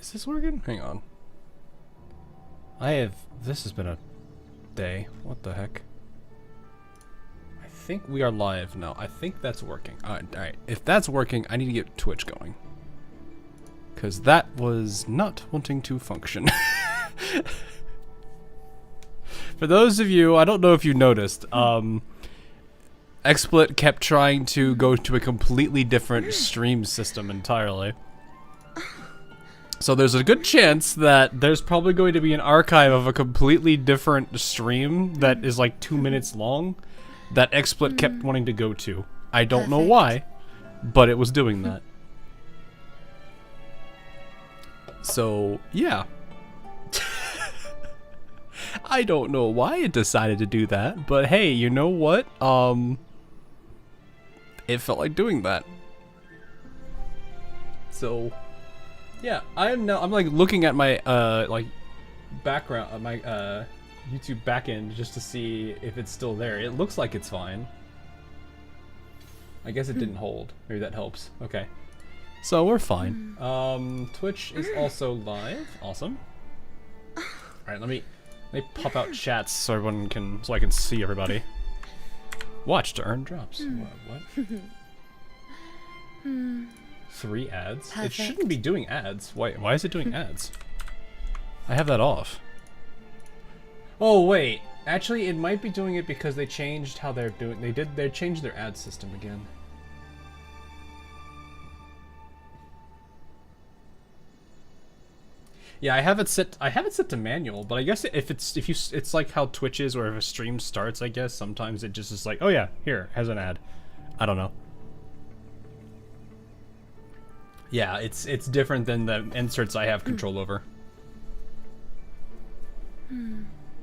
Is this working? Hang on. This has been a day. What the heck? I think we are live now. I think that's working. Alright. If that's working, I need to get Twitch going. Because that was not wanting to function. For those of you, I don't know if you noticed, XSplit kept trying to go to a completely different stream system entirely. So there's a good chance that there's probably going to be an archive of a completely different stream that is like 2 minutes long that XSplit kept wanting to go to. I don't know why, but it was doing that. So, yeah. I don't know why it decided to do that, but hey, you know what? It felt like doing that. So, yeah, I'm like looking at my like background, my YouTube backend just to see if it's still there. It looks like it's fine. I guess it didn't hold. Maybe that helps. Okay. So we're fine. Twitch is also live. Awesome. All right, let me pop out chats so everyone can, so I can see everybody. Watch to earn drops. What? 3 ads. Perfect. It shouldn't be doing ads. Why is it doing ads? I have that off. Oh wait, actually it might be doing it because they changed how they're doing. They changed their ad system again. Yeah, I have it set to manual, but I guess it's like how Twitch is, where if a stream starts, I guess sometimes it just is like, oh yeah, here has an ad. I don't know. Yeah, it's different than the inserts I have control over.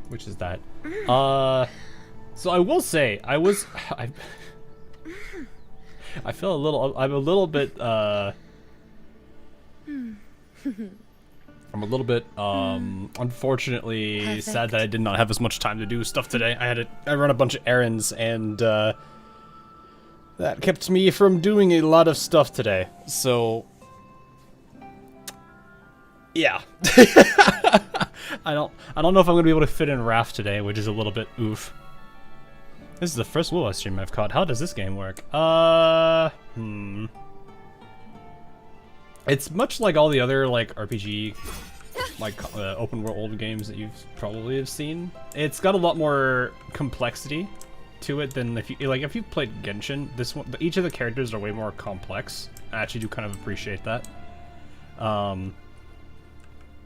Which is that. So I will say I feel I'm a little bit unfortunately Perfect. sad that I did not have as much time to do stuff today. I run a bunch of errands and that kept me from doing a lot of stuff today. So yeah. I don't know if I'm gonna be able to fit in Raft today, which is a little bit oof. This is the first Wuwa stream I've caught. How does this game work? It's much like all the other like RPG, like open world games that you've probably have seen. It's got a lot more complexity to it than if you've played Genshin. This one, each of the characters are way more complex. I actually do kind of appreciate that.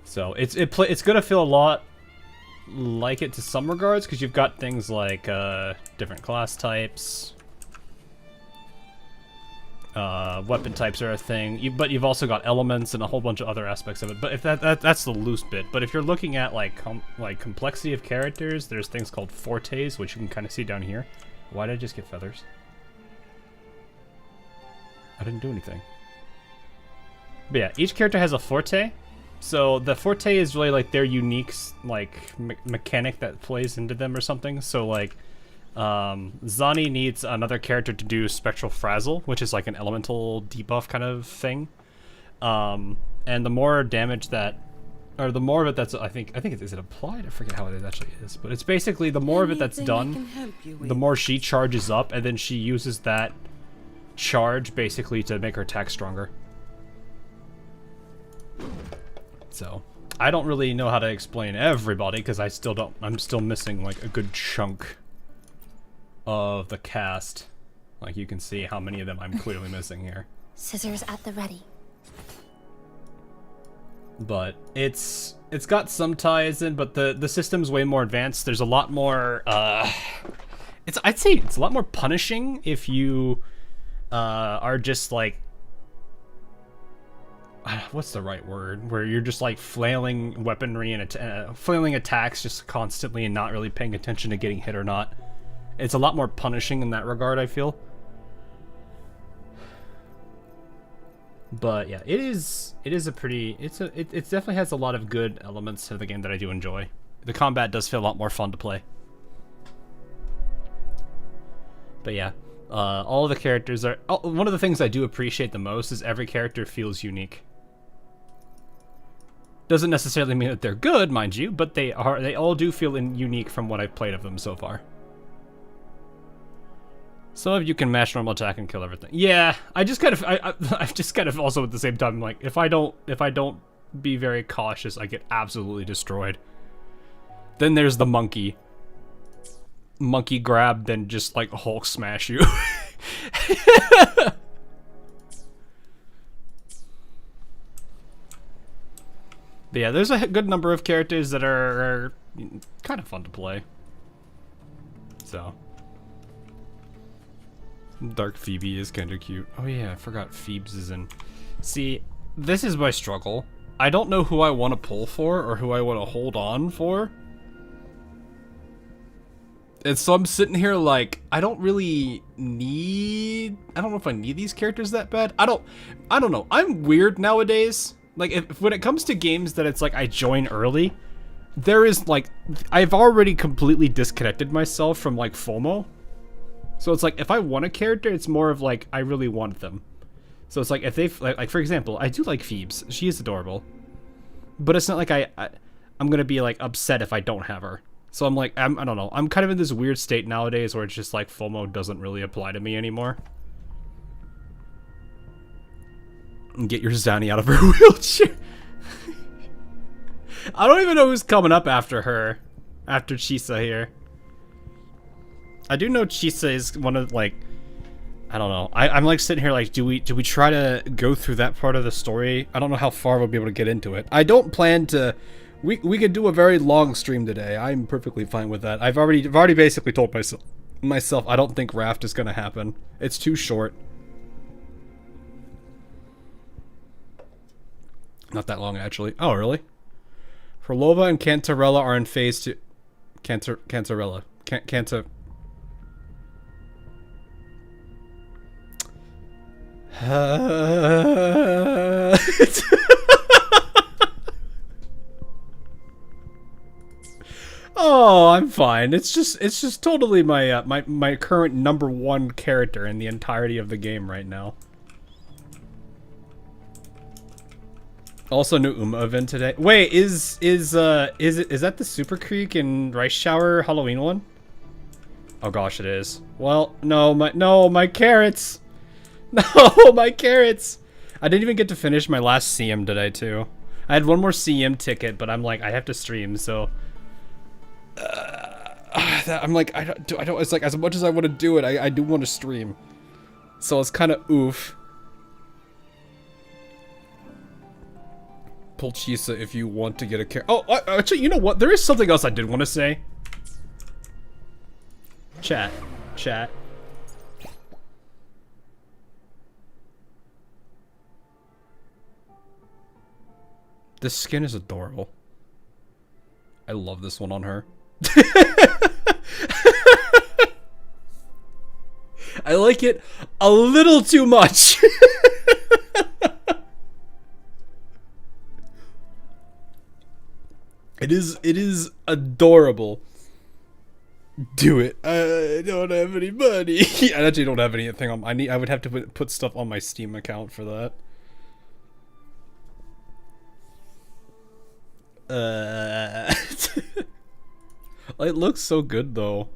So it's gonna feel a lot like it to some regards because you've got things like different class types. Weapon types are a thing, but you've also got elements and a whole bunch of other aspects of it. But if that's the loose bit. But if you're looking at like complexity of characters, there's things called fortes, which you can kind of see down here. Why did I just get feathers? I didn't do anything. But yeah, each character has a forte. So the forte is really like their unique like mechanic that plays into them or something. So like Zani needs another character to do Spectral Frazzle, which is like an elemental debuff kind of thing. And the more damage that, or the more of it that's, I think is it applied? I forget how it actually is, but it's basically the more of it that's done, the more she charges up, and then she uses that charge basically to make her attack stronger. So I don't really know how to explain everybody because I'm still missing like a good chunk of the cast. Like you can see how many of them I'm clearly missing here. Scissors at the ready. But it's got some ties in, but the system's way more advanced. There's a lot more I'd say it's a lot more punishing if you are just like, what's the right word? Where you're just like flailing weaponry and flailing attacks just constantly and not really paying attention to getting hit or not. It's a lot more punishing in that regard, I feel. But yeah, it definitely has a lot of good elements to the game that I do enjoy. The combat does feel a lot more fun to play. But yeah, all of the characters are... one of the things I do appreciate the most is every character feels unique. Doesn't necessarily mean that they're good, mind you, but they all do feel unique from what I've played of them so far. Some of you can mash normal attack and kill everything. Yeah, I just kind of I've just kind of also at the same time like if I don't be very cautious, I get absolutely destroyed. Then there's the monkey. Monkey grab, then just like Hulk smash you. But yeah, there's a good number of characters that are kind of fun to play. So. Dark Phoebe is kind of cute. Oh yeah, I forgot Phoebes is in. See, this is my struggle. I don't know who I want to pull for or who I want to hold on for. And so I'm sitting here like, I don't really need... I don't know if I need these characters that bad. I don't know. I'm weird nowadays. Like, if when it comes to games that it's like I join early, there is like... I've already completely disconnected myself from like FOMO. So it's like, if I want a character, it's more of like, I really want them. So it's like, if they... Like for example, I do like Phoebes. She is adorable. But it's not like I'm gonna be like upset if I don't have her. So I'm like, I don't know. I'm kind of in this weird state nowadays where it's just like FOMO doesn't really apply to me anymore. And get your Zanny out of her wheelchair. I don't even know who's coming up after her. After Chisa here. I do know Chisa is one of like... I don't know. I'm like sitting here like, do we try to go through that part of the story? I don't know how far we'll be able to get into it. I don't plan to... We could do a very long stream today. I'm perfectly fine with that. I've already basically told myself I don't think Raft is gonna happen. It's too short. Not that long actually. Oh really? Frolova and Cantarella are in phase 2. Cantarella. Canta. Oh, I'm fine. It's just totally my my current #1 character in the entirety of the game right now. Also, new Uma event today. Wait, is that the Super Creek and Rice Shower Halloween one? Oh gosh, it is. Well, no, my carrots. No, my carrots. I didn't even get to finish my last CM today too. I had one more CM ticket, but I'm like I have to stream, so. I'm like I don't. It's like as much as I want to do it, I do want to stream. So it's kind of oof. Pull Chisa if you want to get a character. Oh, actually, you know what? There is something else I did want to say. Chat. This skin is adorable. I love this one on her. I like it a little too much. It is adorable. Do it. I don't have any money. I actually don't have anything on. I would have to put stuff on my Steam account for that. It looks so good though.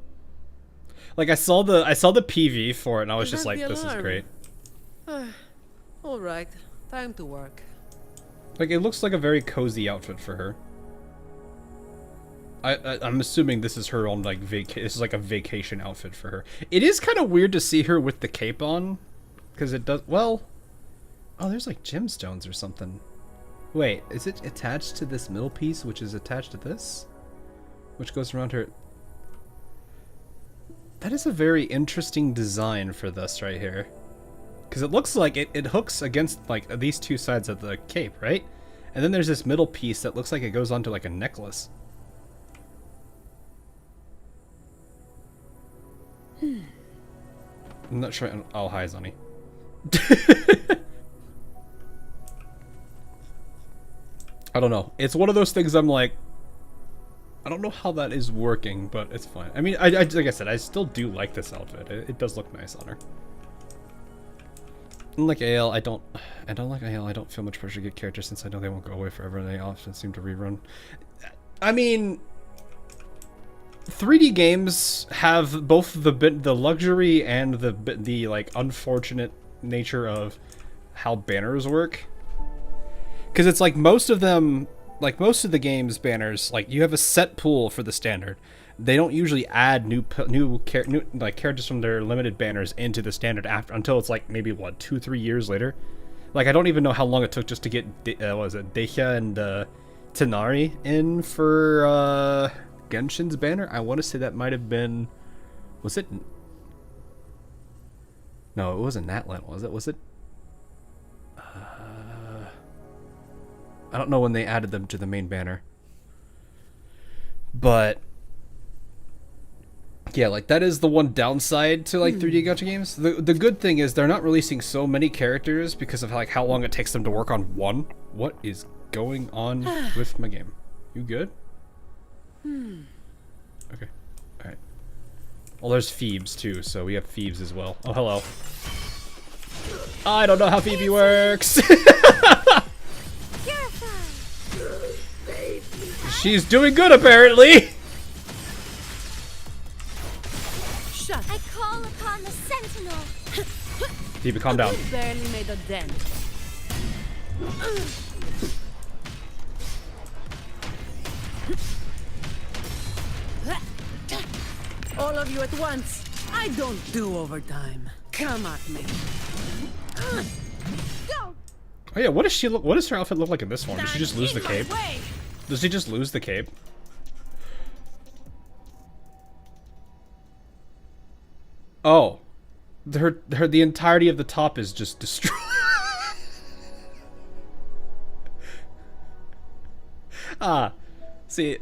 Like I saw the PV for it and I was just like, this is great. All right, time to work. Like it looks like a very cozy outfit for her. I'm assuming this is her on like this is like a vacation outfit for her. It is kind of weird to see her with the cape on, because it does well. Oh, there's like gemstones or something. Wait, is it attached to this middle piece, which is attached to this, which goes around her? That is a very interesting design for this right here, because it looks like it hooks against like these two sides of the cape, right? And then there's this middle piece that looks like it goes onto like a necklace. I'm not sure. Oh, hi, Zonny. I don't know. It's one of those things I'm like, I don't know how that is working, but it's fine. I mean, I like I said, I still do like this outfit. It does look nice on her. Like AL, I don't like AL. I don't feel much pressure to get characters since I know they won't go away forever, and they often seem to rerun. I mean, 3D games have both the luxury and the like unfortunate nature of how banners work. Because it's like most of them, like most of the game's banners, like you have a set pool for the standard. They don't usually add new characters from their limited banners into the standard after until it's like maybe what 2-3 years later. Like I don't even know how long it took just to get what was it, Deja and Tenari in for Genshin's banner. I want to say that might have been, was it? No, it wasn't Natlan, was it? Was it? I don't know when they added them to the main banner, but. Yeah, like that is the one downside to like 3D gacha games. The good thing is they're not releasing so many characters because of like how long it takes them to work on one. What is going on with my game? You good? Okay. Alright. Well, there's Phoebes too, so we have Phoebes as well. Oh, hello. I don't know how Phoebe works! She's doing good, apparently! I call upon the sentinel. Phoebe, calm down. Barely made a dent. All of you at once. I don't do overtime. Come at me. Go. Oh yeah, what does she look? What does her outfit look like in this one? Does she just lose the cape? Does she just lose the cape? Oh, the entirety of the top is just destroyed. See,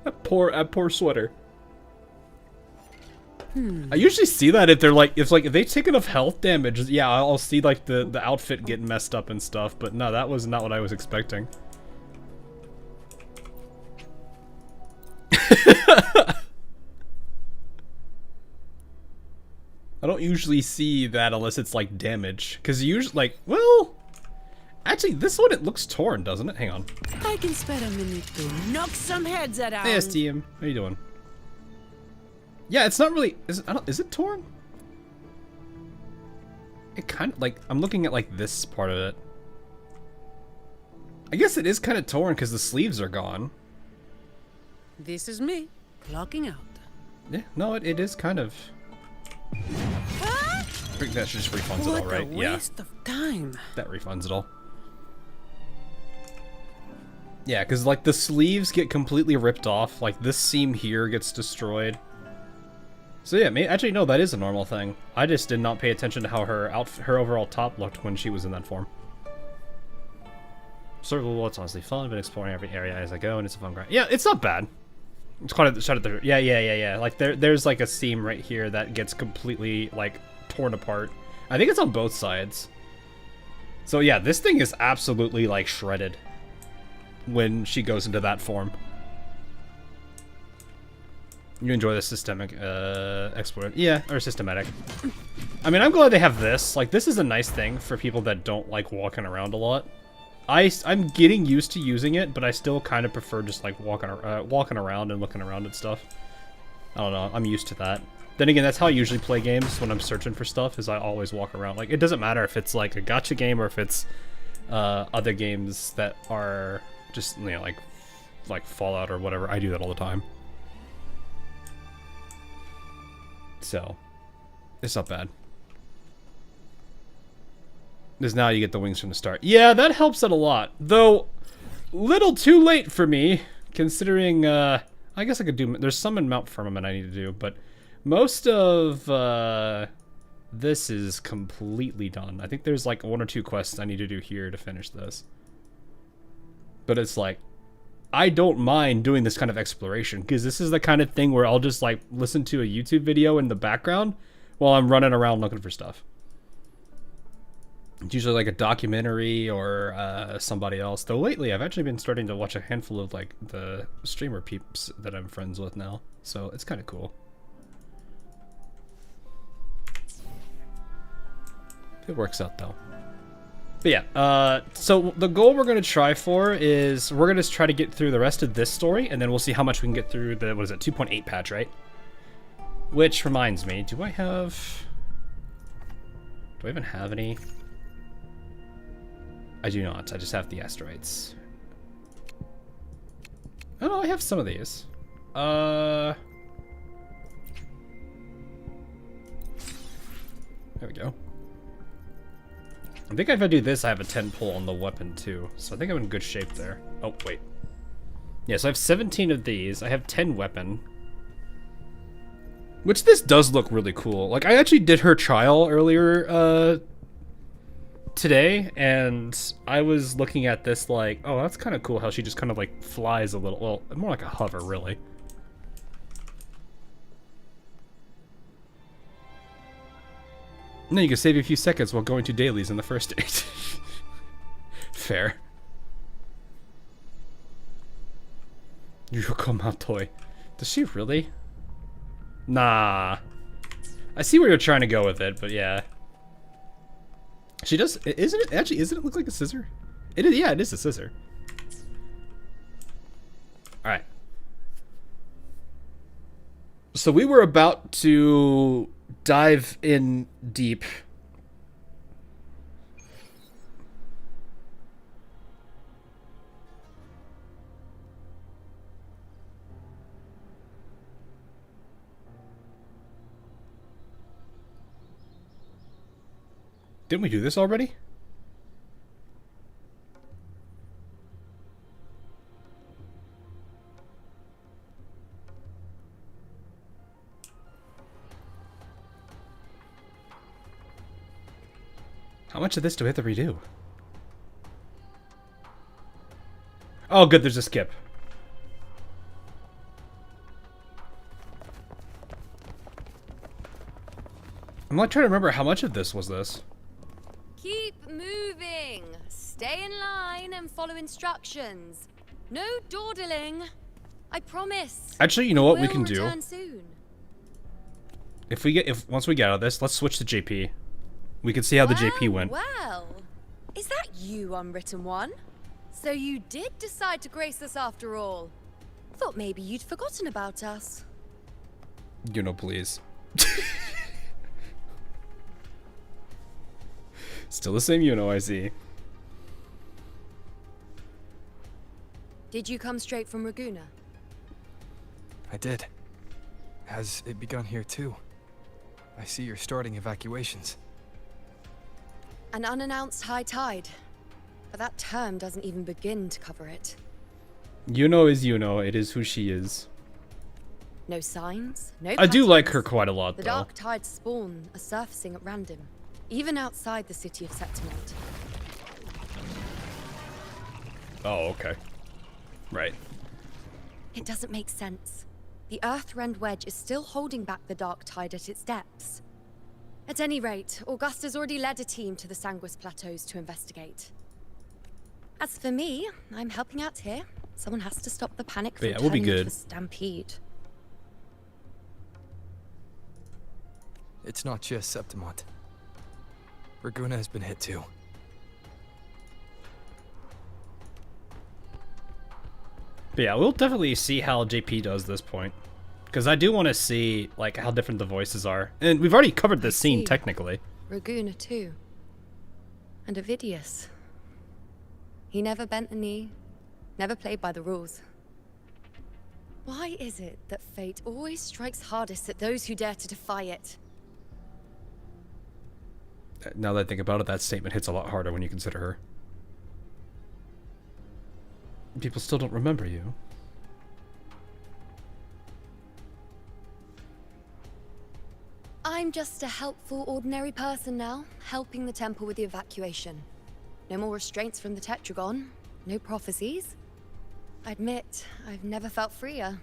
that poor sweater. I usually see that if they're like, if they take enough health damage, yeah, I'll see like the outfit get messed up and stuff. But no, that was not what I was expecting. I don't usually see that unless it's like damage, because usually, like, well, actually, this one it looks torn, doesn't it? Hang on. I can spare a minute to knock some heads around. Hey, STM, how you doing? Yeah, it's not really. Is it torn? It kind of like I'm looking at like this part of it. I guess it is kind of torn because the sleeves are gone. This is me clocking out. Yeah, no, it is kind of. I think that just refunds it all, right? What a waste of time. That refunds it all. Yeah, because like the sleeves get completely ripped off. Like this seam here gets destroyed. So yeah, actually no, that is a normal thing. I just did not pay attention to how her overall top looked when she was in that form. Survival, it's honestly fun. I've been exploring every area as I go, and it's a fun grind. Yeah, it's not bad. It's quite a shot at the. Yeah. Like there's like a seam right here that gets completely like torn apart. I think it's on both sides. So yeah, this thing is absolutely like shredded when she goes into that form. You enjoy the systemic exploration? Yeah, or systematic. I mean, I'm glad they have this. Like, this is a nice thing for people that don't like walking around a lot. I'm getting used to using it, but I still kind of prefer just like walking around and looking around at stuff. I don't know. I'm used to that. Then again, that's how I usually play games when I'm searching for stuff. Is I always walk around. Like, it doesn't matter if it's like a gacha game or if it's other games that are just, you know, like Fallout or whatever. I do that all the time. So, it's not bad. Because now you get the wings from the start. Yeah, that helps it a lot. Though, little too late for me, considering, I guess I could do, there's some in Mount Firmament I need to do, but most of, this is completely done. I think there's like 1 or 2 quests I need to do here to finish this. But it's like, I don't mind doing this kind of exploration, because this is the kind of thing where I'll just like listen to a YouTube video in the background while I'm running around looking for stuff. It's usually like a documentary or somebody else. Though lately I've actually been starting to watch a handful of like the streamer peeps that I'm friends with now. So it's kind of cool. It works out though. But yeah, so the goal we're going to try for is we're going to try to get through the rest of this story, and then we'll see how much we can get through the, what is it, 2.8 patch, right? Which reminds me, do I even have any? I do not. I just have the asteroids. Oh no, I have some of these. There we go. I think if I do this, I have a 10 pull on the weapon too. So I think I'm in good shape there. Oh, wait. Yeah, so I have 17 of these. I have 10 weapon. Which this does look really cool. Like, I actually did her trial earlier today, and I was looking at this like, oh, that's kind of cool how she just kind of like flies a little. Well, more like a hover, really. And then you can save a few seconds while going to dailies in the first stage. Fair. Yukoma toy. Does she really? Nah. I see where you're trying to go with it, but yeah. She does, isn't it look like a scissor? It is, yeah, it is a scissor. Alright. So we were about to dive in deep. Didn't we do this already? How much of this do we have to redo? Oh, good, there's a skip. I'm like trying to remember how much of this was this. Keep moving. Stay in line and follow instructions. No dawdling. I promise. Actually, you know what we can We'll do? return soon. Once we get out of this, let's switch to JP. We can see how the JP went. Well, is that you, Unwritten One? So you did decide to grace us after all. Thought maybe you'd forgotten about us. You know, please. Still the same I see. Did you come straight from Raguna? I did. Has it begun here too? I see you're starting evacuations. An unannounced high tide. But that term doesn't even begin to cover it. Is it is who she is. No signs, no I do like her patterns. quite a lot, The though. dark tide's spawn are surfacing at random, even outside the city of Septimont. Oh, okay. Right. It doesn't make sense. The Earthrend Wedge is still holding back the dark tide at its depths. At any rate, Augusta's already led a team to the Sanguis Plateaus to investigate. As for me, I'm helping out here. Someone has to stop the panic from yeah, we'll be turning into good. a stampede. It's not just Septimont. Raguna has been hit too. But yeah, we'll definitely see how JP does this point. Because I do want to see, like, how different the voices are. And we've already covered this scene, see. technically. Raguna too. And Ovidius. He never bent the knee, never played by the rules. Why is it that fate always strikes hardest at those who dare to defy it? Now that I think about it, that statement hits a lot harder when you consider her. People still don't remember you. I'm just a helpful, ordinary person now, helping the temple with the evacuation. No more restraints from the Tetragon, no prophecies. I admit, I've never felt freer.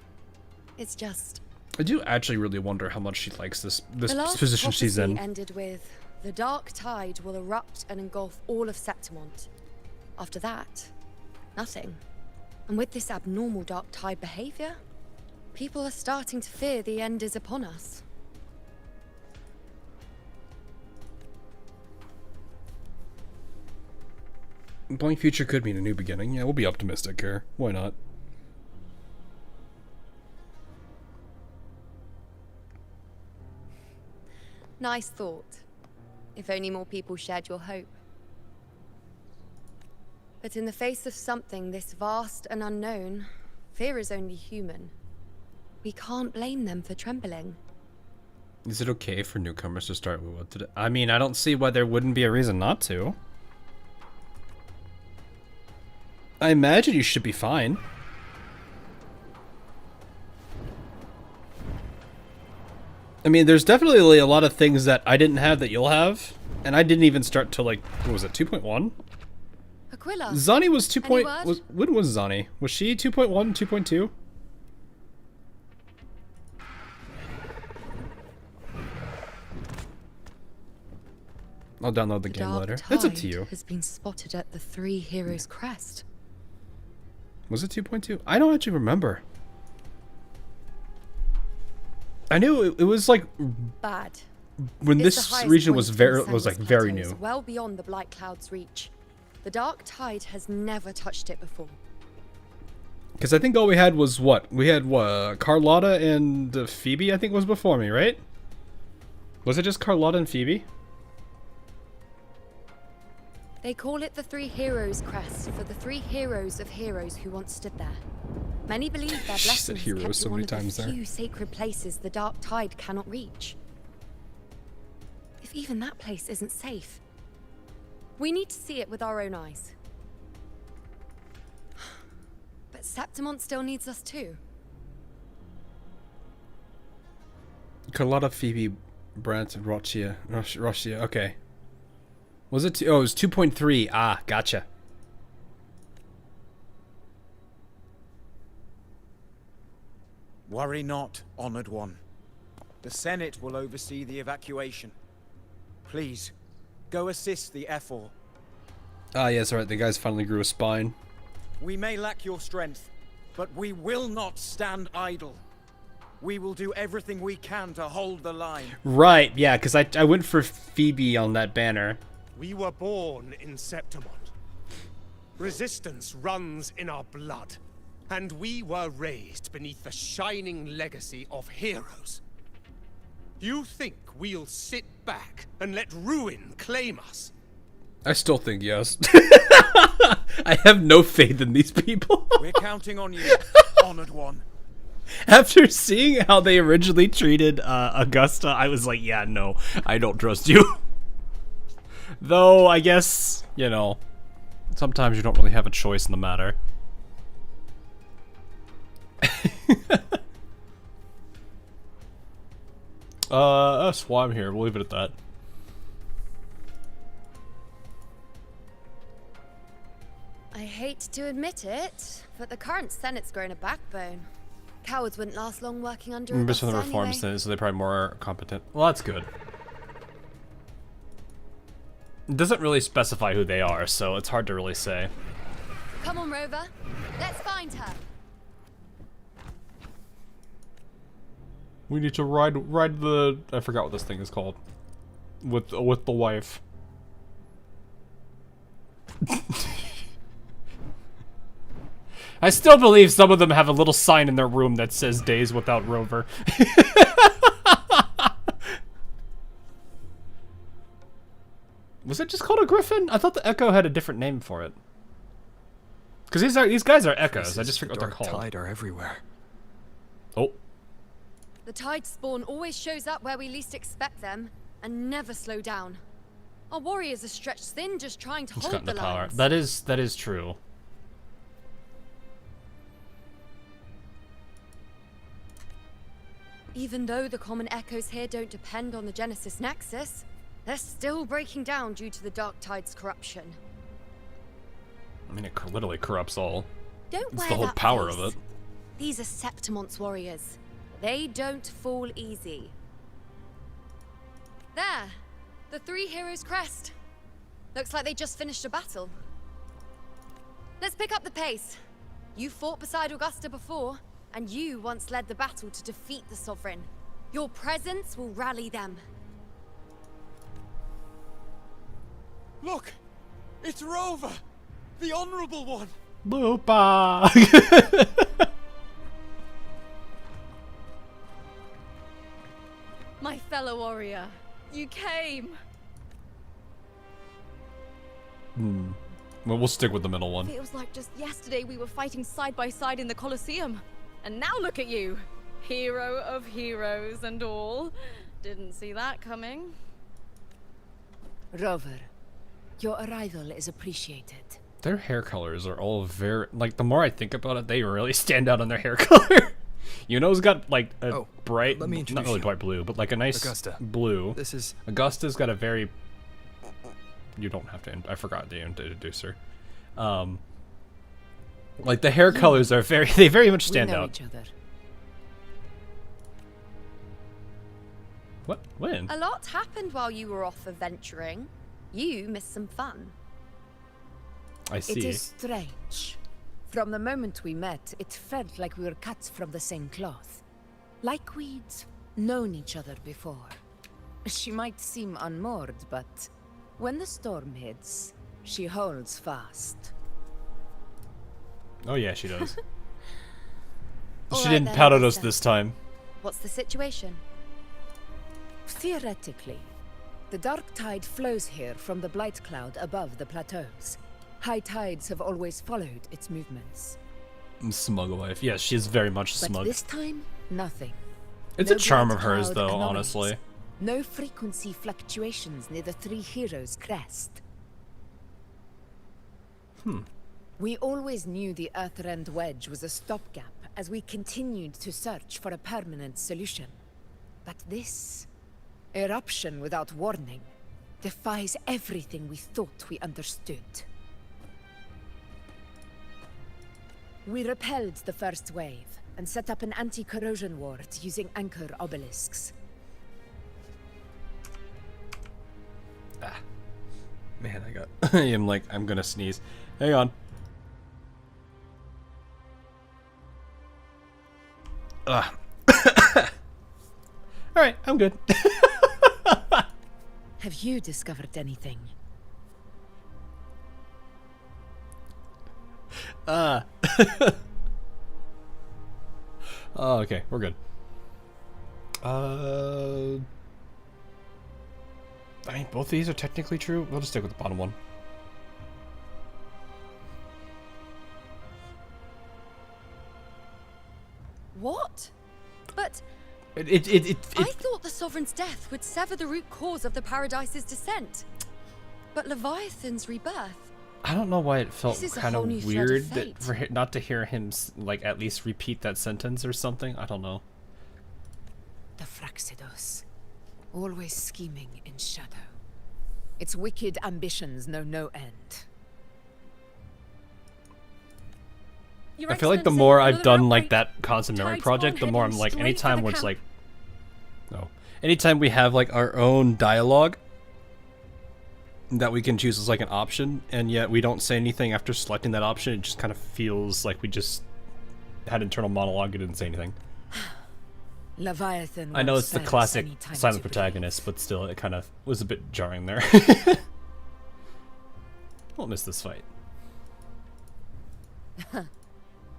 It's just... I do actually really wonder how much she likes this the last position she's prophecy in. ended with, the dark tide will erupt and engulf all of Septimont. After that, nothing. And with this abnormal dark tide behavior, people are starting to fear the end is upon us. Blank future could mean a new beginning. Yeah, we'll be optimistic here. Why not? Nice thought. If only more people shared your hope. But in the face of something this vast and unknown, fear is only human. We can't blame them for trembling. Is it okay for newcomers to start Wuwa today? I mean, I don't see why there wouldn't be a reason not to. I imagine you should be fine. I mean, there's definitely a lot of things that I didn't have that you'll have. And I didn't even start till, like, what was it, 2.1? Aquila. Zani was 2. Any word? When was Zani? Was she 2.1, 2.2? I'll download the game Dark later. It's up to tide you. has been spotted at the Three Heroes Crest. Was it 2.2? I don't actually remember. I knew it was like Bad. when It's the this highest region point was in very the was like Sandwich very Plateaus, new. well beyond the Blight Cloud's reach. The dark tide has never touched it before. Because I think all we had was what? We had Carlotta and Phoebe, I think was before me, right? Was it just Carlotta and Phoebe? They call it the Three Heroes Crest for the three heroes of heroes who once stood there. Many believe their She said blessings heroes kept so it one many of the times there. few sacred places the dark tide cannot reach. If even that place isn't safe, we need to see it with our own eyes. But Septimont still needs us too. Carlotta, Phoebe, Brant, Rochia. Okay. Was it? Oh, it was 2.3. Ah, gotcha. Worry not, honored one. The Senate will oversee the evacuation. Please, go assist the Ephor. Ah, yes, right. The guys finally grew a spine. We may lack your strength, but we will not stand idle. We will do everything we can to hold the line. Right, yeah, because I went for Phoebe on that banner. We were born in Septimont. Resistance runs in our blood. And we were raised beneath the shining legacy of heroes. You think we'll sit back and let ruin claim us? I still think yes. I have no faith in these people. We're counting on you, honored one. After seeing how they originally treated Augusta, I was like, yeah, no, I don't trust you. Though, I guess, you know, sometimes you don't really have a choice in the matter. That's why I'm here. We'll leave it at that. I hate to admit it, but the current Senate's grown a backbone. Cowards wouldn't last long working under Maybe a some of the boss reforms, anyway. so they're probably more competent. Well, that's good. It doesn't really specify who they are, so it's hard to really say. Come on, Rover. Let's find her. We need to ride the, I forgot what this thing is called. With the wife. I still believe some of them have a little sign in their room that says days without Rover. Was it just called a griffin? I thought the Echo had a different name for it. Because these guys are echoes. I just forgot what they're called. Tide are everywhere. Oh. The tide spawn always shows up where we least expect them, and never slow down. Our warriors are stretched thin just trying to It's hold gotten the the power. lines. That is true. Even though the common echoes here don't depend on the Genesis Nexus, they're still breaking down due to the Dark Tide's corruption. I mean, it literally corrupts all. Don't It's wear the whole that power face. of it. These are Septimont's warriors. They don't fall easy. There! The Three Heroes Crest. Looks like they just finished a battle. Let's pick up the pace. You fought beside Augusta before, and you once led the battle to defeat the Sovereign. Your presence will rally them. Look! It's Rover! The honorable one! Lupa! My fellow warrior, you came. Well, we'll stick with the middle one. Feels like just yesterday we were fighting side by side in the Colosseum. And now look at you. Hero of heroes and all. Didn't see that coming. Rover, your arrival is appreciated. Their hair colors are all very, like, the more I think about it, they really stand out on their hair color. Yuno's got, like, a bright, let me not introduce really you. bright blue, but, like, a nice Augusta. blue. This is... Augusta's got a very, you don't have to, I forgot to introduce her. Like, the hair colors are they very much stand we know out. each other. What? When? A lot happened while you were off adventuring. You missed some fun. I see. It is strange. From the moment we met, it felt like we were cut from the same cloth. Like we'd known each other before. She might seem unmoored, but when the storm hits, she holds fast. Oh yeah, she does. All She right didn't then, pout at us Augusta. this time. What's the situation? Theoretically, the dark tide flows here from the blight cloud above the plateaus. High tides have always followed its movements. Smug wife. Yes, she is very much But smug. this time, nothing. It's No a charm blight of hers, cloud though, anomalies. honestly. No frequency fluctuations near the three heroes' crest. We always knew the Earthrend Wedge was a stopgap as we continued to search for a permanent solution. But this eruption without warning defies everything we thought we understood. We repelled the first wave and set up an anti-corrosion ward using anchor obelisks. Man, I got. I am like, I'm gonna sneeze. Hang on. Ugh. Alright, I'm good. Have you discovered anything? Oh, okay, we're good. I mean, both of these are technically true. We'll just stick with the bottom one. What? But It I thought the Sovereign's death would sever the root cause of the Paradise's descent. But Leviathan's rebirth. I don't know why it felt This is a kind whole of new thread of weird that fate. for not to hear him like at least repeat that sentence or something. I don't know. The Fraxidos. Always scheming in shadow. Its wicked ambitions know no end. Your I feel like the Excellency, more I've another done like outbreak. that constant memory Tide's project, the gone more I'm heading like, straight for anytime the where it's camp. like, no, anytime we have like our own dialogue that we can choose as like an option, and yet we don't say anything after selecting that option, it just kind of feels like we just had internal monologue and didn't say anything. Leviathan. I know won't it's the spare us classic any time silent to breathe. protagonist, but still, it kind of was a bit jarring there. Won't miss this fight.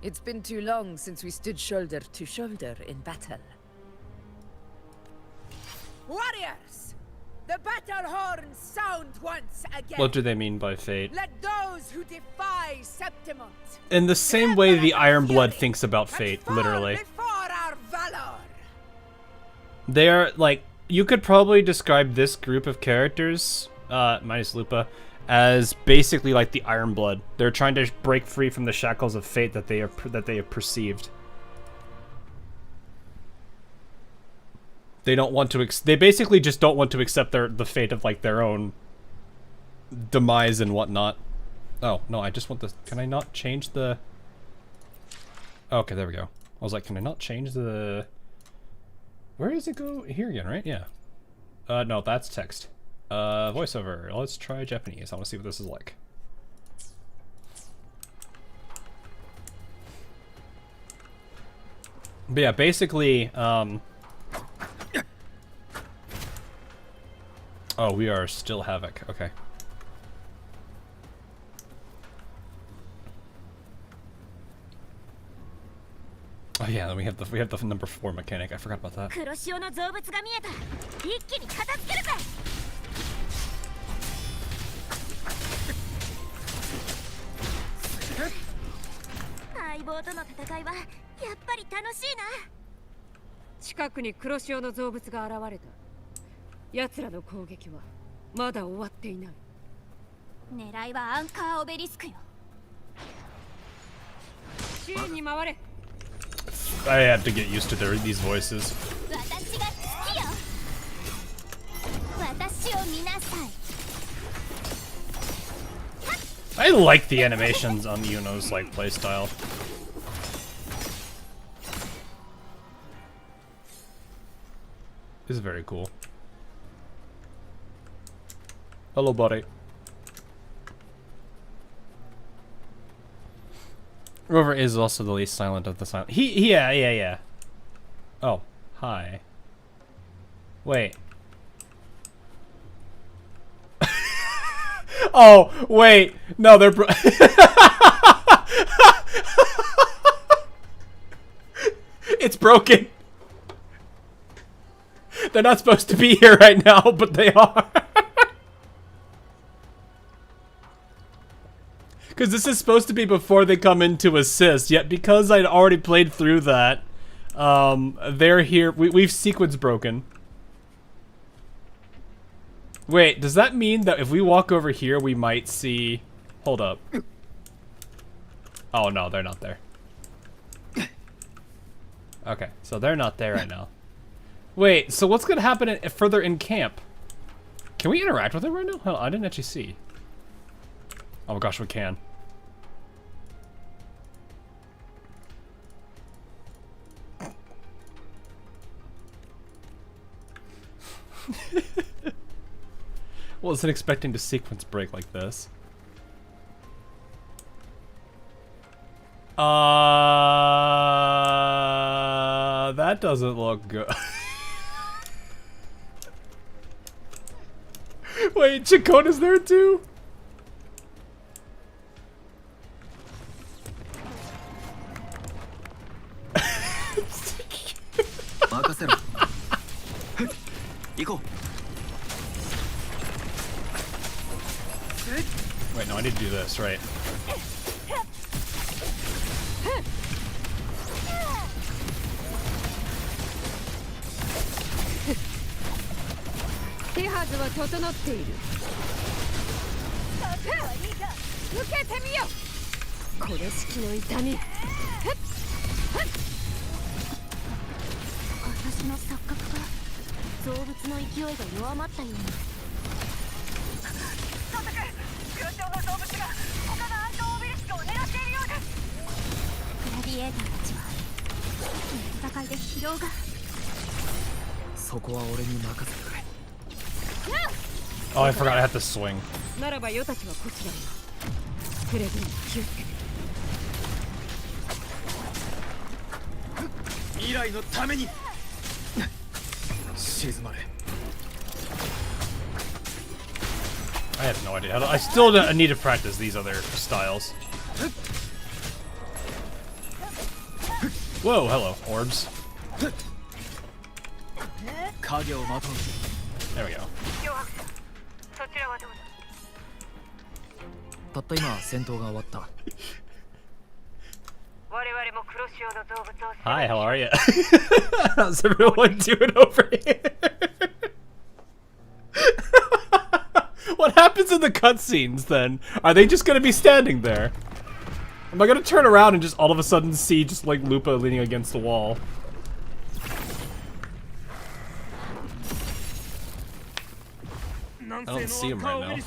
It's been too long since we stood shoulder to shoulder in battle. Warriors! The battle horns sound once again! What do they mean by fate? Let those who defy Septimont In the same way the Iron Blood fury thinks about and fate, fall literally. before our valor! They are, like, you could probably describe this group of characters, minus Lupa, as basically like the Iron Blood. They're trying to break free from the shackles of fate that they have perceived. They don't want to. They basically just don't want to accept the fate of like their own demise and whatnot. Oh no! I just want the. Can I not change the? Okay, there we go. I was like, can I not change the? Where does it go? Here again, right? Yeah. No, that's text. Voiceover. Let's try Japanese. I want to see what this is like. But yeah, basically, oh, we are still Havoc. Okay. Oh yeah, then we have the number 4 mechanic. I forgot about that. 黒潮の造物が見えた。一気に片付けるぜ。相棒との戦いはやっぱり楽しいな。近くに黒潮の造物が現れた。奴らの攻撃はまだ終わっていない。狙いはアンカーオベリスクよ。支援に回れ。I have to get used to these voices. 私が好きよ。私を見なさい。 I like the animations on Yuno's like playstyle. This is very cool. Hello, buddy. Rover is also the least silent of the silent. Yeah. Oh, hi. Wait. Oh, wait. No, they're it's broken. They're not supposed to be here right now, but they are. Because this is supposed to be before they come in to assist, yet because I'd already played through that, they're here. We've sequence broken. Wait, does that mean that if we walk over here, we might see... Hold up. Oh, no, they're not there. Okay, so they're not there right now. Wait, so what's going to happen further in camp? Can we interact with it right now? Hell, I didn't actually see. Oh my gosh, we can. Wasn't expecting to sequence break like this. That doesn't look good. Wait, Chakona's there too? Wait, no, I need to do this, right? Oh, I forgot I had to swing. I have no idea. I still need to practice these other styles. Whoa, hello, orbs. There we go. Hi, how are you? How's everyone doing over here? What happens in the cutscenes then? Are they just gonna be standing there? Am I gonna turn around and just all of a sudden see just like Lupa leaning against the wall? I don't see him right now.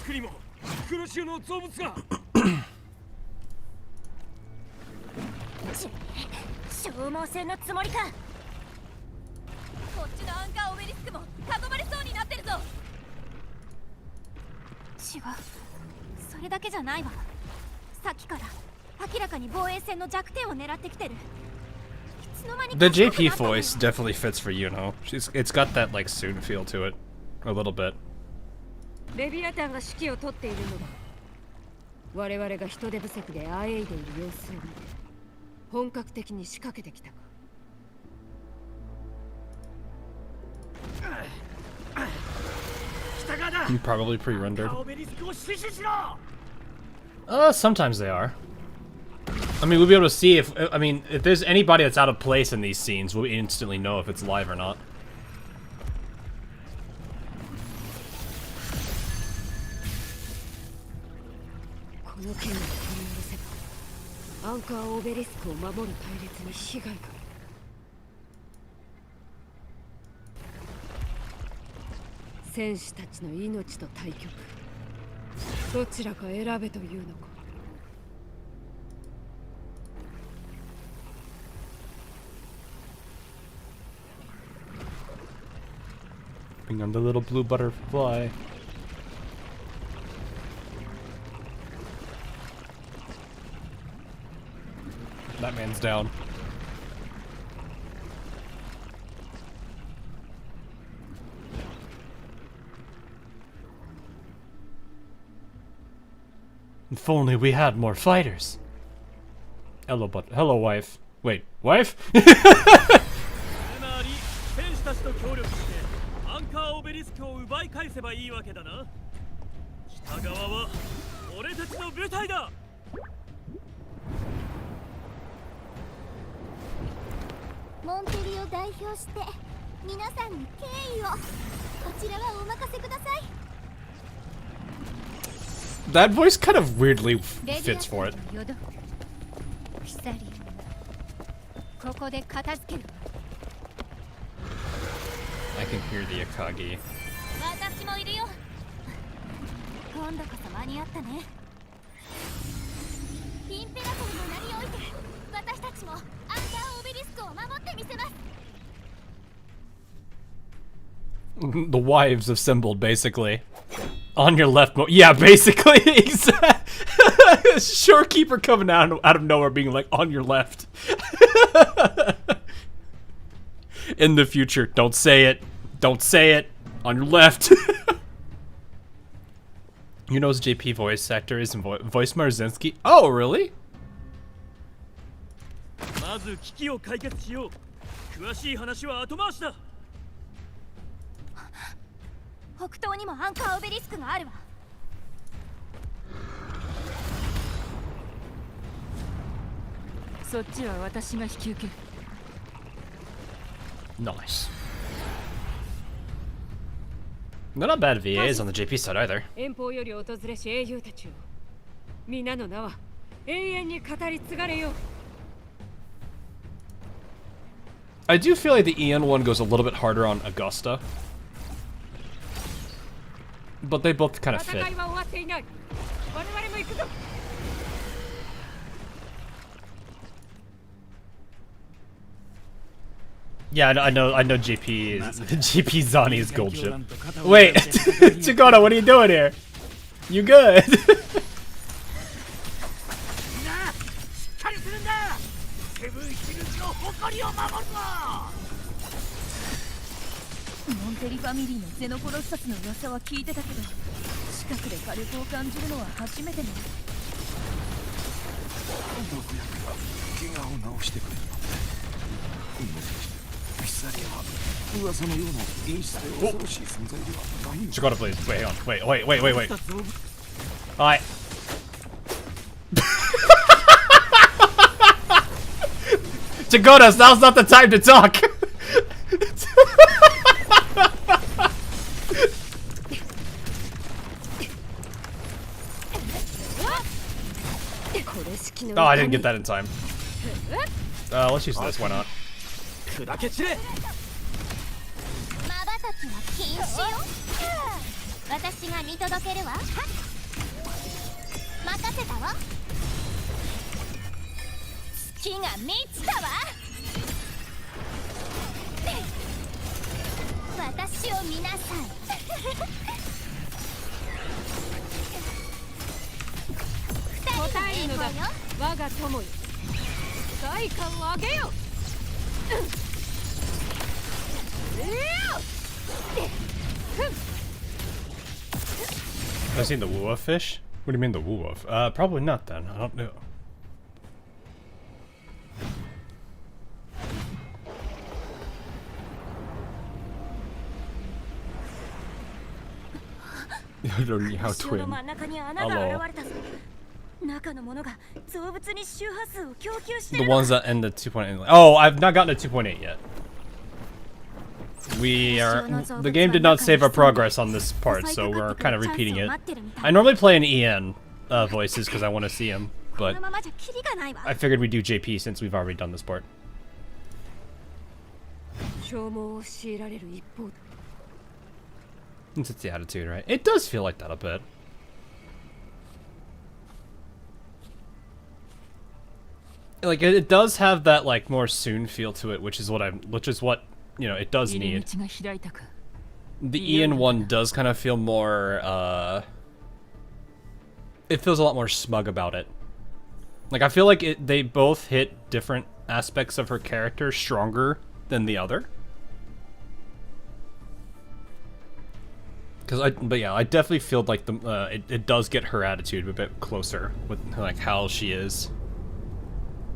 The JP voice definitely fits for Yuno. It's got that like soon feel to it, a little bit. レビアタンが指揮を執っているのだ。我々が人手不足であえいでいる様子を見て、本格的に仕掛けてきたか。Probably pre-rendered. Sometimes they are. I mean, we'll be able to see if there's anybody that's out of place in these scenes, we'll instantly know if it's live or not. Bring on the little blue butterfly. That man's down. If only we had more fighters. Hello, hello, wife. Wait, wife? That voice kind of weirdly fits for it. I can hear the Akagi. The wives assembled, basically. On your left, yeah, basically. Shorekeeper coming out of nowhere, being like, on your left. In the future, don't say it. Don't say it. On your left. You know his JP voice actor is voice Marzinski. Oh, really? Nice. They're not bad VAs on the JP side either. I do feel like the Ian one goes a little bit harder on Augusta. But they both kind of fit. Yeah, I know JP is JP Zani's gold ship. Wait, Chigona, what are you doing here? You good? Chigona, please. Wait, hang on. Wait. Alright. Chigona, now's not the time to talk! Oh, I didn't get that in time. Let's use this, why not? Have I seen the Wuwa fish? What do you mean the Wuwa? Probably not then. I don't know. How 潮の twin. 真ん中に穴が現れたぞ。中のものが造物に周波数を供給して The るの ones that end at 2.8. Oh, I've not gotten to 2.8 yet. The game did not save our progress on this part, so we're kind of repeating it. I normally play in EN voices because I want to see him, こ but のままじゃキリがないわ。 I figured we'd do JP since we've already done this part. 消耗を強いられる一方だ。 It's the attitude, right? It does feel like that a bit. Like it does have that like more soon feel to it, which is what you know it does 入り need. 口が開いたか。 The Ian one does kind of feel more it feels a lot more smug about it. Like I feel like they both hit different aspects of her character stronger than the other. But yeah, I definitely feel like it does get her attitude a bit closer with like how she is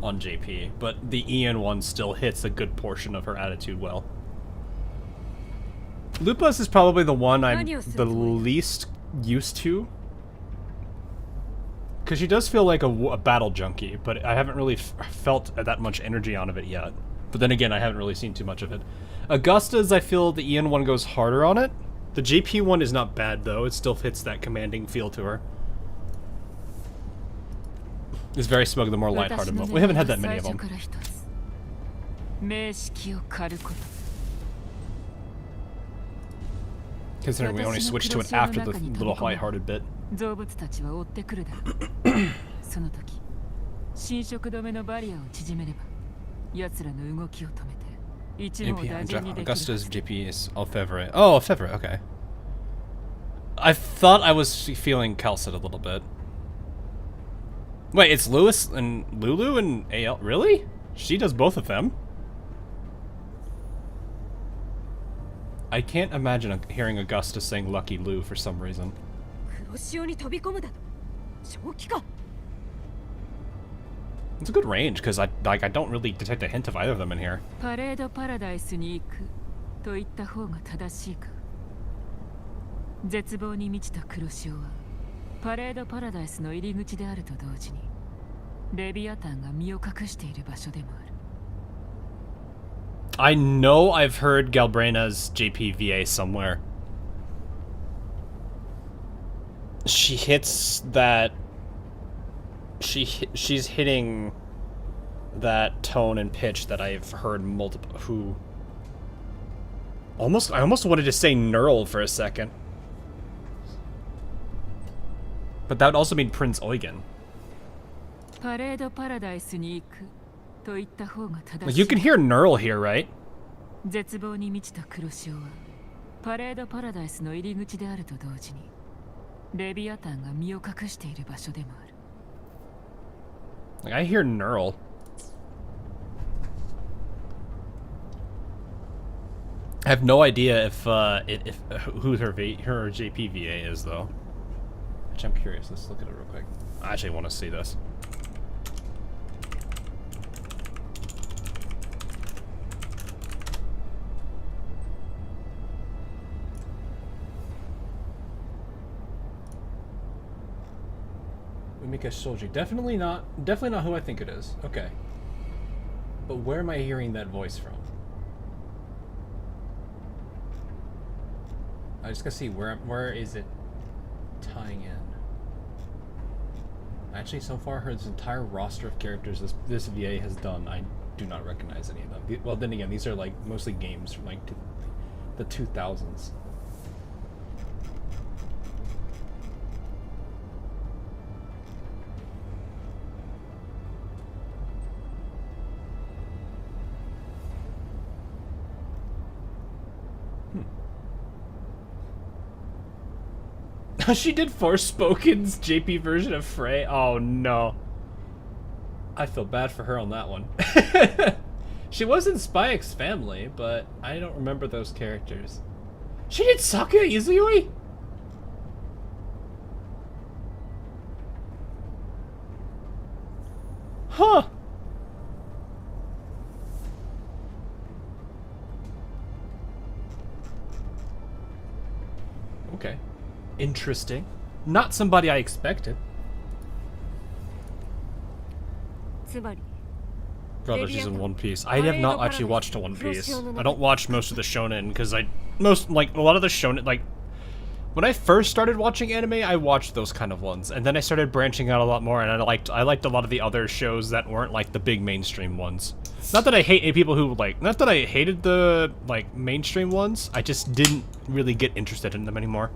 on JP, but the Ian one still hits a good portion of her attitude well. Lupus is probably the one I'm the least used to, because she does feel like a battle junkie, but I haven't really felt that much energy out of it yet. But then again, I haven't really seen too much of it. Augusta's, I feel the Ian one goes harder on it. The JP one is not bad though, it still hits that commanding feel to her. It's very smug, the more lighthearted one. We haven't had that many of them. 名式を狩ること。 Considering we only switched to it after the little lighthearted bit. 造物たちは追ってくるだろう。その時、侵食止めのバリアを縮めれば、奴らの動きを止めて、一網打尽にできる。 Augusta's JP is Alfevre. Oh, Alfevre, okay. I thought I was feeling Calcid a little bit. Wait, it's Lewis and Lulu and AL? Really? She does both of them? I can't imagine hearing Augusta saying Lucky Lou for some reason. 黒潮に飛び込むだと。正気か。 It's a good range, because I don't really detect a hint of either of them in here. パレードパラダイスに行くと言った方が正しいか。絶望に満ちた黒潮はパレードパラダイスの入り口であると同時にレビアタンが身を隠している場所でもある。 I know I've heard Galbrena's JPVA somewhere. She hits that. She's hitting that tone and pitch that I've heard multiple. I almost wanted to say Neural for a second. But that would also mean Prince Eugen. パレードパラダイスに行くと言った方が正しい。 Like you can hear Neural here, right? 絶望に満ちた黒潮はパレードパラダイスの入り口であると同時にレビアタンが身を隠している場所でもある。 Like I hear Neural. I have no idea if who her JPVA is though. Which I'm curious. Let's look at it real quick. I actually want to see this. Umika Shoji. Definitely not who I think it is. Okay. But where am I hearing that voice from? I just gotta see where is it tying in. Actually, so far, her entire roster of characters this VA has done, I do not recognize any of them. Well, then again, these are like mostly games from like the 2000s. She did Forspoken's JP version of Frey. Oh no. I feel bad for her on that one. She was in Spy X Family, but I don't remember those characters. She did Sakuya Izuyoi? Huh. Okay. interesting. Not somebody I expected. つまり Brother, she's in One Piece. I have not actually watched One Piece. I don't watch most of the shonen because a lot of the shonen, like, when I first started watching anime, I watched those kind of ones, and then I started branching out a lot more, and I liked a lot of the other shows that weren't like the big mainstream ones. Not that I hate people who not that I hated the like mainstream ones. I just didn't really get interested in them anymore.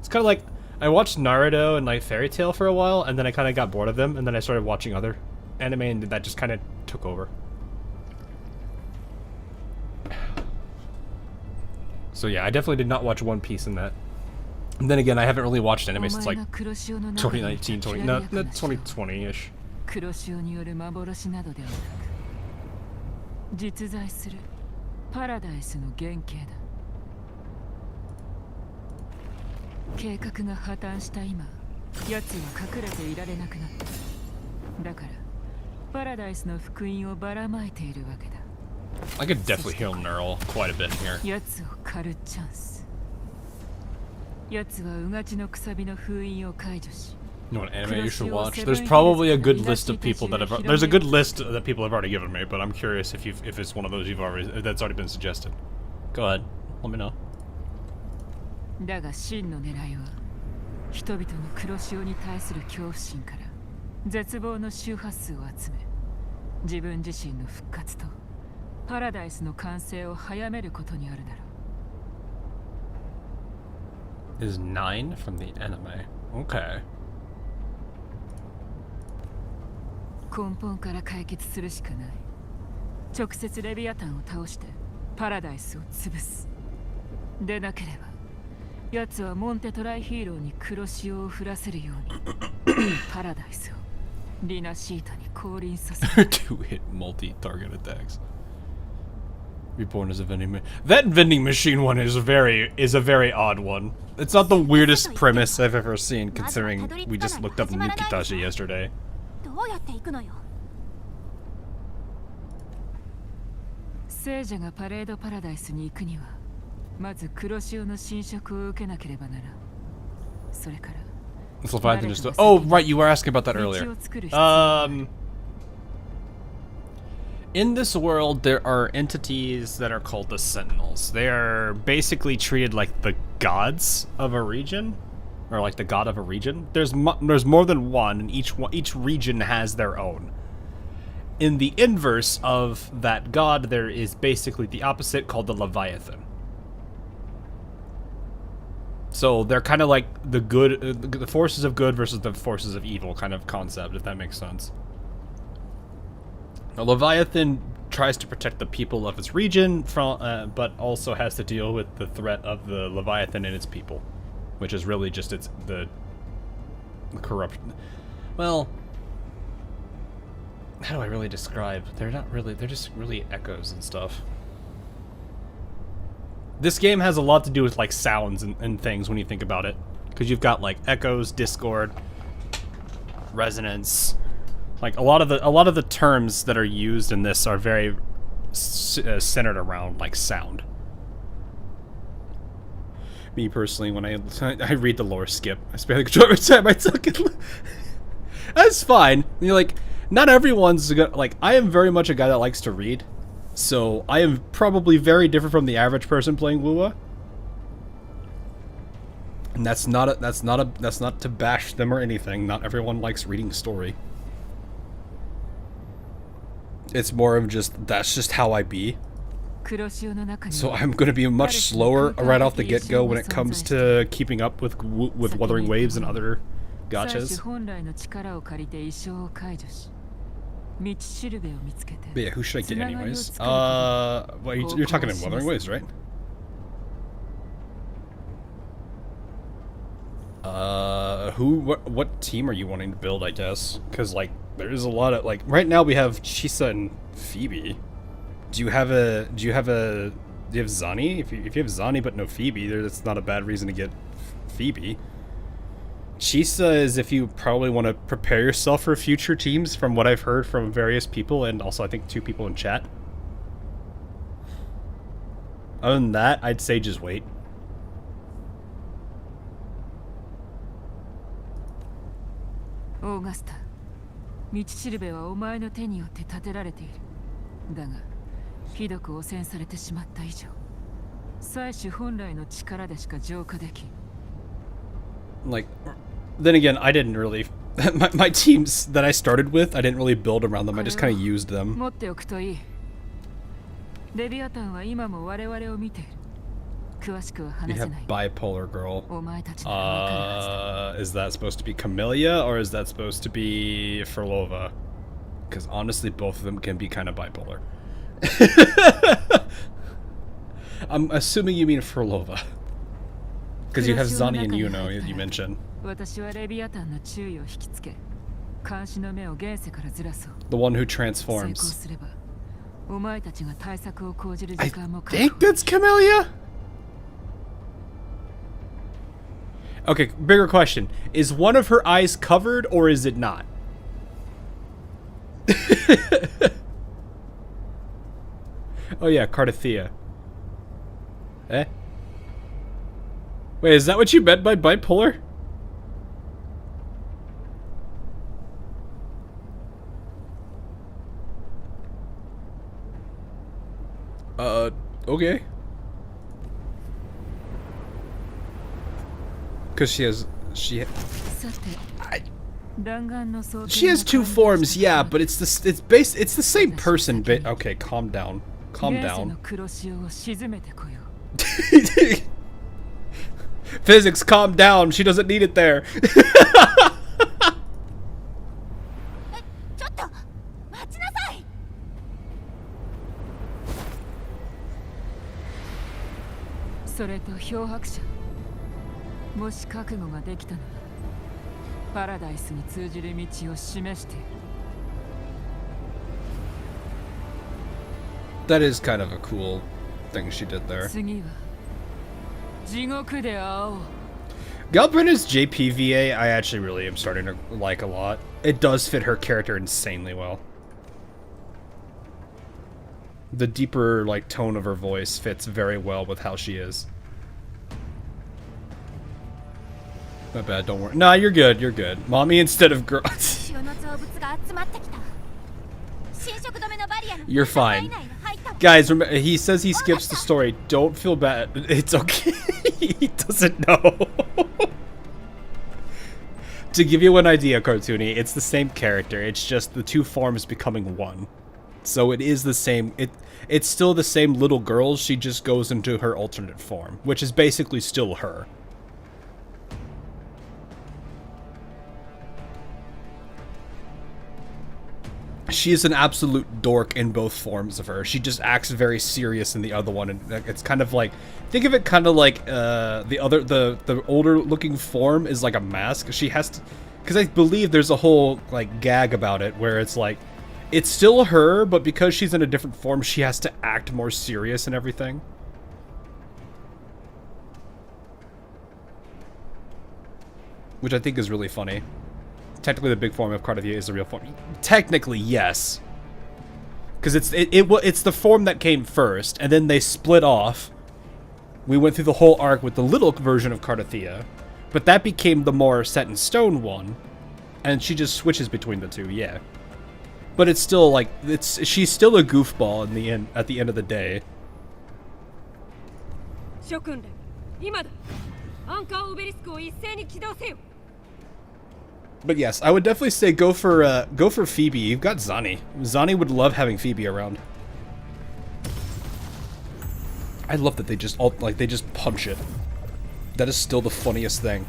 It's kind of like I watched Naruto and like Fairy Tail for a while, and then I kind of got bored of them, and then I started watching other anime, and that just kind of took over. So yeah, I definitely did not watch One Piece in that. And then again, I haven't really watched anime since like 2019, 2020-ish. 黒潮による幻などではなく実在するパラダイスの原型だ。計画が破綻した今、奴は隠れていられなくなった。だからパラダイスの福音をばらまいているわけだ。I could definitely heal Neural quite a bit here. 奴を狩るチャンス。奴はうがちのくさびの封印を解除し。You know what anime you should watch? There's probably a good list of people that have. There's a good list that people have already given me, but I'm curious if it's one of those that's already been suggested. Go ahead, let me know. だが真の狙いは人々の黒潮に対する恐怖心から絶望の周波数を集め、自分自身の復活とパラダイスの完成を早めることにあるだろう。Is 9 from the anime? Okay. 根本から解決するしかない。直接レビアタンを倒してパラダイスを潰す。でなければ奴はモンテトライヒーローに黒潮を降らせるようにパラダイスをリナシータに降臨させる。Two hit multi-target attacks. Reborn as a vending machine. That vending machine one is a very odd one. It's not the weirdest premise I've ever seen, considering we just looked up Nukitashi yesterday. どうやって行くのよ。聖者がパレードパラダイスに行くにはまず黒潮の侵食を受けなければならん。それから Leviathan just. Oh, right, you were asking about that earlier. In this world, there are entities that are called the Sentinels. They are basically treated like the gods of a region, or like the god of a region. There's more than one, and each region has their own. In the inverse of that god, there is basically the opposite called the Leviathan. So they're kind of like the forces of good versus the forces of evil kind of concept, if that makes sense. A Leviathan tries to protect the people of its region, but also has to deal with the threat of the Leviathan and its people, which is really just the corruption. Well, how do I really describe? They're just really echoes and stuff. This game has a lot to do with like sounds and things when you think about it, because you've got like echoes, discord, resonance. Like a lot of the terms that are used in this are very centered around like sound. Me personally, when I read the lore skip, I spend like every time I took it. That's fine. You're like, not everyone's like. I am very much a guy that likes to read, so I am probably very different from the average person playing Wuwa. And that's not to bash them or anything. Not everyone likes reading story. It's more of that's just how I be. So I'm going to be much slower right off the get-go when it comes to keeping up with Wuthering Waves and other gachas. But yeah, who should I get anyways? Well, you're talking in Wuthering Waves, right? What team are you wanting to build, I guess? Because, like, there's a lot of, like, right now we have Chisa and Phoebe. Do you have Zani? If you have Zani but no Phoebe, that's not a bad reason to get Phoebe. Chisa is if you probably want to prepare yourself for future teams, from what I've heard from various people, and also I think 2 people in chat. Other than that, I'd say just wait. オーガスタ、道しるべはお前の手によって立てられている。だが、ひどく汚染されてしまった以上、採取本来の力でしか浄化できん。Like, then again, I didn't really... my teams that I started with, I didn't really build around them, I just kind of used them. 持っておくといい。レビアタンは今も我々を見ている。詳しくは You 話せ have ない。 bipolar girl. お前たちならわかるはずだ。 Is that supposed to be Camellia, or is that supposed to be Frolova? Because honestly, both of them can be kind of bipolar. I'm assuming you mean Frolova. Because you have Zani and Yuno, as you mentioned. 私はレビアタンの注意を引きつけ、監視の目を現世からずらそう。 The one who 成功 transforms. すれば、お前たちが対策を講じる I 時間も think that's Camellia? Okay, bigger question. Is one of her eyes covered, or is it not? Oh yeah, Cardathea. Eh? Wait, is that what you meant by bipolar? Okay. Because she has two forms, yeah, but it's the same person. Okay, calm down. Calm down. Physics, calm down. She doesn't need it there. ちょっと待ちなさい。それと漂白者、もし覚悟ができたならパラダイスに通じる道を示している。 That is kind of a cool thing she did there. 次は地獄で会おう。 Galbrina's JPVA, I actually really am starting to like a lot. It does fit her character insanely well. The deeper, like, tone of her voice fits very well with how she is. My bad, don't worry. Nah, you're good, you're good. Mommy instead of girl. You're fine. Guys, remember, he says he skips the story. Don't feel bad. It's okay. He doesn't know. To give you an idea, Cartoony, it's the same character. It's just the two forms becoming one. So it is the same. It's still the same little girl. She just goes into her alternate form, which is basically still her. She is an absolute dork in both forms of her. She just acts very serious in the other one, and it's kind of like, think of it kind of like the older looking form is like a mask. She has to, because I believe there's a whole like gag about it where it's like, it's still her, but because she's in a different form, she has to act more serious and everything. Which I think is really funny. Technically, the big form of Cardathea is the real form. Technically, yes. Because it's the form that came first, and then they split off. We went through the whole arc with the little version of Cardathea, but that became the more set in stone one, and she just switches between the two, yeah. But it's still like she's still a goofball in the end. At the end of the day. But yes, I would definitely say go for Phoebe. You've got Zani. Zani would love having Phoebe around. I love that they just punch it. That is still the funniest thing.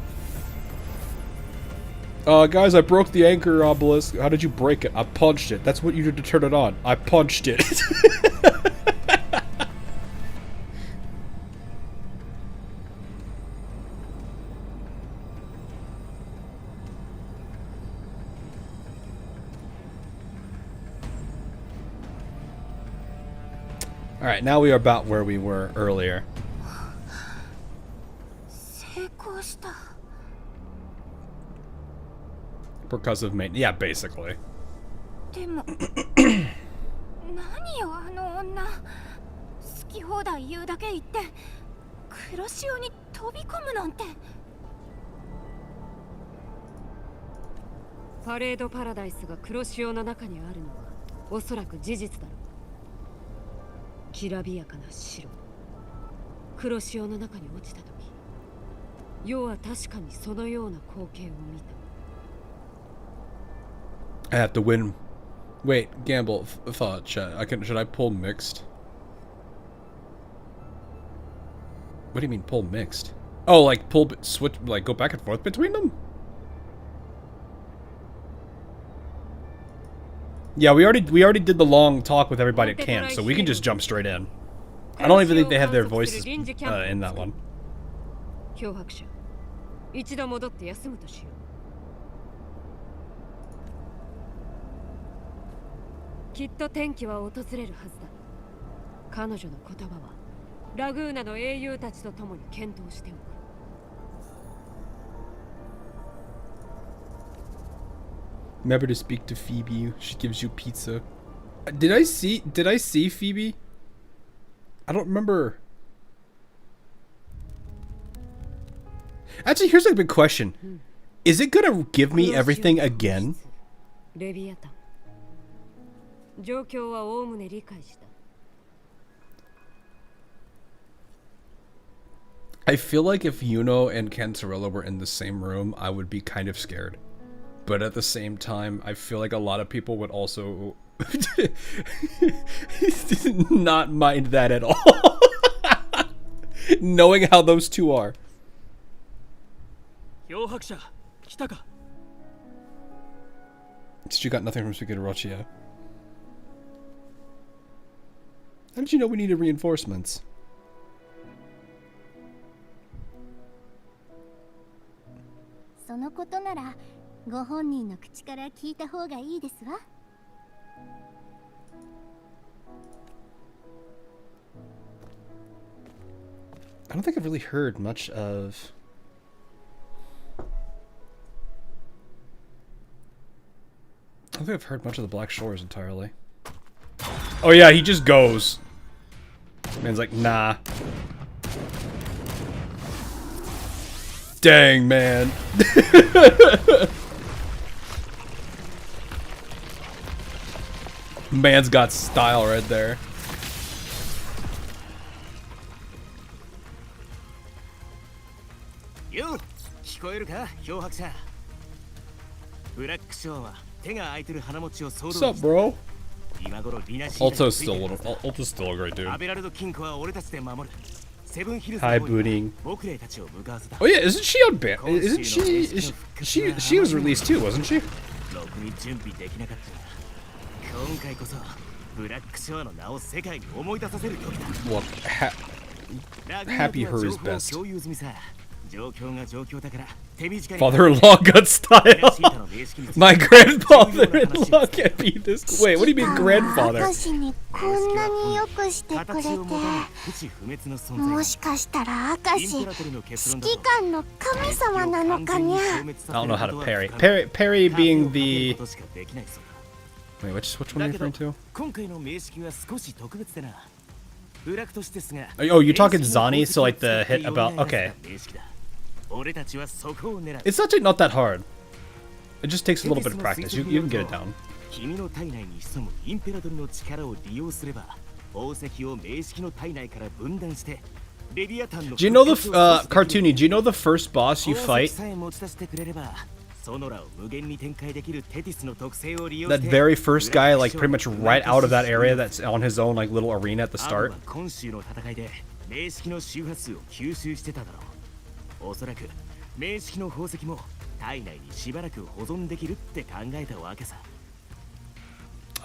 Guys, I broke the anchor obelisk. How did you break it? I punched it. That's what you did to turn it on. I punched it. Alright, now we are about where we were earlier. Because of main, yeah, basically. パレードパラダイスが黒潮の中にあるのはおそらく事実だろう。きらびやかな城、黒潮の中に落ちた時、世は確かにそのような光景を見た。 I have to win. Wait, gamble. Thought chat. Should I pull mixed? What do you mean pull mixed? Oh, like pull switch, like go back and forth between them? Yeah, we already did the long talk with everybody at camp, so we can just jump straight in. I don't even think they have their voices in that one. 脅迫者、一度戻って休むとしよう。きっと天気は訪れるはずだ。彼女の言葉はラグーナの英雄たちと共に検討しておく。Remember to speak to Phoebe. She gives you pizza. Did I see Phoebe? I don't remember. Actually, here's a big question. Is it gonna give me everything again? レビアタン。状況はおおむね理解した。 I feel like if Yuno and Cantarella were in the same room, I would be kind of scared. But at the same time, I feel like a lot of people would also not mind that at all. Knowing how those two are. You got nothing from speaking to Rochia. How did you know we needed reinforcements? そのことならご本人の口から聞いた方がいいですわ。I don't think I've really heard much of... I don't think I've heard much of the Black Shores entirely. Oh yeah, he just goes. Man's like, nah. Dang, man. Man's got style right there. What's up, bro? Alto's still a great dude. Hi, Booting. Oh yeah, isn't she on band? Isn't she was released too, wasn't she? Well, happy her is best. Father-in-law gut style. My grandfather-in-law can't be this. Wait, what do you mean grandfather? こんなによくしてくれて、もしかしたら明石、指揮官の神様なのかにゃ。 I don't know how to parry. Parry being the... Wait, which one are you referring to? Oh, you're talking Zani, so like the hit about... Okay. It's actually not that hard. It just takes a little bit of practice. You can get it down. Do you know the cartoony? Do you know the first boss you fight? That very first guy, like pretty much right out of that area, that's on his own like little arena at the start.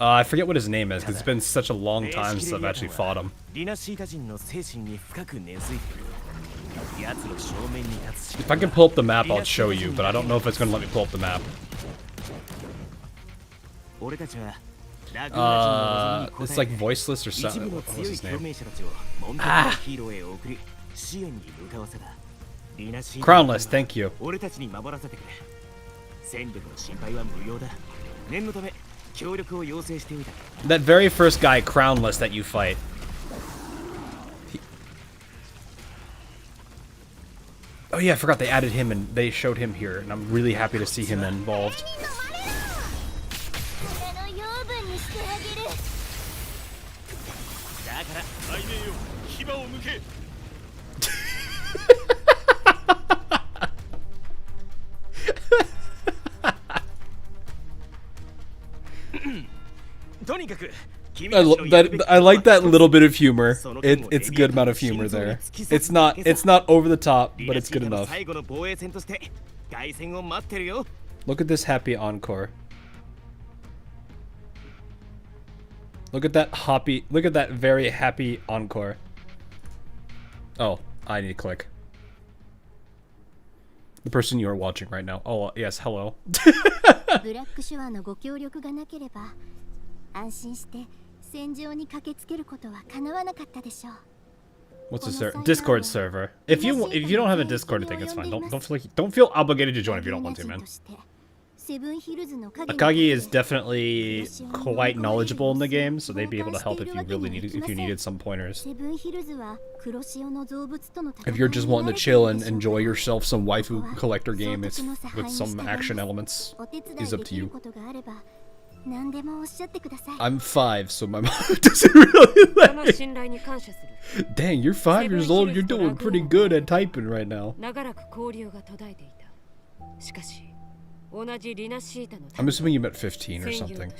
I forget what his name is, because it's been such a long time since I've actually fought him. If I can pull up the map, I'll show you, but I don't know if it's going to let me pull up the map. It's like voiceless or something. What was his name? Ah! Crownless, thank you. That very first guy, Crownless, that you fight. Oh yeah, I forgot they added him and they showed him here, and I'm really happy to see him involved. I like that little bit of humor. It's a good amount of humor there. It's not over the top, but it's good enough. Look at this happy encore. Look at that very happy encore. Oh, I need to click. The person you are watching right now. Oh, yes, hello. What's a Discord server? If you don't have a Discord, I think it's fine. Don't feel obligated to join if you don't want to, man. Akagi is definitely quite knowledgeable in the game, so they'd be able to help if you needed some pointers. If you're just wanting to chill and enjoy yourself some waifu collector game with some action elements, is up to you. I'm 5, so my mom doesn't really let me. Dang, you're 5 years old. You're doing pretty good at typing right now. I'm assuming you meant 15 or something.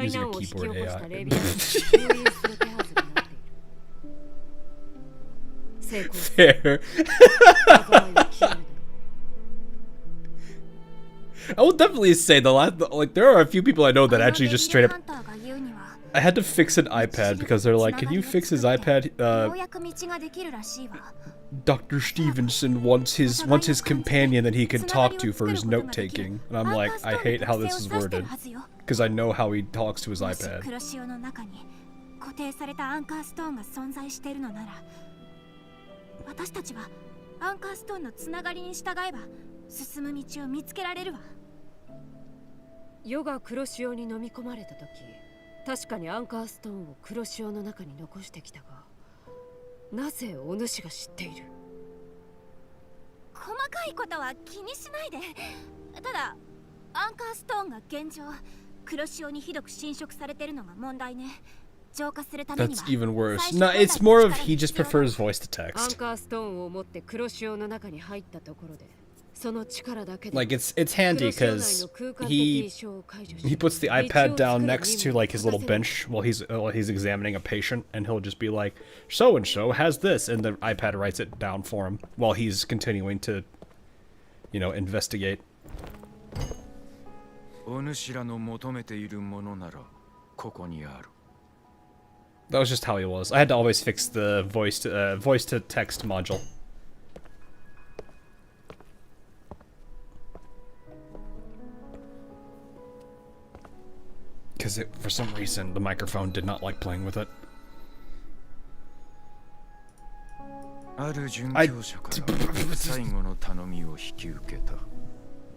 Using a keyboard AI. Fair. I will definitely say there are a few people I know that actually just straight up. I had to fix an iPad because they're like, can you fix his iPad? Dr. Stevenson wants his companion that he can talk to for his note taking, and I'm like, I hate how this is worded because I know how he talks to his iPad. That's even worse. No, it's more of he just prefers voice to text. Like it's handy because he puts the iPad down next to like his little bench while he's examining a patient, and he'll just be like, so and so has this, and the iPad writes it down for him while he's continuing to, investigate. That was just how he was. I had to always fix the voice to text module. Because for some reason, the microphone did not like playing with it.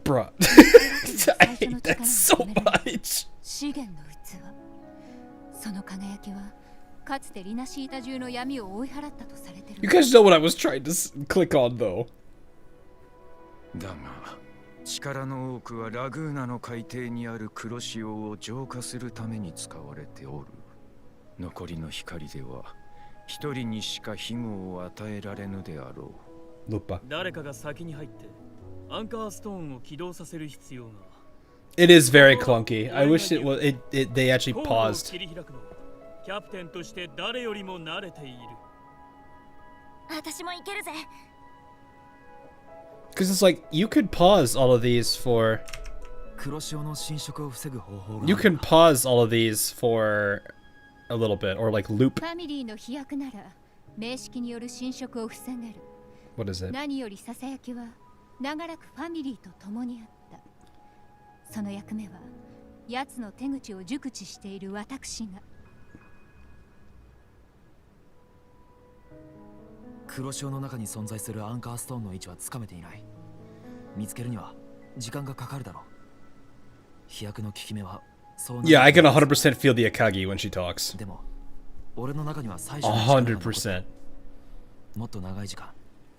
Bruh. I hate that so much. You guys know what I was trying to click on, though. 力の多くはラグーナの海底にある黒潮を浄化するために使われておる。残りの光では一人にしか庇護を与えられぬであろう。誰かが先に入ってアンカーストーンを起動させる必要が。It is very clunky. I wish they actually paused. キャプテンとして誰よりも慣れている。私もいけるぜ。 Because it's like, you could pause all of these for... You can pause all of these for a little bit, or like loop. What is it? Yeah, I can 100% feel the Akagi when she talks. 100%.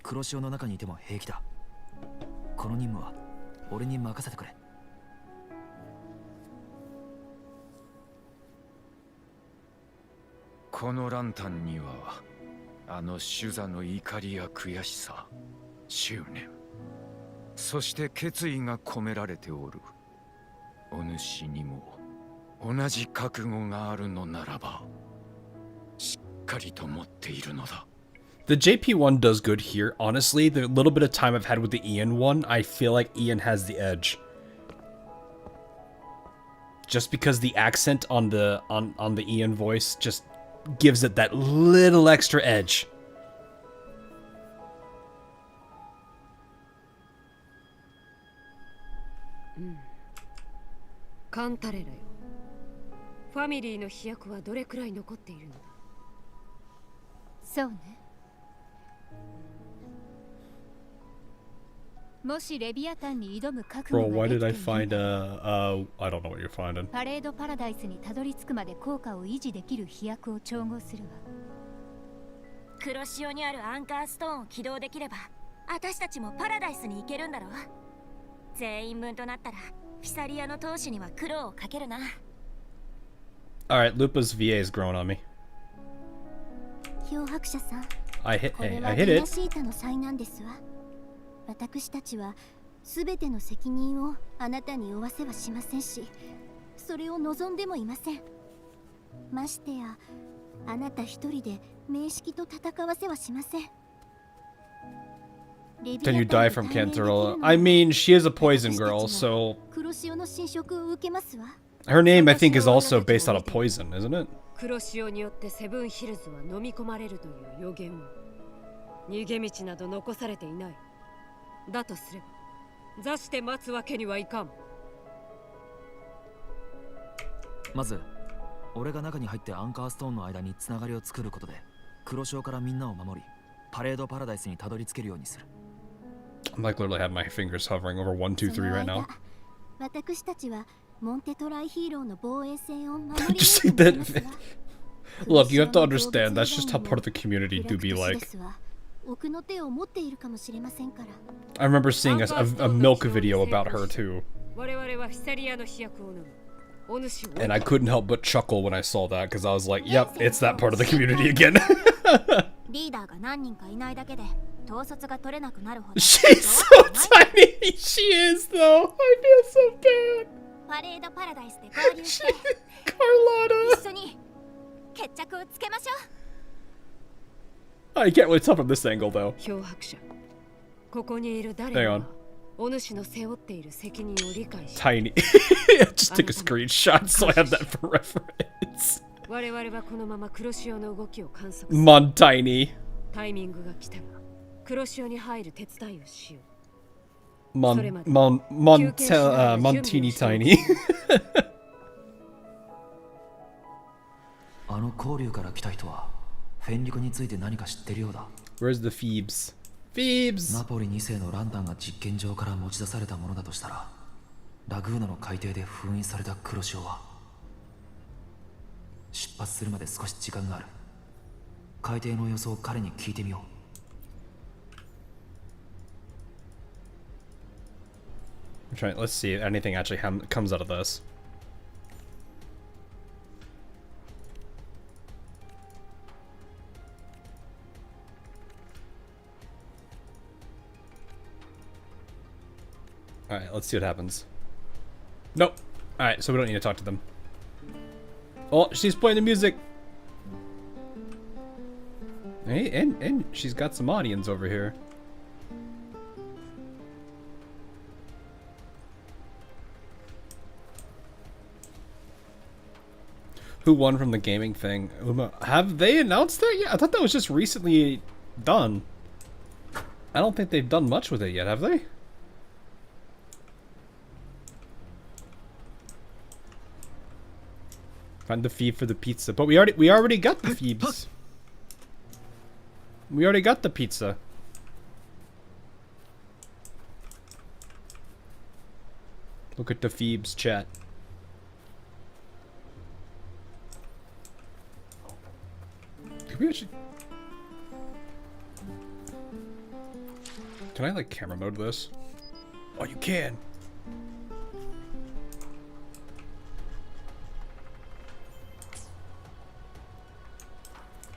黒潮の中にいても平気だ。この任務は俺に任せてくれ。このランタンにはあのシュザの怒りや悔しさ、執念、そして決意が込められておる。お主にも同じ覚悟があるのならば、しっかりと持っているのだ。The JP one does good here. Honestly, the little bit of time I've had with the Ian one, I feel like Ian has the edge. Just because the accent on the Ian voice just gives it that little extra edge. カンタレラよ。ファミリーの飛躍はどれくらい残っているのだ。そうね。もしレビアタンに挑む覚悟 Bro, が why で did き I てい find るなら I don't know what you're finding. パレードパラダイスにたどり着くまで効果を維持できる飛躍を調合するわ。黒潮にあるアンカーストーンを起動できれば、私たちもパラダイスに行けるんだろう。全員分となったらフィサリアの闘士には苦労をかけるな。Alright, Lupa's VA is growing on me. 漂白者さん、 I hit これ it. は I デ hit ナ it. シータの災難ですわ。私たちはすべての責任をあなたに負わせはしませんし、それを望んでもいません。ましてやあなた一人で面識と戦わせはしません。 Can you die from Cantarola? I mean, she is a poison girl, so 黒潮の侵食を受けますわ。 her name I think is also based out of poison, isn't it? 黒潮によってセブンヒルズは飲み込まれるという予言を。逃げ道など残されていない。だとすれば座して待つわけにはいかん。まず俺が中に入ってアンカーストーンの間につながりを作ることで黒潮からみんなを守り、パレードパラダイスにたどり着けるようにする。 I'm like literally have my fingers hovering over 1, 2, 3 right now. 私たちはモンテトライヒーローの防衛線を守り Just like that. Look, you have to understand, that's just how part of the community do be like. 奥の手を持っているかもしれませんから。 I remember seeing a milk video about her too. 我々はフィサリアの飛躍を飲む。お主を And I couldn't help but chuckle when I saw that because I was like, yep, it's that part of the community again. リーダーが何人かいないだけで統率が取れなくなるほど。 She's so tiny. She is though. I feel so bad. パレードパラダイスで合流して Carlotta. 一緒に決着をつけましょう。 I can't really tell from this angle though. 漂白者。ここにいる誰 Hang も on. お主の背負っている責任を理解し。 Tiny. Just took a screenshot so I have that for reference. 我々はこのまま黒潮の動きを観測する。 Mon Tiny. タイミングが来たら黒潮に入る手伝いをしよう。 Montini Tiny. あの交流から来た人はフェンリコについて何か知ってるようだ。 Where's the Phoebes? Phoebes! ナポリ2世のランタンが実験場から持ち出されたものだとしたら、ラグーナの海底で封印された黒潮は出発するまで少し時間がある。海底の様子を彼に聞いてみよI'm trying. Let's see if anything actually comes out of this. Alright, let's see what happens. Nope. Alright, so we don't need to talk to them. Oh, she's playing the music! Hey, and she's got some audience over here. Who won from the gaming thing? Uma, have they announced that yet? I thought that was just recently done. I don't think they've done much with it yet, have they? Find the Phoebe for the pizza. But we already got the Phoebes. We already got the pizza. Look at the Phoebes chat. Could we actually... Can I like camera mode this? Oh, you can.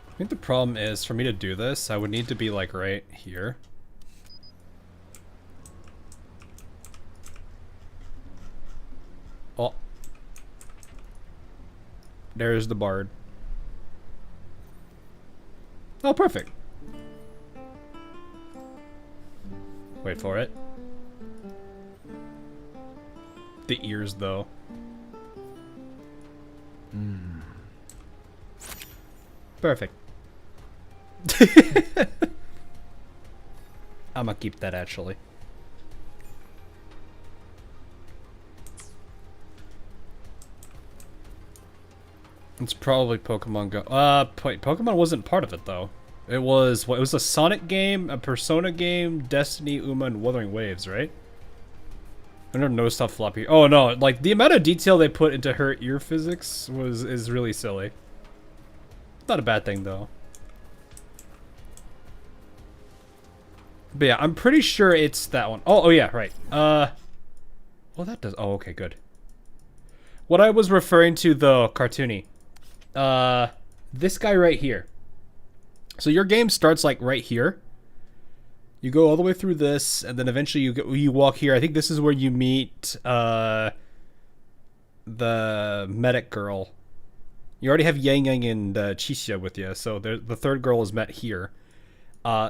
I think the problem is for me to do this, I would need to be like right here. Oh. There's the bard. Oh, perfect. Wait for it. The ears, though. Perfect. I'm gonna keep that, actually. It's probably Pokemon Go. Pokemon wasn't part of it, though. It was what? It was a Sonic game, a Persona game, Destiny, Uma, and Wuthering Waves, right? I don't know stuff floppy. Oh no! Like the amount of detail they put into her ear physics is really silly. Not a bad thing though. But yeah, I'm pretty sure it's that one. Oh yeah, right. Well that does. Oh okay, good. What I was referring to though, cartoony. This guy right here. So your game starts like right here. You go all the way through this, and then eventually you walk here. I think this is where you meet the medic girl. You already have Yang Yang and Chisa with you, so the third girl is met here.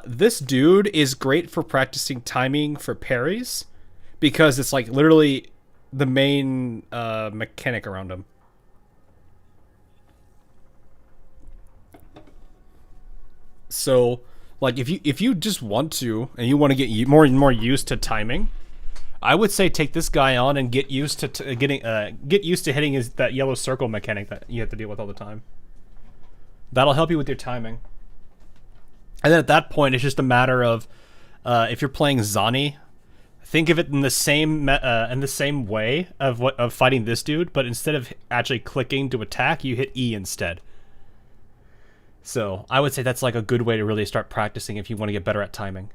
This dude is great for practicing timing for parries, because it's like literally the main mechanic around him. So, like, if you just want to, and you want to get more and more used to timing, I would say take this guy on and get used to get used to hitting that yellow circle mechanic that you have to deal with all the time. That'll help you with your timing. And then at that point, it's just a matter of if you're playing Zani, think of it in the same way of fighting this dude, but instead of actually clicking to attack, you hit E instead. So I would say that's like a good way to really start practicing if you want to get better at timing.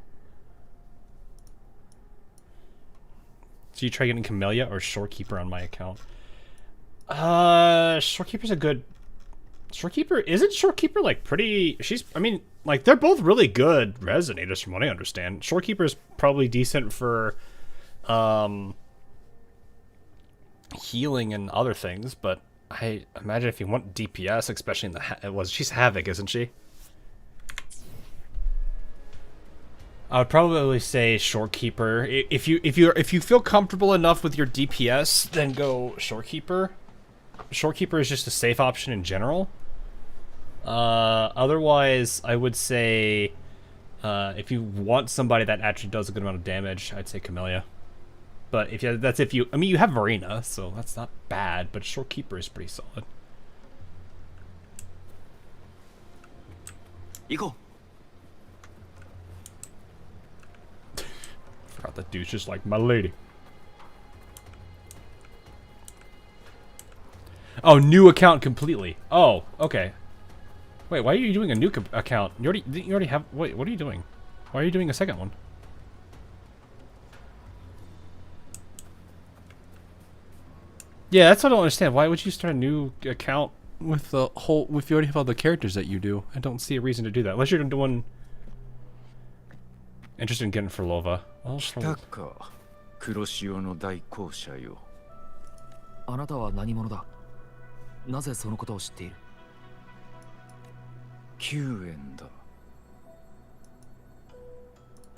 So you try getting Camellia or Shorekeeper on my account. Shorekeeper's a good... Shorekeeper... Isn't Shorekeeper like pretty... I mean, like they're both really good resonators from what I understand. Shorekeeper's probably decent for healing and other things, but I imagine if you want DPS, especially in the she's Havoc, isn't she? I would probably say Shorekeeper. If you feel comfortable enough with your DPS, then go Shorekeeper. Shorekeeper is just a safe option in general. Otherwise, I would say if you want somebody that actually does a good amount of damage, I'd say Camellia. But I mean, you have Marina, so that's not bad, but Shorekeeper is pretty solid. Eagle. Forgot that dude's just like my lady. Oh, new account completely. Oh, okay. Wait, why are you doing a new account? You already have. Wait, what are you doing? Why are you doing a second one? Yeah, that's what I don't understand. Why would you start a new account with the whole... If you already have all the characters that you do? I don't see a reason to do that. Unless you're doing... Interested in getting for Lova. Well, 黒潮の大公社よ。あなたは何者だ？なぜそのことを知っている？救援だ。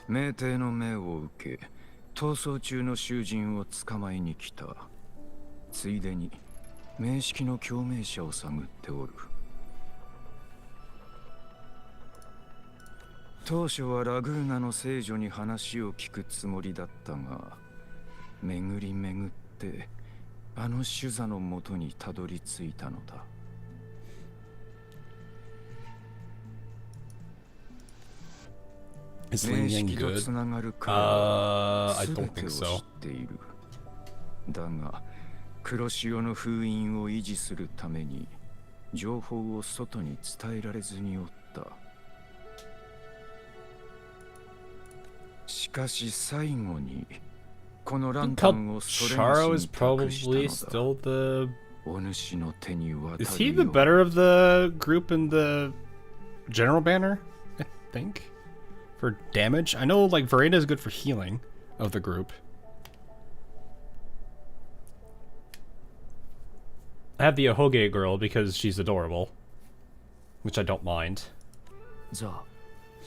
命帝の命を受け、逃走中の囚人を捕まえに来た。ついでに名式の共鳴者を探っておる。当初はラグーナの聖女に話を聞くつもりだったが、巡り巡ってあの主座のもとにたどり着いたのだ。Is Lin Yang good? I don't think so. だが、黒潮の封印を維持するために情報を外に伝えられずにおった。ししかし最後にこのラ I ン think タンをそれが Charo し is に託したの probably だ。 still the... お主の手に渡 Is he る the よう better of the group in the general banner? I think. For damage? I know like Verena is good for healing of the group. I have the Ahoge girl because she's adorable. Which I don't mind. じゃあ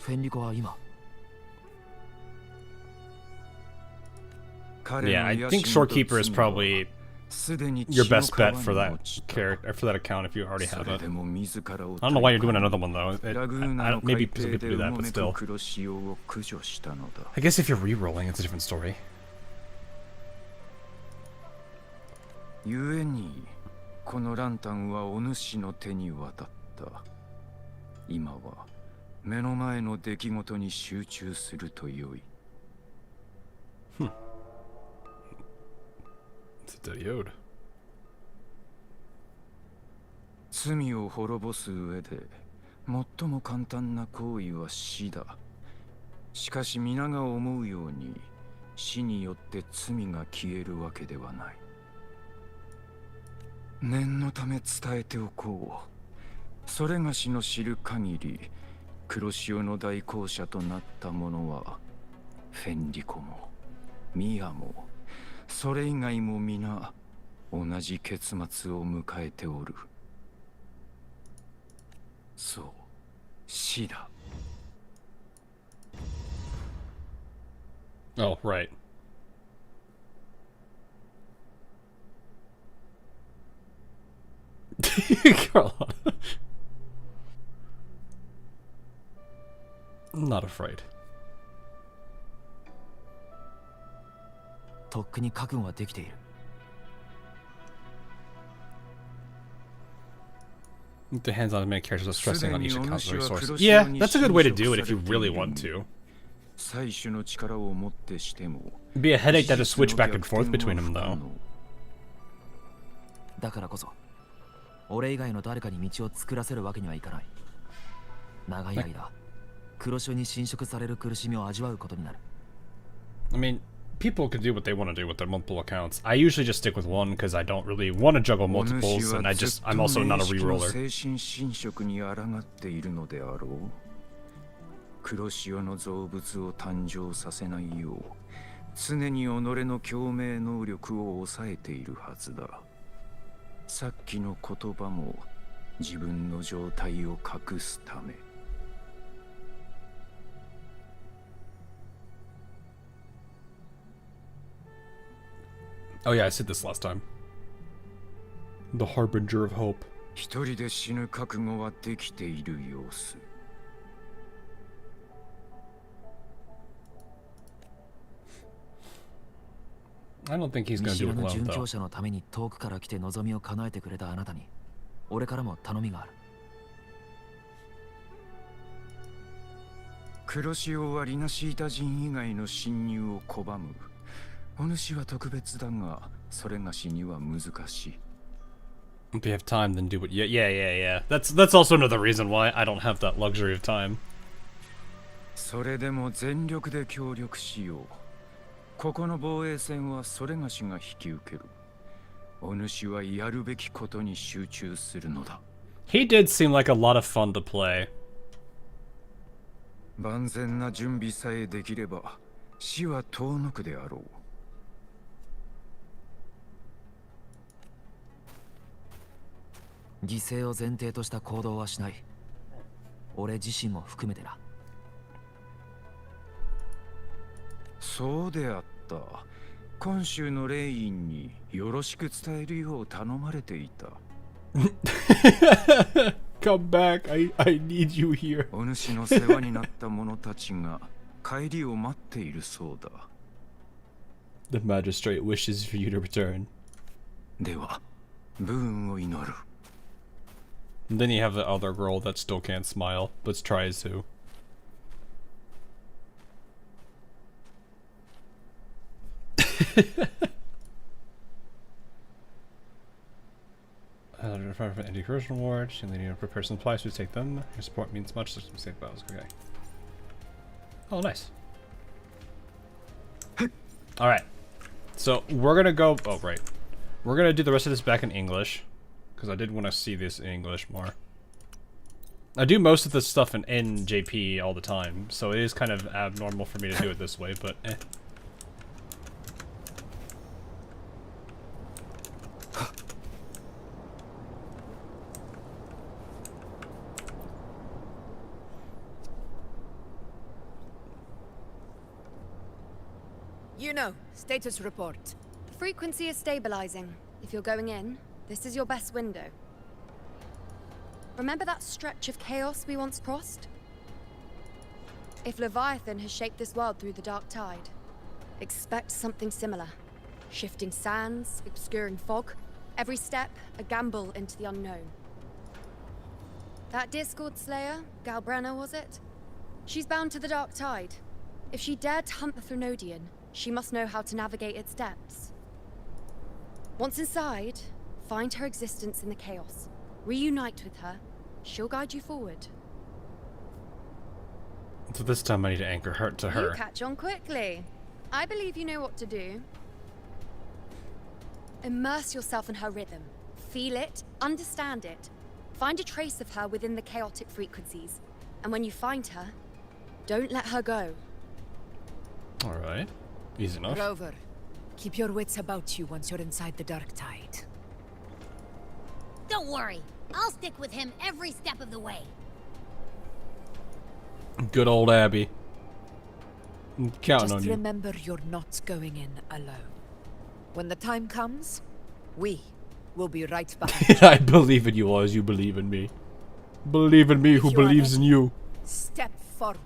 フェンリコは今 Yeah, I think Shorekeeper is probably your best bet for that character, for that account if you already have it. I don't know why you're doing another one though. Maybe some people do that, but still. I guess if you're re-rolling, it's a different story. 故にこのランタンはお主の手に渡った。今は目の前の出来事に集中するとよい。罪を滅ぼす上で最も簡単な行為は死だ。しかし皆が思うように死によって罪が消えるわけではない。念のため伝えておこう。それがしの知る限り黒潮の代行者となった者はフェンリコもミアもそれ以外も皆同じ結末を迎えておる。そう、死だ。Oh, right. I'm not afraid. とっくに覚悟はできている。The hands on many characters are stressing on each account's resources. Yeah, that's a good way to do it if you really want to. It'd be a headache that to switch back and forth between them, though. だからこそ、俺以外の誰かに道を作らせるわけにはいかない。長い間、黒潮に侵食される苦しみを味わうことになる。I mean, people can do what they want to do with their multiple accounts. I usually just stick with one because I don't really want to juggle multiples, and I'm also not a reroller. 黒潮の造物を誕生させないよう、常に己の共鳴能力を抑えているはずだ。さっきの言葉も自分の状態を隠すため。Oh yeah, I said this last time. The harbinger of hope. 一人で死ぬ覚悟はできている様子。I don't think he's gonna do it alone, 準 though. 教者のために遠くから来て望みを叶えてくれたあなたに、俺からも頼みがある。黒潮はリナシータ人以外の侵入を拒む。お主は特別だが、それがしには難しい。If you have time, then do it. Yeah. That's also another reason why I don't have that luxury of time. それでも全力で協力しよう。ここの防衛戦はそれがしが引き受ける。お主はやるべきことに集中するのだ。He did seem like a lot of fun to play. 万全な準備さえできれば、死は遠のくであろう。犠牲を前提とした行動はしない。俺自身も含めてな。そうであった。今週の霊院によろしく伝えるよう頼まれていた。Come back, I need you here. お主の世話になった者たちが帰りを待っているそうだ。The magistrate wishes for you to return. では、武運を祈る。And then you have the other girl that still can't smile, but tries to. For anti-corruption reward, and then you prepare some supplies to take them. Your support means much, so save battles. Okay. Oh, nice. Alright. So, we're gonna go... Oh, right. We're gonna do the rest of this back in English. Because I did want to see this in English more. I do most of this stuff in JP all the time, so it is kind of abnormal for me to do it this way, but eh. You know, status report. Frequency is stabilizing. If you're going in, this is your best window. Remember that stretch of chaos we once crossed? If Leviathan has shaped this world through the dark tide, expect something similar. Shifting sands, obscuring fog, every step a gamble into the unknown. That Discord Slayer, Galbrenna was it? She's bound to the dark tide. If she dared to hunt the Thrunodian, she must know how to navigate its depths. Once inside, find her existence in the chaos. Reunite with her. She'll guide you forward. So this time I need to anchor her to her. You catch on quickly. I believe you know what to do. Immerse yourself in her rhythm. Feel it, understand it. Find a trace of her within the chaotic frequencies. And when you find her, don't let her go. Alright. Easy enough. Rover, keep your wits about you once you're inside the dark tide. Don't worry. I'll stick with him every step of the way. Good old Abby. I'm counting Just on you. remember you're not going in alone. When the time comes, we will be right behind you. I believe in you as you believe in me. Believe in me who If you are believes in ready, you. Step forward.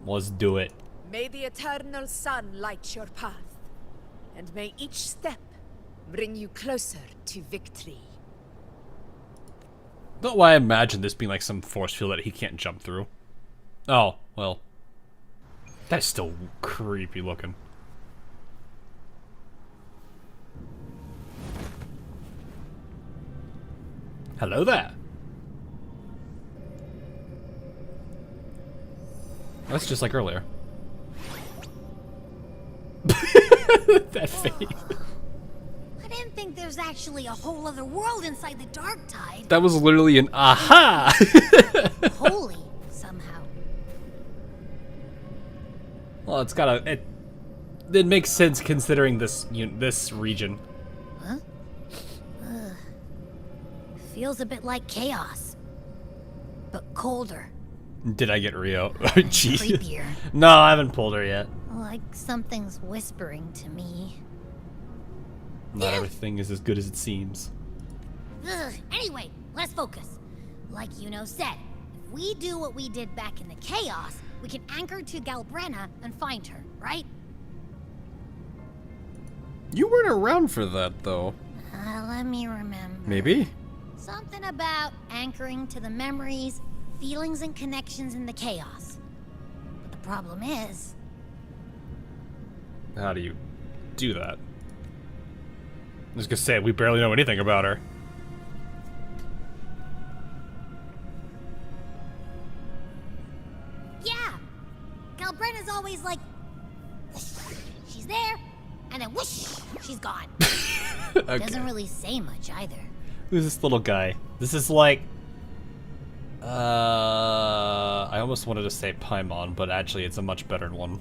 Let's do it. May the eternal sun light your path. And may each step bring you closer to victory. Not why I imagine this being like some force field that he can't jump through. Oh, well. That's still creepy looking. Hello there. That's just like earlier. That face. I didn't think there's actually a whole other world inside the dark tide. That was literally an aha! Holy, somehow. Well, it's gotta... It makes sense considering this this region. Huh? Ugh. Feels a bit like chaos. But colder. Did I get Rio? Jeez. Creepier. No, I haven't pulled her yet. Like something's whispering to me. Not everything is as good as it seems. Ugh. Anyway, let's focus. Like Yuno said, if we do what we did back in the chaos, we can anchor to Galbrenna and find her, right? You weren't around for that, though. Let me remember. Maybe? Something about anchoring to the memories, feelings, and connections in the chaos. But the problem is... How do you do that? I was gonna say, we barely know anything about her. Yeah! Galbrenna's always like... She's there, and then whoosh, she's gone. Okay. Doesn't really say much either. Who's this little guy? This is like... I almost wanted to say Paimon, but actually it's a much better one.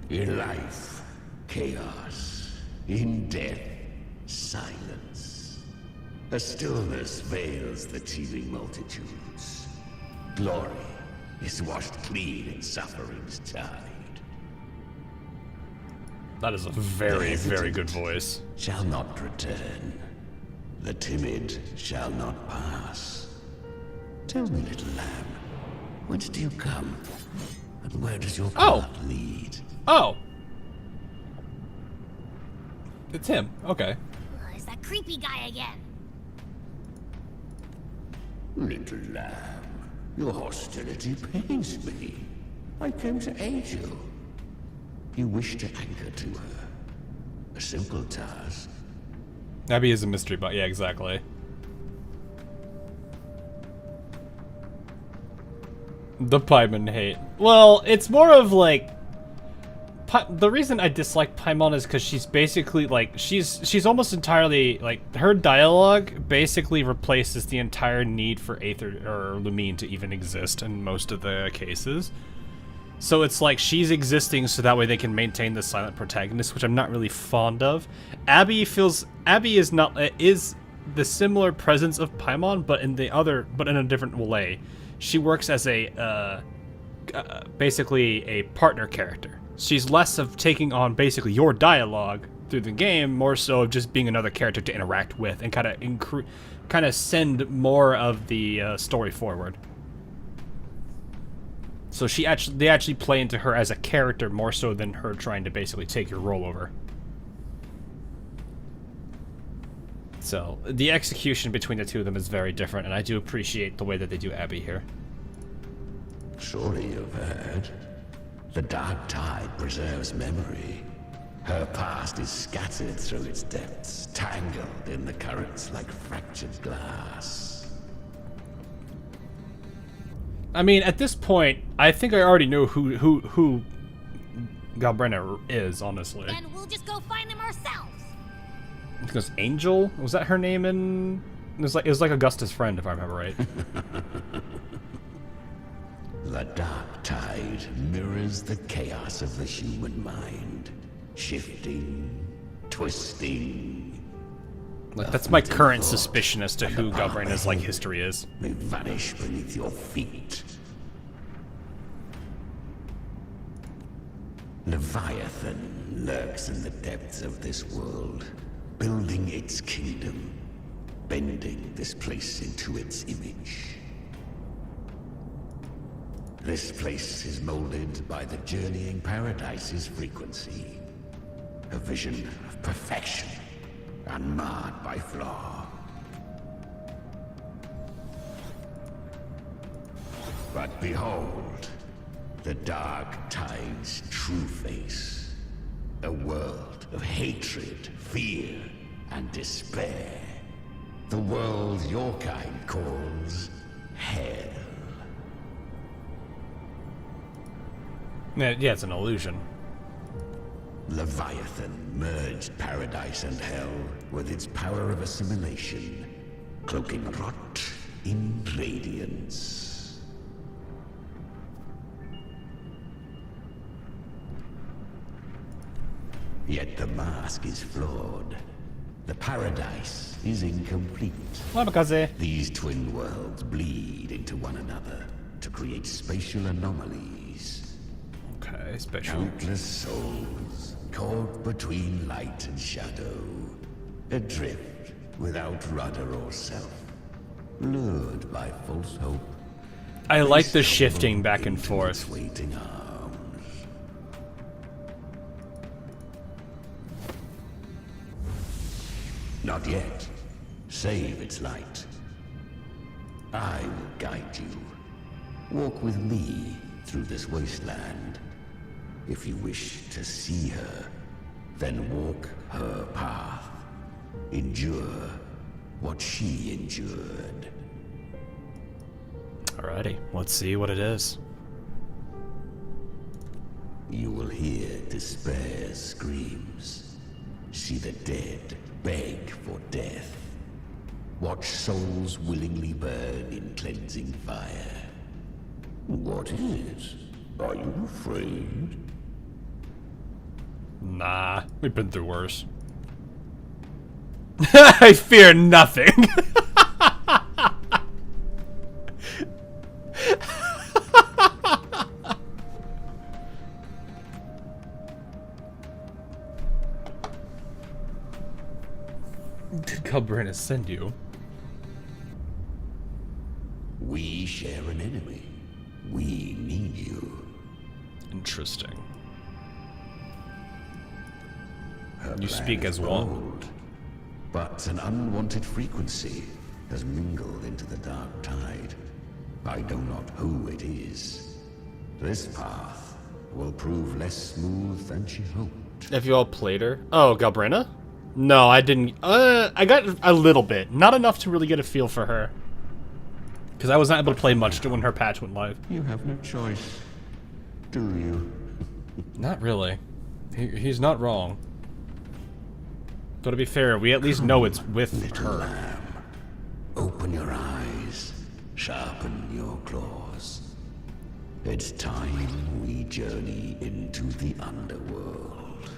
In life, chaos. In death, silence. A stillness veils the teeming multitudes. Glory is washed clean in suffering's tide. That is a very, very good voice. Shall not return. The timid shall not pass. Tell me, little lamb, whence do you come? And where does your path lead? Oh! It's him. Okay. It's that creepy guy again. Little lamb, your hostility pains me. I came to aid you. You wish to anchor to her. A simple task. Abby is a mystery, but yeah, exactly. The Paimon hate. Well, it's more of like... the reason I dislike Paimon is because she's basically like she's almost entirely like her dialogue basically replaces the entire need for Aether or Lumine to even exist in most of the cases. So it's like she's existing so that way they can maintain the silent protagonist, which I'm not really fond of. Abby is the similar presence of Paimon, but in a different way. She works as a basically a partner character. She's less of taking on basically your dialogue through the game, more so of just being another character to interact with and kind of send more of the story forward. So they actually play into her as a character more so than her trying to basically take your role over. So the execution between the two of them is very different, and I do appreciate the way that they do Abby here. Surely you've heard. The dark tide preserves memory. Her past is scattered through its depths, tangled in the currents like fractured glass. I mean, at this point, I think I already know who Galbrina is, honestly. Then we'll just go find them ourselves. Because Angel, was that her name in? It was like Augusta's friend, if I remember right. The dark tide mirrors the chaos of the human mind, shifting, twisting. Like, that's my current suspicion as to who Galbrina's like history is. May vanish beneath your feet. Leviathan lurks in the depths of this world, building its kingdom, bending this place into its image. This place is molded by the journeying paradise's frequency, a vision of perfection, unmarred by flaw. But behold, the dark tide's true face, a world of hatred, fear, and despair. The world your kind calls hell. Yeah, it's an illusion. Leviathan merged paradise and hell with its power of assimilation, cloaking rot in radiance. Yet the mask is flawed. The paradise is incomplete. These twin worlds bleed into one another to create spatial anomalies. Okay, special. Countless souls caught between light and shadow, adrift without rudder or self, lured by false hope. I like the shifting back and forth. Waiting arms. Not yet. Save its light. I will guide you. Walk with me through this wasteland. If you wish to see her, then walk her path. Endure what she endured. Alrighty, let's see what it is. You will hear despair's screams. See the dead beg for death. Watch souls willingly burn in cleansing fire. What is? Are you afraid? Nah, we've been through worse. I fear nothing. Did Galbrina send you? We share an enemy. We need you. Interesting. Her You plan speak is as one. bold, but an unwanted frequency has mingled into the dark tide. I know not who it is. This path will prove less smooth than she hoped. Have you all played her? Oh, Galbrina? No, I didn't. I got a little bit. Not enough to really get a feel for her. Because I was not able to play much when her patch went live. You have no choice, do you? Not really. He's not wrong. But to be fair, we at least know it's with Little her. lamb, open your eyes, sharpen your claws. It's time we journey into the underworld.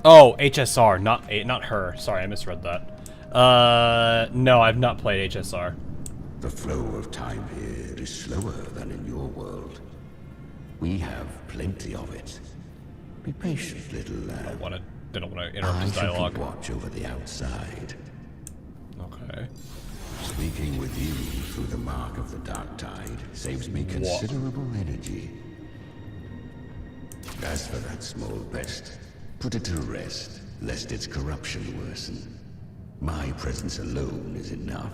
Oh, HSR, not her. Sorry, I misread that. No, I've not played HSR. The flow of time here is slower than in your world. We have plenty of it. Be patient, little lamb. They don't want to interrupt his dialogue. I shall keep watch over the outside. Okay. Speaking with you through the mark of the dark tide saves me considerable energy. As for that small pest, put it to rest, lest its corruption worsen. My presence alone is enough.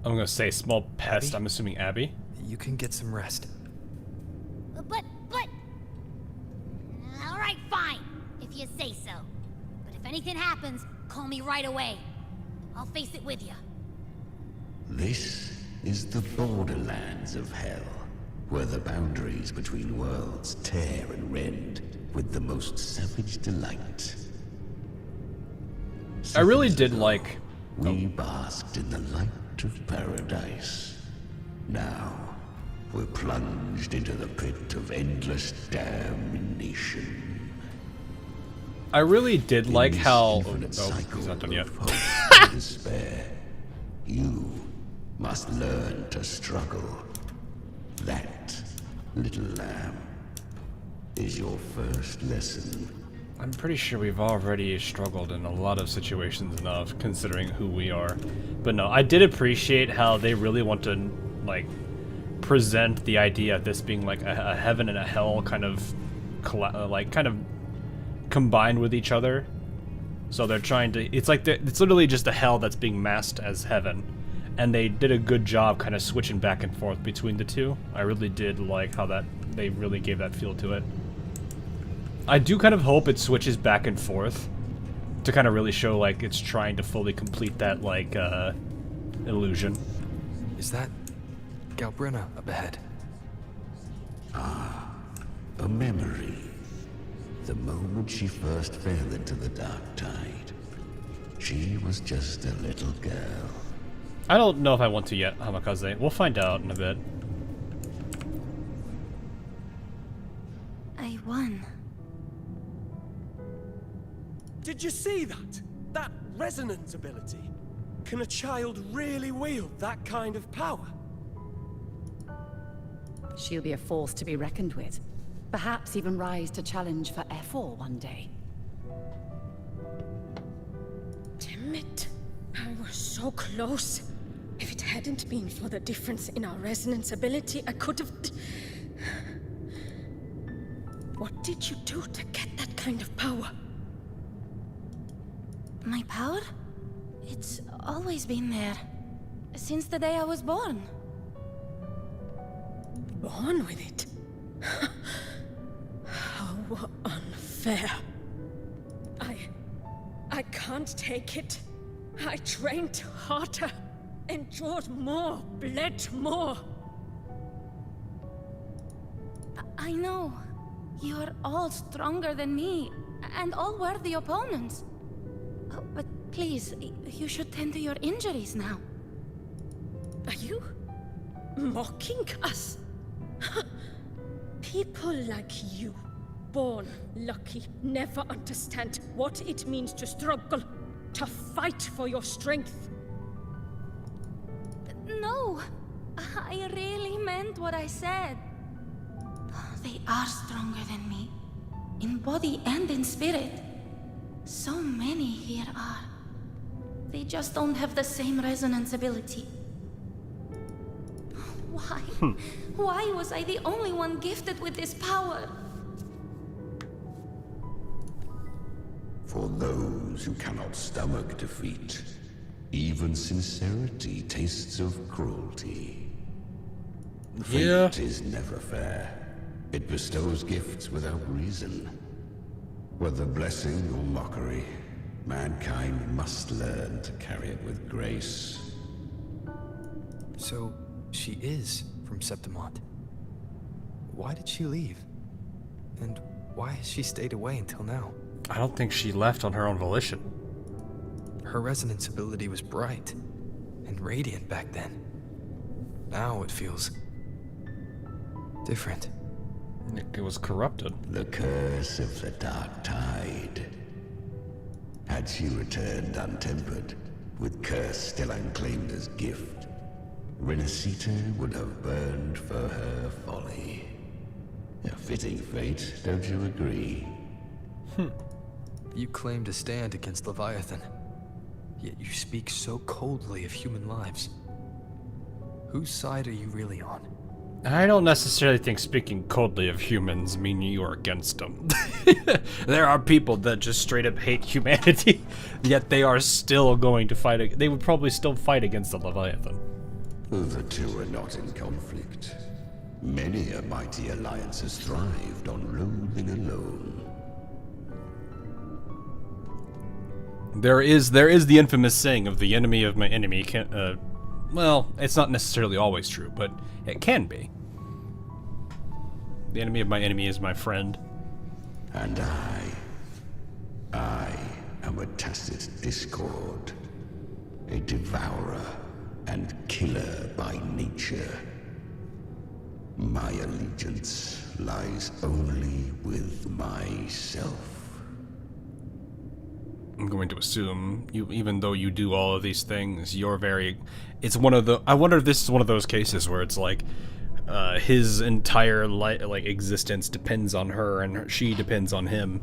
I'm gonna say small pest. Abby? I'm assuming Abby. You can get some rest. But... Alright, fine, if you say so. But if anything happens, call me right away. I'll face it with you. This is the borderlands of hell, where the boundaries between worlds tear and rend with the most savage delight. I really did like... We basked in the light of paradise. Now, we're plunged into the pit of endless damnation. I really did like how... Infinite Oh, cycle he's not done yet. of hope and despair. You must learn to struggle. That, little lamb, is your first lesson. I'm pretty sure we've already struggled in a lot of situations enough, considering who we are. But no, I did appreciate how they really want to, like, present the idea of this being like a heaven and a hell kind of, kind of combined with each other. So they're trying to, it's like, it's literally just a hell that's being masked as heaven. And they did a good job kind of switching back and forth between the two. I really did like how that, they really gave that feel to it. I do kind of hope it switches back and forth to kind of really show like it's trying to fully complete that like illusion. Is that Galbrenna up ahead? Ah, a memory. The moment she first fell into the dark tide, she was just a little girl. I don't know if I want to yet, Hamakaze. We'll find out in a bit. I won. Did you see that? That resonance ability? Can a child really wield that kind of power? She'll be a force to be reckoned with. Perhaps even rise to challenge for F4 one day. Damn it. I was so close. If it hadn't been for the difference in our resonance ability, I could have... What did you do to get that kind of power? My power? It's always been there. Since the day I was born. Born with it? How unfair. I can't take it. I trained harder, endured more, bled more. I know. You're all stronger than me, and all worthy opponents. Oh, but please, you should tend to your injuries now. Are you mocking us? People like you, born lucky, never understand what it means to struggle, to fight for your strength. No, I really meant what I said. They are stronger than me, in body and in spirit. So many here are. They just don't have the same resonance ability. Why? Why was I the only one gifted with this power? For those who cannot stomach defeat, even sincerity tastes of cruelty. Fate is never fair. It bestows gifts without reason. Whether blessing or mockery, mankind must learn to carry it with grace. So, she is from Septimont. Why did she leave? And Why has she stayed away until now? I don't think she left on her own volition. Her resonance ability was bright and radiant back then. Now it feels different. It was corrupted. The curse of the Dark Tide. Had she returned untempered, with curse still unclaimed as gift, Renacita would have burned for her folly. A fitting fate, don't you agree? You claim to stand against Leviathan, yet you speak so coldly of human lives. Whose side are you really on? I don't necessarily think speaking coldly of humans mean you are against them. There are people that just straight up hate humanity, yet they are still going to fight. They would probably still fight against the Leviathan. The two are not in conflict. Many a mighty alliance has thrived on loathing alone. There is the infamous saying of the enemy of my enemy can. Well, it's not necessarily always true, but it can be. The enemy of my enemy is my friend. And I am a tacit discord, a devourer and killer by nature. My allegiance lies only with myself. I'm going to assume you, even though you do all of these things, you're very. It's one of the. I wonder if this is one of those cases where it's like, his entire existence depends on her, and she depends on him.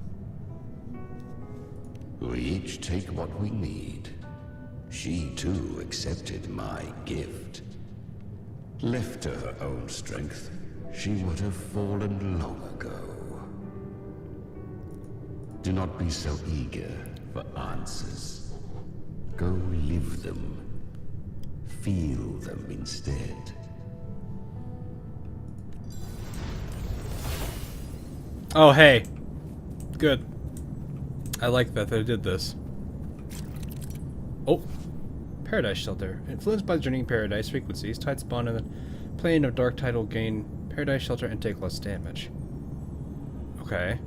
We each take what we need. She too accepted my gift. Left to her own strength, she would have fallen long ago. Do not be so eager for answers. Go live them. Feel them instead. Oh, hey. Good. I like that they did this. Oh. Paradise Shelter. Influenced by the journeying paradise frequencies, tide spawn in the plane of dark tide will gain Paradise Shelter and take less damage. Okay.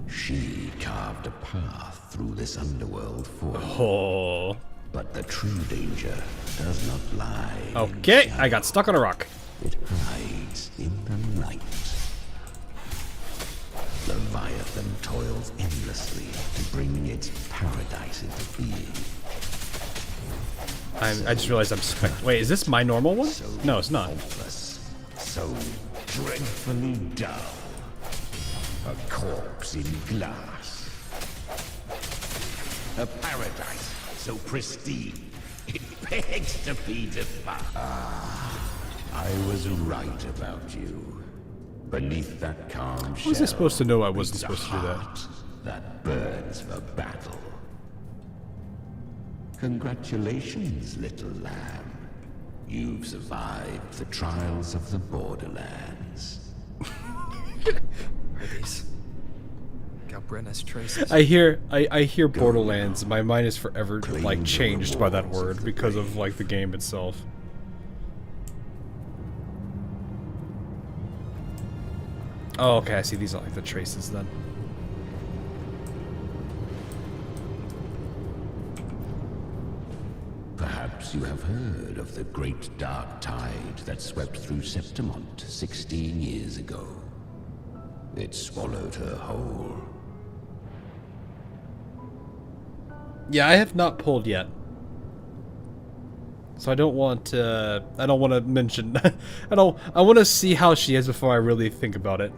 She carved a path through this underworld for you. Oh. But the true danger does not lie. Okay, I got stuck on a rock. It hides in the light. Leviathan toils endlessly to bring its paradise into being. I just realized I'm wait, is this my normal one? So no, it's not. Hopeless, so dreadfully dull. A corpse in glass. A paradise so pristine, it begs to be defied. I was right about you. Beneath that calm shell, was I supposed to know I wasn't supposed to do that? That burns for battle. Congratulations, little lamb. You've survived the trials of the Borderlands. Are these Galbrena's traces? I hear Borderlands. My mind is forever like changed by that word because of like the game itself. Oh, okay, I see. These are like the traces then. Perhaps you have heard of the great dark tide that swept through Septimont 16 years ago. It swallowed her whole. Yeah, I have not pulled yet. So I don't want to mention I want to see how she is before I really think about it.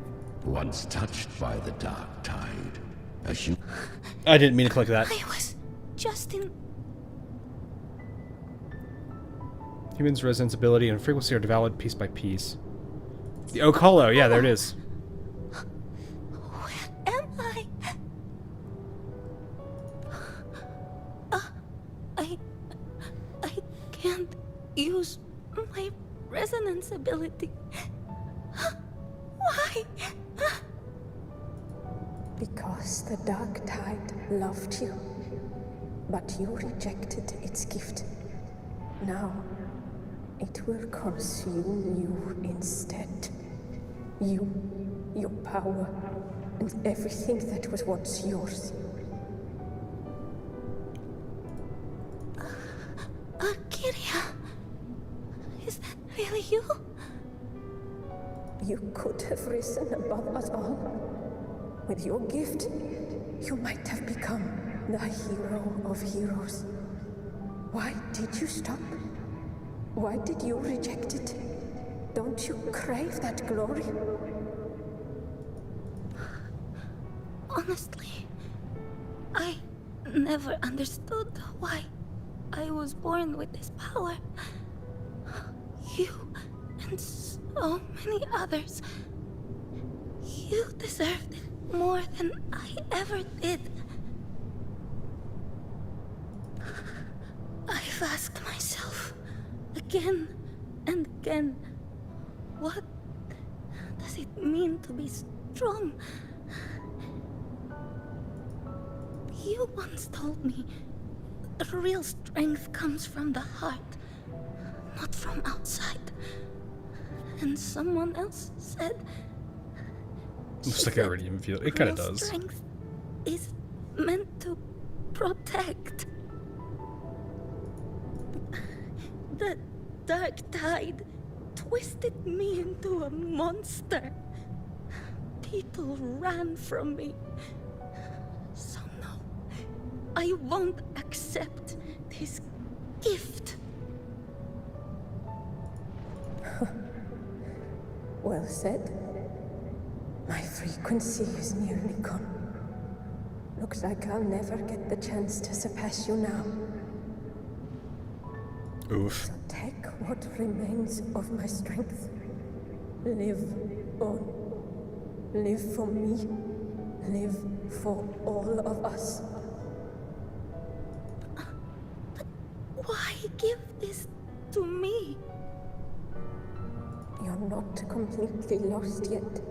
Once touched by the dark tide, I didn't mean to click that. I was just in. Humans' resonance ability and frequency are developed piece by piece. The Oak Hollow, yeah, there it is. Where am I? I can't use my resonance ability. Why? Because the dark tide loved you, but you rejected its gift. Now, it will consume you instead. You your power, and everything that was once yours. Kiria, is that really you? You could have risen above us all. With your gift, you might have become the hero of heroes. Why did you stop? Why did you reject it? Don't you crave that glory? Honestly, I never understood why I was born with this power. You and so many others, you deserved it more than I ever did. I've asked myself again and again, what does it mean to be strong? You once told me real strength comes from the heart, not from outside. And someone else said... Looks like I already even feel it. It kind of does. Strength is meant to protect. The dark tide twisted me into a monster. People ran from me. So no, I won't accept this gift. Well said. My frequency is nearly gone. Looks like I'll never get the chance to surpass you now. Oof. So take what remains of my strength. Live on. Live for me. Live for all of us. Why give this to me? You're not completely lost yet.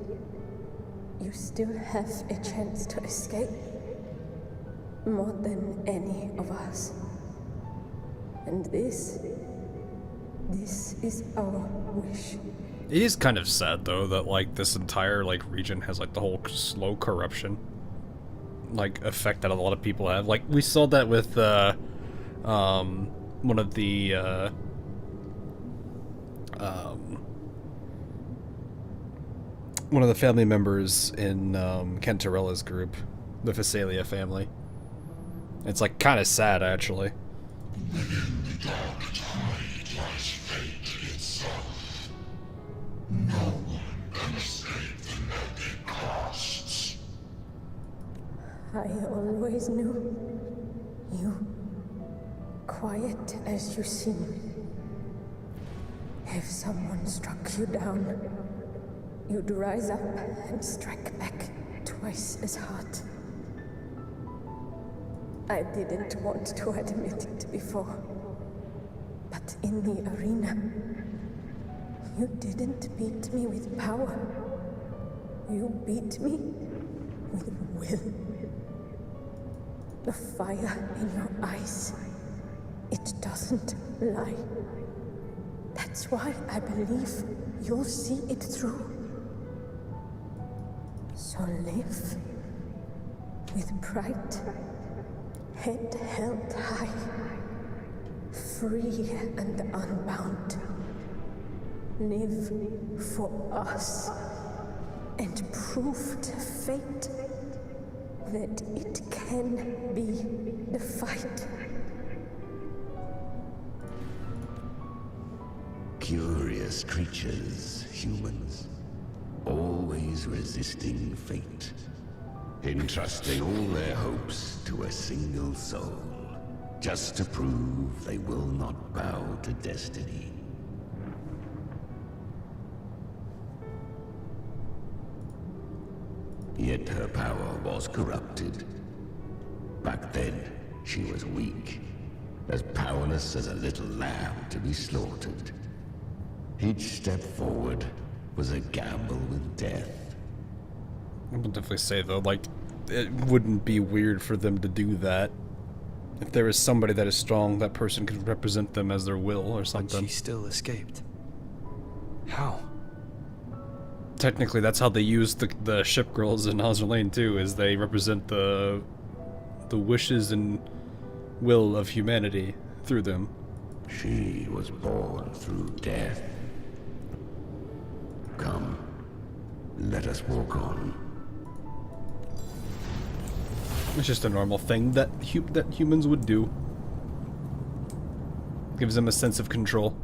You still have a chance to escape. More than any of us. And this is our wish. It is kind of sad though that like this entire like region has like the whole slow corruption like effect that a lot of people have. Like we saw that with one of the one of the family members in Cantarella's group, the Phasalia family. It's like kind of sad actually. Within the dark tide lies fate itself. No one can escape the net it casts. I always knew you, quiet as you seem. If someone struck you down, you'd rise up and strike back twice as hard. I didn't want to admit it before, but in the arena, you didn't beat me with power. You beat me with will. The fire in your eyes, it doesn't lie. That's why I believe you'll see it through. So live with pride, head held high, free and unbound. Live for us and prove to fate that it can be the fight. Curious creatures, humans, always resisting fate, entrusting all their hopes to a single soul, just to prove they will not bow to destiny. Yet her power was corrupted. Back then, she was weak, as powerless as a little lamb to be slaughtered. Each step forward was a gamble with death. I will definitely say though, like, it wouldn't be weird for them to do that. If there is somebody that is strong, that person could represent them as their will or something. But she still escaped. How? technically that's how they use the ship girls in Hauser Lane too, is they represent the wishes and will of humanity through them. She was born through death. Come, let us walk on. It's just a normal thing that humans would do. Gives them a sense of control.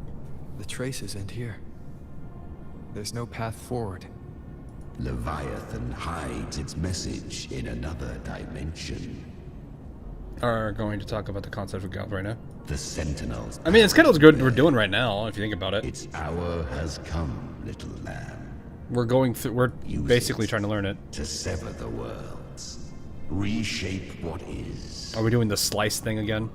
The traces end here. There's no path forward. Leviathan hides its message in another dimension. Are going to talk about the concept of God right now. The Sentinels. I mean, it's kind of good we're doing right now, if you think about it. Its hour has come, little lamb. We're going through. We're basically trying to learn it. To sever the worlds, reshape what is. Are we doing the slice thing again?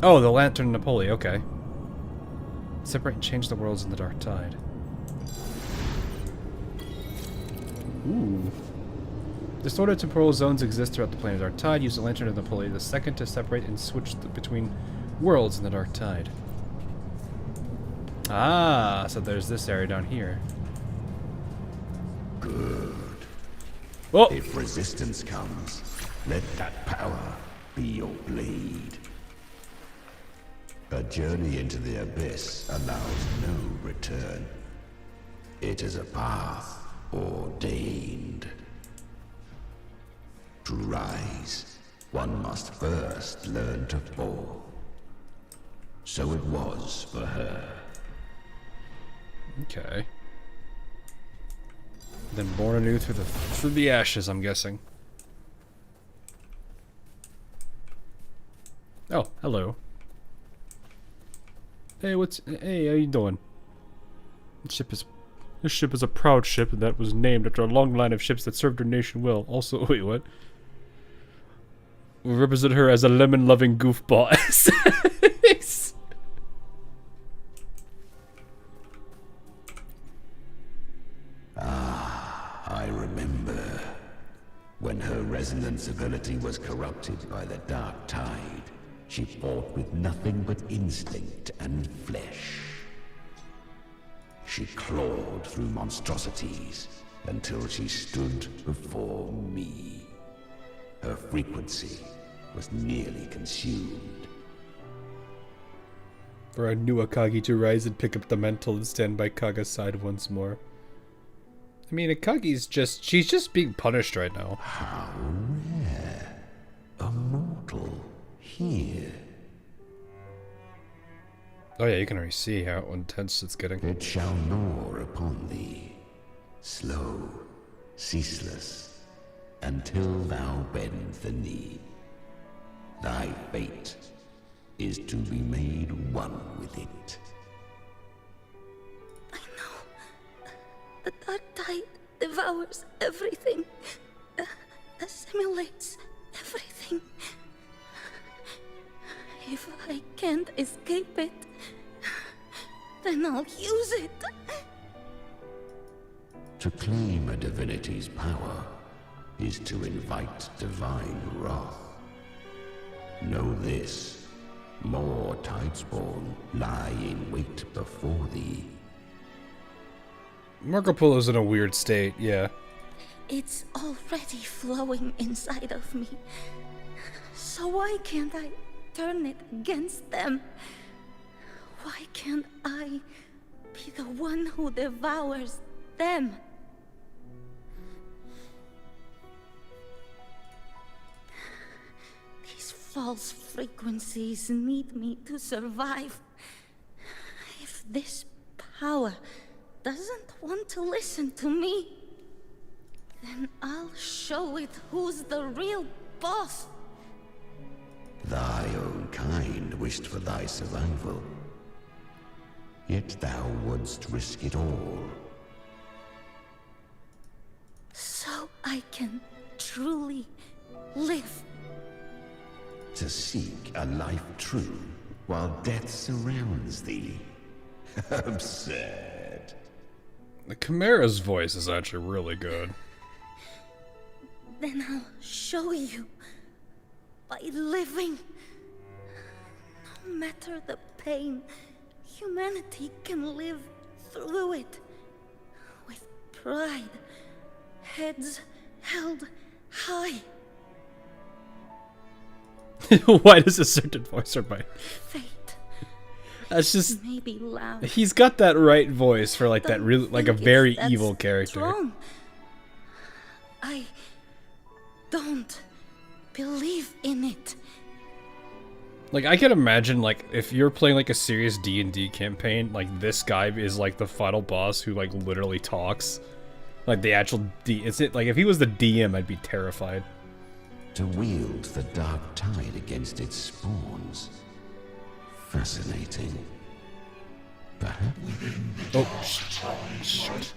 Oh, the Lantern Napoli. Okay. Separate and change the worlds in the Dark Tide. Ooh. Distorted temporal zones exist throughout the planet Dark Tide. Use the Lantern of Napoli II to separate and switch between worlds in the Dark Tide. Ah, so there's this area down here. Good. Oh. If resistance comes, let that power be your blade. A journey into the abyss allows no return. It is a path ordained. To rise, one must first learn to fall. So it was for her. Okay. Then born anew through the ashes, I'm guessing. Oh, hello. Hey, hey, how you doing? This ship is a proud ship that was named after a long line of ships that served her nation well. Also, wait, what? We represent her as a lemon-loving goofball. I remember when her resonance ability was corrupted by the Dark Tide. She fought with nothing but instinct and flesh. She clawed through monstrosities until she stood before me. Her frequency was nearly consumed. For a new Akagi to rise and pick up the mantle and stand by Kaga's side once more. I mean, Akagi's she's just being punished right now. How rare. A mortal here. Oh yeah, you can already see how intense it's getting. It shall gnaw upon thee, slow, ceaseless, until thou bend the knee. Thy fate is to be made one with it. I know. The Dark Tide devours everything, assimilates everything. If I can't escape it, then I'll use it. To claim a divinity's power is to invite divine wrath. Know this, more Tidespawn lie in wait before thee. Marco Polo's in a weird state, yeah. It's already flowing inside of me. So why can't I turn it against them? Why can't I be the one who devours them? These false frequencies need me to survive. If this power doesn't want to listen to me, then I'll show it who's the real boss. Thy own kind wished for thy survival. Yet thou wouldst risk it all. So I can truly live. To seek a life true while death surrounds thee. Absurd. The Chimera's voice is actually really good. Then I'll show you. By living. No matter the pain, humanity can live through it. pride. Heads held high. Why does a certain voice remind? Fate That's just. may be loud. He's got that right voice for like that really like a think very it's that evil character. strong. I don't believe in it. Like I can imagine like if you're playing like a serious D&D campaign, like this guy is like the final boss who like literally talks. Like the actual is it like if he was the DM, I'd be terrified. To wield the dark tide against its spawns. Fascinating. Perhaps. Oh, shit.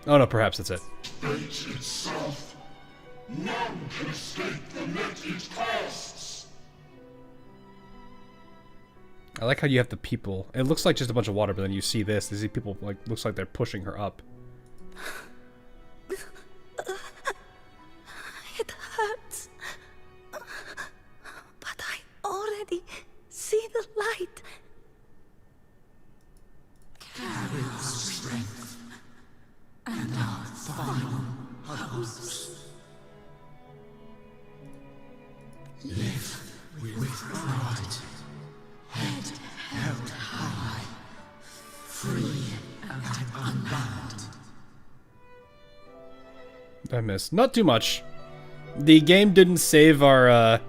Oh no, perhaps that's it. Fate itself. None can escape the net it casts. I like how you have the people. It looks like just a bunch of water, but then you see this. You see people like looks like they're pushing her up. It hurts. But I already see the light. Carry our strength and our final hopes. Live with pride, head held high, free and unbound. I missed. Not too much. The game didn't save our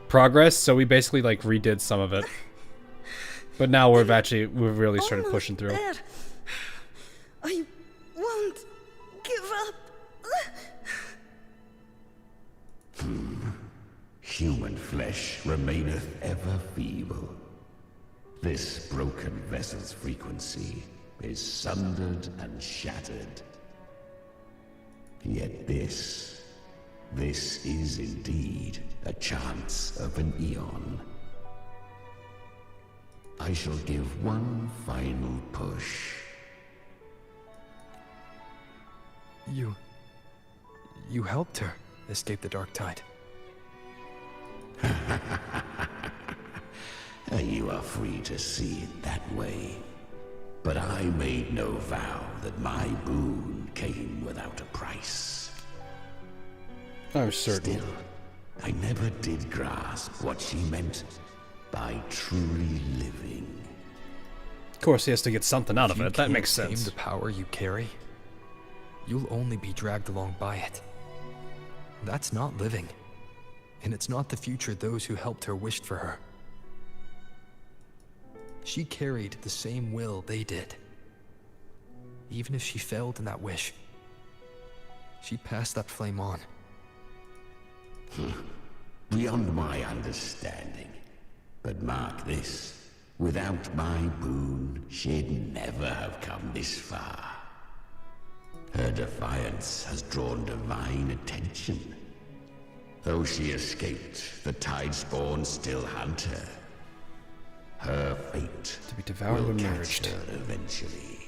progress, so we basically like redid some of it. But now we've really started pushing through. There. I won't give up. Human flesh remaineth ever feeble. This broken vessel's frequency is sundered and shattered. Yet this is indeed a chance of an eon. I shall give one final push. You helped her escape the dark tide. You are free to see it that way. But I made no vow that my boon came without a price. I'm certain. Still, I never did grasp what she meant by truly living. Of course, he has to get something out of it. That makes sense. The power you carry, you'll only be dragged along by it. That's not living. And it's not the future those who helped her wished for her. She carried the same will they did. Even if she failed in that wish, she passed that flame on. Beyond my understanding. But mark this, without my boon, she'd never have come this far. Her defiance has drawn divine attention. Though she escaped, the Tidespawn still hunt her. Her fate to be devoured will and catch merged. her eventually.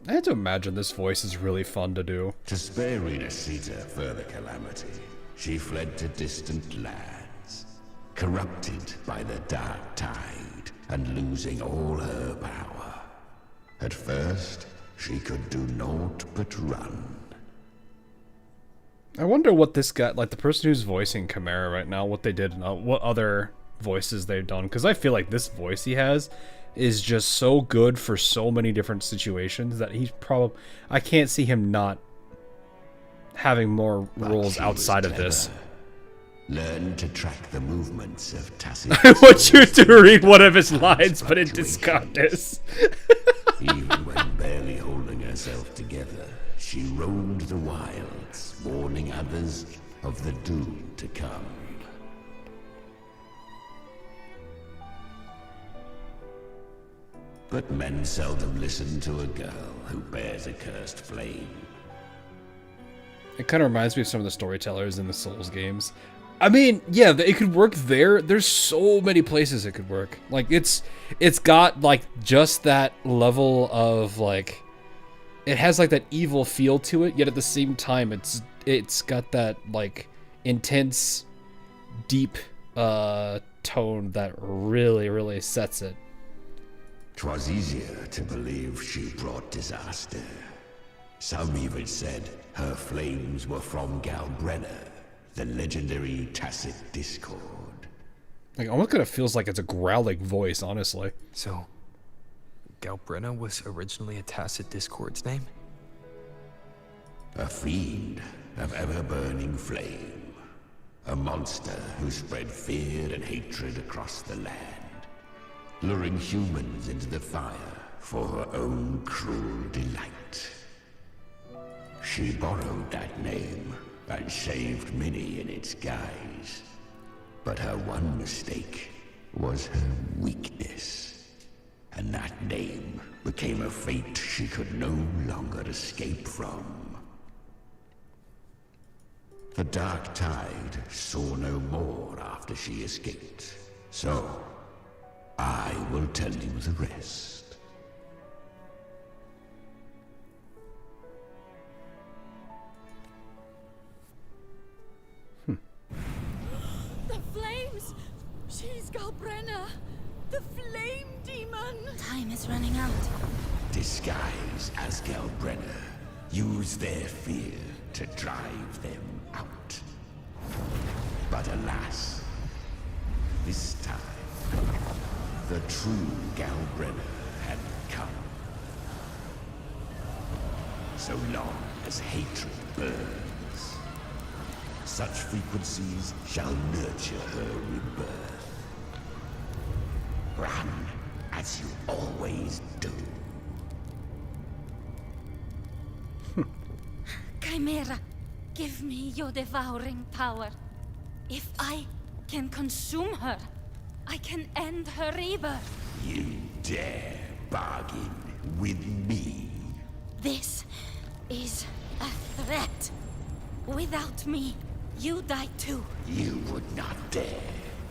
I had to imagine this voice is really fun to do. To spare Renacita further calamity, she fled to distant lands, corrupted by the dark tide and losing all her power. At first, she could do naught but run. I wonder what this guy, like the person who's voicing Chimera right now, what they did and what other voices they've done. Because I feel like this voice he has is just so good for so many different situations that he's probably... I can't see him not having more roles outside of this. Learn to track the movements of Tacit. I want you to read one of his lines, but in Discartes. Even when barely holding herself together, she roamed the wilds, warning others of the doom to come. But men seldom listen to a girl who bears a cursed flame. It kind of reminds me of some of the storytellers in the Souls games. I mean, yeah, it could work there. There's so many places it could work. Like, it's got, like, just that level of, like... It has, like, that evil feel to it, yet at the same time, it's got that, like, intense, deep tone that really, really sets it. 'Twas easier to believe she brought disaster. Some even said her flames were from Galbrenna, the legendary tacit discord. Like, almost kind of feels like it's a growling voice, honestly. So, Galbrenna was originally a tacit discord's name? A fiend of ever-burning flame. A monster who spread fear and hatred across the land, luring humans into the fire for her own cruel delight. She borrowed that name and saved many in its guise. But her one mistake was her weakness. And that name became a fate she could no longer escape from. The Dark Tide saw no more after she escaped. So, I will tell you the rest. The flames! She's Galbrenna! The flame demon! Time is running out. Disguised as Galbrenna, use their fear to drive them out. But alas, this time, the true Galbrenna had come. So long as hatred burns, such frequencies shall nurture her rebirth. Run as you always do. Chimera, give me your devouring power. If I can consume her, I can end her rebirth. You dare bargain with me? This is a threat. Without me, you die too. You would not dare.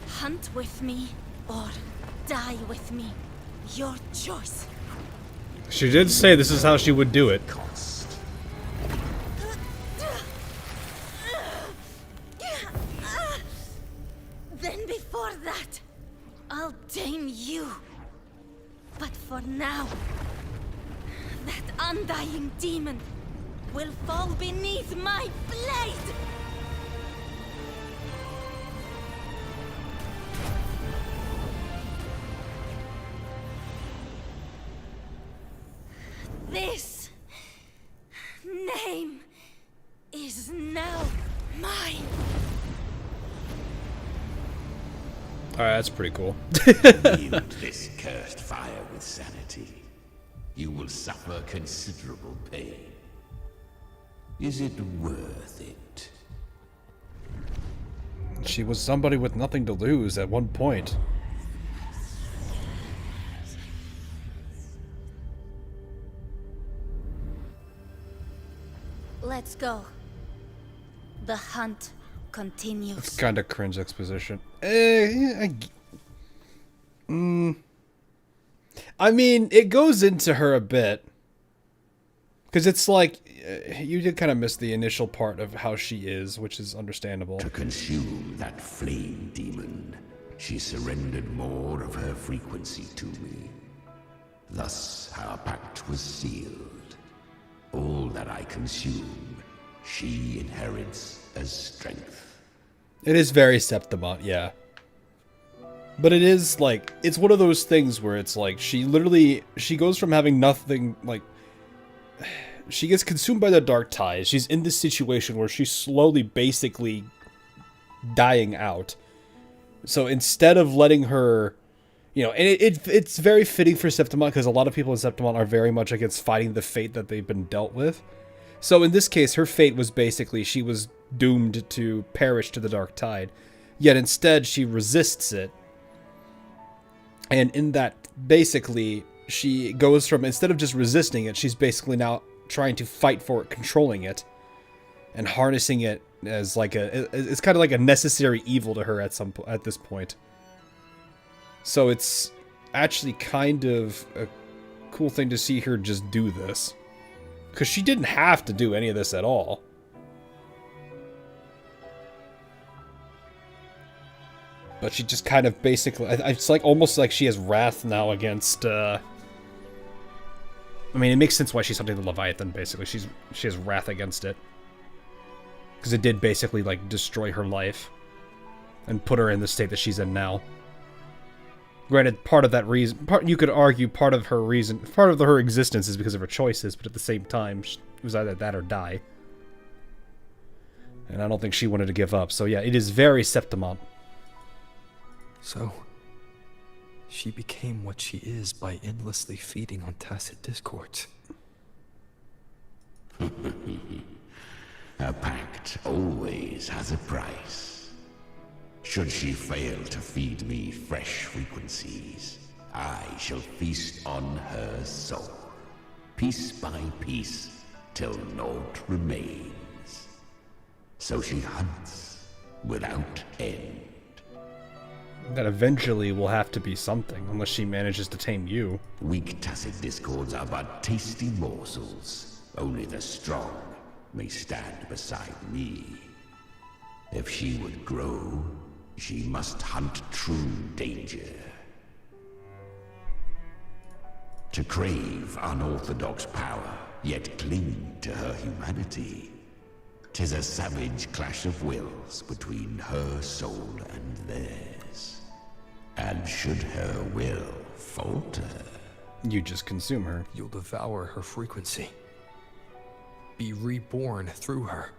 Hunt with me or die with me. Your choice. She did say this is how she would do it. Then before that, I'll tame you. But for now, that undying demon will fall beneath my blade! This name is now mine. Alright, that's pretty cool. Wield this cursed fire with sanity. You will suffer considerable pain. Is it worth it? She was somebody with nothing to lose at one point. Let's go. The hunt continues. It's kind of cringe exposition. I mean, it goes into her a bit. Because it's like, you did kind of miss the initial part of how she is, which is understandable. To consume that flame demon, she surrendered more of her frequency to me. Thus, our pact was sealed. All that I consume, she inherits as strength. It is very Septimont, yeah. But it is, like, it's one of those things where it's like, she goes from having nothing, like, she gets consumed by the Dark Tide. She's in this situation where she's slowly, basically, dying out. So instead of letting her, you know, and it's very fitting for Septimont, because a lot of people in Septimont are very much against fighting the fate that they've been dealt with. So in this case, her fate was basically, she was doomed to perish to the Dark Tide. Yet instead, she resists it. And in that, basically, she goes from, instead of just resisting it, she's basically now trying to fight for it, controlling it, and harnessing it as like it's kind of like a necessary evil to her at this point. So it's actually kind of a cool thing to see her just do this. Because she didn't have to do any of this at all. But she just kind of basically, it's like almost like she has wrath now against I mean, it makes sense why she's hunting the Leviathan, basically. She has wrath against it. Because it did basically, like, destroy her life. And put her in the state that she's in now. Granted, part of that reason, you could argue part of her existence is because of her choices, but at the same time, it was either that or die. And I don't think she wanted to give up, so yeah, it is very Septimont. So, she became what she is by endlessly feeding on tacit discords. A pact always has a price. Should she fail to feed me fresh frequencies, I shall feast on her soul, piece by piece, till naught remains. So she hunts without end. That eventually will have to be something, unless she manages to tame you. Weak tacit discords are but tasty morsels. Only the strong may stand beside me. If she would grow, she must hunt true danger. To crave unorthodox power, yet cling to her humanity. 'Tis a savage clash of wills between her soul and theirs. And should her will falter, you just consume her. You'll devour her frequency. Be reborn through her.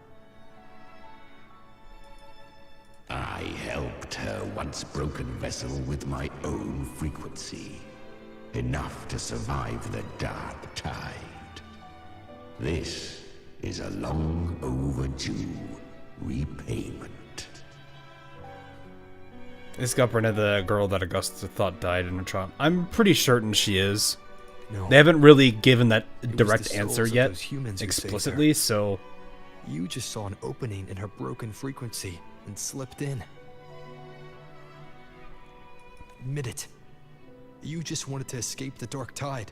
I helped her once broken vessel with my own frequency. Enough to survive the dark tide. This is a long overdue repayment. Is Galbrina the girl that Augusta thought died in a trial? I'm pretty certain she is. No. They haven't really given that direct the answer souls of yet, those humans who saved explicitly, her. so... You just saw an opening in her broken frequency and slipped in. Admit it. You just wanted to escape the dark tide,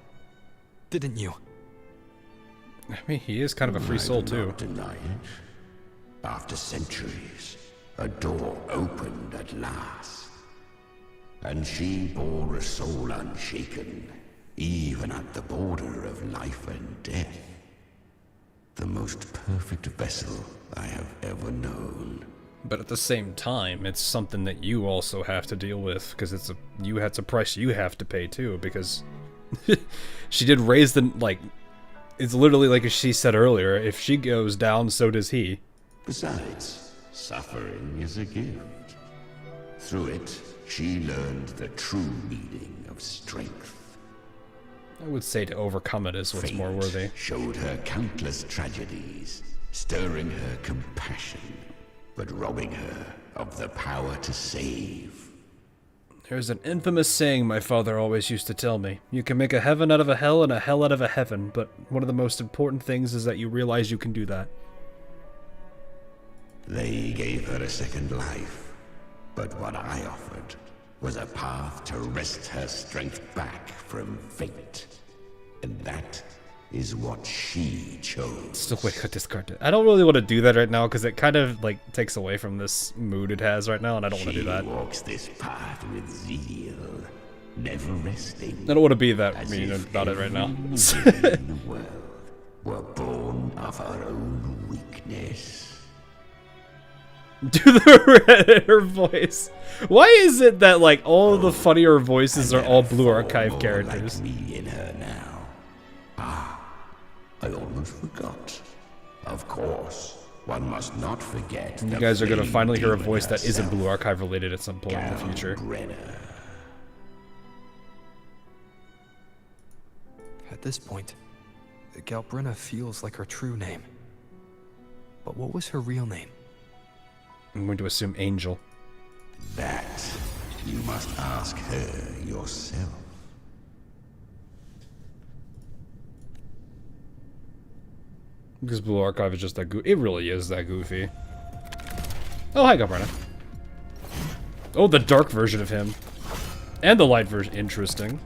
didn't you? I mean, he is kind of a free soul, too. I do not deny it. After centuries, a door opened at last. And she bore a soul unshaken, even at the border of life and death. The most perfect vessel I have ever known. But at the same time, it's something that you also have to deal with, because it's a price you have to pay too, because she did raise the, like, it's literally like she said earlier, if she goes down, so does he. Besides, suffering is a gift. Through it, she learned the true meaning of strength. I would say to overcome it is what's Fate more worthy. Showed her countless tragedies, stirring her compassion, but robbing her of the power to save. There's an infamous saying my father always used to tell me. You can make a heaven out of a hell and a hell out of a heaven, but one of the most important things is that you realize you can do that. They gave her a second life, but what I offered was a path to wrest her strength back from fate. And that is what she chose. Still wait, I discard it. I don't really want to do that right now because it kind of like takes away from this mood it has right now, and I don't want to do that. She walks this path with zeal, never resting. I don't want to be that mean about it right now. In the world were born of her own weakness. Do the her voice. Why is it that like all the funnier voices are all Blue Archive characters? Like me in her now. Ah, I almost forgot. Of course, one must not forget. You guys are gonna finally hear a voice that isn't Blue Archive related at some point in the future. At this point, Galbrina feels like her true name. But what was her real name? I'm going to assume Angel. That you must ask her yourself. Because Blue Archive is just that goofy. It really is that goofy. Oh, hi, Galbrina. Oh, the dark version of him. And the light version. Interesting.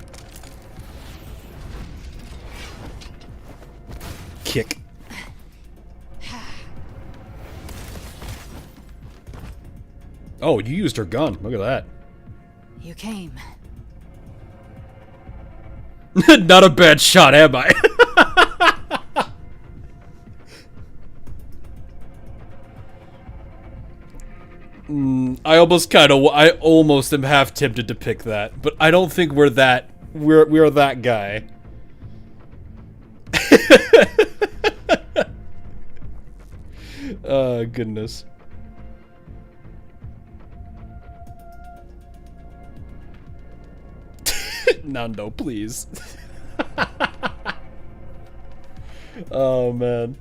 Kick. Oh, you used her gun. Look at that. You came. Not a bad shot, am I? I almost am half tempted to pick that, but I don't think we're that guy. Oh, goodness. Nando, please. Oh, man.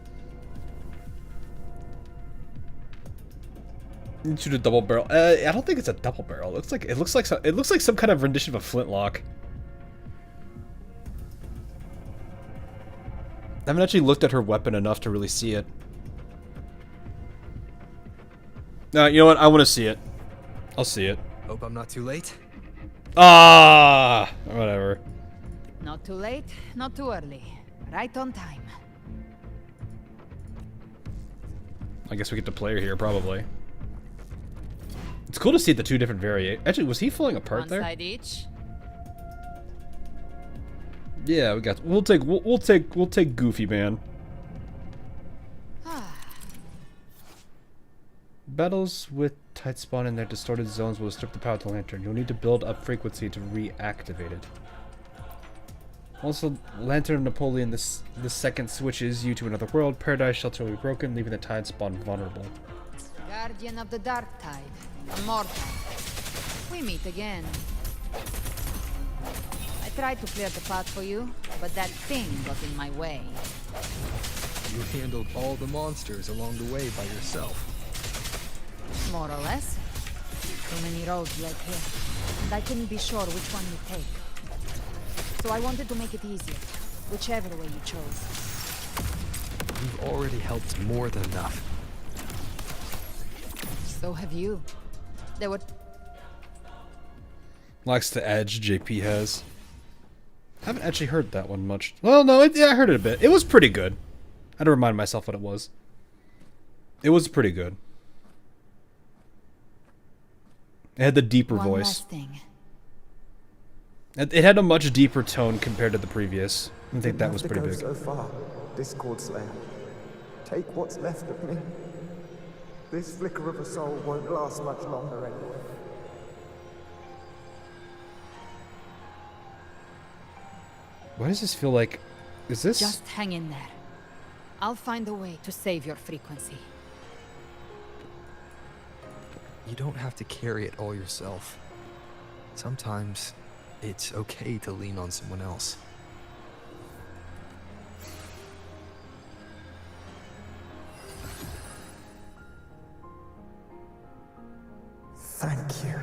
You shoot a double barrel. I don't think it's a double barrel. It looks like some kind of rendition of a flintlock. I haven't actually looked at her weapon enough to really see it. You know what? I want to see it. I'll see it. Hope I'm not too late. Ah, whatever. Not too late, not too early. Right on time. I guess we get to play her here, probably. It's cool to see the two different variations. Actually, was he falling apart One there? side each. Yeah, we'll take Goofy Man. Battles with tight spawn in their distorted zones will strip the power to the lantern. You'll need to build up frequency to reactivate it. Also, Lantern of Napoleon, this second switches you to another world. Paradise Shelter will be broken, leaving the tide spawn vulnerable. Guardian of the Dark Tide. Immortal. We meet again. I tried to clear the path for you, but that thing got in my way. You handled all the monsters along the way by yourself. More or less. Too many roads led here, and I couldn't be sure which one you take. So I wanted to make it easier, whichever way you chose. You've already helped more than enough. So have you. There were... Likes the edge JP has. I haven't actually heard that one much. Well, no, yeah, I heard it a bit. It was pretty good. I had to remind myself what it was. It was pretty good. It had the deeper One voice. last thing. It had a much deeper tone compared to the previous. I think that was pretty big. So far, Discord Slayer. Take what's left of me. This flicker of a soul won't last much longer anyway. Why does this feel like... Is this... Just hang in there. I'll find a way to save your frequency. You don't have to carry it all yourself. Sometimes, it's okay to lean on someone else. Thank you.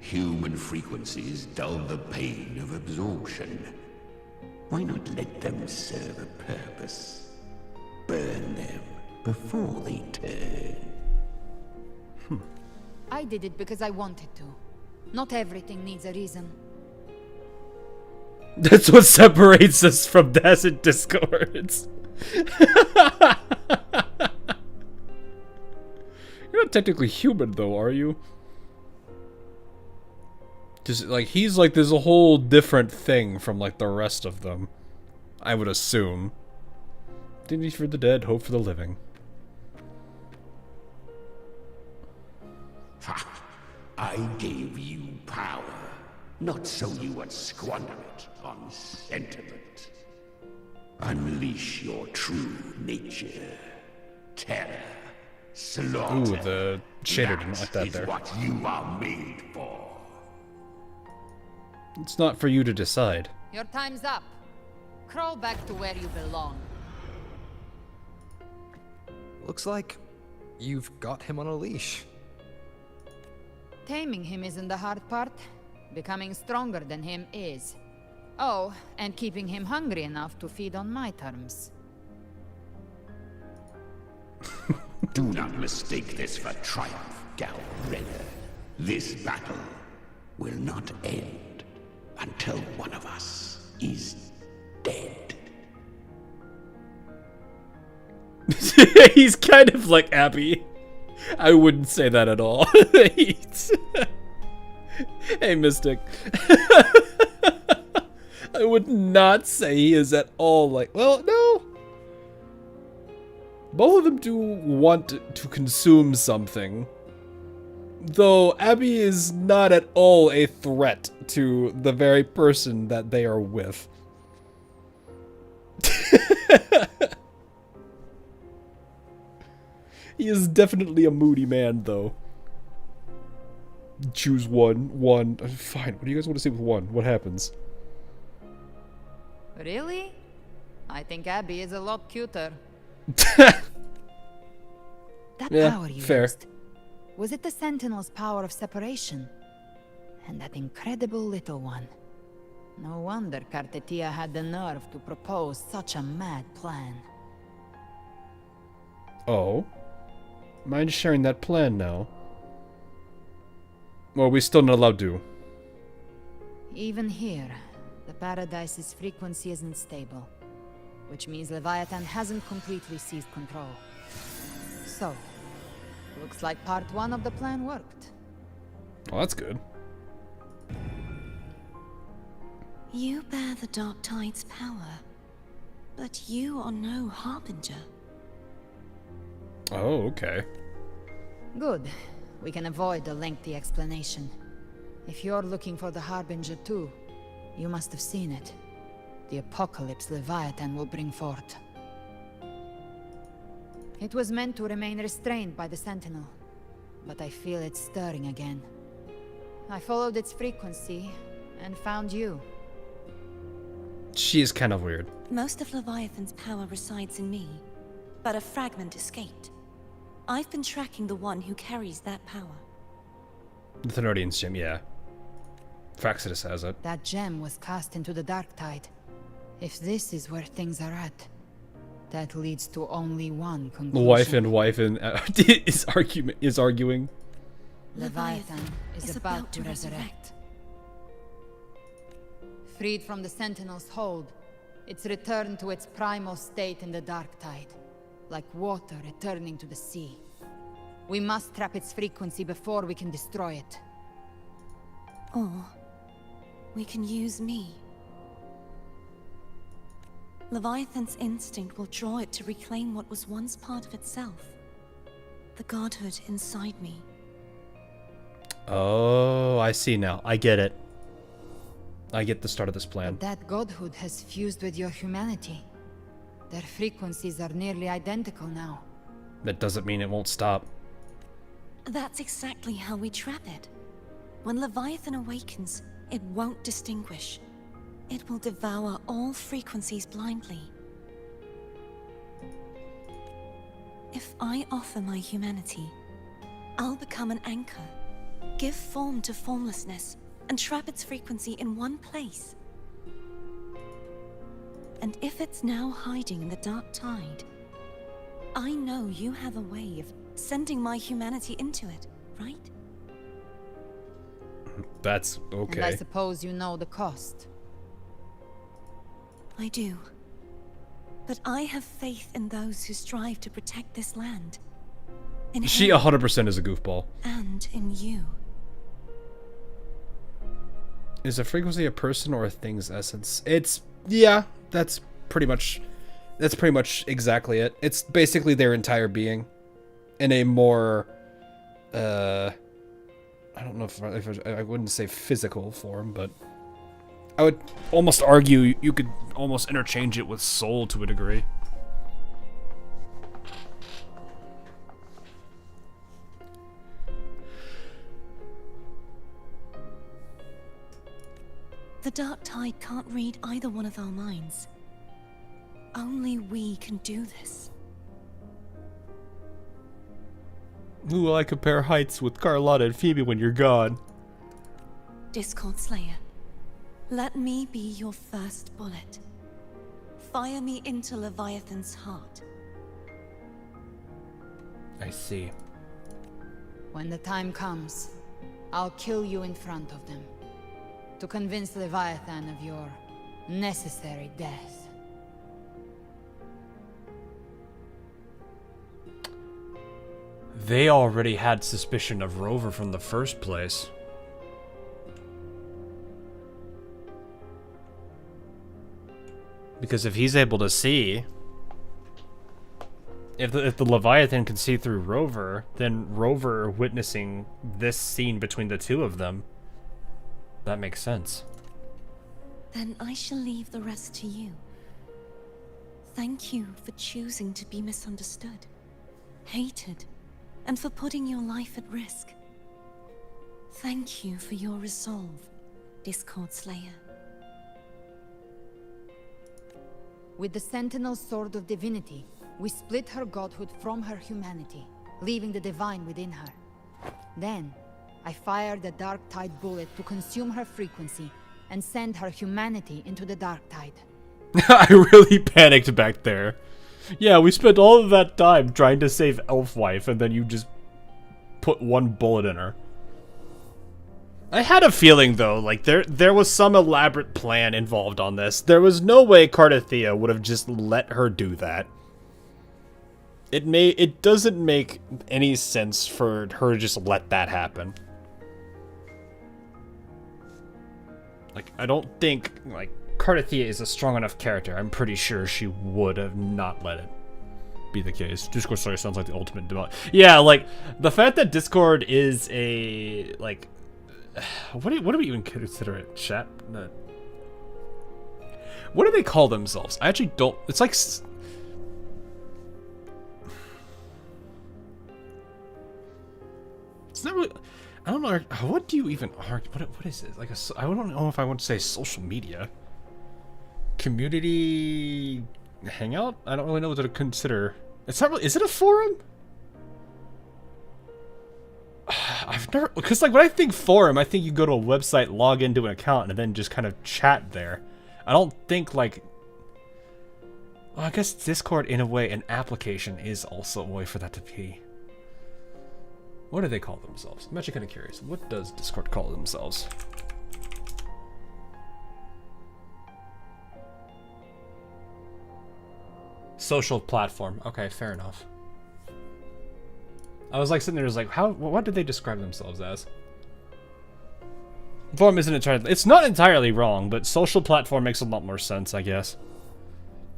Human frequencies dull the pain of absorption. Why not let them serve a purpose? Burn them before they turn. I did it because I wanted to. Not everything needs a reason. That's what separates us from Desert Discords. You're not technically human though, are you? Just like he's like there's a whole different thing from like the rest of them. I would assume. Dignity for the dead, hope for the living. Ha! I gave you power, not so you would squander it on sentiment. Unleash your true nature. Terror. Slaughter. Ooh, the shader didn't like that there. What you are made for. It's not for you to decide. Your time's up. Crawl back to where you belong. Looks like you've got him on a leash. Taming him isn't the hard part. Becoming stronger than him is. Oh, and keeping him hungry enough to feed on my terms. Do not mistake this for triumph, Gal Renner. This battle will not end until one of us is dead. He's kind of like Abby. I wouldn't say that at all. Hey, Mystic. I would not say he is at all like... Well, no. Both of them do want to consume something. Though Abby is not at all a threat to the very person that they are with. He is definitely a moody man, though. Choose one. Fine, what do you guys want to see with one? What happens? Really? I think Abby is a lot cuter. That Yeah, power you fair. used, was it the Sentinel's power of separation? And that incredible little one. No wonder Cartetia had the nerve to propose such a mad plan. Oh? Mind sharing that plan now? Well, we still not allowed to. Even here, the Paradise's frequency isn't stable, which means Leviathan hasn't completely seized control. So, looks like part 1 of the plan worked. Oh, that's good. You bear the Dark Tide's power, but you are no Harbinger. Oh, okay. Good. We can avoid a lengthy explanation. If you're looking for the Harbinger too, you must have seen it. The apocalypse Leviathan will bring forth. It was meant to remain restrained by the Sentinel, but I feel it stirring again. I followed its frequency and found you. She is kind of weird. Most of Leviathan's power resides in me, but a fragment escaped. I've been tracking the one who carries that power. The Thenardian's gem, yeah. Fraxidus has it. That gem was cast into the Dark Tide. If this is where things are at, that leads to only one The conclusion. wife and is arguing. Leviathan is about to resurrect. Freed from the Sentinel's hold, it's returned to its primal state in the Dark Tide, like water returning to the sea. We must trap its frequency before we can destroy it. Or we can use me. Leviathan's instinct will draw it to reclaim what was once part of itself. The godhood inside me. Oh, I see now. I get it. I get the start of this plan. That godhood has fused with your humanity. Their frequencies are nearly identical now. That doesn't mean it won't stop. That's exactly how we trap it. When Leviathan awakens, it won't distinguish. It will devour all frequencies blindly. If I offer my humanity, I'll become an anchor, give form to formlessness, and trap its frequency in one place. And if it's now hiding in the Dark Tide, I know you have a way of sending my humanity into it, right? That's okay. And I suppose you know the cost. I do. But I have faith in those who strive to protect this land. In She him 100% is a goofball. and in you. Is a frequency a person or a thing's essence? It's, yeah, that's pretty much exactly it. It's basically their entire being in a more, I don't know if I wouldn't say physical form, but I would almost argue you could almost interchange it with soul to a degree. The Dark Tide can't read either one of our minds. Only we can do this. Who will I compare heights with Carlotta and Phoebe when you're gone? Discord Slayer, let me be your first bullet. Fire me into Leviathan's heart. I see. When the time comes, I'll kill you in front of them. To convince Leviathan of your necessary death. They already had suspicion of Rover from the first place. Because if he's able to see, if the Leviathan can see through Rover, then Rover witnessing this scene between the two of them, that makes sense. Then I shall leave the rest to you. Thank you for choosing to be misunderstood, hated, and for putting your life at risk. Thank you for your resolve, Discord Slayer. With the Sentinel's Sword of Divinity, we split her godhood from her humanity, leaving the divine within her. Then, I fired the Dark Tide bullet to consume her frequency and send her humanity into the Dark Tide. I really panicked back there. Yeah, we spent all of that time trying to save Elfwife, and then you just put one bullet in her. I had a feeling, though, like, there was some elaborate plan involved on this. There was no way Cardathea would have just let her do that. It doesn't make any sense for her to just let that happen. Like, I don't think, like, Cardathea is a strong enough character. I'm pretty sure she would have not let it be the case. Discord Slayer sounds like the ultimate demo. Yeah, like, the fact that Discord is a, like... What do we even consider it? Chat? No. What do they call themselves? I actually don't... It's like... It's not really... I don't know... What do you even argue? What is it? Like I don't know if I want to say social media. Community... Hangout? I don't really know what to consider. It's not really... Is it a forum? I've never... Because, like, when I think forum, I think you go to a website, log into an account, and then just kind of chat there. I don't think, like... Well, I guess Discord, in a way, an application is also a way for that to be. What do they call themselves? I'm actually kind of curious. What does Discord call themselves? Social platform. Okay, fair enough. I was like sitting there, was like, what did they describe themselves as? Forum isn't entirely, it's not entirely wrong, but social platform makes a lot more sense, I guess.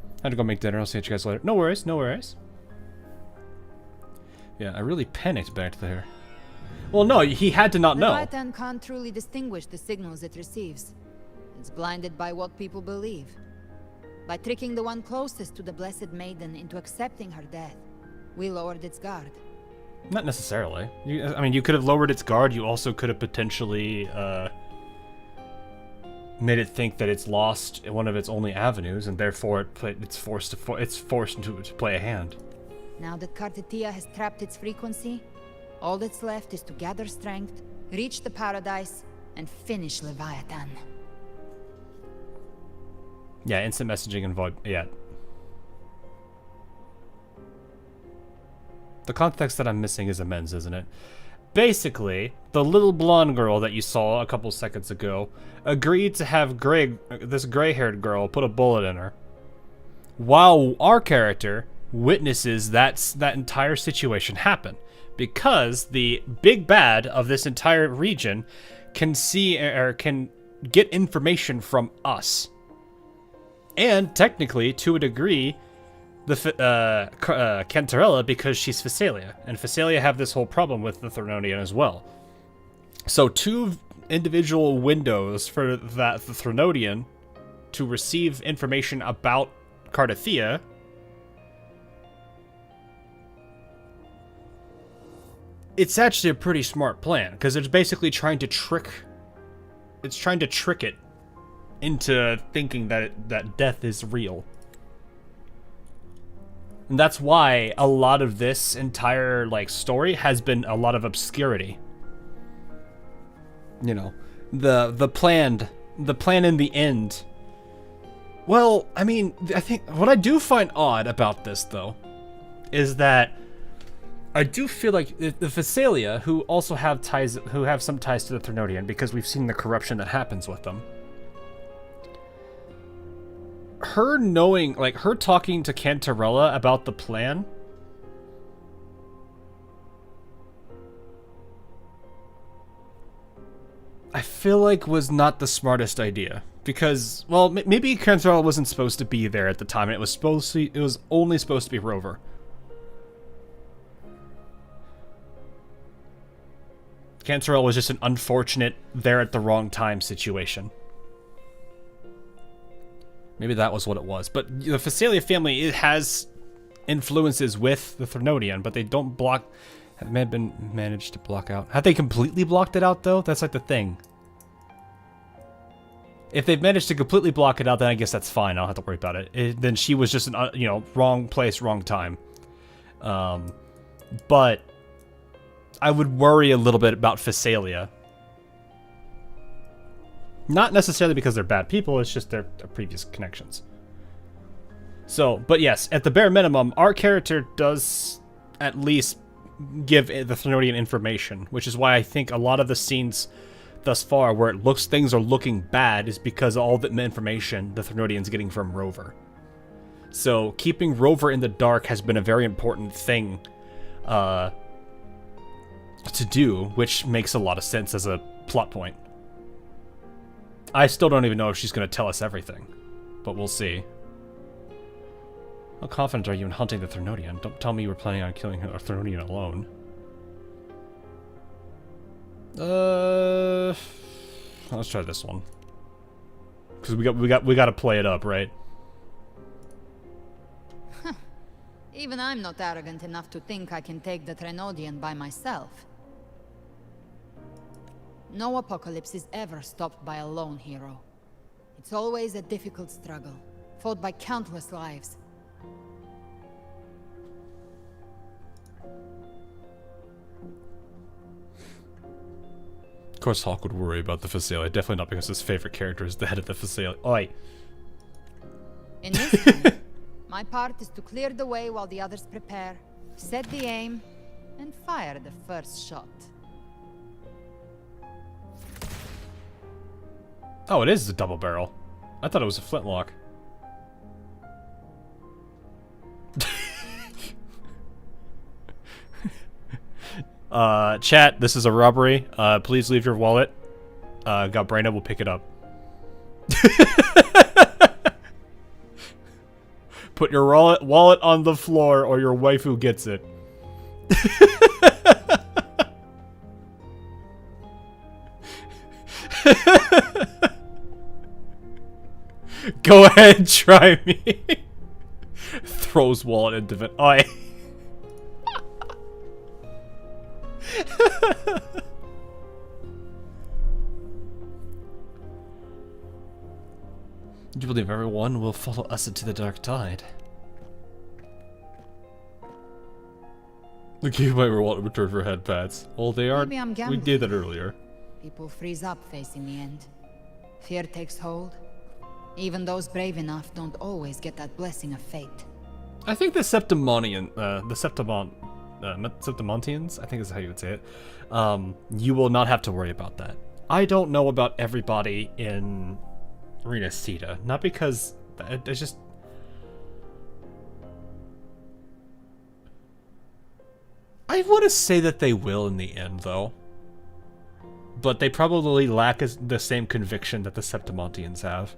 I had to go make dinner, I'll see you guys later. No worries, no worries. Yeah, I really panicked back there. Well, no, he had to not know. Leviathan can't truly distinguish the signals it receives. It's blinded by what people believe. By tricking the one closest to the Blessed Maiden into accepting her death, we lowered its guard. Not necessarily. I mean, you could have lowered its guard. You also could have potentially made it think that it's lost one of its only avenues, and therefore it's forced to play a hand. Now that Cardathea has trapped its frequency, all that's left is to gather strength, reach the paradise, and finish Leviathan. Yeah, instant messaging and void. Yeah. The context that I'm missing is immense, isn't it? Basically, the little blonde girl that you saw a couple seconds ago agreed to have this gray-haired girl put a bullet in her, while our character witnesses that entire situation happen, because the big bad of this entire region can see or can get information from us, and technically, to a degree, the Cantarella, because she's Physalia, and Physalia have this whole problem with the Threnodian as well. So two individual windows for the Threnodian to receive information about Cardathea. It's actually a pretty smart plan, because it's basically trying to trick... It's trying to trick it into thinking that death is real. And that's why a lot of this entire, like, story has been a lot of obscurity. You know, the plan in the end. Well, I mean, I think what I do find odd about this, though, is that I do feel like the Physalia, who also have some ties to the Threnodian, because we've seen the corruption that happens with them. Her knowing, like, her talking to Cantarella about the plan, I feel like was not the smartest idea. Because, well, maybe Cantarella wasn't supposed to be there at the time, and it was only supposed to be Rover. Cantorell was just an unfortunate there at the wrong time situation. Maybe that was what it was. But the Phasalia family, it has influences with the Threnodian, but they don't block... Have been managed to block out. Have they completely blocked it out, though? That's like the thing. If they've managed to completely block it out, then I guess that's fine. I don't have to worry about it. Then she was just an, you know, wrong place, wrong time. But I would worry a little bit about Phasalia. Not necessarily because they're bad people, it's just their previous connections. So, but yes, at the bare minimum, our character does at least give the Threnodian information, which is why I think a lot of the scenes thus far where it looks things are looking bad is because of all the information the Threnodian's getting from Rover. So, keeping Rover in the dark has been a very important thing to do, which makes a lot of sense as a plot point. I still don't even know if she's going to tell us everything, but we'll see. How confident are you in hunting the Threnodian? Don't tell me you were planning on killing a Threnodian alone. Let's try this one, because we got to play it up, right? Even I'm not arrogant enough to think I can take the Threnodian by myself. No apocalypse is ever stopped by a lone hero. It's always a difficult struggle, fought by countless lives. Of course Hawk would worry about the Phasalia, definitely not because his favorite character is the head of the Phasalia. Oi! In this one, my part is to clear the way while the others prepare, set the aim, and fire the first shot. Oh, it is a double barrel. I thought it was a flintlock. Chat, this is a robbery. Please leave your wallet. Gabrina will pick it up. Put your wallet on the floor or your waifu gets it. Go ahead, try me. Throws wallet into vent. Oi. Do you believe everyone will follow us into the dark tide? The game might want to return for head pats. Oh, they aren't. We did that earlier. People freeze up facing the end. Fear takes hold. Even those brave enough don't always get that blessing of fate. I think the Septimontians, I think is how you would say it, you will not have to worry about that. I don't know about everybody in Arena Sita, not because it's just... I want to say that they will in the end, though. But they probably lack the same conviction that the Septimontians have.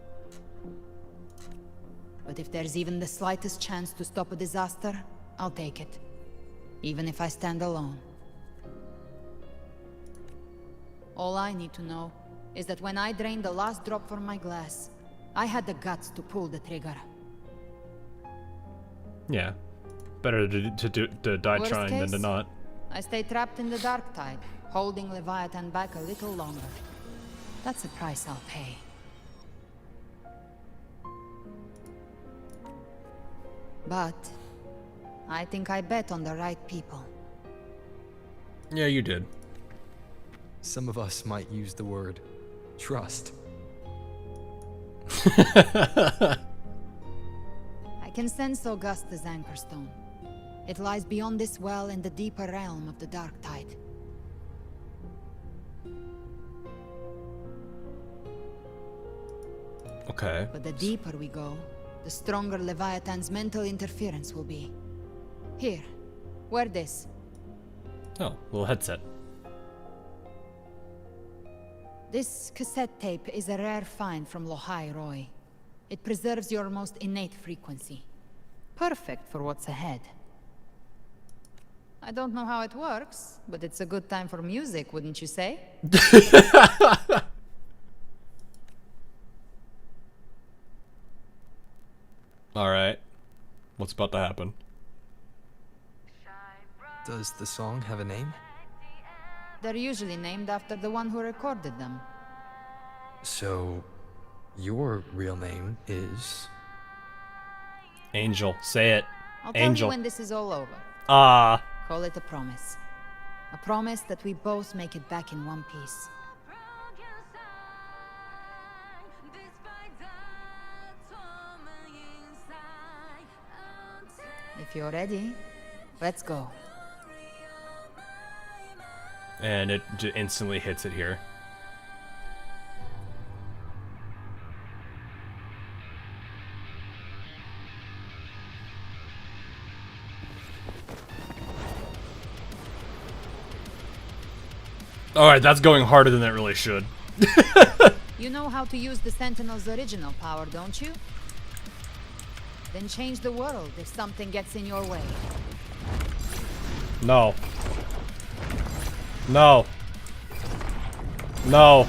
But if there's even the slightest chance to stop a disaster, I'll take it. Even if I stand alone. All I need to know is that when I drained the last drop from my glass, I had the guts to pull the trigger. Yeah. Better to die Worst trying case, than to not. I stay trapped in the dark tide, holding Leviathan back a little longer. That's the price I'll pay. But I think I bet on the right people. Yeah, you did. Some of us might use the word trust. I can sense Augusta's anchorstone. It lies beyond this well in the deeper realm of the dark tide. Okay. But the deeper we go, the stronger Leviathan's mental interference will be. Here, wear this. Oh, little headset. This cassette tape is a rare find from Lohai Roy. It preserves your most innate frequency. Perfect for what's ahead. I don't know how it works, but it's a good time for music, wouldn't you say? Alright. What's about to happen? Does the song have a name? They're usually named after the one who recorded them. So, your real name is... Angel. Say it. I'll tell you Angel. when this is all over. Ah. Call it a promise. A promise that we both make it back in one piece. If you're ready, let's go. And it instantly hits it here. Alright, that's going harder than it really should. You know how to use the Sentinel's original power, don't you? Then change the world if something gets in your way. No. No. No.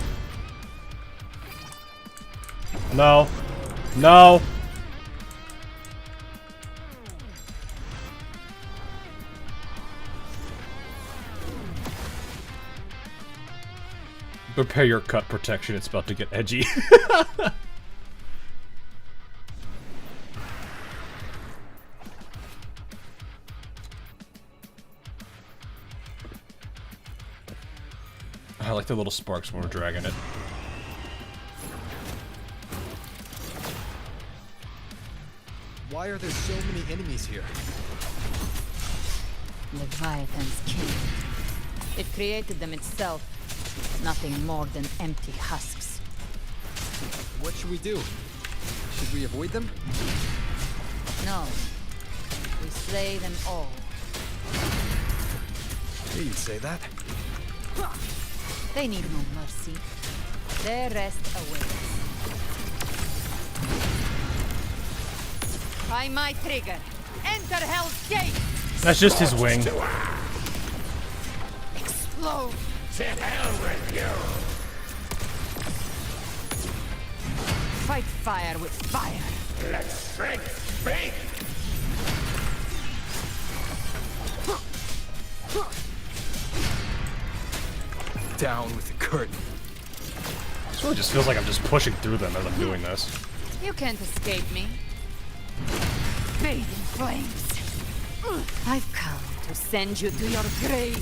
No. No. Prepare your cut protection, it's about to get edgy. I like the little sparks when we're dragging it. Why are there so many enemies here? Leviathan's king. It created them itself. Nothing more than empty husks. What should we do? Should we avoid them? No. We slay them all. You'd say that. They need no mercy. Their rest awaits. By my trigger, enter Hell's Gate! That's just his wing. Explode! To hell with you! Fight fire with fire! Let strength speak! Down with the curtain. This really just feels like I'm just pushing through them as I'm doing this. You can't escape me. Bathe in flames. I've come to send you to your grave.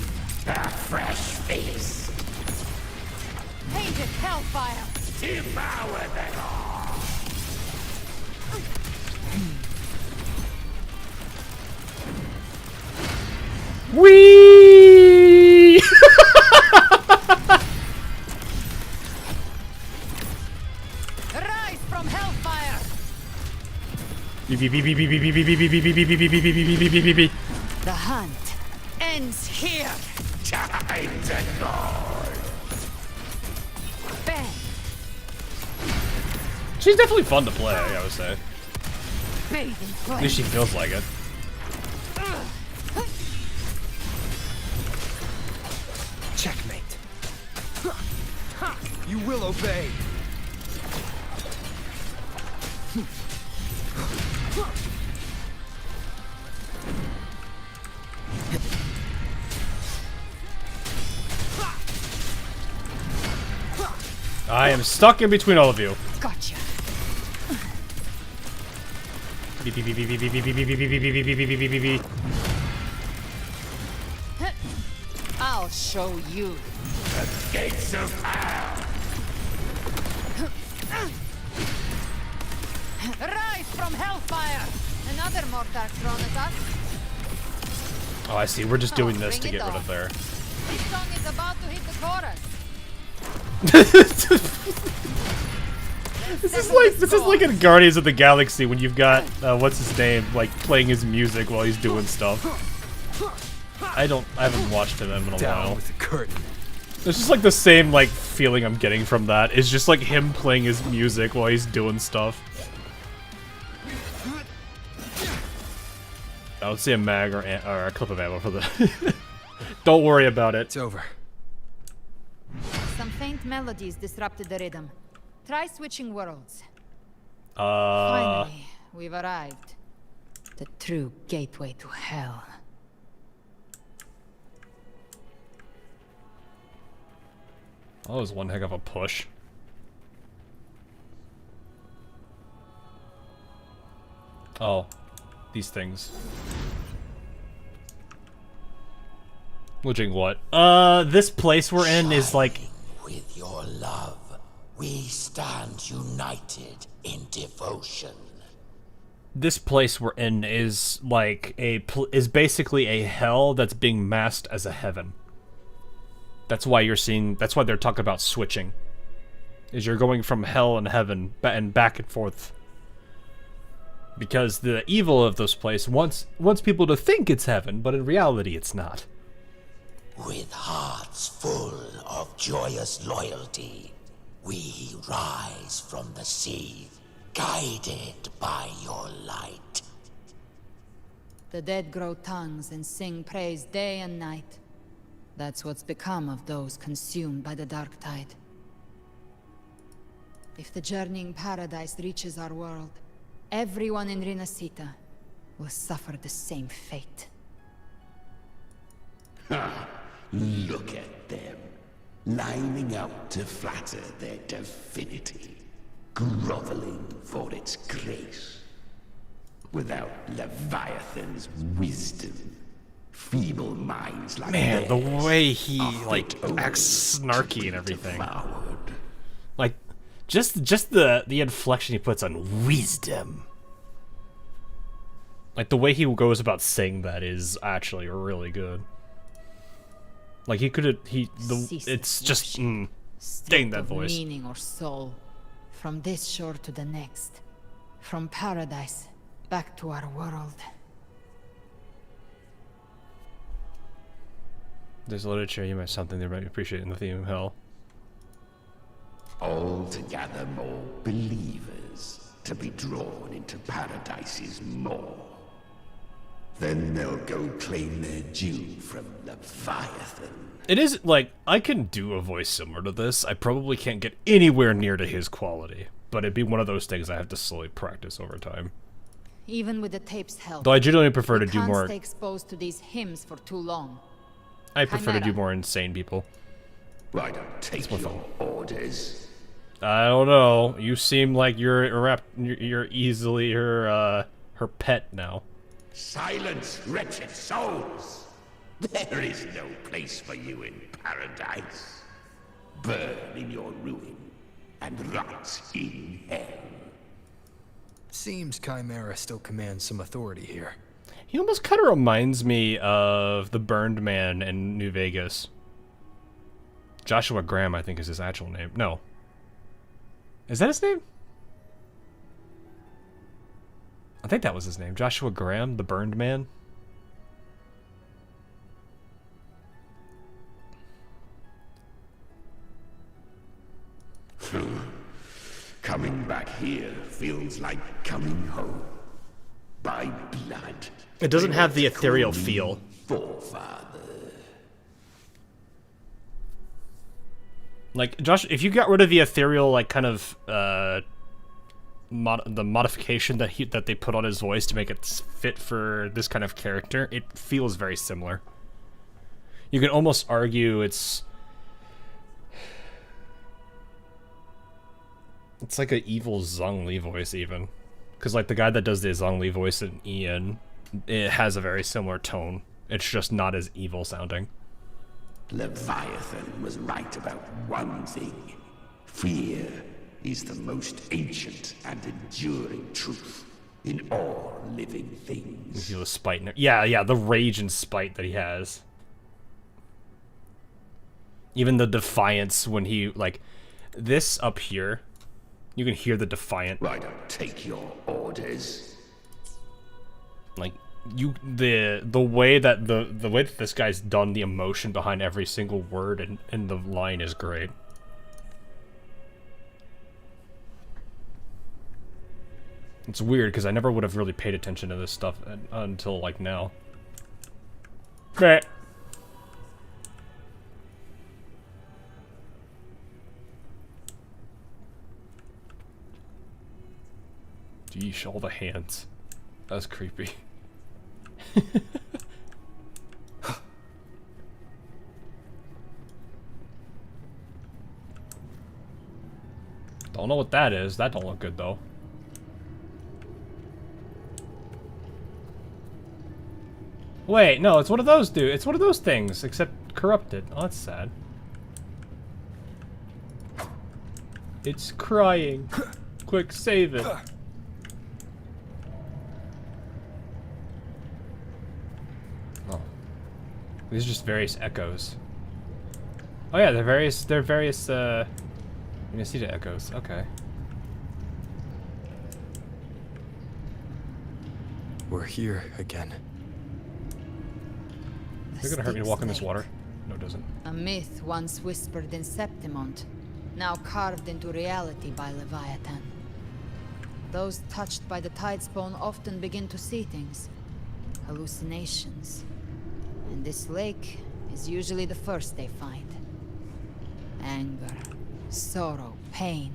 A fresh feast! Painted hellfire! Devour them all! Whee! Rise from hellfire! The hunt ends here! Time to go! Bang! She's definitely fun to play, I would say. Bathe in At flames. least she feels like it. Checkmate. You will obey. I am stuck in between all of you. Gotcha. I'll show you. The gates of hell! Rise from hellfire! Another mortar thrown at us. Oh, I see. We're just doing this to get rid of there. This song is about to hit the chorus. This is like in Guardians of the Galaxy when you've got what's his name like playing his music while he's doing stuff. I haven't watched him in a while. With the curtain. It's just like the same like feeling I'm getting from that. It's just like him playing his music while he's doing stuff. I don't see a mag or a clip of ammo for the. Don't worry about it. It's over. Some faint melodies disrupted the rhythm. Try switching worlds. Uh. Finally, we've arrived. The true gateway to hell. That was one heck of a push. Oh, these things. Looking what? This place we're in is like. With your love, we stand united in devotion. This place we're in is like is basically a hell that's being masked as a heaven. That's why you're seeing. That's why they're talking about switching. Is you're going from hell and heaven and back and forth. Because the evil of this place wants people to think it's heaven, but in reality it's not. With hearts full of joyous loyalty, we rise from the sea, guided by your light. The dead grow tongues and sing praise day and night. That's what's become of those consumed by the dark tide. If the journeying paradise reaches our world, everyone in Rinasita will suffer the same fate. Ha! Look at them, lining up to flatter their divinity, groveling for its grace. Without Leviathan's wisdom, feeble minds like Man, the theirs way he are like fit only acts snarky and everything. devoured. Like, just the inflection he puts on wisdom. Like the way he goes about saying that is actually really good. Like he could have it's just dang that voice. Meaning or soul, from this shore to the next, from paradise back to our world. There's literature you might something they might appreciate in the theme of hell. All together more believers to be drawn into paradise's maw. Then they'll go claim their due from Leviathan. It is, like, I can do a voice similar to this. I probably can't get anywhere near to his quality. But it'd be one of those things I have to slowly practice over time. Even with the tape's help. Though I generally prefer to we do can't more... stay exposed to these hymns for too long. I prefer to do Chimera. more insane people. I don't take your orders. I don't know. You seem like you're easily her pet now. Silence, wretched souls! There is no place for you in paradise. Burn in your ruin, and rot in hell. Seems Chimera still commands some authority here. He almost kind of reminds me of the Burned Man in New Vegas. Joshua Graham, I think, is his actual name. No. Is that his name? I think that was his name. Joshua Graham, the Burned Man. Coming back here feels like coming home. By blood. It doesn't have the ethereal feel. Forefather. Like, Josh, if you got rid of the ethereal, like, kind of, the modification that they put on his voice to make it fit for this kind of character, it feels very similar. You can almost argue it's like an evil Zhongli voice, even. Because, like, the guy that does the Zhongli voice in Ian, it has a very similar tone. It's just not as evil sounding. Leviathan was right about one thing. Fear is the most ancient and enduring truth in all living things. You feel the spite. Yeah, the rage and spite that he has. Even the defiance when he, like, this up here, you can hear the defiant. I don't take your orders. Like, the way that the way that this guy's done the emotion behind every single word and the line is great. It's weird because I never would have really paid attention to this stuff until like now. Meh. Yeesh, all the hands. That's creepy. Don't know what that is. That don't look good though. Wait, no, it's one of those, dude. It's one of those things, except corrupted. Oh, that's sad. It's crying. Quick, save it. Oh. These are just various echoes. Oh yeah, they're various, you can see the echoes, okay. We're here again. They're gonna hurt me to walk in this water. No, it doesn't. A myth once whispered in Septimont, now carved into reality by Leviathan. Those touched by the Tidespawn often begin to see things. Hallucinations. And this lake is usually the first they find. Anger, sorrow, pain.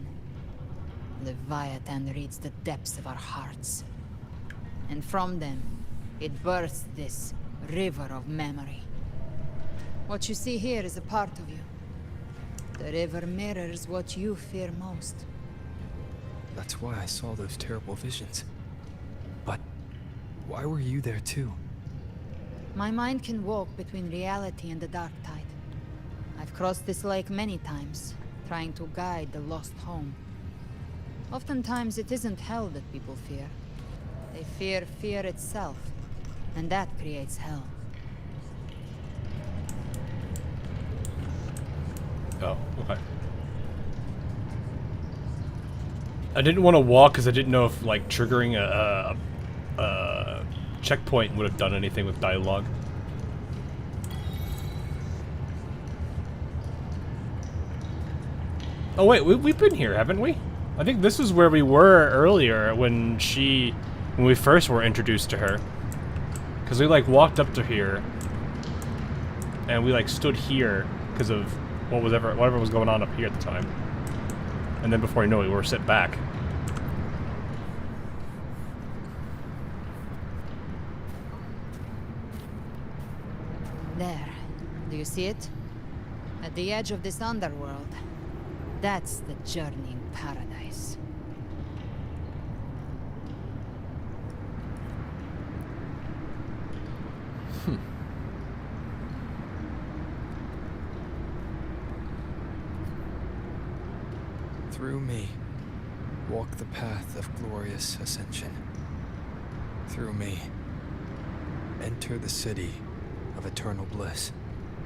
Leviathan reads the depths of our hearts. And from them, it births this river of memory. What you see here is a part of you. The river mirrors what you fear most. That's why I saw those terrible visions. But why were you there too? My mind can walk between reality and the dark tide. I've crossed this lake many times, trying to guide the lost home. Oftentimes it isn't hell that people fear. They fear fear itself, and that creates hell. Oh, okay. I didn't want to walk because I didn't know if like triggering a checkpoint would have done anything with dialogue. Oh wait, we've been here, haven't we? I think this is where we were earlier when we first were introduced to her. Because we like walked up to here and we like stood here because of whatever was going on up here at the time. And then before you know it, we were set back. There. Do you see it? At the edge of this underworld. That's the journeying paradise. Through me, walk the path of glorious ascension. Through me, enter the city of eternal bliss.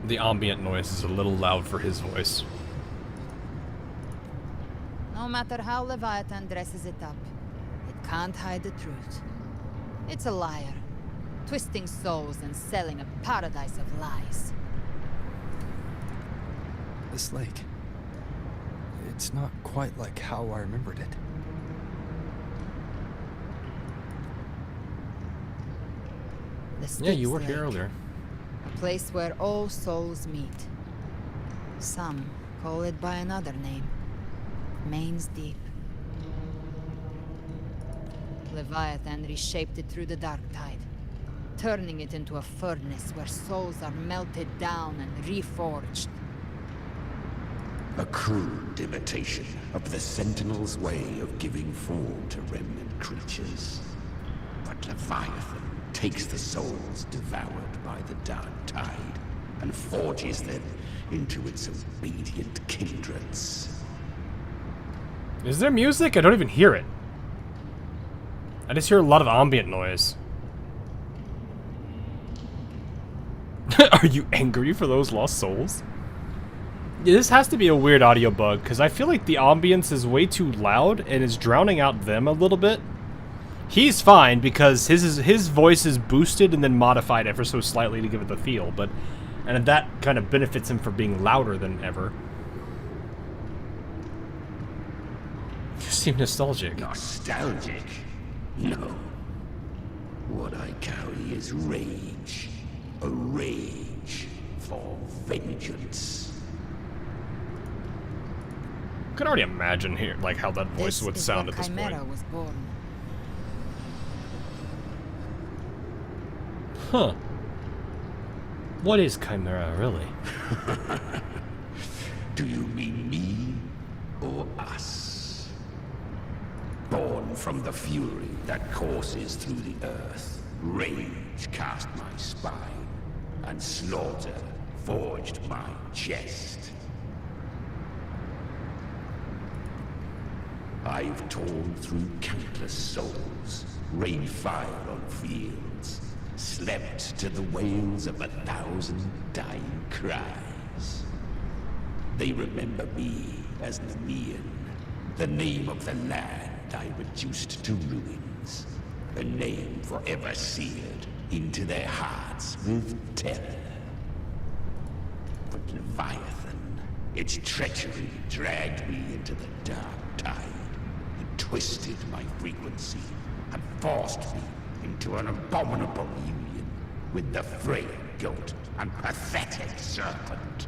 The ambient noise is a little loud for his voice. No matter how Leviathan dresses it up, it can't hide the truth. It's a liar, twisting souls and selling a paradise of lies. This lake, it's not quite like how I remembered it. Yeah, you were Styx here Lake. earlier. A place where all souls meet. Some call it by another name. Main's Deep. Leviathan reshaped it through the dark tide, turning it into a furnace where souls are melted down and reforged. A crude imitation of the Sentinel's way of giving form to remnant creatures. But Leviathan takes the souls devoured by the dark tide and forges them into its obedient kindreds. Is there music? I don't even hear it. I just hear a lot of ambient noise. Are you angry for those lost souls? Yeah, this has to be a weird audio bug, because I feel like the ambience is way too loud and is drowning out them a little bit. He's fine because his voice is boosted and then modified ever so slightly to give it the feel, and that kind of benefits him for being louder than ever. You seem nostalgic. Nostalgic? No. What I carry is rage. A rage for vengeance. I could already imagine here, like how that voice would sound at this point. Chimera was born. Huh. What is Chimera, really? Do you mean me or us? Born from the fury that courses through the earth, rage cast my spine, and slaughter forged my chest. I've torn through countless souls, rained fire on fields, slept to the wails of 1,000 dying cries. They remember me as Nemean, the name of the land I reduced to ruins, a name forever seared into their hearts with terror. But Leviathan, its treachery dragged me into the dark tide, and twisted my frequency, and forced me into an abominable union with the frail goat and pathetic serpent.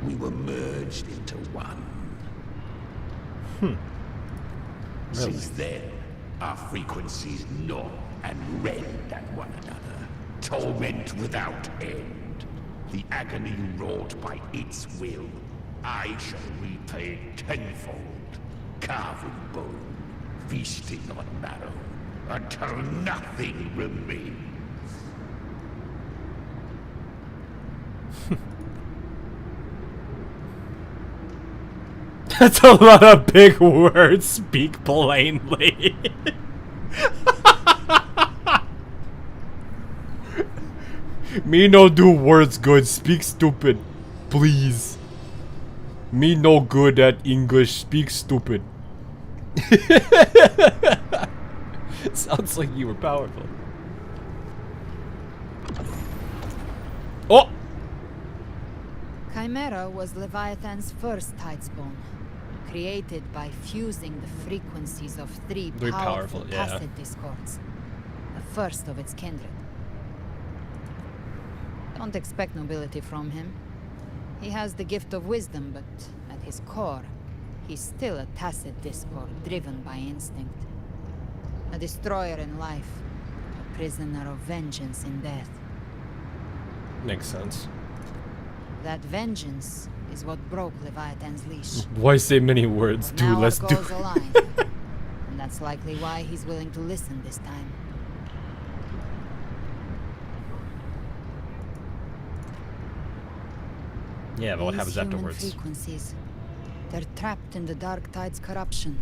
We were merged into one. Really? Since then, our frequencies gnaw and rend at one another, torment without end. The agony wrought by its will, I shall repay tenfold, carving bone, feasting on marrow, until nothing remains. That's a lot of big words. Speak plainly. Me no do words good. Speak stupid. Please. Me no good at English. Speak stupid. Sounds like you were powerful. Oh! Chimera was Leviathan's first tidespawn, created by fusing the frequencies of three powerful tacit discords, the first of its kindred. Don't expect nobility from him. He has the gift of wisdom, but at his core, he's still a tacit discord driven by instinct. A destroyer in life, a prisoner of vengeance in death. Makes sense. That vengeance is what broke Leviathan's leash. Why say many words? But Do now less our do. goals align. And that's likely why he's willing to listen this time. Yeah, but what These happens human afterwards? Frequencies, they're trapped in the Dark Tide's corruption,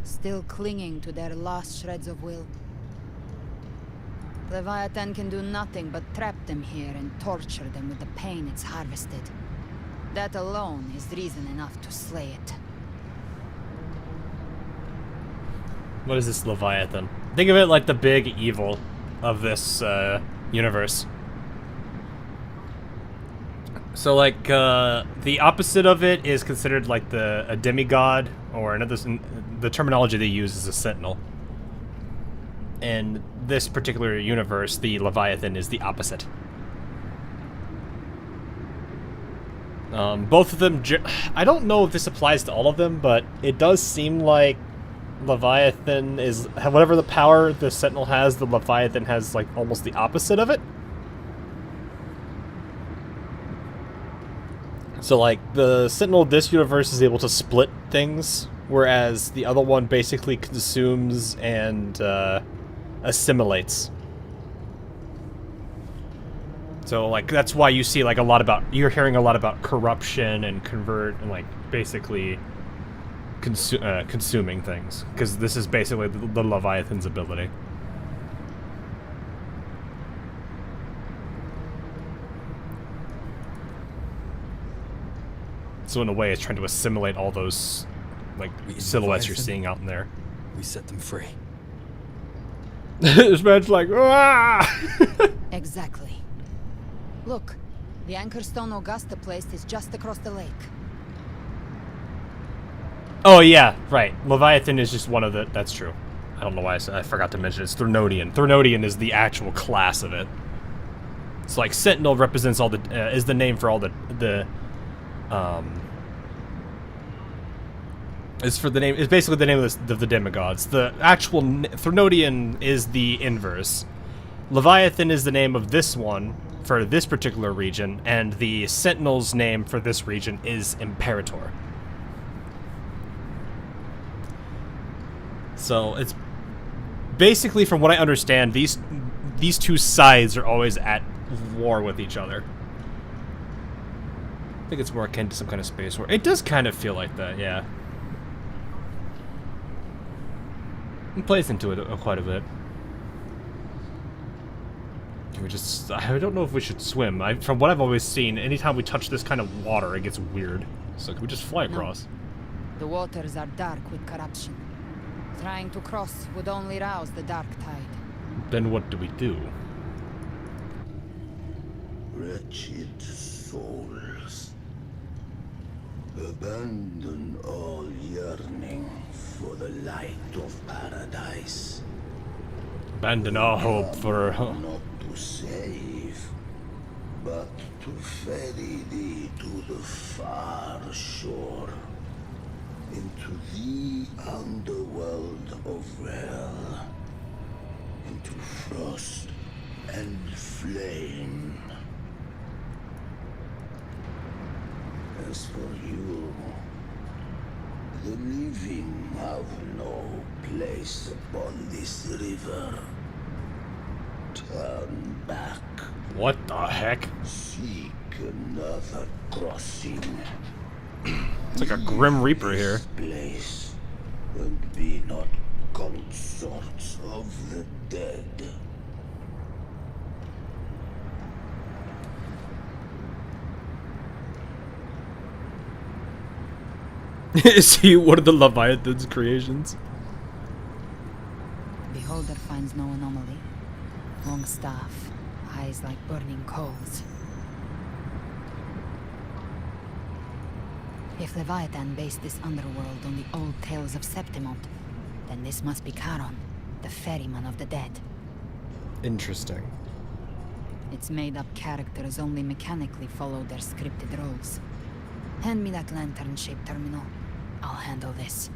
still clinging to their last shreds of will. Leviathan can do nothing but trap them here and torture them with the pain it's harvested. That alone is reason enough to slay it. What is this Leviathan? Think of it like the big evil of this universe. So like the opposite of it is considered like a demigod, or another. The terminology they use is a sentinel. In this particular universe, the Leviathan is the opposite. Both of them, I don't know if this applies to all of them, but it does seem like Leviathan is, whatever the power the Sentinel has, the Leviathan has like almost the opposite of it. So like the Sentinel of this universe is able to split things, whereas the other one basically consumes and assimilates. So like that's why you see like you're hearing a lot about corruption and convert and like basically consuming things, because this is basically the Leviathan's ability. So in a way, it's trying to assimilate all those like silhouettes you're seeing out in there. We set them free. This man's like, ah! Exactly. Look, the anchor stone Augusta placed is just across the lake. Oh yeah, right. Leviathan is just one of the. That's true. I don't know why I forgot to mention it. It's Threnodian. Threnodian is the actual class of it. It's like Sentinel represents all the is the name for all the is basically the name of the demigods. The actual Threnodian is the inverse. Leviathan is the name of this one for this particular region, and the Sentinel's name for this region is Imperator. So it's basically, from what I understand, these two sides are always at war with each other. I think it's more akin to some kind of space war. It does kind of feel like that, yeah. It plays into it quite a bit. Can we just... I don't know if we should swim. From what I've always seen, anytime we touch this kind of water, it gets weird. So can we just fly across? No. The waters are dark with corruption. Trying to cross would only rouse the dark tide. Then what do we do? Wretched souls, abandon all yearning for the light of paradise. Abandon all hope for... Not to save, but to ferry thee to the far shore, into the underworld of hell, into frost and flame. As for you, the living have no place upon this river. Turn back. What the heck? Seek another crossing. It's like a Grim Reaper here. Place, and be not consorts of the dead. Is he one of the Leviathan's creations? Beholder finds no anomaly. Long staff, eyes like burning coals. If Leviathan based this underworld on the old tales of Septimont, then this must be Charon, the ferryman of the dead. Interesting. Its made-up characters only mechanically follow their scripted roles. Hand me that lantern-shaped terminal. I'll handle this.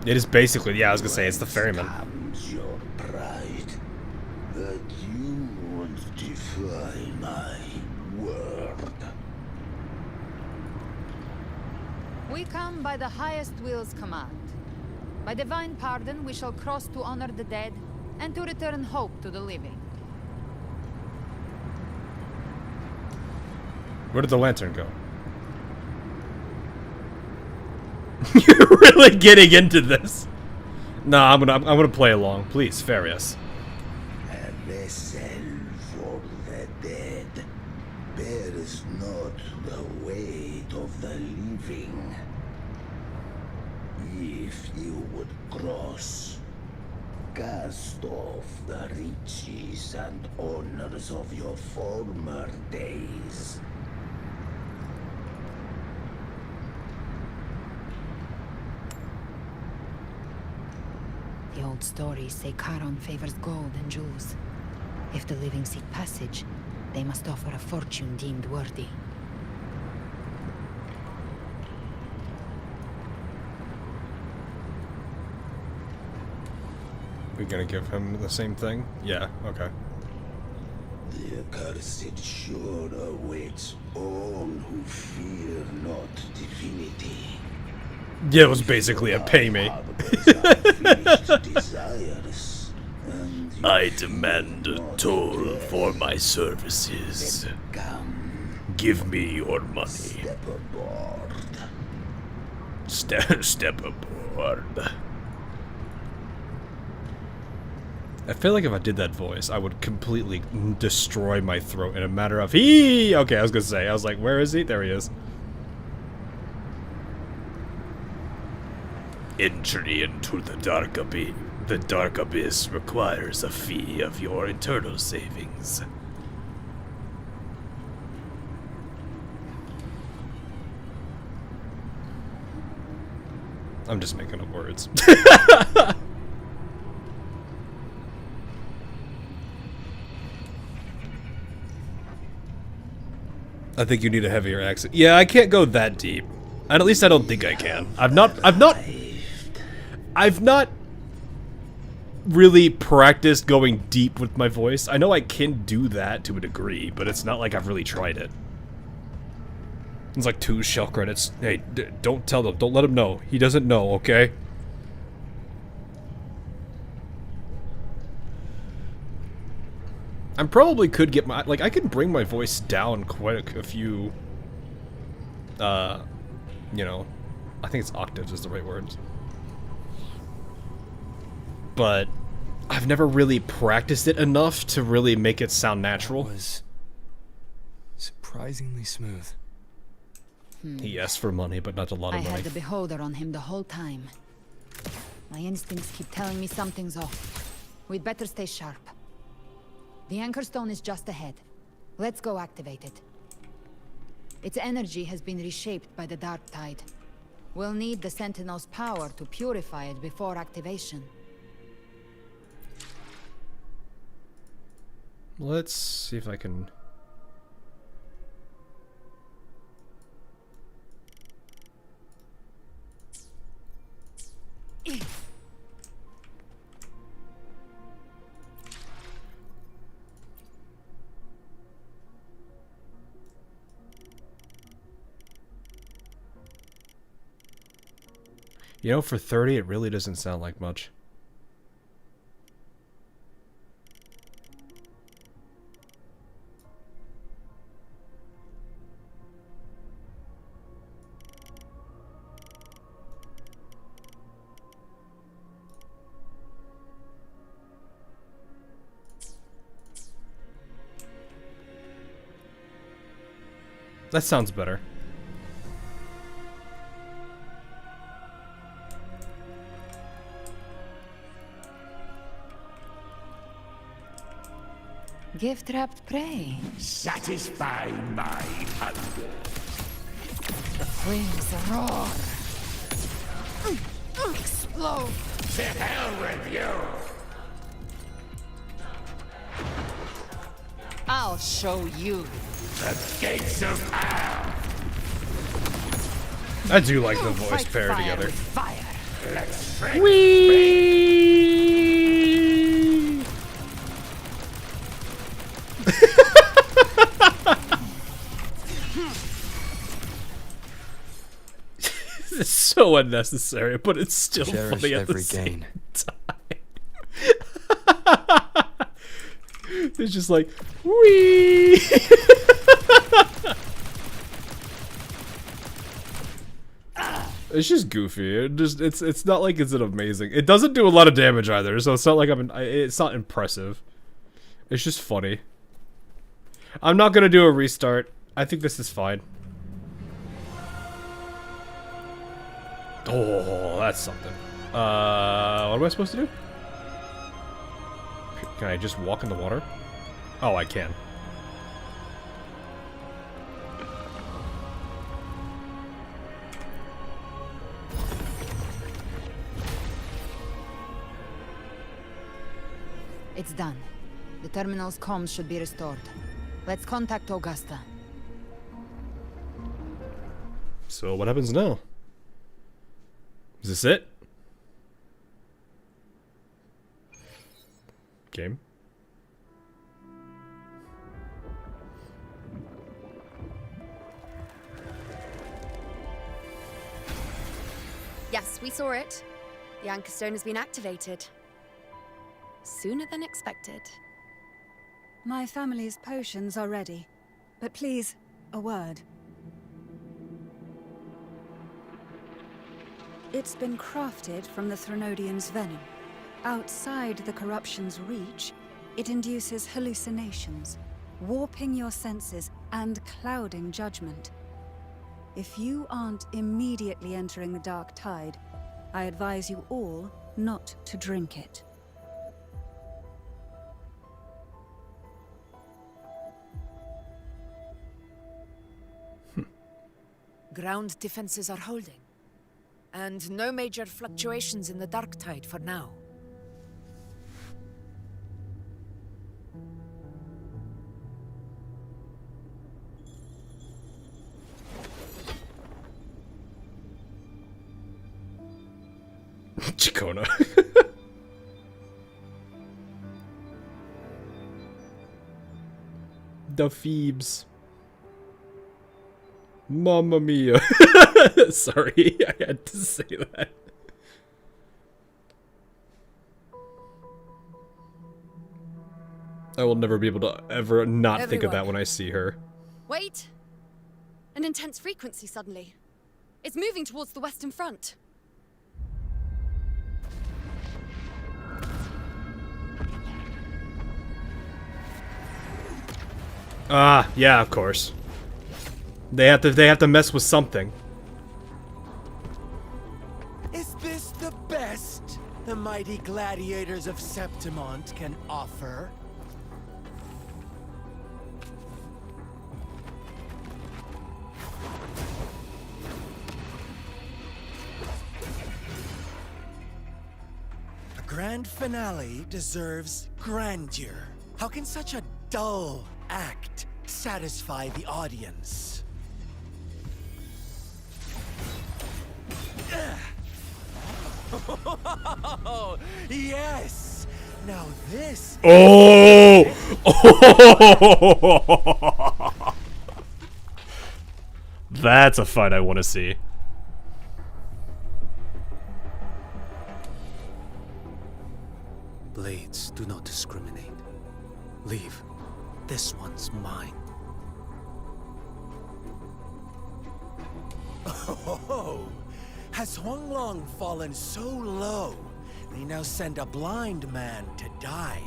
It is basically, yeah, I was gonna say, it's the ferryman. Comes your pride that you would defy my word. We come by the highest will's command. By divine pardon, we shall cross to honor the dead and to return hope to the living. Where did the lantern go? You're really getting into this. No, I'm gonna play along. Please, ferry us. A vessel for the dead bears not the weight of the living. If you would cross, cast off the riches and honors of your former days. The old stories say Charon favors gold and jewels. If the living seek passage, they must offer a fortune deemed worthy. We gonna give him the same thing? Yeah, okay. The accursed shore awaits all who fear not divinity. Yeah, it was basically a pay me. I demand a toll for my services. Give me your money. Step aboard. I feel like if I did that voice, I would completely destroy my throat in a matter of Okay, I was gonna say. I was like, where is he? There he is. Entry into the dark abyss. The dark abyss requires a fee of your internal savings. I'm just making up words. I think you need a heavier accent. Yeah, I can't go that deep. And at least I don't think I can. I've not really practiced going deep with my voice. I know I can do that to a degree, but it's not like I've really tried it. It's like 2 shell credits. Hey, don't tell them. Don't let him know. He doesn't know, okay? I probably could get my... Like, I can bring my voice down quite a few... you know... I think it's octaves is the right word. But... I've never really practiced it enough to really make it sound natural. It was... surprisingly smooth. He asked for money, but not a lot of I money. had the beholder on him the whole time. My instincts keep telling me something's off. We'd better stay sharp. The Anchor Stone is just ahead. Let's go activate it. Its energy has been reshaped by the Dark Tide. We'll need the Sentinel's power to purify it before activation. Let's see if I can... You know, for 30, it really doesn't sound like much. That sounds better. Gift-wrapped prey. Satisfy my hunger. The flames roar. Explode. To hell with you! I'll show you. The gates of hell! I do like the voice pair together. Fire. Let's Whee! It's so unnecessary, but it's still Cherish funny at every the same gain. time. It's just like, wee. It's just goofy. It's not like it's an amazing. It doesn't do a lot of damage either, so it's not like it's not impressive. It's just funny. I'm not gonna do a restart. I think this is fine. Oh, that's something. What am I supposed to do? Can I just walk in the water? Oh, I can. It's done. The terminal's comms should be restored. Let's contact Augusta. So what happens now? Is this it? Game. Yes, we saw it. The Anchor Stone has been activated. Sooner than expected. My family's potions are ready. But please, a word. It's been crafted from the Threnodian's venom. Outside the corruption's reach, it induces hallucinations, warping your senses and clouding judgment. If you aren't immediately entering the Dark Tide, I advise you all not to drink it. Ground defenses are holding. And no major fluctuations in the dark tide for now. Chikona. The Phoebes. Mamma mia. Sorry, I had to say that. I will never be able to ever not think of that when I see her. Wait! An intense frequency suddenly. It's moving towards the western front. Ah, yeah, of course. They have to mess with something. Is this the best the mighty gladiators of Septimont can offer? A grand finale deserves grandeur. How can such a dull act satisfy the audience? Oh, yes! Now this... Oh! That's a fight I want to see. Blades do not discriminate. Leave. This one's mine. Oh! Has Huanglong fallen so low, they now send a blind man to die?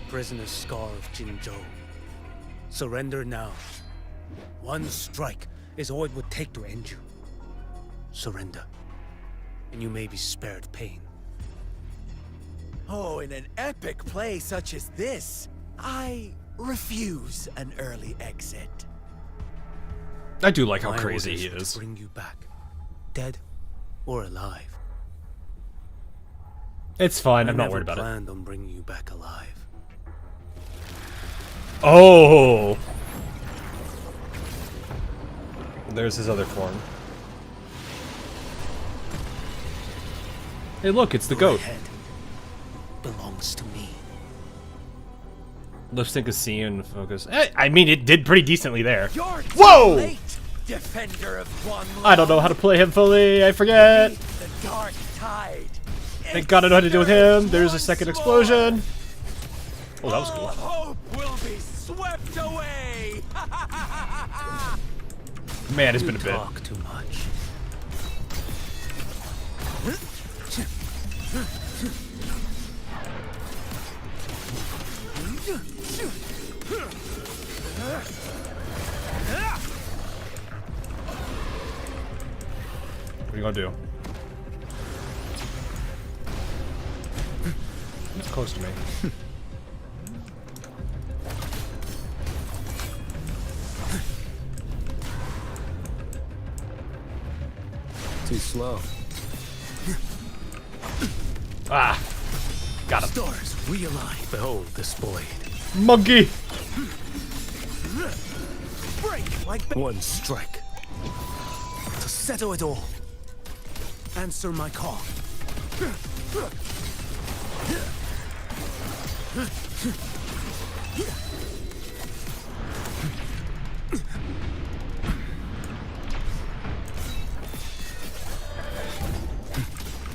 Prisoner Scar of Jinzhou. Surrender now. One strike is all it would take to end you. Surrender, and you may be spared pain. Oh, in an epic play such as this, I refuse an early exit. I do like how My crazy orders he are is. to bring you back, dead or alive. It's fine, I'm I not worried never about it. planned on bringing you back alive. Oh! There's his other form. Hey look, it's the goat. Head belongs to me. Lip sync is seen and focus. I mean, it did pretty decently there. You're Whoa! late, defender of Huanglong. I don't know how to play him fully, I forget. The dark tide. Thank God I know how to deal with him. There's a second explosion. Oh, that was cool. Hope will be swept away. Man, it's been a bit. Talk too much. What are you gonna do? It's close to me. Too slow. Ah! Got him. Stars realign. Behold this blade. Monkey! Break like one strike. To settle it all. Answer my call.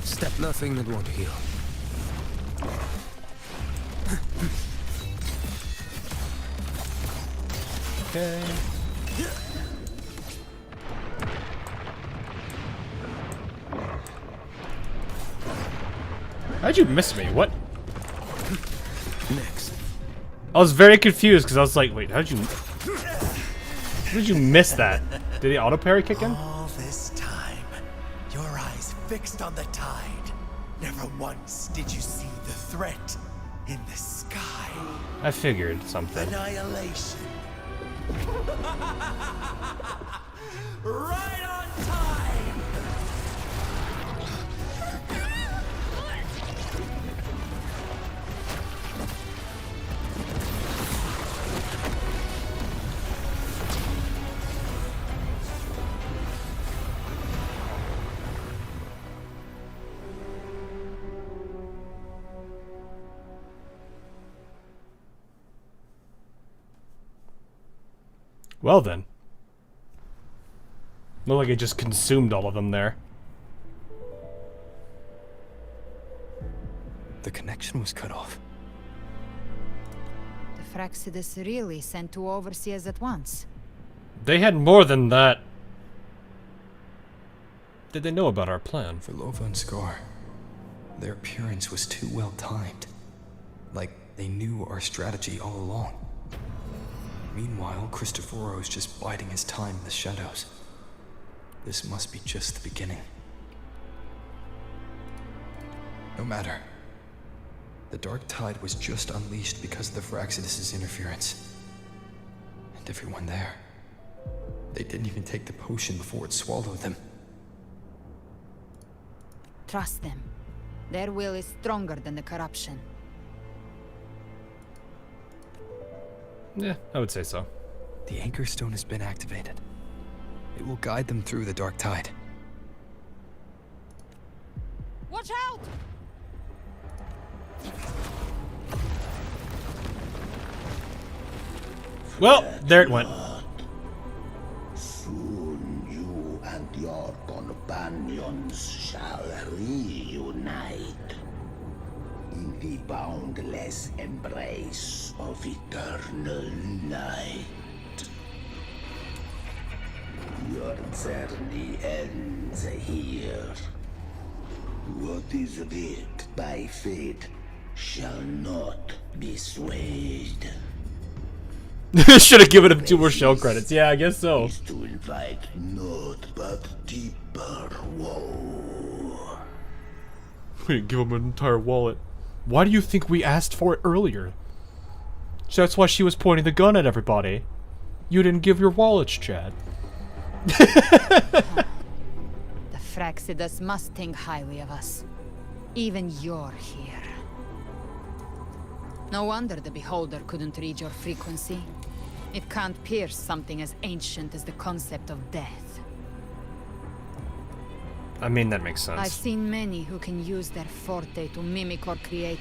Step nothing that won't heal. Okay. How'd you miss me? What? Next. I was very confused because I was like, wait, how did you miss that? Did the auto parry kick in? All this time, your eyes fixed on the tide. Never once did you see the threat in the sky. I figured something. Annihilation. Right on time. Well then. Looked like it just consumed all of them there. The connection was cut off. The Fraxidus really sent two overseers at once. They had more than that. Did they know about our plan? For Lova and Scar, their appearance was too well timed. Like they knew our strategy all along. Meanwhile, Cristoforo's just biding his time in the shadows. This must be just the beginning. No matter. The Dark Tide was just unleashed because of the Fraxidus' interference. And everyone there. They didn't even take the potion before it swallowed them. Trust them. Their will is stronger than the corruption. Yeah, I would say so. The Anchor Stone has been activated. It will guide them through the Dark Tide. Watch out! Well, there it went. Soon you and your companions shall reunite in the boundless embrace of eternal night. Your journey ends here. What is writ by fate shall not be swayed. Should have given him 2 more shell credits. Yeah, I guess so. To invite naught but deeper woe. We give him an entire wallet. Why do you think we asked for it earlier? So that's why she was pointing the gun at everybody. You didn't give your wallets, Chad. The Fraxidus must think highly of us. Even you're here. No wonder the Beholder couldn't read your frequency. It can't pierce something as ancient as the concept of death. I mean, that makes sense. I've seen many who can use their forte to mimic or create,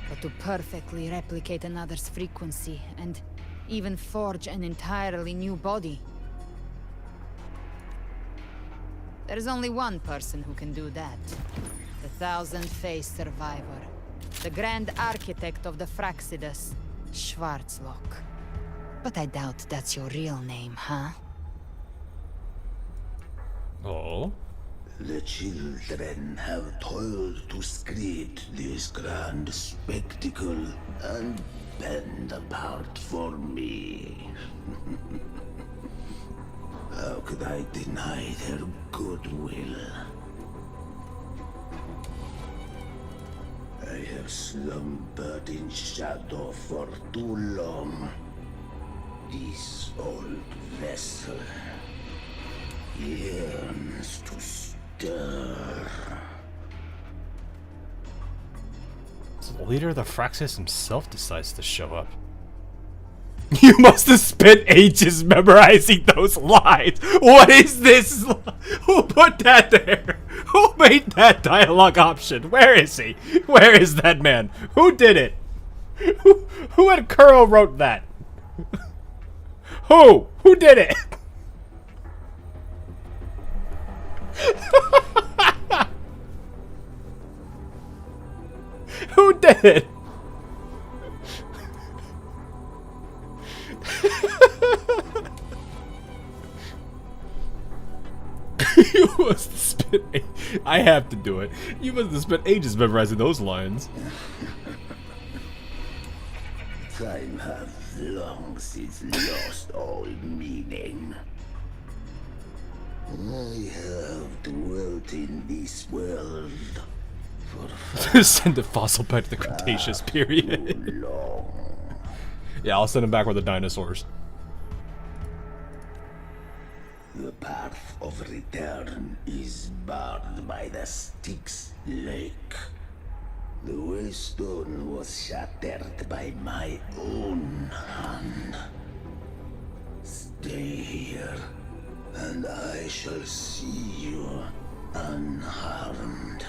but to perfectly replicate another's frequency and even forge an entirely new body. There's only one person who can do that. The Thousand-Faced Survivor. The Grand Architect of the Fraxidus, Schwarzlock. But I doubt that's your real name, huh? Oh? The children have toiled to script this grand spectacle and bend apart for me. How could I deny their goodwill? I have slumbered in shadow for too long. This old vessel yearns to stir. So the leader of the Fraxis himself decides to show up. You must have spent ages memorizing those lines. What is this? Who put that there? Who made that dialogue option? Where is he? Where is that man? Who did it? Who at Kuro wrote that? Who? Who did it? Who did it? You must have spent I have to do it. You must have spent ages memorizing those lines. Time hath long since lost all meaning. I have dwelt in this world for Send a fossil back to the Cretaceous period. Yeah, I'll send him back with the dinosaurs. The path of return is barred by the Styx Lake. The waystone was shattered by my own hand. Stay here, and I shall see you unharmed.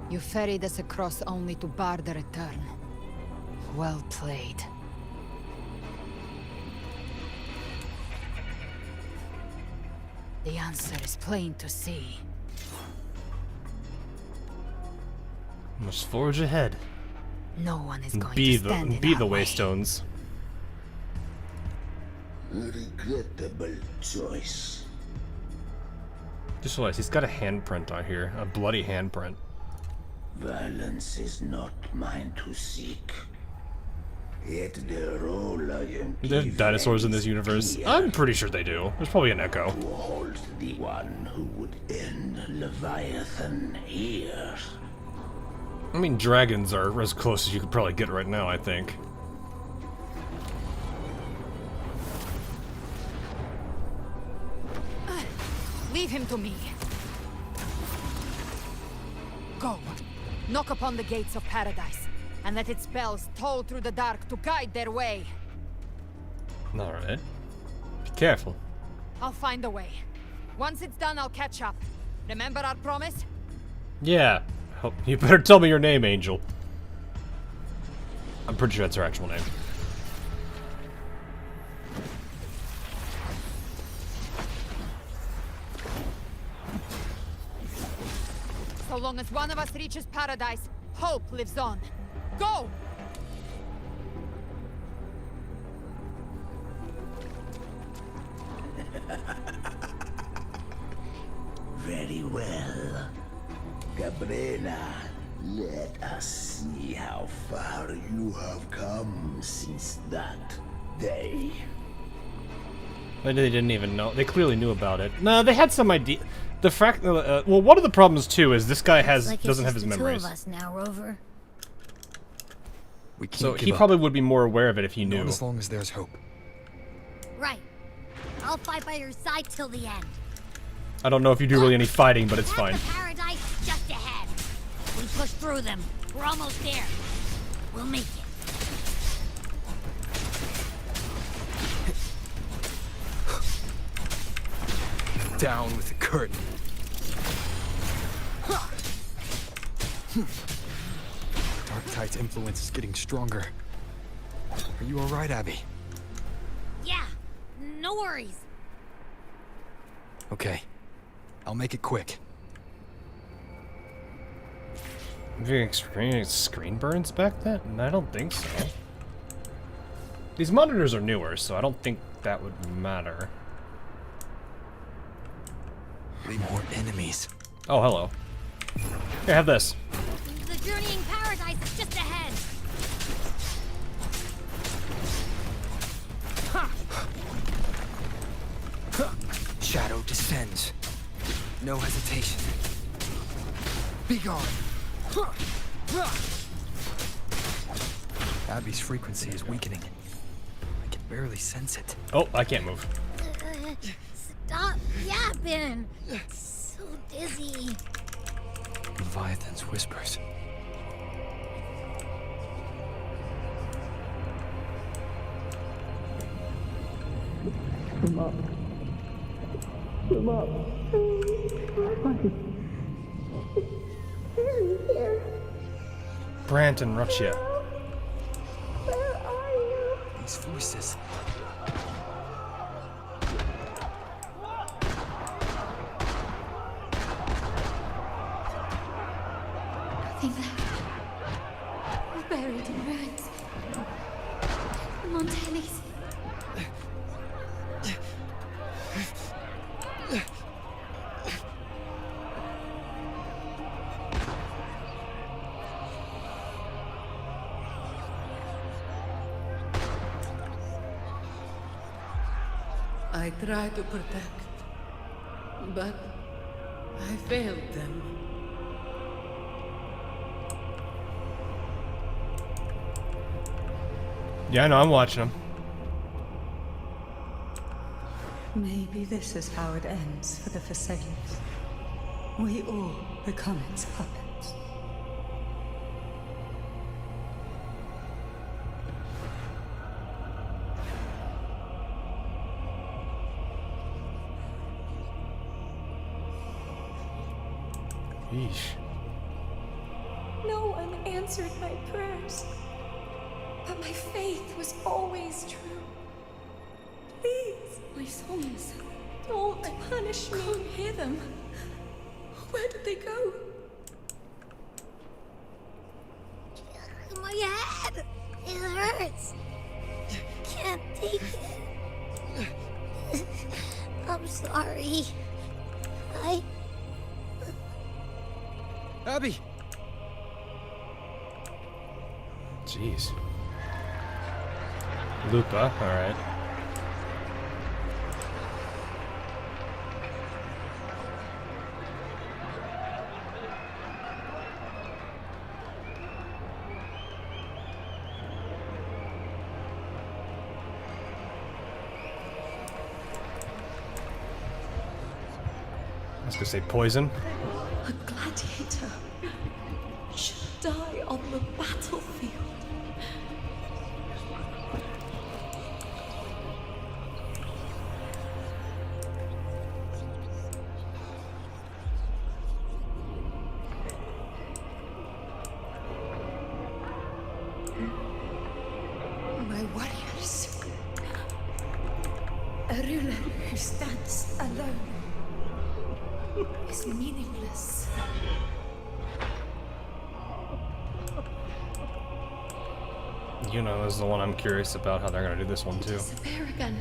You ferried us across only to bar the return. Well played. The answer is plain to see. Must forge ahead. No one is going Be to stand in the our way. Waystones. Regrettable choice. Just realized he's got a handprint on here, a bloody handprint. Violence is not mine to seek. Yet the role I am Do they have given dinosaurs in this is universe? clear. I'm pretty sure they do. There's probably an echo. To hold the one who would end Leviathan here. I mean, dragons are as close as you could probably get right now, I think. Leave him to me. Go. Knock upon the gates of paradise, and let its bells toll through the dark to guide their way. Alright. Be careful. I'll find a way. Once it's done, I'll catch up. Remember our promise? Yeah. You better tell me your name, Angel. I'm pretty sure that's her actual name. So long as one of us reaches paradise, hope lives on. Go! Very well. Cabrera, let us see how far you have come since that day. Maybe they didn't even know. They clearly knew about it. No, they had some idea. The fact, well, one of the problems too is this guy doesn't have his memories. Two of us now, Rover. We can't So give he up. probably would be more aware of it if he knew. Not as long as there's hope. Right. I'll fight by your side till the end. I don't know if you do really any fighting, but it's fine. Paradise just ahead. We push through them. We're almost there. We'll make it. Down with the curtain. Dark Tide's influence is getting stronger. Are you alright, Abby? Yeah. No worries. Okay. I'll make it quick. Have you experienced screen burns back then? I don't think so. These monitors are newer, so I don't think that would matter. More enemies. Oh, hello. Here, have this. The journeying paradise is just ahead. Shadow descends. No hesitation. Be gone. Abby's frequency is weakening. I can barely sense it. Oh, I can't move. Stop yapping. So dizzy. Leviathan's whispers. Come up. Come up. Here. Brant and Ruchia. Where are you? These voices. Nothing left. We're buried in ruins. Montelli's. I tried to protect, but I failed them. Yeah, I know, I'm watching them. Maybe this is how it ends for the Forsakens. We all become its puppets. Yeesh. No one answered my prayers. My faith was always true. Please, my songs, don't punish me. I can't hear them. Where did they go? My head! It hurts! Can't take it. I'm sorry. Abby! Jeez. Lupa, alright. I was gonna say poison. A gladiator should die on the battlefield. My warriors. A ruler who stands alone is meaningless. You know, this is the one I'm curious about how they're gonna do this one too. Disappear again.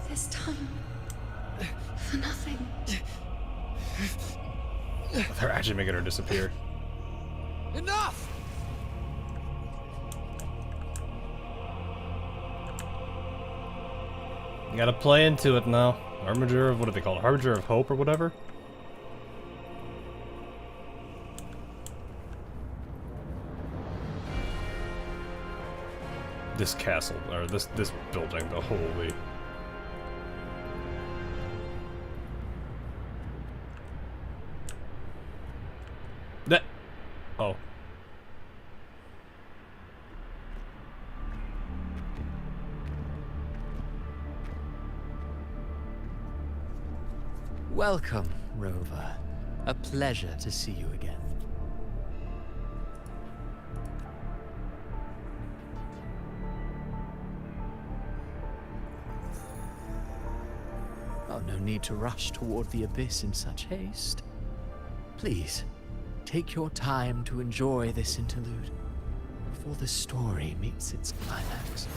This time, for nothing. They're actually making her disappear. Enough! You gotta play into it now. Harbinger of, what do they call it? Harbinger of Hope or whatever? This castle, or this building, the holy. That. Oh. Welcome, Rover. A pleasure to see you again. Oh, no need to rush toward the abyss in such haste. Please, take your time to enjoy this interlude before the story meets its climax.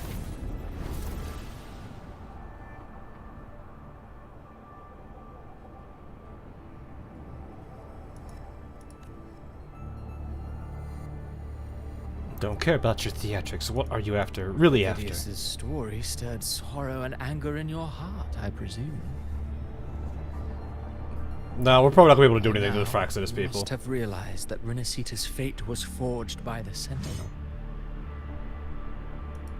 Don't care about your theatrics. What are you after? Really after? Thaddeus's story stirred sorrow and anger in your heart, I presume. No, we're probably not gonna be able to do anything to the Fraxidus You people. must have realized that Renacita's fate was forged by the Sentinel.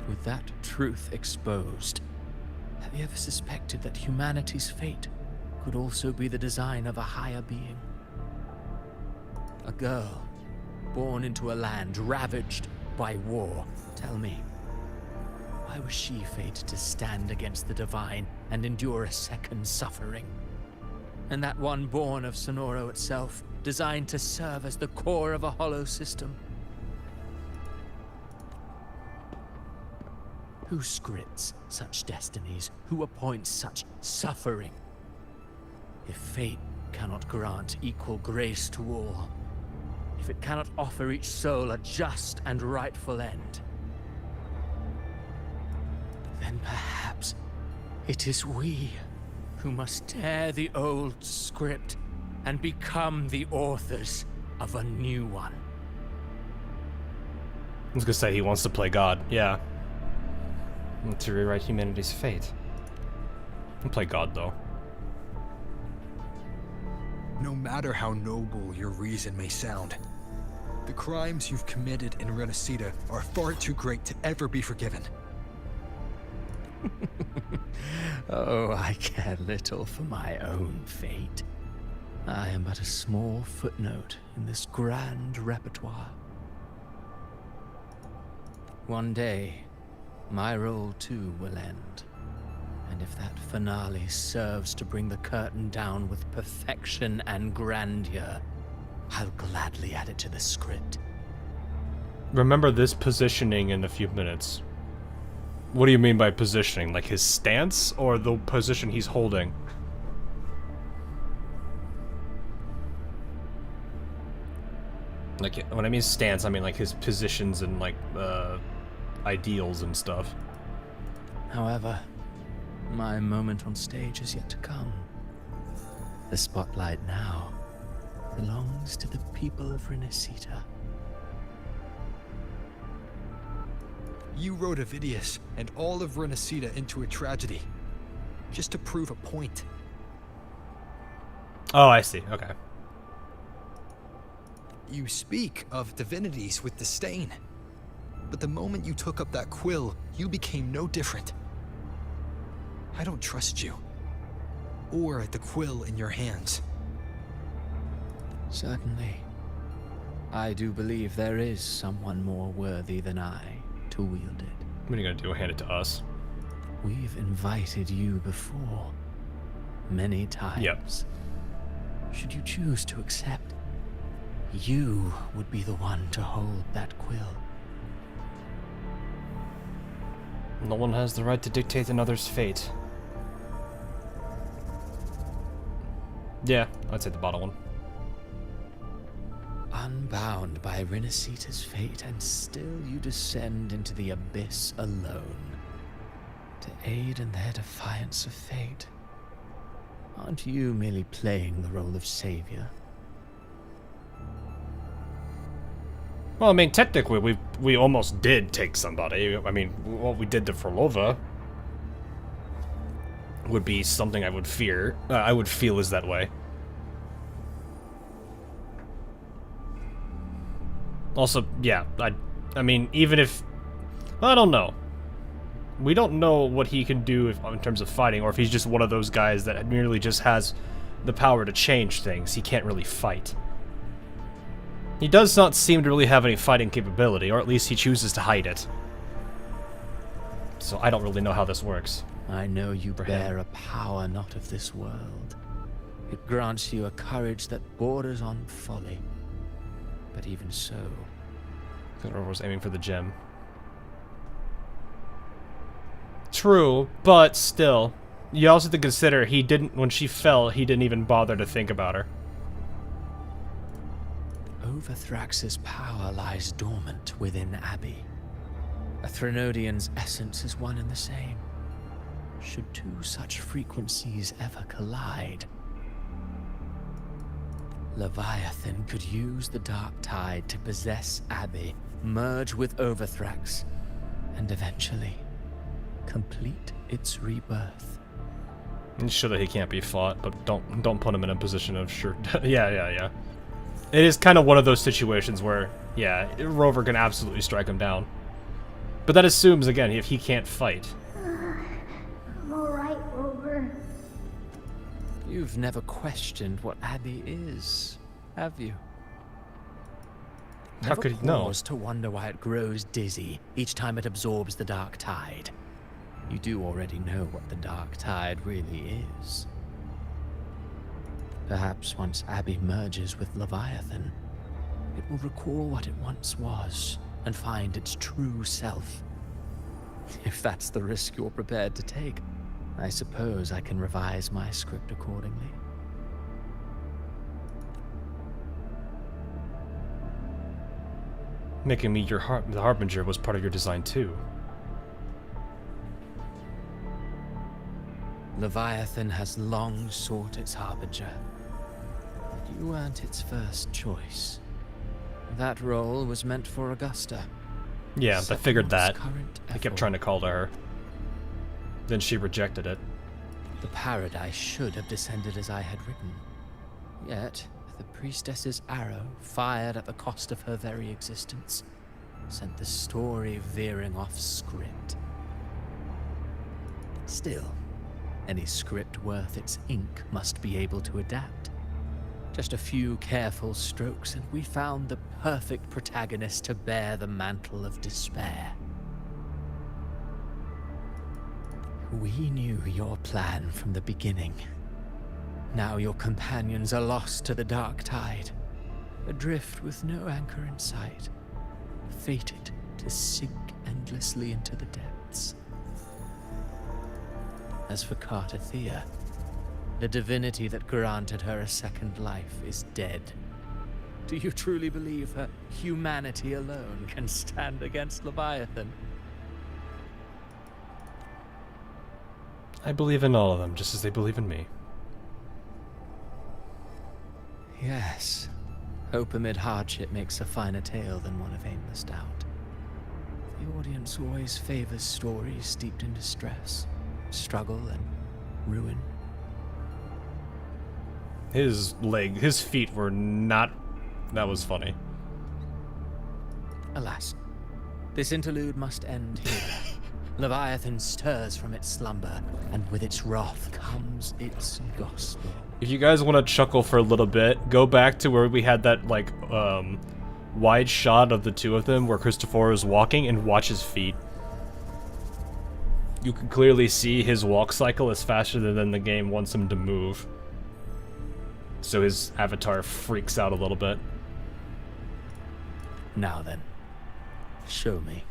With that truth exposed, have you ever suspected that humanity's fate could also be the design of a higher being? A girl born into a land ravaged by war. Tell me, why was she fated to stand against the divine and endure a second suffering? And that one born of Sonoro itself, designed to serve as the core of a hollow system? Who scripts such destinies? Who appoints such suffering? If fate cannot grant equal grace to all, if it cannot offer each soul a just and rightful end, then perhaps it is we who must tear the old script and become the authors of a new one. I was gonna say he wants to play God. Yeah. To rewrite humanity's fate. He'll play God though. No matter how noble your reason may sound, the crimes you've committed in Renacita are far too great to ever be forgiven. Oh, I care little for my own fate. I am but a small footnote in this grand repertoire. One day, my role too will end. And if that finale serves to bring the curtain down with perfection and grandeur, I'll gladly add it to the script. remember this positioning in a few minutes. What do you mean by positioning? Like his stance or the position he's holding? Like, when I mean stance, I mean like his positions and like ideals and stuff. However, my moment on stage is yet to come. The spotlight now belongs to the people of Renacita. You rode Avidius and all of Renacita into a tragedy, just to prove a point. Oh, I see. Okay. You speak of divinities with disdain, but the moment you took up that quill, you became no different. I don't trust you, or the quill in your hands. Certainly. I do believe there is someone more worthy than I to wield it. What are you gonna do? Hand it to us? We've invited you before, many times. Yep. Should you choose to accept, you would be the one to hold that quill. No one has the right to dictate another's fate. Yeah, I'd say the bottom one. Unbound by Renacita's fate, and still you descend into the abyss alone, to aid in their defiance of fate. Aren't you merely playing the role of savior? Well, I mean, technically, we almost did take somebody. I mean, what we did to Frolova would be something I would fear. I would feel is that way. Also, yeah, I mean, even if... Well, I don't know. We don't know what he can do in terms of fighting, or if he's just one of those guys that merely just has the power to change things. He can't really fight. He does not seem to really have any fighting capability, or at least he chooses to hide it. So I don't really know how this works. I know you bear a power not of this world. It grants you a courage that borders on folly. But even so... Because was aiming for the gem. True, but still. You also have to consider he didn't, when she fell, he didn't even bother to think about her. Overthrax's power lies dormant within Abby. A Threnodian's essence is one and the same. Should two such frequencies ever collide, Leviathan could use the Dark Tide to possess Abby, merge with Overthrax, and eventually complete its rebirth. Sure that he can't be fought, but don't put him in a position of sure. yeah. It is kind of one of those situations where, yeah, Rover can absolutely strike him down. But that assumes, again, if he can't fight. I'm alright, Rover. You've never questioned what Abby is, have you? How could he know? Pause to wonder why it grows dizzy each time it absorbs the Dark Tide. You do already know what the Dark Tide really is. Perhaps once Abby merges with Leviathan, it will recall what it once was and find its true self. If that's the risk you're prepared to take, I suppose I can revise my script accordingly. Making me the Harbinger was part of your design too. Leviathan has long sought its Harbinger. But you weren't its first choice. That role was meant for Augusta. Yeah, I figured that. I kept effort. trying to call to her. Then she rejected it. The paradise should have descended as I had written. Yet, the priestess's arrow, fired at the cost of her very existence, sent the story veering off script. Still, any script worth its ink must be able to adapt. Just a few careful strokes and we found the perfect protagonist to bear the mantle of despair. We knew your plan from the beginning. Now your companions are lost to the Dark Tide, adrift with no anchor in sight, fated to sink endlessly into the depths. As for Cartathea, the divinity that granted her a second life is dead. Do you truly believe her humanity alone can stand against Leviathan? I believe in all of them, just as they believe in me. Yes. Hope amid hardship makes a finer tale than one of aimless doubt. The audience always favors stories steeped in distress, struggle, and ruin. His feet were not... That was funny. Alas, this interlude must end here. Leviathan stirs from its slumber, and with its wrath comes its gospel. If you guys want to chuckle for a little bit, go back to where we had that, like, wide shot of the two of them where Christopher is walking and watch his feet. You can clearly see his walk cycle is faster than the game wants him to move. So his avatar freaks out a little bit. Now then, show me.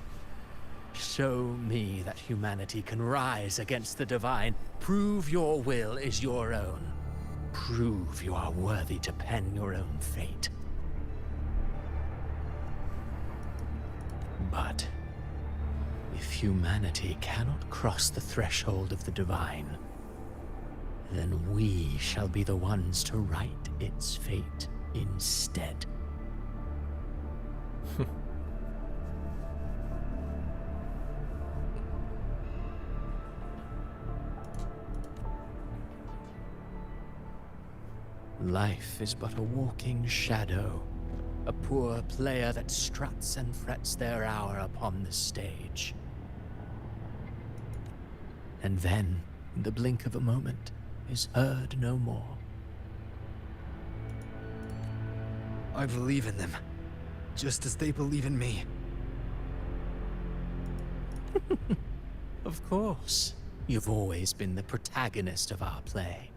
Show me that humanity can rise against the divine. Prove your will is your own. Prove you are worthy to pen your own fate. But if humanity cannot cross the threshold of the divine, then we shall be the ones to write its fate instead. Life is but a walking shadow, a poor player that struts and frets their hour upon the stage. And then, in the blink of a moment, is heard no more. I believe in them, just as they believe in me. Of course, you've always been the protagonist of our play.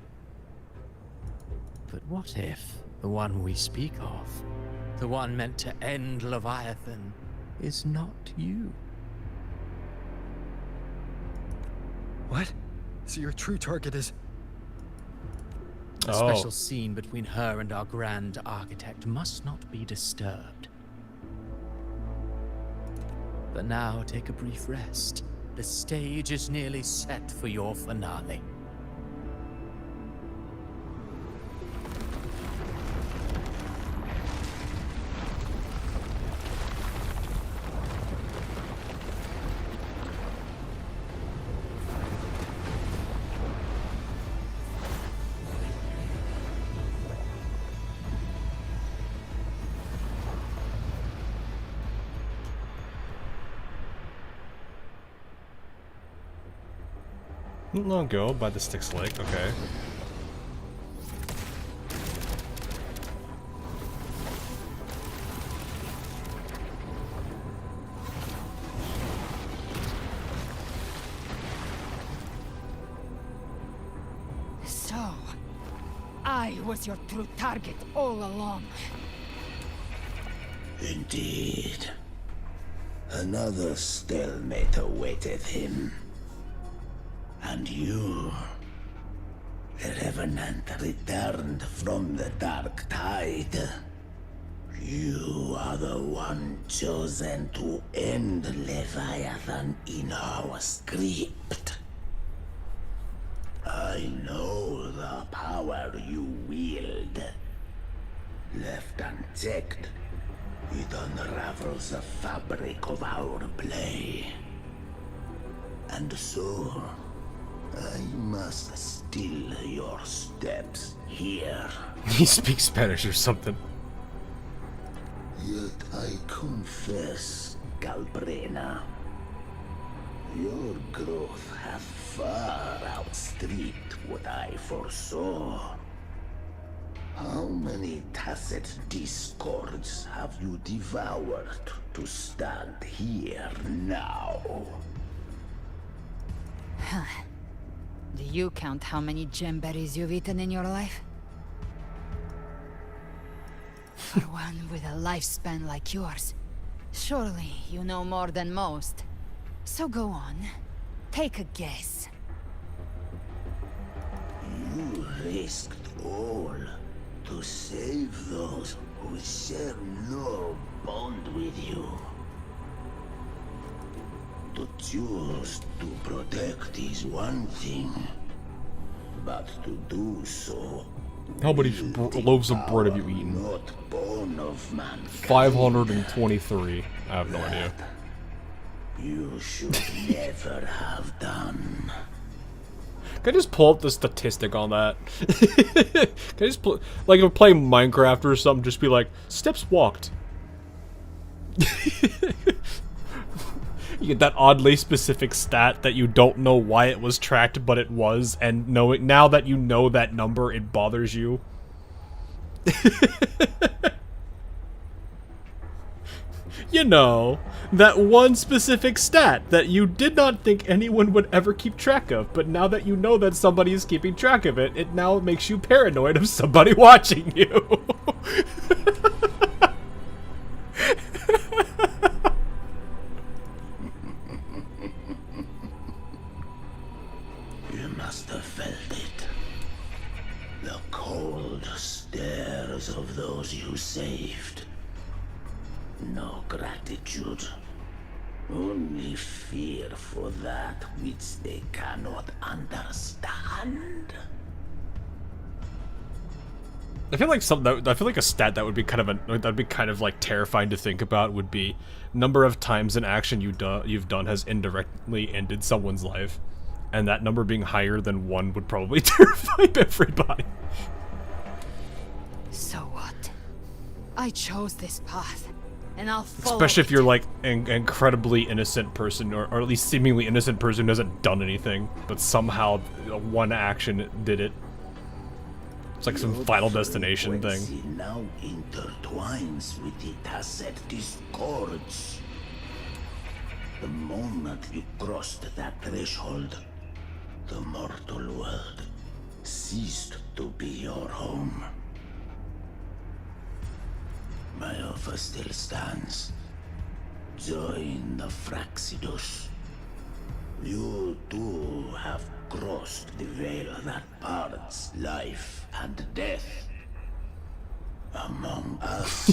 But what if the one we speak of, the one meant to end Leviathan, is not you? What? So your true target is... A special scene between her and our grand architect must not be disturbed. But now take a brief rest. The stage is nearly set for your finale. Long ago by the Styx Lake, okay. So, I was your true target all along. Indeed. Another stalemate awaited him. And you, the Revenant returned from the Dark Tide. You are the one chosen to end Leviathan in our script. I know the power you wield. Left unchecked, it unravels the fabric of our play. And so, I must still your steps here. He speaks Spanish or something. Yet I confess, Galbrena, your growth hath far outstripped what I foresaw. How many tacit discords have you devoured to stand here now? Huh. Do you count how many gemberries you've eaten in your life? For one with a lifespan like yours, Surely you know more than most. So go on. Take a guess. You risked all to save those who share no bond with you. To choose to protect is one thing, but to do so. How many loaves of bread have you eaten? Not born of mankind. 523. I have no idea. You should never have done. Can I just pull up the statistic on that? Can I just pull, like if we're playing Minecraft or something, just be like, steps walked. You get that oddly specific stat that you don't know why it was tracked, but it was, and knowing now that you know that number, it bothers you. You know, that one specific stat that you did not think anyone would ever keep track of, but now that you know that somebody is keeping track of it, it now makes you paranoid of somebody watching you. You must have felt it. The cold stares of those you saved. No gratitude. Only fear for that which they cannot understand. I feel like a stat that would be kind of like terrifying to think about would be number of times an action you've done has indirectly ended someone's life, and that number being higher than 1 would probably terrify everybody. So what? I chose this path, and I'll follow Especially if it. you're like an incredibly innocent person, or at least seemingly innocent person who hasn't done anything, but somehow one action did it. It's like some Final Destination thing. Now intertwines with the Tacet discords. The moment you crossed that threshold, the mortal world ceased to be your home. My offer still stands. Join the Fraxidus. You too have crossed the veil that parts life and death. Among us.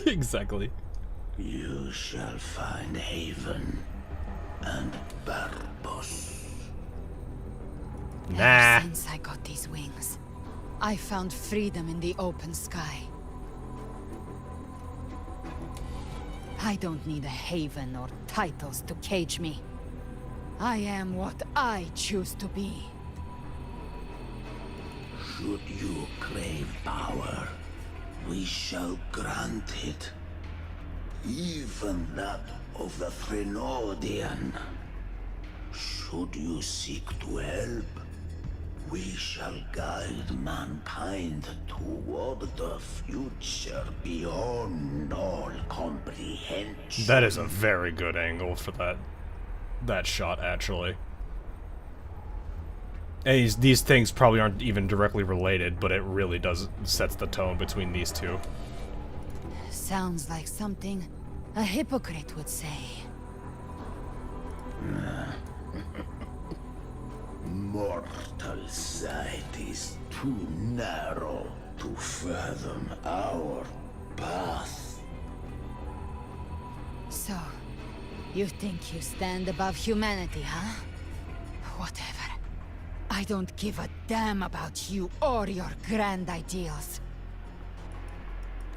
Exactly. You shall find haven and purpose. Ever Nah. since I got these wings, I found freedom in the open sky. I don't need a haven or titles to cage me. I am what I choose to be. Should you crave power, we shall grant it. Even that of the Threnodian. Should you seek to help, we shall guide mankind toward the future beyond all comprehension. That is a very good angle for that shot, actually. And these things probably aren't even directly related, but it really sets the tone between these two. Sounds like something a hypocrite would say. Mortal sight is too narrow to fathom our path. So, you think you stand above humanity, huh? Whatever. I don't give a damn about you or your grand ideals.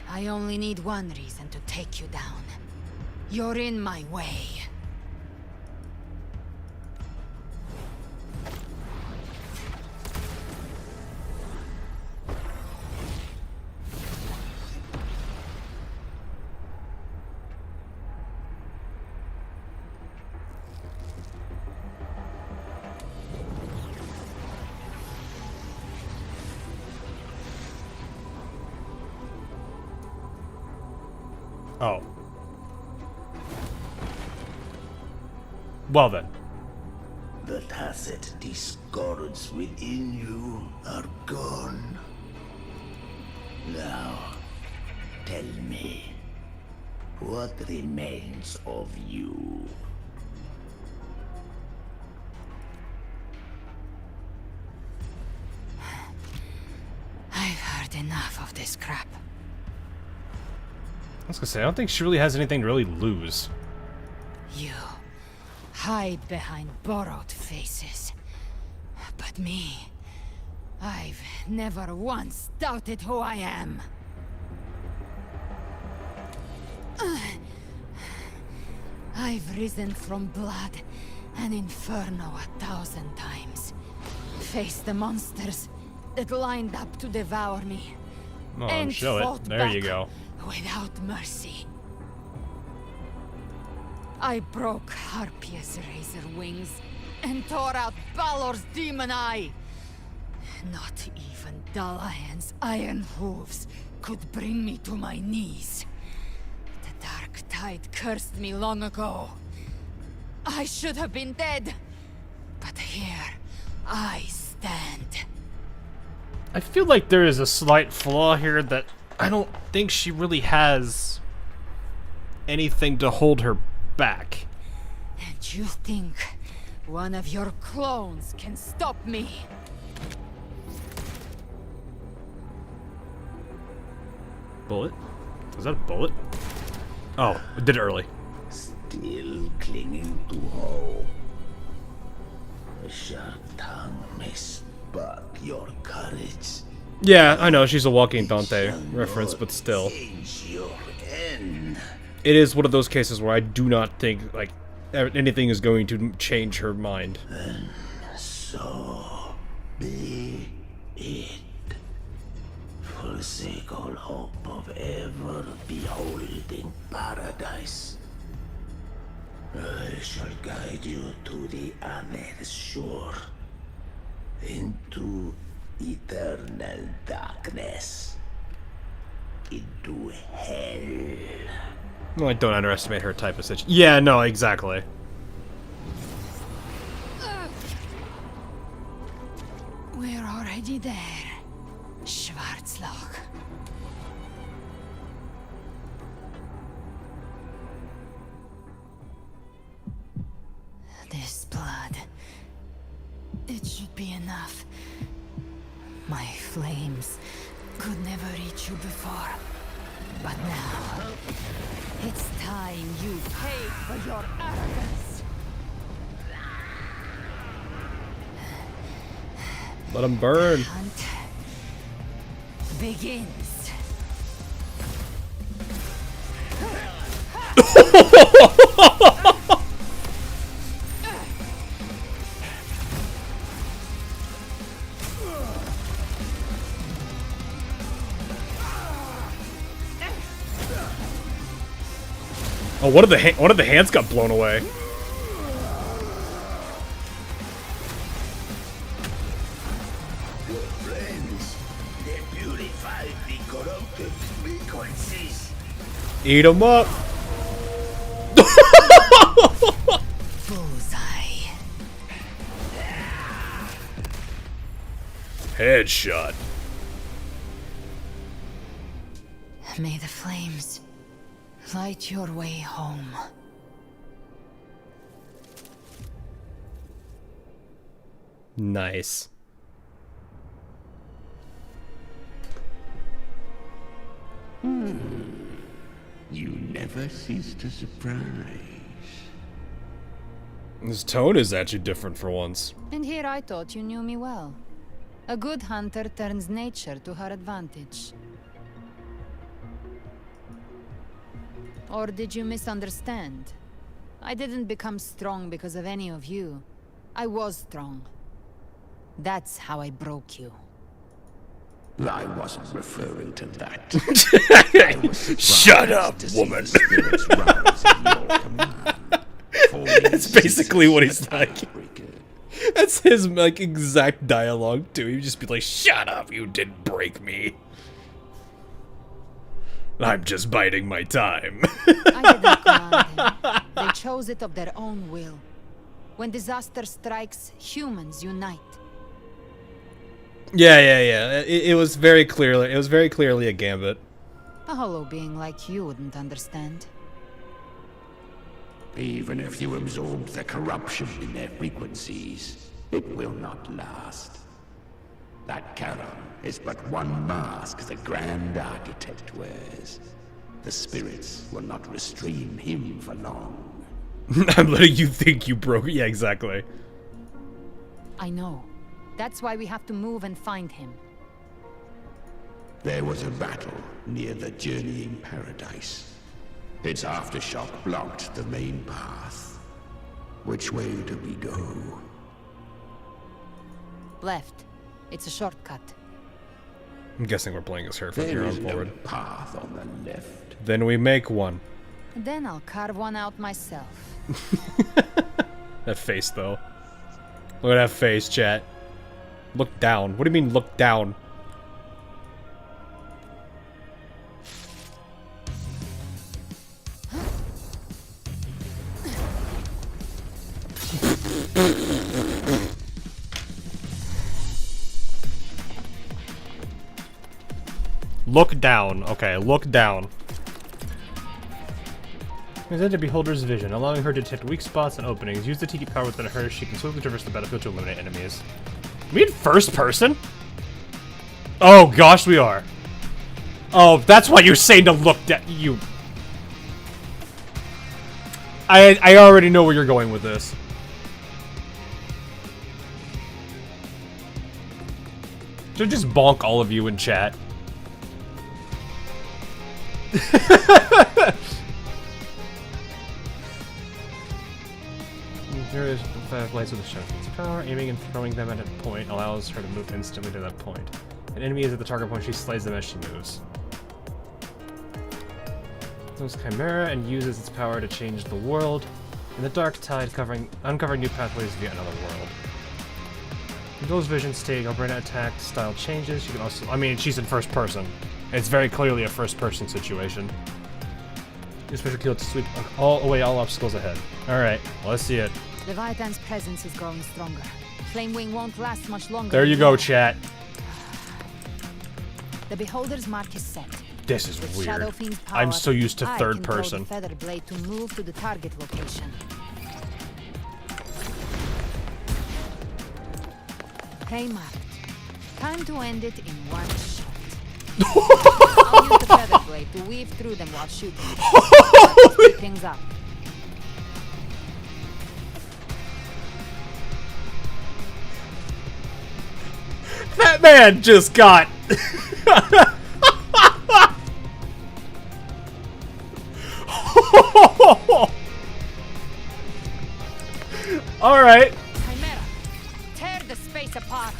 I only need one reason to take you down. You're in my way. Oh. Well then. The tacit discords within you are gone. Now, tell me, What remains of you? I've heard enough of this crap. I was gonna say, I don't think she really has anything to really lose. You hide behind borrowed faces. But me, I've never once doubted who I am. I've risen from blood and inferno 1,000 times. Faced the monsters that lined up to devour me. Oh, and show it. fought There you back go. without mercy. I broke Harpia's razor wings and tore out Balor's demon eye. Not even Dalahan's iron hooves could bring me to my knees. The dark tide cursed me long ago. I should have been dead, but here I stand. I feel like there is a slight flaw here that I don't think she really has anything to hold her back. And you think one of your clones can stop me? Bullet? Is that a bullet? Oh, it did it early. Still clinging to hope. A sharp tongue may spark your courage. Yeah, I know, she's a walking Dante reference, but still. Change your end. It is one of those cases where I do not think, like, anything is going to change her mind. And so be it. Forsake all hope of ever beholding paradise. I shall guide you to the other shore, into eternal darkness, into hell. No, I don't underestimate her type of situation. Yeah, no, exactly. We're already there, Schwarzloch. This blood, it should be enough. My flames could never reach you before, but now it's time you paid for your arrogance. Let him burn. The hunt begins. Oh, one of the hands got blown away. Friends, they purify the corrupted frequencies. Eat him up. Bullseye. Headshot. May the flames light your way home. Nice. You never cease to surprise. His tone is actually different for once. And here I thought you knew me well. A good hunter turns nature to her advantage. Or did you misunderstand? I didn't become strong because of any of you. I was strong. That's how I broke you. I wasn't referring to that. Shut up, woman. That's basically what he's like. That's his like exact dialogue too. He'd just be like, "Shut up, you didn't break me. I'm just biding my time." I didn't command them. They chose it of their own will. When disaster strikes, humans unite. Yeah. It was very clearly. It was very clearly a gambit. A hollow being like you wouldn't understand. Even if you absorb the corruption in their frequencies, it will not last. That Charon is but one mask the Grand Architect wears. The spirits will not restrain him for long. I'm letting you think you broke. Yeah, exactly. I know. That's why we have to move and find him. There was a battle near the Journeying Paradise. Its aftershock blocked the main path. Which way do we go? Left. It's a shortcut. I'm guessing we're playing as her from here There on is no forward. path on the left. Then we make one. Then I'll carve one out myself. That face, though. Look at that face, chat. Look down. What do you mean, look down? Look down. Okay, look down. Present the beholder's vision, allowing her to detect weak spots and openings. Use the tiki power within her. She can swiftly traverse the battlefield to eliminate enemies. We in first person? Oh gosh, we are. Oh, that's why you're saying to look down. You. I already know where you're going with this. Should just bonk all of you in chat. There is 5 blades with a shotgun's power. Aiming and throwing them at a point allows her to move instantly to that point. An enemy is at the target point, she slays them as she moves. Throws Chimera and uses its power to change the world. In the dark tide, uncovering new pathways via another world. In those visions take Galbrina attack style changes. She can also, I mean, she's in first person. It's very clearly a first person situation. Use special kill to sweep away all obstacles ahead. Alright, let's see it. Leviathan's presence is growing stronger. Flame Wing won't last much longer. There you go, chat. The Beholder's mark is set. This is With weird. Shadow Fiend's power, I'm so used to I third can throw person. the feather blade to move to the target location. Okay, marked. Time to end it in one shot. I'll use the feather blade to weave through them while shooting. Speed things up. That man just got... Alright. Chimera, tear the space apart.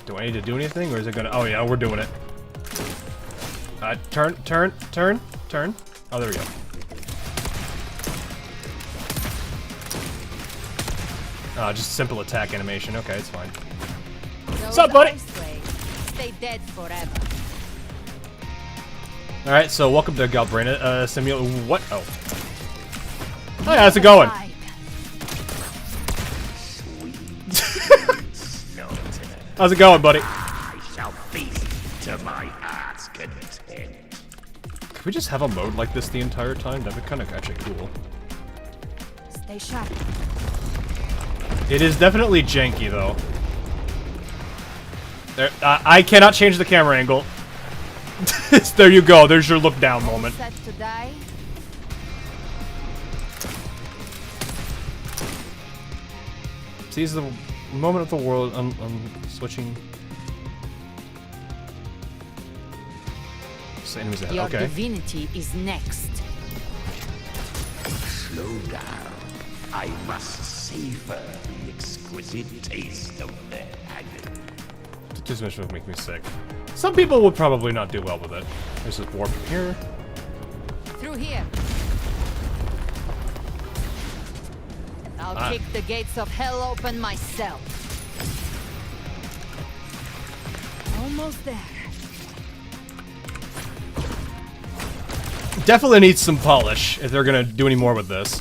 Do I need to do anything, or is it gonna... Oh yeah, we're doing it. Turn. Oh, there we go. Just simple attack animation. Okay, it's fine. What's up, buddy? Stay dead forever. Alright, so welcome to Galbrina. What? Oh. Hi, how's it going? How's it going, buddy? I shall feast to my heart's content. Could we just have a mode like this the entire time? That'd be kind of actually cool. Stay sharp. It is definitely janky, though. There, I cannot change the camera angle. There you go. There's your look down moment. Set to die. Seize the moment of the world. I'm switching. So enemies ahead. Your Okay. divinity is next. Slow down. I must savor the exquisite taste of their agony. This mission would make me sick. Some people would probably not do well with it. There's this warp here. Through here. I'll kick the gates of hell open myself. Almost there. Definitely needs some polish if they're gonna do any more with this.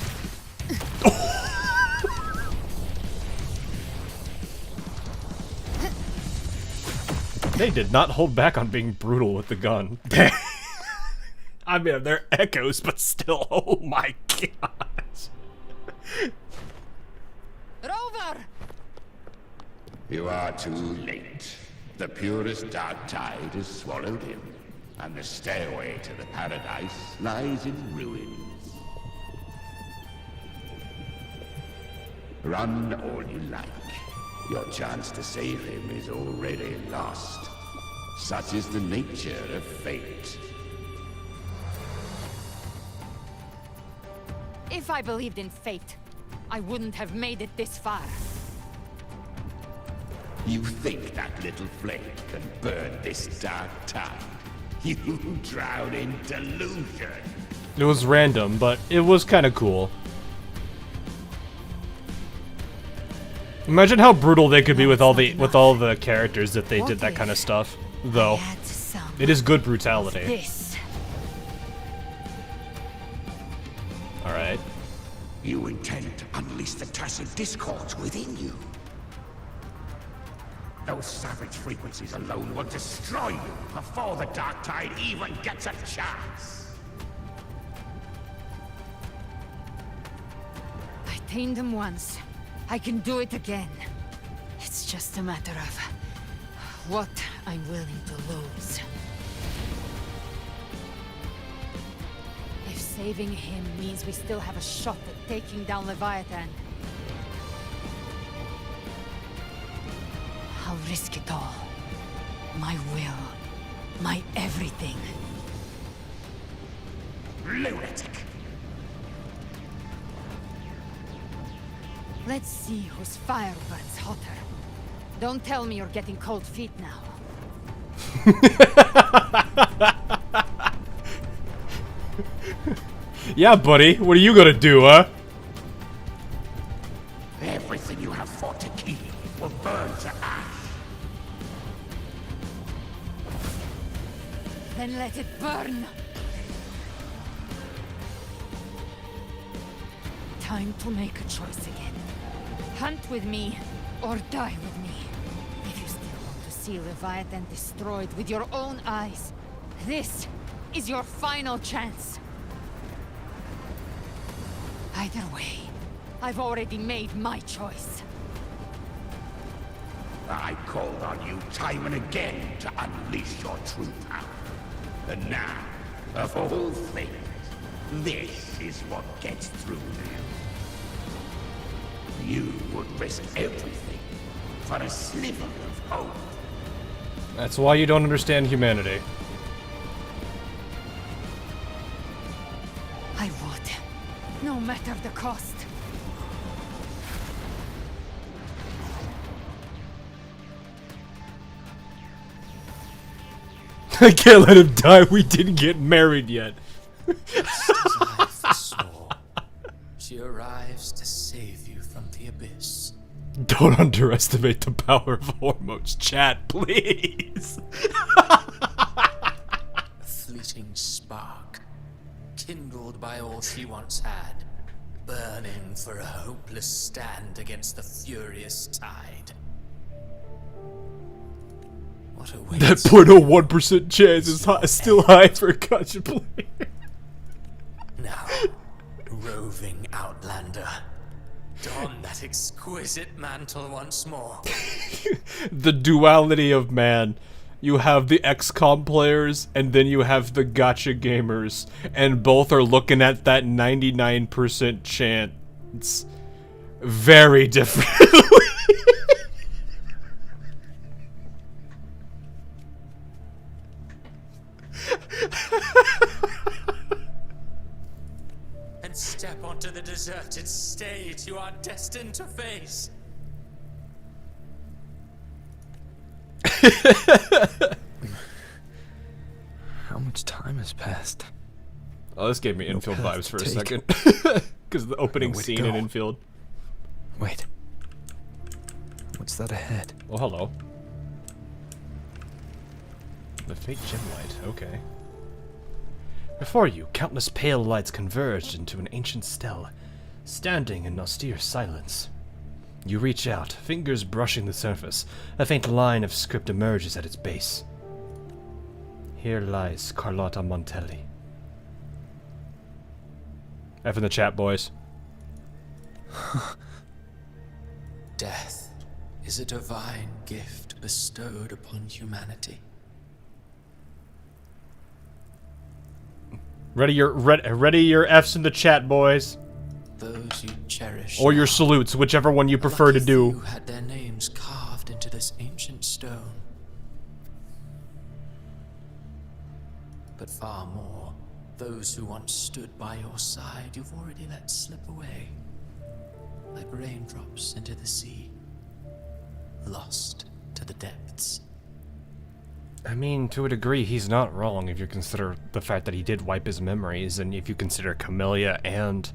They did not hold back on being brutal with the gun. I mean, they're echoes, but still, oh my gosh. Rover! You are too late. The purest dark tide has swallowed him, and the stairway to the paradise lies in ruins. Run all you like. Your chance to save him is already lost. Such is the nature of fate. If I believed in fate, I wouldn't have made it this far. You think that little flame can burn this dark tide? You drown in delusion. It was random, but it was kind of cool. Imagine how brutal they could be with all the characters if they did that kind of stuff. Though, it is good brutality. All right. You intend to unleash the tacit discords within you. Those savage frequencies alone will destroy you before the dark tide even gets a chance. I tamed him once. I can do it again. It's just a matter of what I'm willing to lose. If saving him means we still have a shot at taking down Leviathan, I'll risk it all. My will. My everything. Lunatic! Let's see whose fire burns hotter. Don't tell me you're getting cold feet now. Yeah, buddy. What are you gonna do, huh? Everything you have fought to keep will burn to ash. Then let it burn. Time to make a choice again. Hunt with me, or die with me. If you still want to see Leviathan destroyed with your own eyes, this is your final chance. Either way, I've already made my choice. I called on you time and again to unleash your true power. And now, of all things, this is what gets through them. You would risk everything for a sliver of hope. That's why you don't understand humanity. I would, no matter the cost. I can't let him die. We didn't get married yet. She arrives to save you from the abyss. Don't underestimate the power of hormones, chat, please. A fleeting spark, kindled by all she once had, burning for a hopeless stand against the furious tide. What awaits? That 0.01% chance is still high for a gotcha player. Now, roving outlander, don that exquisite mantle once more. The duality of man. You have the XCOM players, and then you have the gotcha gamers, and both are looking at that 99% chance very differently. And step onto the deserted stage you are destined to face. How much time has passed? Oh, this gave me infield vibes for a second. Because the opening scene in infield. Wait. What's that ahead? Oh, hello. The fake gem light, okay. Before you, countless pale lights converged into an ancient stele, standing in austere silence. You reach out, fingers brushing the surface. A faint line of script emerges at its base. Here lies Carlotta Montelli. F in the chat, boys. Death is a divine gift bestowed upon humanity. Ready your F's in the chat, boys. Those you cherish. Or your salutes, whichever one you prefer to do. Who had their names carved into this ancient stone. But far more, those who once stood by your side, you've already let slip away. Like raindrops into the sea. Lost to the depths. I mean, to a degree, he's not wrong if you consider the fact that he did wipe his memories, and if you consider Camellia and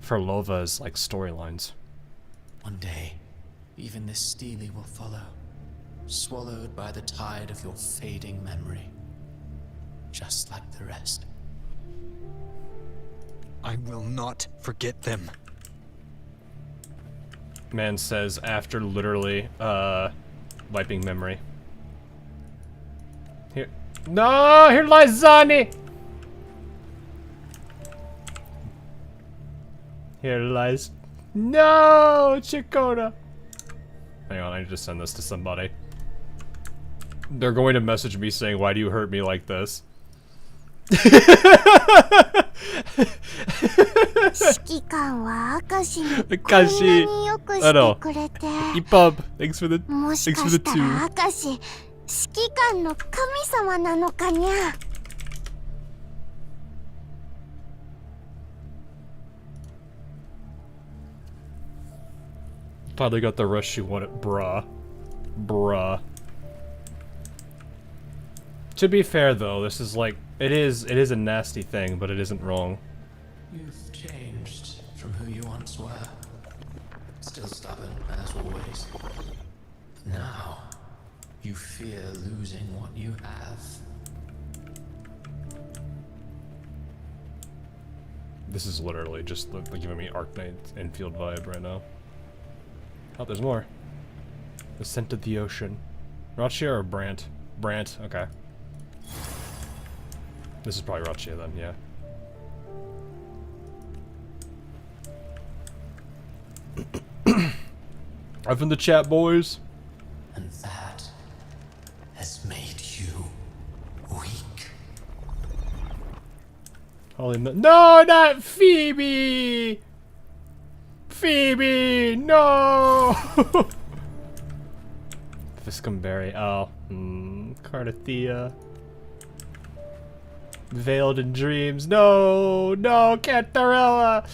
Ferlova's, like, storylines. One day, even this Steely will follow, swallowed by the tide of your fading memory. Just like the rest. I will not forget them. Man says after literally, wiping memory. Here. No! Here lies Zani! Here lies... No! Chikona! Hang on, I need to send this to somebody. They're going to message me saying, why do you hurt me like this? 指揮官は明石にこんなによくしてくれて、 EPUB, thanks for the もしかしたら明石、指揮官の神様なのかにゃ。 Finally got the rush she wanted, bruh. Bruh. To be fair though, this is like, it is a nasty thing, but it isn't wrong. You've changed from who you once were. Still stubborn, as always. But now, you fear losing what you have. This is literally just giving me Arknight Enfield vibe right now. Oh, there's more. The Scent of the Ocean. Rachia or Brant? Brant, okay. This is probably Rachia then, yeah. Up in the chat, boys. And that has made you weak. Holy no, not Phoebe! Phoebe, no! Viscumberry, oh, Cardathea. Veiled in Dreams, no, no, Cantarella!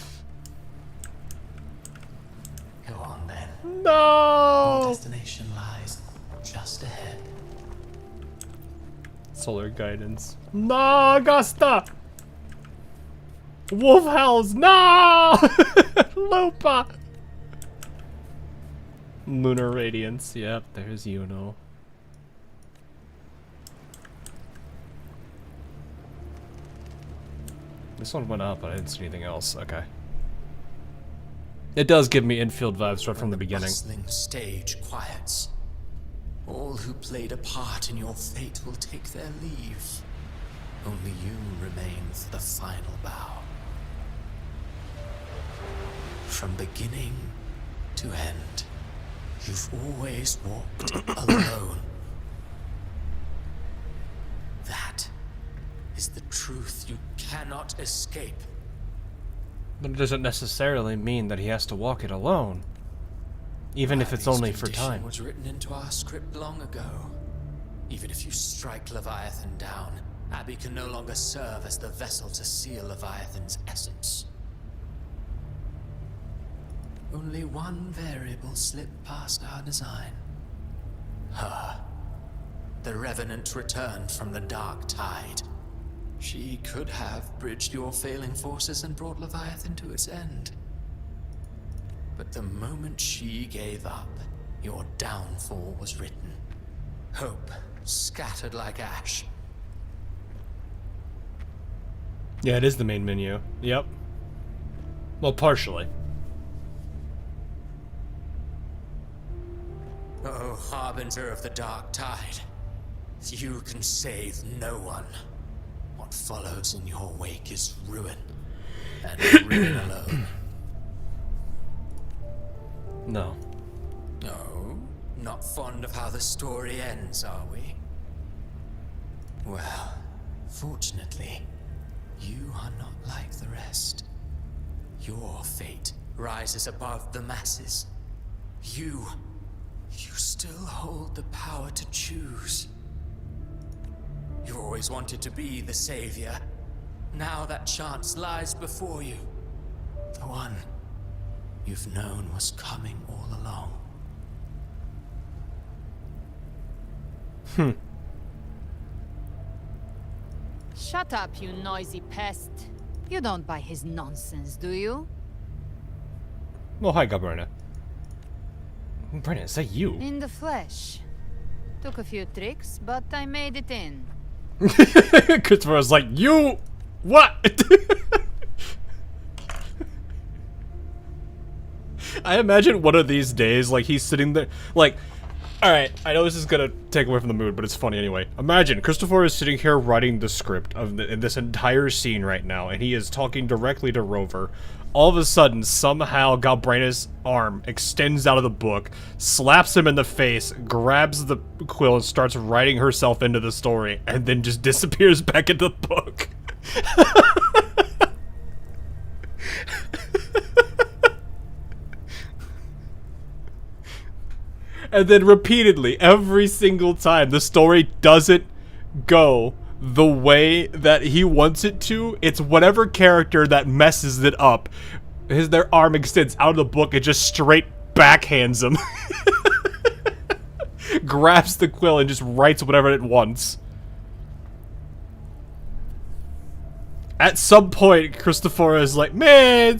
Go on then. No! Your destination lies just ahead. Solar Guidance. No, Augusta! Wolf Howls, no! Lupa! Lunar Radiance, yep, there's Yuno. This one went up, but I didn't see anything else, okay. It does give me infield vibes right from the beginning. Bustling stage quiets. All who played a part in your fate will take their leave. Only you remain for the final bow. From beginning to end, you've always walked alone. That is the truth you cannot escape. But it doesn't necessarily mean that he has to walk it alone. Even if it's only for time. Was written into our script long ago. Even if you strike Leviathan down, Abby can no longer serve as the vessel to seal Leviathan's essence. Only one variable slipped past our design. Her. The Revenant returned from the dark tide. She could have bridged your failing forces and brought Leviathan to its end. But the moment she gave up, your downfall was written. Hope scattered like ash. Yeah, it is the main menu. Yep. Well, partially. harbinger of the dark tide. You can save no one. What follows in your wake is ruin, and ruin alone. No. No? Not fond of how the story ends, are we? Well, fortunately, you are not like the rest. Your fate rises above the masses. You still hold the power to choose. You always wanted to be the savior. Now that chance lies before you. The one you've known was coming all along. Shut up, you noisy pest. You don't buy his nonsense, do you? Well, hi, Gabrina. Brennan, is that you? In the flesh. Took a few tricks, but I made it in. Christopher was like, you... What? I imagine one of these days, like, he's sitting there, like... Alright, I know this is gonna take away from the mood, but it's funny anyway. Imagine, Christopher is sitting here writing the script of this entire scene right now, and he is talking directly to Rover. All of a sudden, somehow, Galbraina's arm extends out of the book, slaps him in the face, grabs the quill, and starts writing herself into the story, and then just disappears back into the book. And then repeatedly, every single time, the story doesn't go the way that he wants it to. It's whatever character that messes it up. Their arm extends out of the book and just straight backhands him. Grabs the quill and just writes whatever it wants. At some point, Christopher is like, man,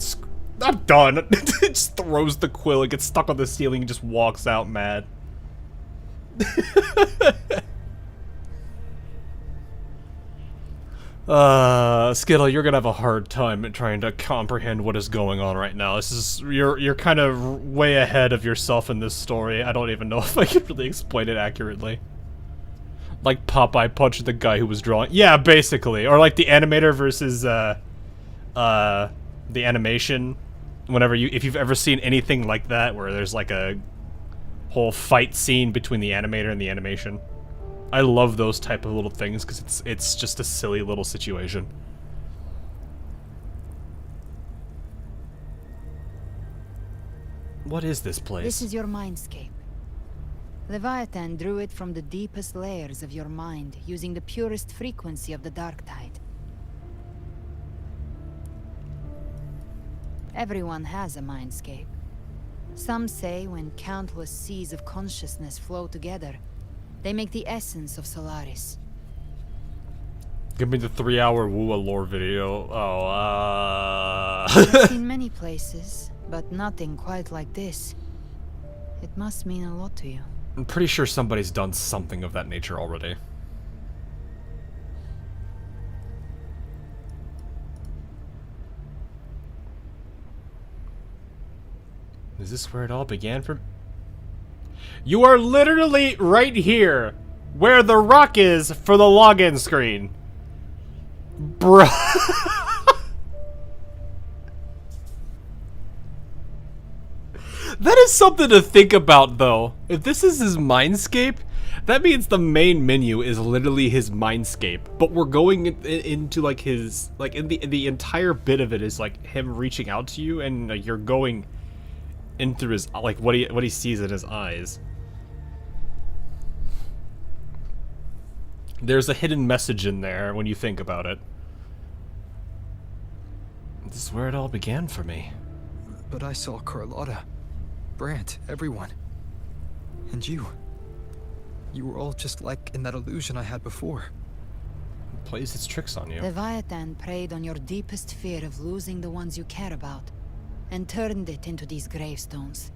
I'm done. Just throws the quill and gets stuck on the ceiling and just walks out mad. Skittle, you're gonna have a hard time trying to comprehend what is going on right now. This is, you're kind of way ahead of yourself in this story. I don't even know if I can really explain it accurately. Like Popeye punched the guy who was drawing. Yeah, basically. Or like the animator versus, the animation. Whenever if you've ever seen anything like that, where there's like a whole fight scene between the animator and the animation. I love those type of little things because it's just a silly little situation. What is this place? This is your mindscape. Leviathan drew it from the deepest layers of your mind, using the purest frequency of the dark tide. Everyone has a mindscape. Some say when countless seas of consciousness flow together, they make the essence of Solaris. Give me the 3-hour Wuwa lore video. I've seen many places, but nothing quite like this. It must mean a lot to you. I'm pretty sure somebody's done something of that nature already. Is this where it all began for? You are literally right here, where the rock is for the login screen. Bruh. That is something to think about, though. If this is his mindscape, that means the main menu is literally his mindscape. But we're going into like his, like in the entire bit of it is like him reaching out to you, and you're going in through his, like what he sees in his eyes. There's a hidden message in there when you think about it. This is where it all began for me. But I saw Carlotta, Brant, everyone. And you. You were all just like in that illusion I had before. It plays its tricks on you. Leviathan preyed on your deepest fear of losing the ones you care about, and turned it into these gravestones.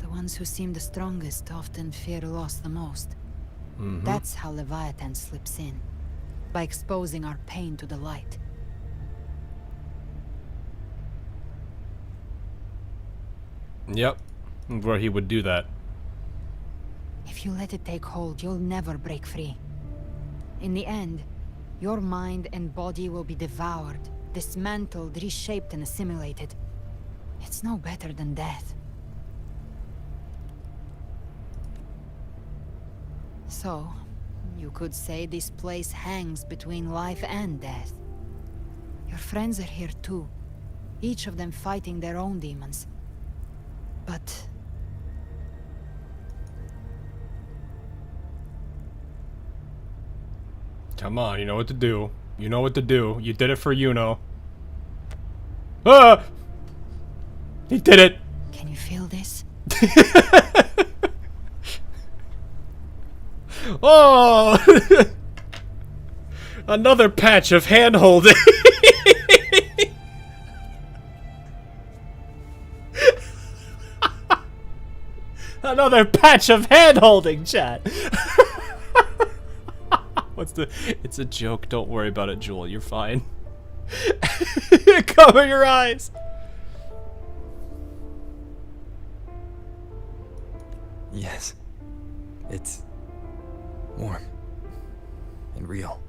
The ones who seem the strongest often fear loss the most. That's how Leviathan slips in, by exposing our pain to the light. Yep, where he would do that. If you let it take hold, you'll never break free. In the end, your mind and body will be devoured, dismantled, reshaped, and assimilated. It's no better than death. So, you could say this place hangs between life and death. Your friends are here too, each of them fighting their own demons. But... Come on, you know what to do. You know what to do. You did it for Yuno. Ah! He did it! Can you feel this? Oh! Another patch of hand-holding. Another patch of hand-holding, chat. What's the... It's a joke. Don't worry about it, Jewel. You're fine. Cover your eyes. Yes. It's warm and real.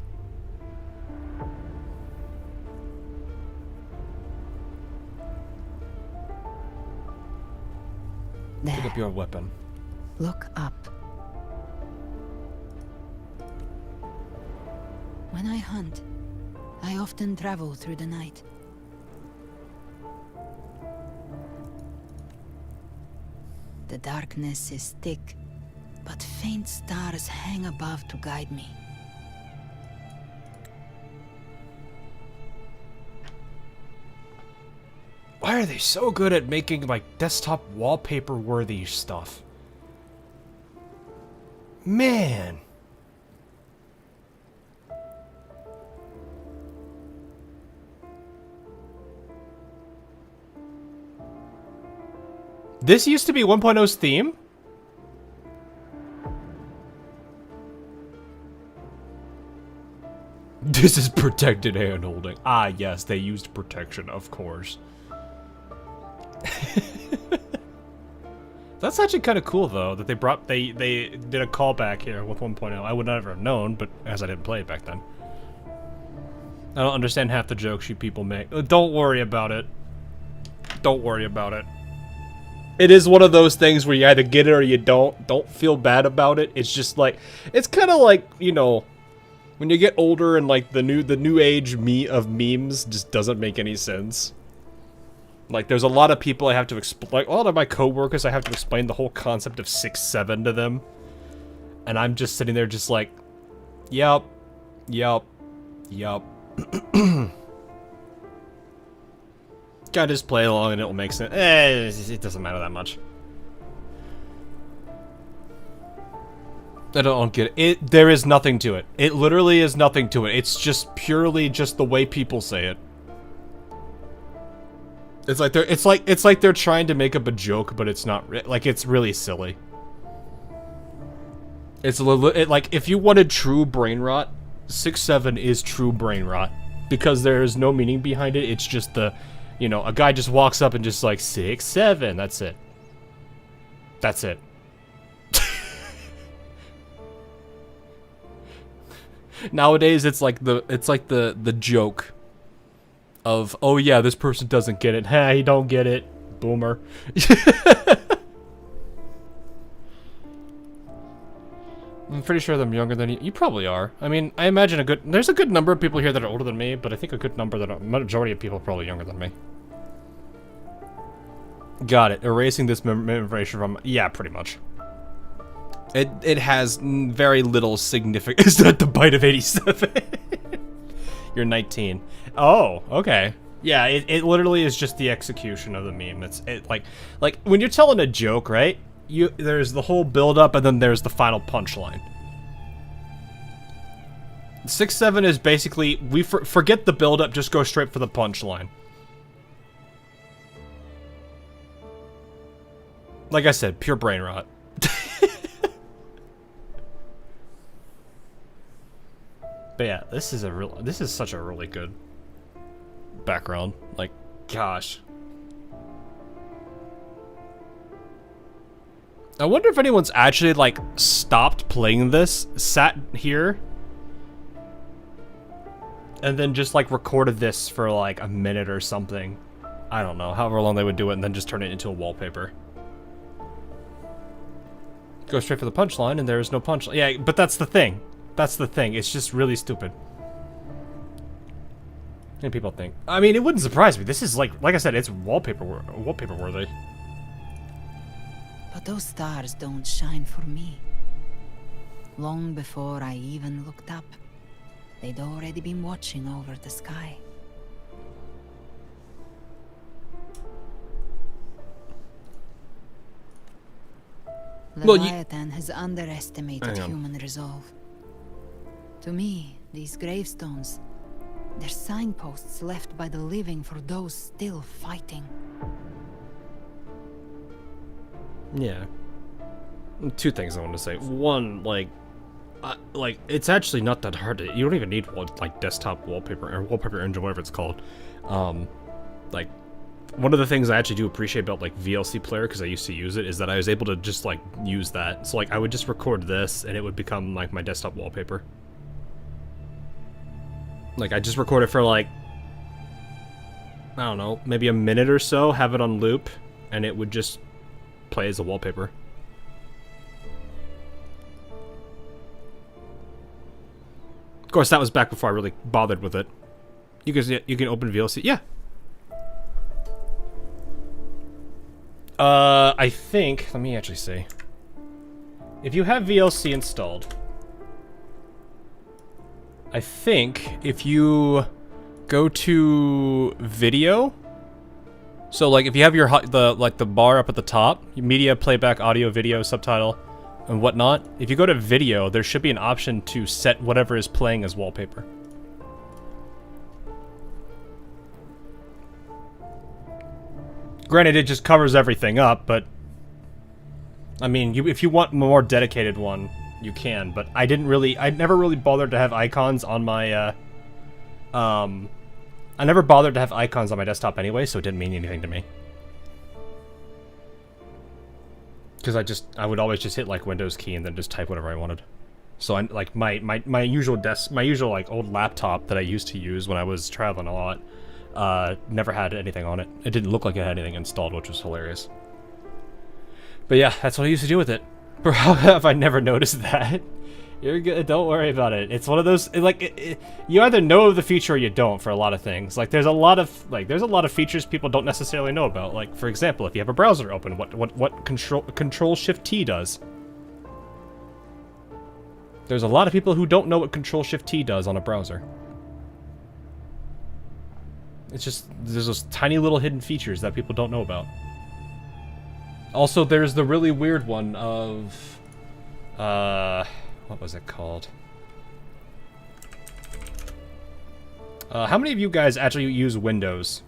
Pick up your weapon. Look up. When I hunt, I often travel through the night. The darkness is thick, but faint stars hang above to guide me. Why are they so good at making, like, desktop wallpaper-worthy stuff? Man. This used to be 1.0's theme? This is protected hand-holding. Ah, yes, they used protection, of course. That's actually kind of cool, though, that they did a callback here with 1.0. I would never have known, but as I didn't play it back then. I don't understand half the jokes you people make. Don't worry about it. Don't worry about it. It is one of those things where you either get it or you don't. Don't feel bad about it. It's just like, it's kind of like, you know, when you get older and like the new age of memes just doesn't make any sense. Like, there's a lot of people I have to explain, like, a lot of my coworkers, I have to explain the whole concept of 6-7 to them. And I'm just sitting there just like, yup, yup, yup. Gotta just play along and it'll make sense. It doesn't matter that much. I don't get it. There is nothing to it. It literally is nothing to it. It's just purely just the way people say it. It's like they're trying to make up a joke, but it's not like it's really silly. It's like if you wanted true brain rot, 6-7 is true brain rot because there is no meaning behind it. It's just the, you know, a guy just walks up and just like 6-7. That's it. That's it. Nowadays, it's like the joke of, oh yeah, this person doesn't get it. Hey, you don't get it, boomer. I'm pretty sure I'm younger than you. You probably are. I mean, I imagine there's a good number of people here that are older than me, but I think a good number majority of people are probably younger than me. Got it. Erasing this information from, yeah, pretty much. It has very little significance. Is that the bite of 87? You're 19. Oh, okay. Yeah, it literally is just the execution of the meme. It's like when you're telling a joke, right? There's the whole build up and then there's the final punchline. 6-7 is basically forget the build up, just go straight for the punchline. Like I said, pure brain rot. But yeah, this is such a really good background. Like, gosh. I wonder if anyone's actually, like, stopped playing this, sat here, and then just, like, recorded this for, like, a minute or something. I don't know, however long they would do it, and then just turn it into a wallpaper. Go straight for the punchline, and there's no punchline. Yeah, but that's the thing. That's the thing. It's just really stupid. And people think. I mean, it wouldn't surprise me. This is, like I said, it's wallpaper worthy. But those stars don't shine for me. Long before I even looked up, they'd already been watching over the sky. Leviathan has underestimated human resolve. To me, these gravestones, they're signposts left by the living for those still fighting. Yeah. Two things I want to say. One, like, it's actually not that hard to, you don't even need like desktop wallpaper or wallpaper engine, whatever it's called. Like, one of the things I actually do appreciate about like VLC Player, because I used to use it, is that I was able to just like use that. So like I would just record this and it would become like my desktop wallpaper. Like I just record it for like, I don't know, maybe a minute or so, have it on loop, and it would just play as a wallpaper. Of course, that was back before I really bothered with it. You can open VLC. Yeah. I think, let me actually see. If you have VLC installed, I think if you go to video, so like if you have your the bar up at the top, media, playback, audio, video, subtitle, and whatnot, if you go to video, there should be an option to set whatever is playing as wallpaper. Granted, it just covers everything up, but I mean, if you want a more dedicated one, you can. But I never really bothered to have icons on my, I never bothered to have icons on my desktop anyway, so it didn't mean anything to me. Because I would always just hit like Windows key and then just type whatever I wanted. So I like my usual like old laptop that I used to use when I was traveling a lot. Never had anything on it. It didn't look like it had anything installed, which was hilarious. But yeah, that's what I used to do with it. Bro, how have I never noticed that? You're good. Don't worry about it. It's one of those, like, you either know the feature or you don't for a lot of things. Like, there's a lot of features people don't necessarily know about. Like, for example, if you have a browser open, what Control Shift T does. There's a lot of people who don't know what Control Shift T does on a browser. It's just, there's those tiny little hidden features that people don't know about. Also, there's the really weird one of, what was it called? How many of you guys actually use Windows?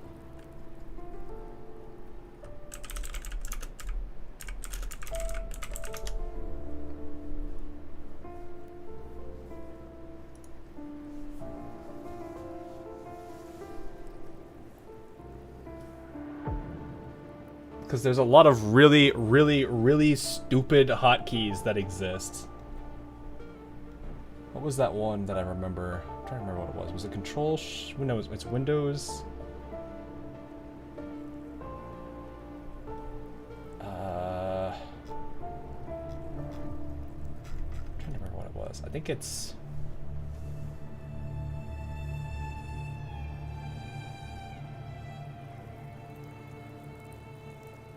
Because there's a lot of really, really, really stupid hotkeys that exist. What was that one that I remember? I'm trying to remember what it was. Was it Control? Windows. It's Windows. I'm trying to remember what it was. I think it's.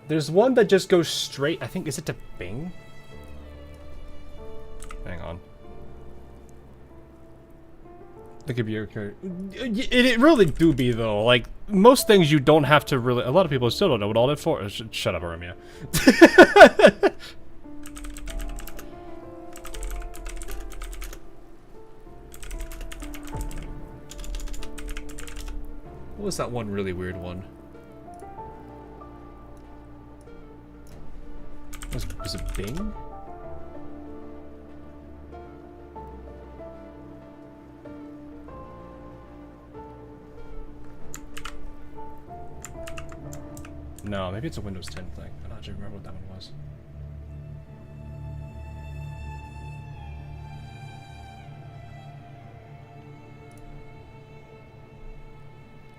There's one that just goes straight. I think, is it to Bing? Hang on. Look at your character. It really do be though. Like most things, you don't have to really. A lot of people still don't know what all that for. Shut up, Armia. What was that one really weird one? Was it Bing? No, maybe it's a Windows 10 thing. I don't actually remember what that one was.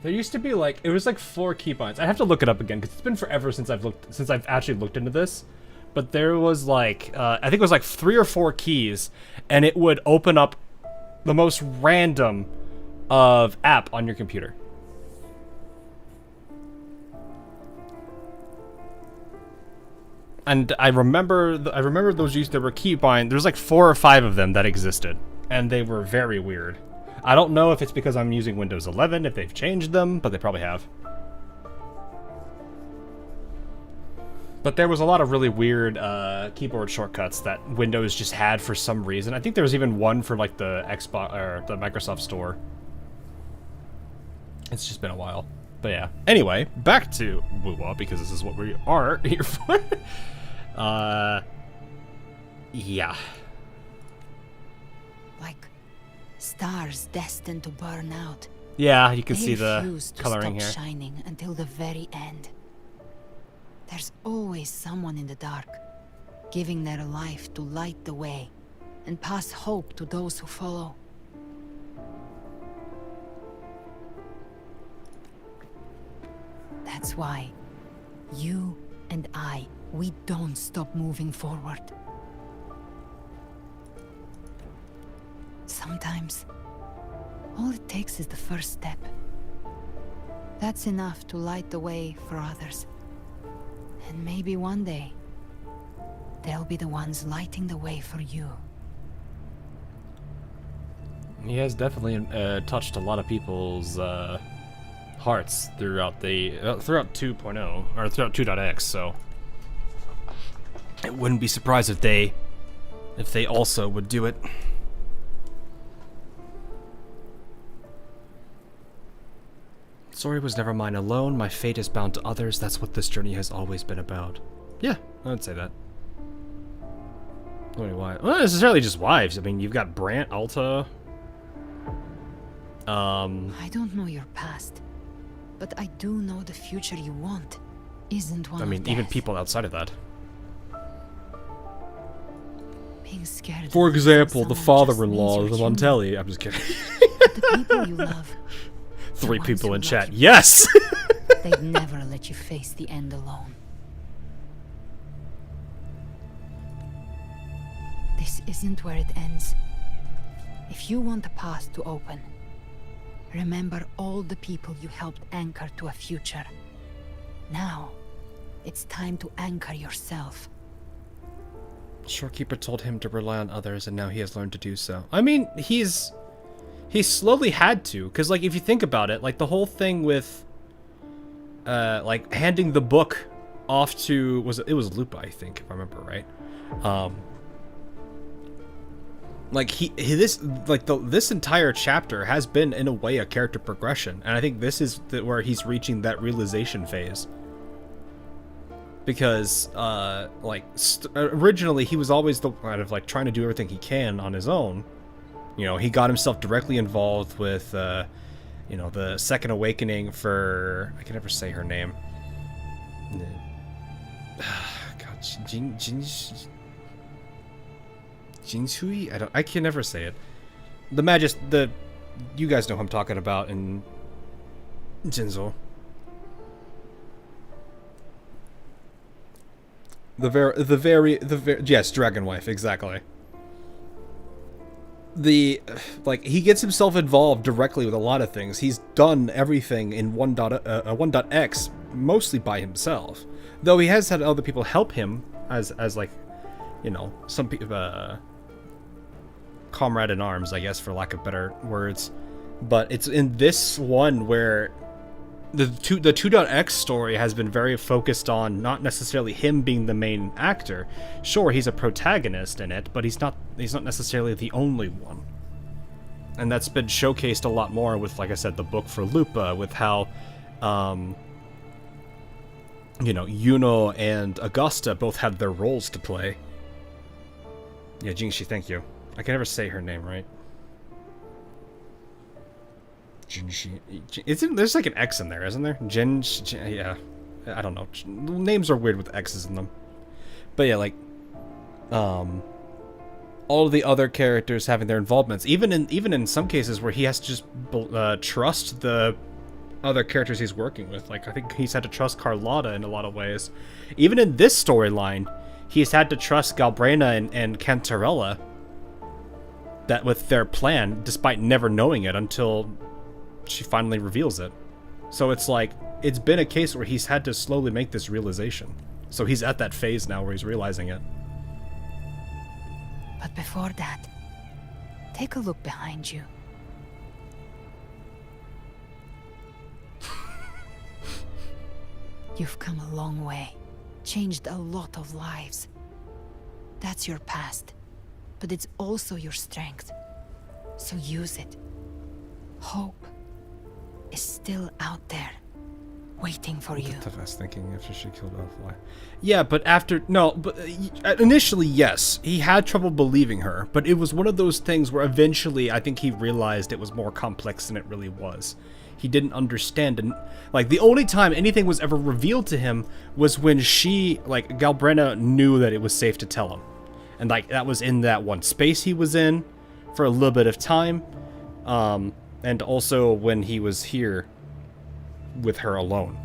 There used to be like, it was like 4 keybinds. I have to look it up again because it's been forever since I've actually looked into this. But there was like, I think it was like 3 or 4 keys, and it would open up the most random of app on your computer. And I remember those used. There were keybind. There's like 4 or 5 of them that existed, and they were very weird. I don't know if it's because I'm using Windows 11, if they've changed them, but they probably have. But there was a lot of really weird keyboard shortcuts that Windows just had for some reason. I think there was even one for like the Xbox or the Microsoft Store. It's just been a while. But yeah. Anyway, back to Wuwa, because this is what we are here for. Yeah. Like stars destined to burn out. Yeah, you can They see the refuse to coloring stop here. shining until the very end. There's always someone in the dark, giving their life to light the way and pass hope to those who follow. That's why you and I, we don't stop moving forward. Sometimes, all it takes is the first step. That's enough to light the way for others. And maybe one day, they'll be the ones lighting the way for you. He has definitely touched a lot of people's hearts throughout throughout 2.0 or throughout 2.x. So I wouldn't be surprised if they also would do it. Story was never mine alone. My fate is bound to others. That's what this journey has always been about. Yeah, I would say that. Why? Well, not necessarily just wives. I mean, you've got Brant, Alta. I don't know your past, but I do know the future you want isn't one I mean, of even death. people outside of that. Being scared. For of losing example, the someone just father-in-law means of you're human. Montelli. I'm just kidding. The people you love. 3 ones people who in love chat. you. Yes! They'd never let you face the end alone. This isn't where it ends. If you want the path to open, remember all the people you helped anchor to a future. Now, it's time to anchor yourself. Shorekeeper told him to rely on others, and now he has learned to do so. I mean, he's slowly had to, because, like, if you think about it, like, the whole thing with, like, handing the book off to, it was Lupa, I think, if I remember right. Like, this entire chapter has been, in a way, a character progression, and I think this is where he's reaching that realization phase. Because, originally he was always the kind of, like, trying to do everything he can on his own. You know, he got himself directly involved with, you know, the Second Awakening for... I can never say her name. God, Jinshui? I can never say it. You guys know who I'm talking about in Jinzo. Yes, Dragon Wife, exactly. He gets himself involved directly with a lot of things. He's done everything in 1.x mostly by himself. Though he has had other people help him as like, you know, some people, comrade in arms, I guess, for lack of better words. But it's in this one where the 2.x story has been very focused on not necessarily him being the main actor. Sure, he's a protagonist in it, but he's not necessarily the only one. And that's been showcased a lot more with, like I said, the book for Lupa, with how, you know, Yuno and Augusta both had their roles to play. Yeah, Jingxi, thank you. I can never say her name right. There's like an X in there, isn't there? Yeah. I don't know. Names are weird with X's in them. But yeah, like, all of the other characters having their involvements, even in some cases where he has to just trust the other characters he's working with. Like, I think he's had to trust Carlotta in a lot of ways. Even in this storyline, he's had to trust Galbrena and Cantarella that with their plan, despite never knowing it until she finally reveals it. So it's like, it's been a case where he's had to slowly make this realization. So he's at that phase now where he's realizing it. But before that, take a look behind you. You've come a long way, changed a lot of lives. That's your past, but it's also your strength. So use it. Hope is still out there, waiting for you. I was thinking after she killed Elfly. Yeah, but after... No, but initially, yes. He had trouble believing her, but it was one of those things where eventually I think he realized it was more complex than it really was. He didn't understand, and like the only time anything was ever revealed to him was when she, like Galbrena, knew that it was safe to tell him, and like that was in that one space he was in for a little bit of time, and also when he was here with her alone.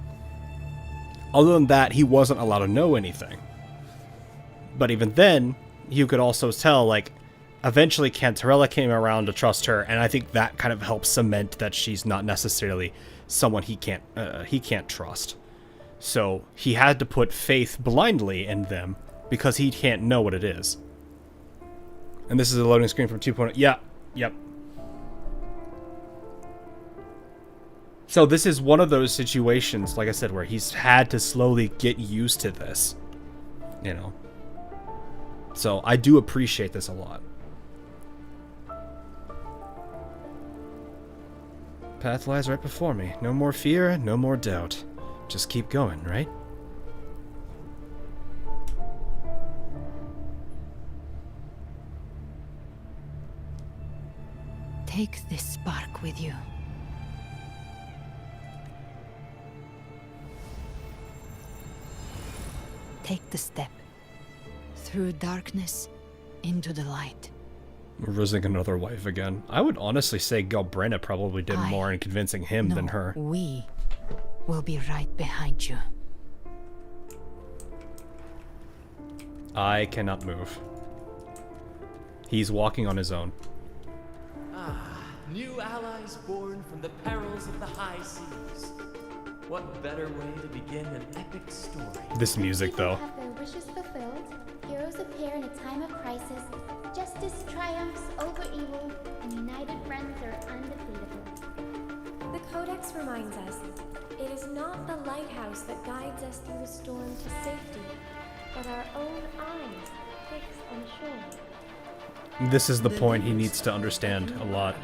Other than that, he wasn't allowed to know anything. But even then, you could also tell, like, eventually Cantarella came around to trust her, and I think that kind of helps cement that she's not necessarily someone he can't trust. So he had to put faith blindly in them because he can't know what it is. And this is a loading screen from 2.0. Yeah, yep. So this is one of those situations, like I said, where he's had to slowly get used to this, you know. So I do appreciate this a lot. Path lies right before me. No more fear, no more doubt. Just keep going, right? Take this spark with you. Take the step. Through darkness, into the light. Rising another wife again. I would honestly say Galbrena probably did more in convincing him than her. We will be right behind you. I cannot move. He's walking on his own. Ah, new allies born from the perils of the high seas. What better way to begin an epic story? This music, though. Have their wishes fulfilled. Heroes appear in a time of crisis. Justice triumphs over evil, and united friends are undefeatable. The Codex reminds us, it is not the lighthouse that guides us through the storm to safety, but our own eyes fixed on shore. This is the point he needs to understand a lot.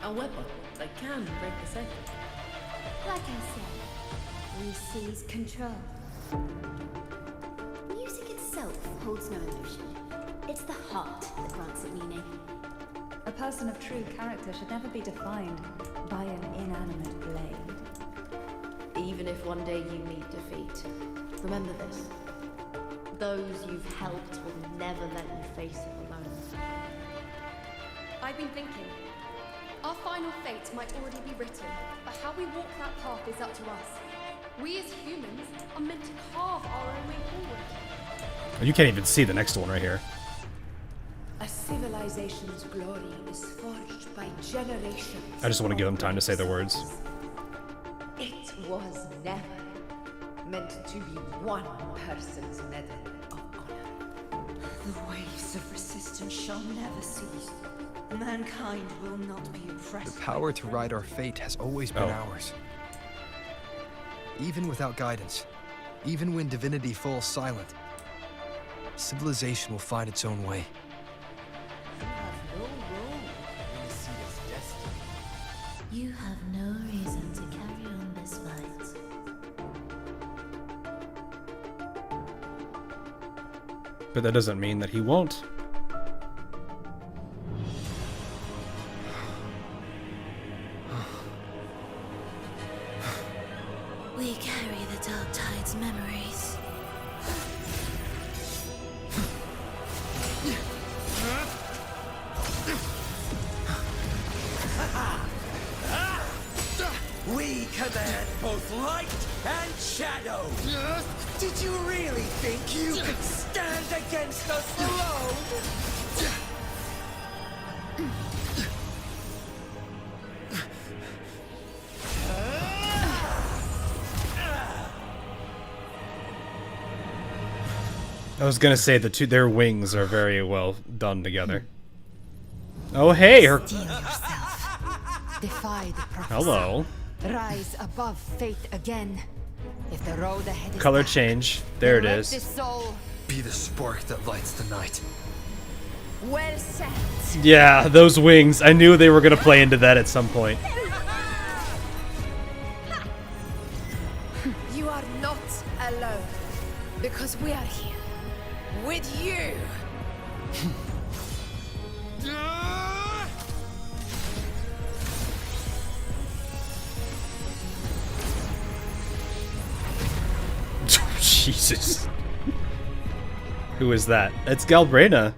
A weapon that can break the cycle. Like I said, we seize control. Music itself holds no emotion. It's the heart that grants it meaning. A person of true character should never be defined by an inanimate blade. Even if one day you meet defeat, remember this. Those you've helped will never let you face it alone. I've been thinking. Our final fate might already be written, but how we walk that path is up to us. We as humans are meant to carve our own way forward. You can't even see the next one right here. A civilization's glory is forged by generations. I just want to give him time to say the words. It was never meant to be one person's medal of honor. The waves of resistance shall never cease. Mankind will not be oppressed. The power to ride our fate has always been ours. Even without guidance, even when divinity falls silent, civilization will find its own way. You have no role in the sea's destiny. You have no reason to carry on this fight. But that doesn't mean that he won't. We carry the Dark Tide's memories. than both light and shadow. Did you really think you could stand against us alone? I was gonna say their wings are very well done together. Oh hey, her. Steel yourself. Defy the prophecy. Hello. Rise above fate again. If the road ahead is Color dark, change. There it then let is. this soul Be the spark that lights the night. Well said. Yeah, those wings. I knew they were gonna play into that at some point. You are not alone. Because we are here. With you. Jesus. Who is that? It's Galbrena.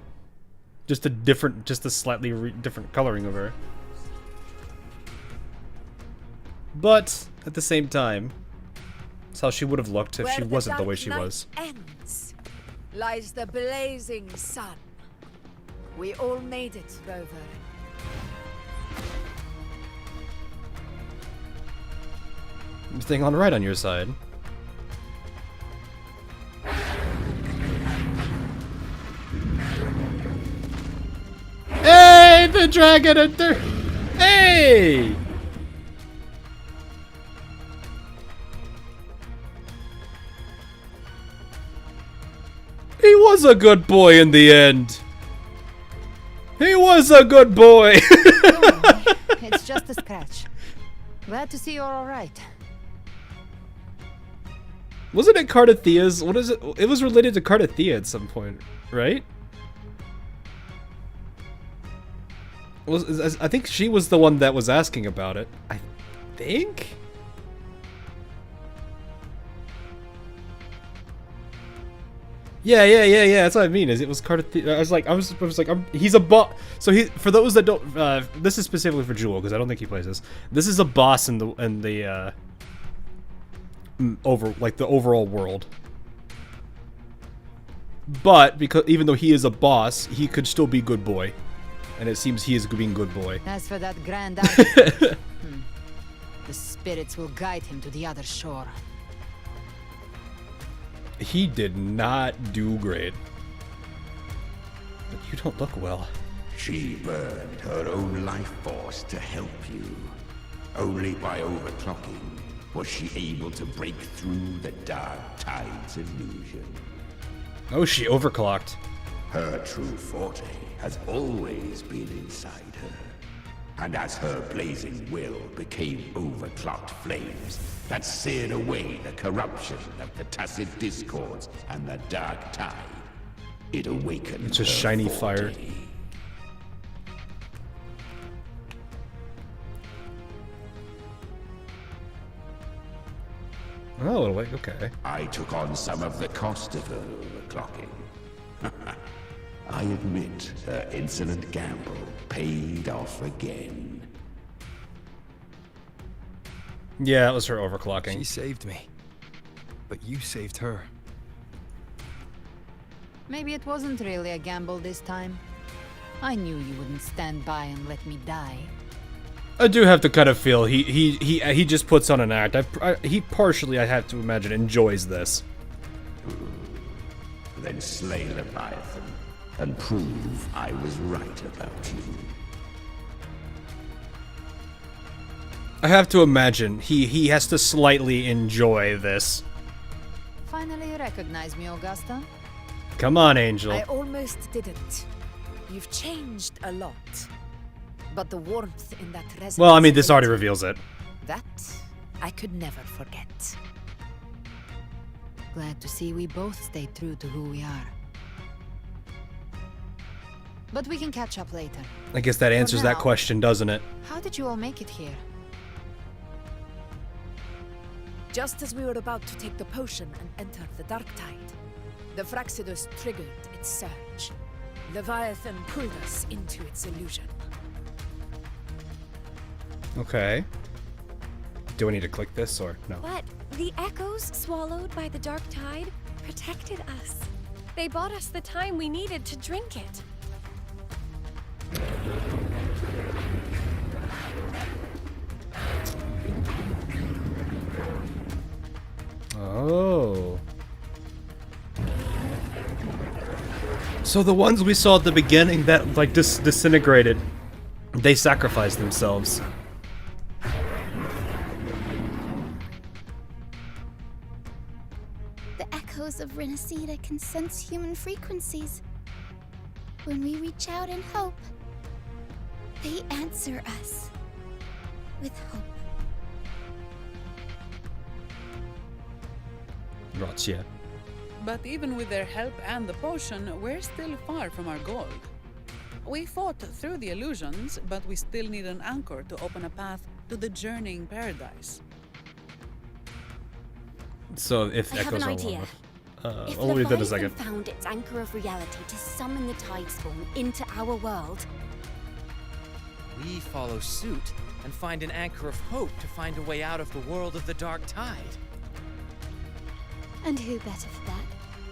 Just a slightly different coloring of her. But at the same time, that's how she would have looked if she wasn't the way she was. Ends, lies the blazing sun. We all made it, Rover. Everything on right on your side. Hey, the dragon hunter! Hey! He was a good boy in the end. He was a good boy. It's just a scratch. Glad to see you're all right. Wasn't it Cardathea's? What is it? It was related to Cardathea at some point, right? I think she was the one that was asking about it. I think? Yeah. That's what I mean. Is it was Cardathea? I was like, he's a boss. So for those that don't, this is specifically for Jewel because I don't think he plays this. This is a boss in the the overall world. But even though he is a boss, he could still be good boy. And it seems he is being good boy. As for that grand the spirits will guide him to the other shore. He did not do great. But you don't look well. She burned her own life force to help you. Only by overclocking was she able to break through the dark tide's illusion. Oh, she overclocked. Her true forte has always been inside her. And as her blazing will became overclocked flames that seared away the corruption of the tacit discords and the dark tide, it awakened. It's a shiny fire. Oh, wait, okay. I took on some of the cost of her overclocking. I admit her insolent gamble paid off again. Yeah, it was her overclocking. She saved me. But you saved her. Maybe it wasn't really a gamble this time. I knew you wouldn't stand by and let me die. I do have to kind of feel he just puts on an act. He partially, I have to imagine, enjoys this. Then slay Leviathan and prove I was right about you. I have to imagine he has to slightly enjoy this. Finally you recognize me, Augusta? Come on, Angel. I almost didn't. You've changed a lot. But the warmth in that resonance... Well, I mean, this already reveals it. That I could never forget. Glad to see we both stayed true to who we are. But we can catch up later. I guess that answers that question, doesn't it? How did you all make it here? Just as we were about to take the potion and enter the dark tide, the Fraxidus triggered its surge. Leviathan pulled us into its illusion. Okay. Do I need to click this or no? But the echoes swallowed by the dark tide protected us. They bought us the time we needed to drink it. Oh. So the ones we saw at the beginning that like disintegrated, they sacrificed themselves. The echoes of Renacida can sense human frequencies. When we reach out in hope, they answer us with hope. Gotcha. But even with their help and the potion, we're still far from our goal. We fought through the illusions, but we still need an anchor to open a path to the journeying paradise. So if I have echoes an are idea. along, If I'll leave that a Leviathan second. found its anchor of reality to summon the Tidespawn into our world, We follow suit and find an anchor of hope to find a way out of the world of the dark tide. And who better for that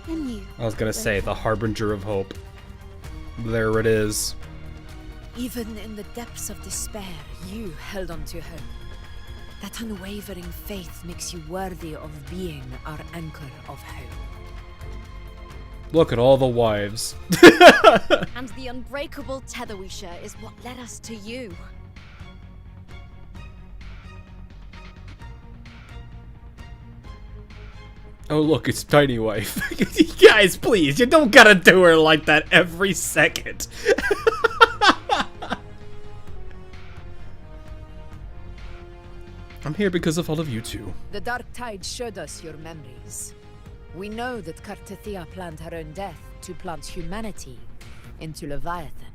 than you? I was gonna say the harbinger of hope. There it is. Even in the depths of despair, you held on to hope. That unwavering faith makes you worthy of being our anchor of hope. Look at all the wives. and the unbreakable tether we share is what led us to you. Oh look, it's Tiny Wife. Guys, please, you don't gotta do her like that every second. I'm here because of all of you two. The Dark Tide showed us your memories. We know that Kartathea planned her own death to plant humanity into Leviathan.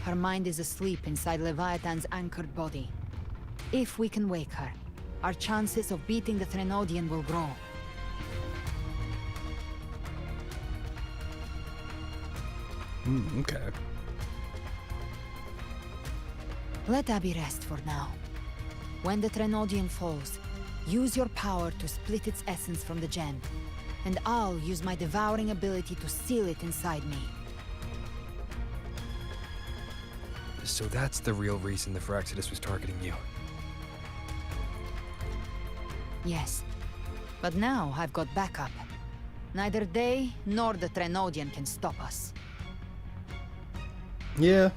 Her mind is asleep inside Leviathan's anchored body. If we can wake her, our chances of beating the Threnodian will grow. Okay. Let Abby rest for now. When the Threnodian falls, use your power to split its essence from the gem, and I'll use my devouring ability to seal it inside me. So that's the real reason the Phyrexidus was targeting you. Yes, but now I've got backup. Neither they nor the Threnodian can stop us. Yeah.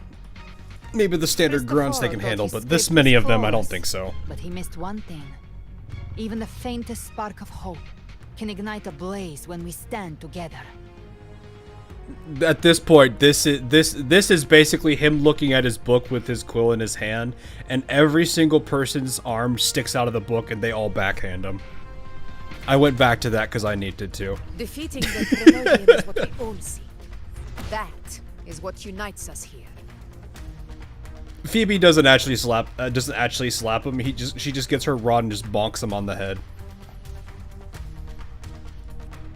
Maybe the standard grunts they can Christopher handle, thought but he this scraped many his of them, I don't claws, think so. But he missed one thing. Even the faintest spark of hope can ignite a blaze when we stand together. At this point, this is basically him looking at his book with his quill in his hand, and every single person's arm sticks out of the book, and they all backhand him. I went back to that because I needed to. Defeating the Threnodian is what we all see. That is what unites us here. Phoebe doesn't actually slap him. She just gets her rod and just bonks him on the head.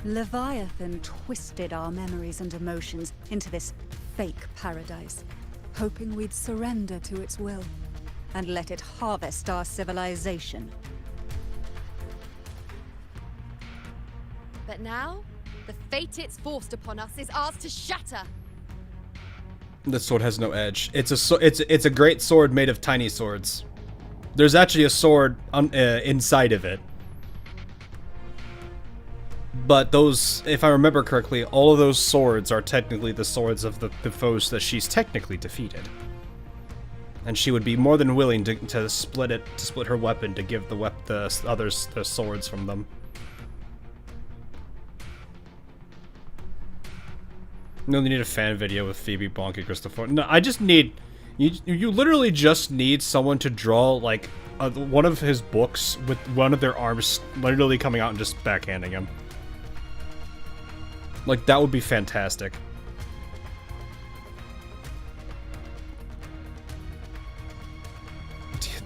Leviathan twisted our memories and emotions into this fake paradise, hoping we'd surrender to its will and let it harvest our civilization. But now, the fate it's forced upon us is ours to shatter. This sword has no edge. It's a great sword made of tiny swords. There's actually a sword inside of it. But those, if I remember correctly, all of those swords are technically the swords of the foes that she's technically defeated. And she would be more than willing to split her weapon to give the others the swords from them. No, they need a fan video with Phoebe bonking Christopher. No, I just need... You literally just need someone to draw, like, one of his books with one of their arms literally coming out and just backhanding him. Like, that would be fantastic.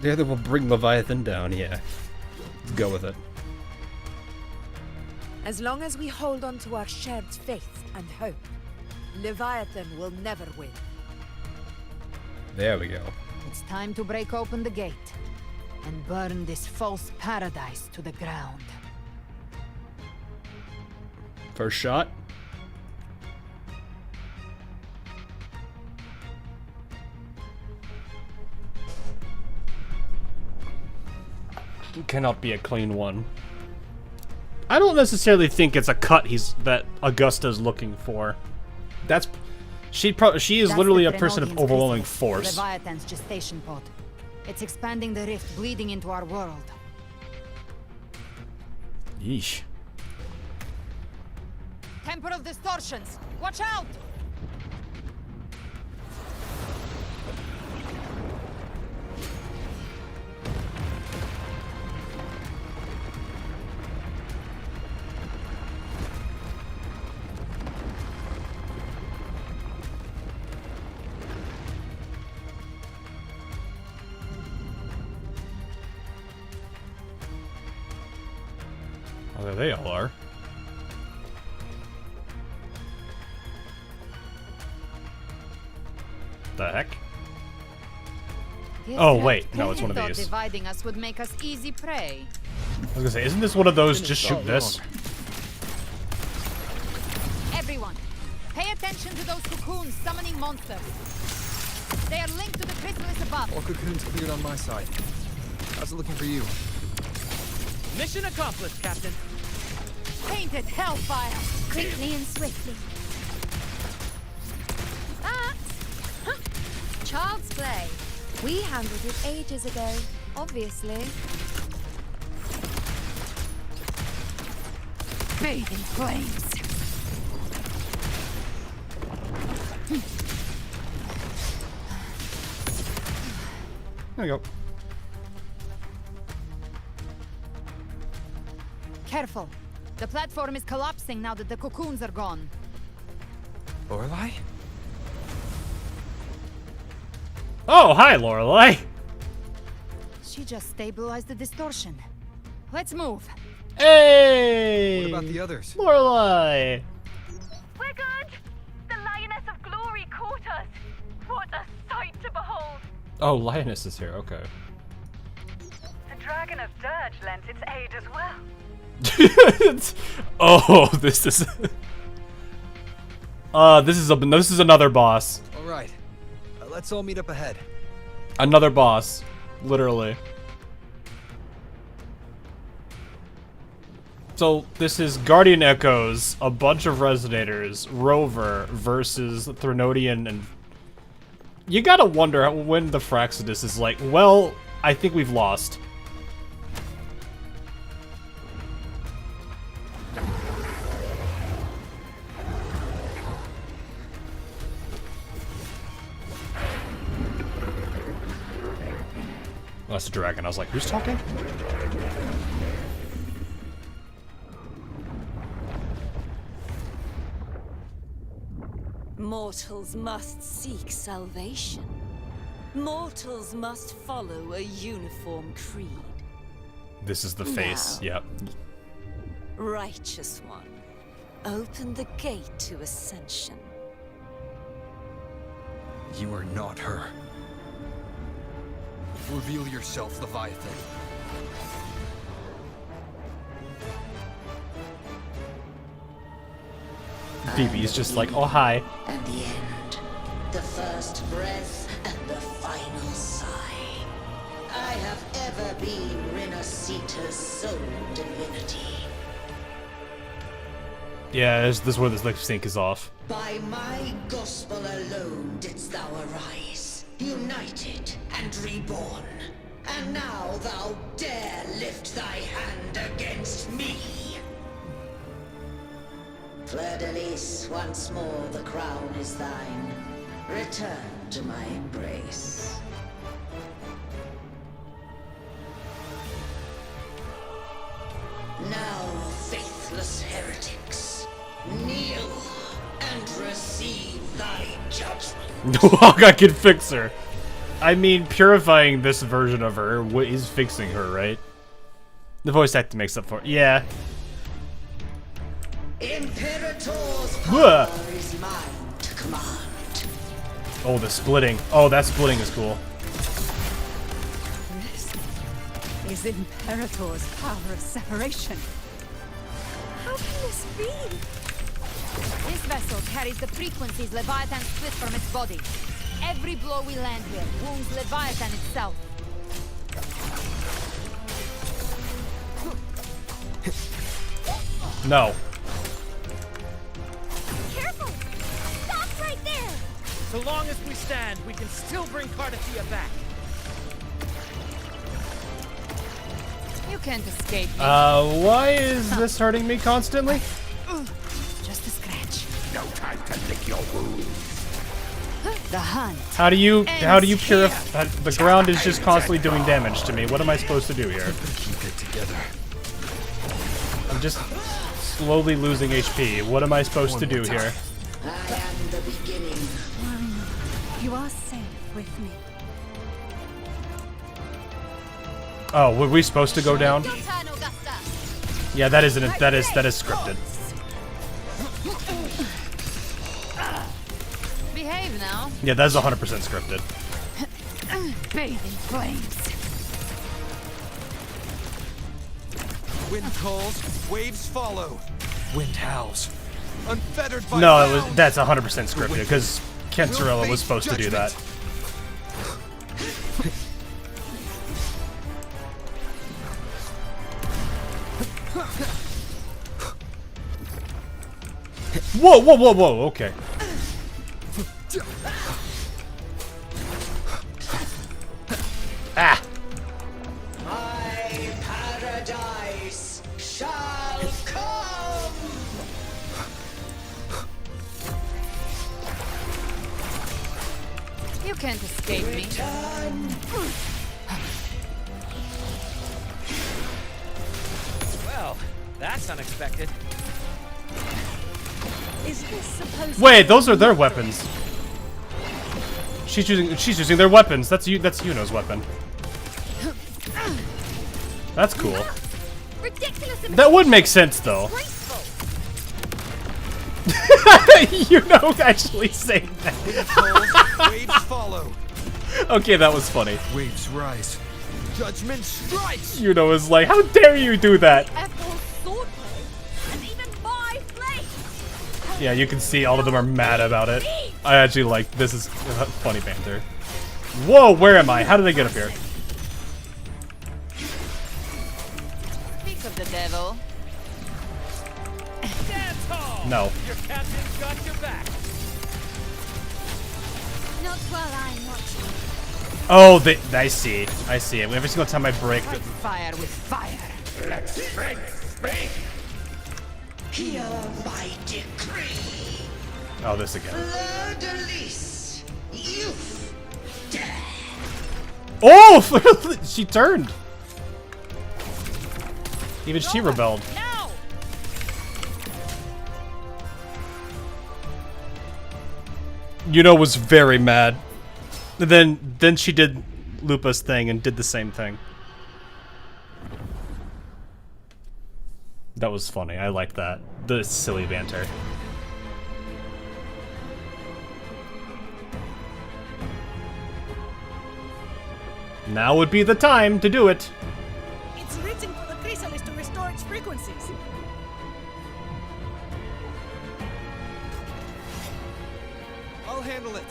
The other will bring Leviathan down, yeah. Let's go with it. As long as we hold on to our shared faith and hope, Leviathan will never win. There we go. It's time to break open the gate and burn this false paradise to the ground. First shot. It cannot be a clean one. I don't necessarily think it's a cut that Augusta's looking for. She is literally a person of overwhelming force. Leviathan's gestation pod. It's expanding the rift, bleeding into our world. Yeesh. Temporal distortions! Watch out! Oh, there they all are. The heck? Oh wait, no, it's one of these. Dividing us would make us easy prey. I was gonna say, isn't this one of those just shoot this? Everyone, pay attention to those cocoons summoning monsters. They are linked to the chrysalis above. All cocoons cleared on my side. How's it looking for you? Mission accomplished, Captain. Painted hellfire. Quickly and swiftly. Child's play. We handled it ages ago, obviously. Bathe in flames. There we go. Careful. The platform is collapsing now that the cocoons are gone. Lorelei? Oh, hi, Lorelei. She just stabilized the distortion. Let's move. Hey! What about the others? Lorelei! We're good! The Lioness of Glory caught us! What a sight to behold! Oh, Lioness is here, okay. The Dragon of Dirge lent its aid as well. Oh, this is... this is another boss. Alright. Let's all meet up ahead. Another boss. Literally. So, this is Guardian Echoes, a bunch of Resonators, Rover versus Threnodian, and... You gotta wonder when the Fraxidus is like, well, I think we've lost. Oh, that's a dragon. I was like, who's talking? Mortals must seek salvation. Mortals must follow a uniform creed. This is the face, yep. Righteous one, open the gate to ascension. You are not her. Reveal yourself, Leviathan. Phoebe's just like, oh, hi. And the end. The first breath and the final sigh. I have ever been Renacita's sole divinity. Yeah, this is where this lip sync is off. By my gospel alone didst thou arise, united and reborn. And now thou dare lift thy hand against me. Fleur-de-Lis, once more the crown is thine. Return to my embrace. Now, faithless heretics, kneel and receive thy judgment. I can fix her. I mean, purifying this version of her is fixing her, right? The voice acting makes up for it. Yeah. Imperator's power is mine to command. Oh, the splitting. Oh, that splitting is cool. is Imperator's power of separation. How can this be? This vessel carries the frequencies Leviathan split from its body. Every blow we land here wounds Leviathan itself. No. Careful! Stop right there! So long as we stand, we can still bring Cardathia back. You can't escape me. Why is this hurting me constantly? Just a scratch. No time to lick your wounds. The hunt. How do you purify? The ground is just constantly doing damage to me. What am I supposed to do here? Keep it together. I'm just slowly losing HP. What am I supposed to do here? I am the beginning. You are safe with me. Oh, were we supposed to go down? Yeah, that is scripted. Behave now. Yeah, that is 100% scripted. Bathe in flames. Wind calls, waves follow. Wind howls. Unfettered by No, that's 100% scripted because Kensurella was supposed to do that. Whoa, whoa, whoa, whoa, okay. Ah! My paradise shall come! You can't escape me. Well, that's unexpected. Is this supposed Wait, those are their weapons. She's using their weapons. That's Yuno's weapon. That's cool. That would make sense though. Yuno actually saying that. Waves follow. Okay, that was funny. Waves rise. Judgment strikes. Yuno is like, how dare you do that? Yeah, you can see all of them are mad about it. I actually like this is funny banter. Whoa, where am I? How did I get up here? Speak of the devil. No. Your captain's got your back. Not while I'm watching. Oh, I see. I see it. Every single time I break. Fire with fire. Let strength speak. Hear my decree. Oh, this again. Fleur-de-lis, youth, death. Oh, she turned. Even she rebelled. No. Yuno was very mad. And then she did Lupa's thing and did the same thing. That was funny. I like that. The silly banter. Now would be the time to do it. It's written for the chrysalis to restore its frequencies. I'll handle it.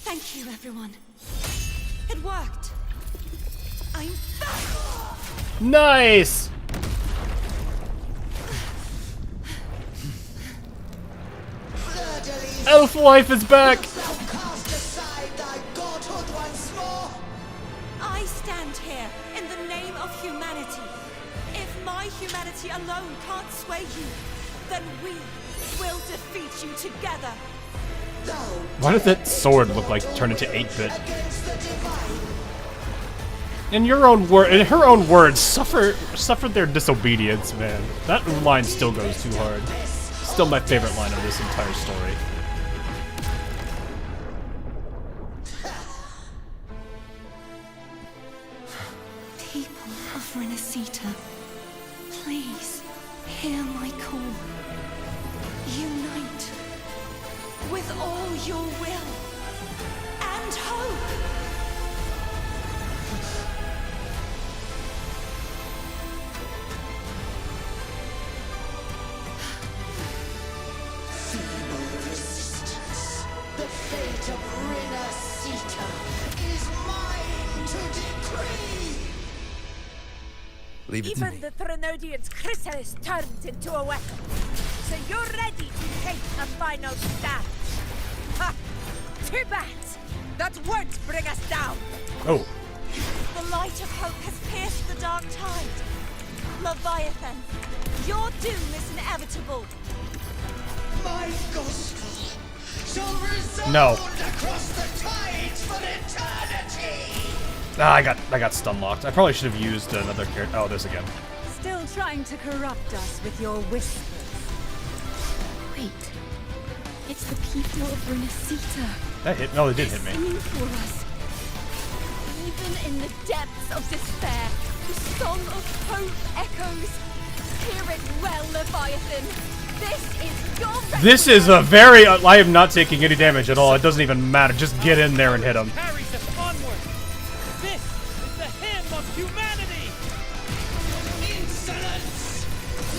Thank you, everyone. It worked. I'm back. Nice! Elf life is back! Cast aside thy godhood once more. I stand here in the name of humanity. If my humanity alone can't sway you, then we will defeat you together. Why did that sword look like turn into 8-bit? In her own words, suffer their disobedience, man. That line still goes too hard. Still my favorite line of this entire story. People of Renacita, please hear my call. Unite with all your will and hope. Feeble resistance. The fate of Renacita is mine to decree. Leave it to Even me. the Threnodian's chrysalis turned into a weapon. So you're ready to take a final stand. Ha! Too bad! That won't bring us down! Oh. The light of hope has pierced the dark tide. Leviathan, your doom is inevitable. My gospel shall resound No. across the tides for eternity. Ah, I got stun locked. I probably should have used another character. Oh, this again. Still trying to corrupt us with your whispers. Wait, it's the people of Renacita. That hit. No, it did hit me. Singing for us. Even in the depths of despair, the song of hope echoes. Hear it well, Leviathan. This is your This is a very. I am not taking any damage at all. It doesn't even matter. Just get in there and hit him. Carries us onward. This is the hymn of humanity. Insolence!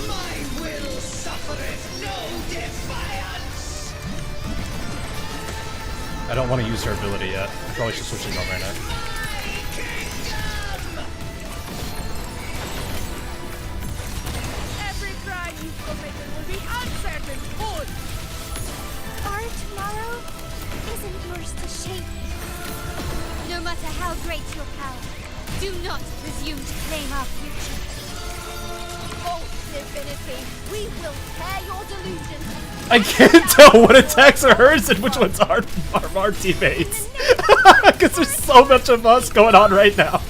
My will suffereth no defiance. I don't want to use her ability yet. I probably should switch it on right now. Every crime you've committed will be answered in full! Our tomorrow isn't yours to shape. No matter how great your power, do not presume to claim our future. False divinity, we will tear your delusions. I can't tell what attacks are hers and which ones are our teammates. Because there's so much of us going on right now.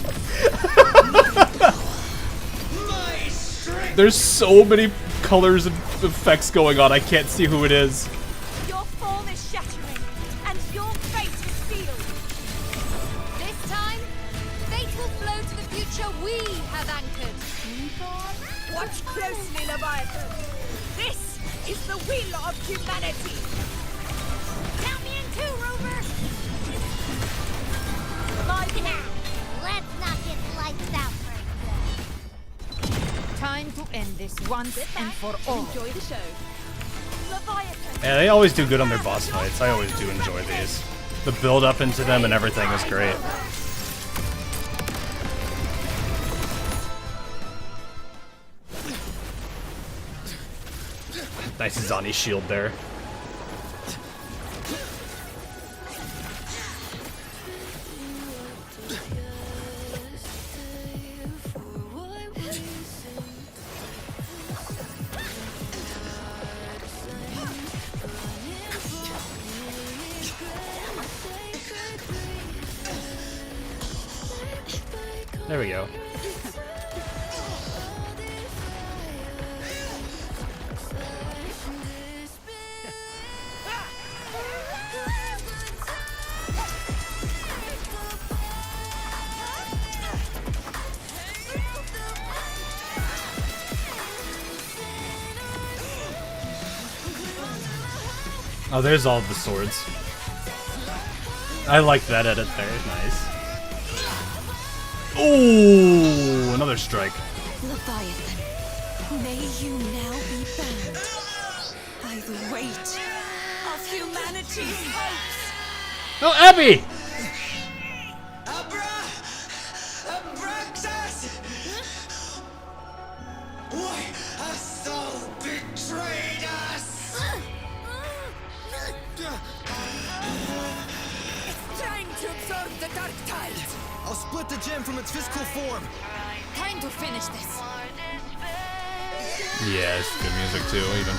There's so many colors and effects going on, I can't see who it is. Your form is shattering, and your fate is sealed. This time, fate will flow to the future we have anchored. Watch closely, Leviathan. This is the will of humanity. Count me in too, Rover. Let's not get lights out first. Time to end this once and for all. Enjoy the show. Leviathan. Yeah, they always do good on their boss fights. I always do enjoy these. The build up into them and everything is great. Nice Zani shield there. There we go. Oh, there's all of the swords. I like that edit there. Nice. Ooh, another strike. Leviathan, may you now be bound by the weight of humanity's hopes. Oh, Abby! Abraxas! Why hast thou betrayed us? It's trying to absorb the dark tides. I'll split the gem from its physical form. Time to finish this. Yeah, it's good music too, even.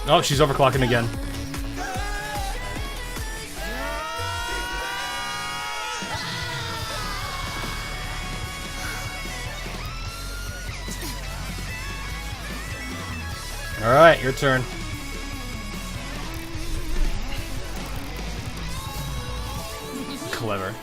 Oh, she's overclocking again. Alright, your turn. clever.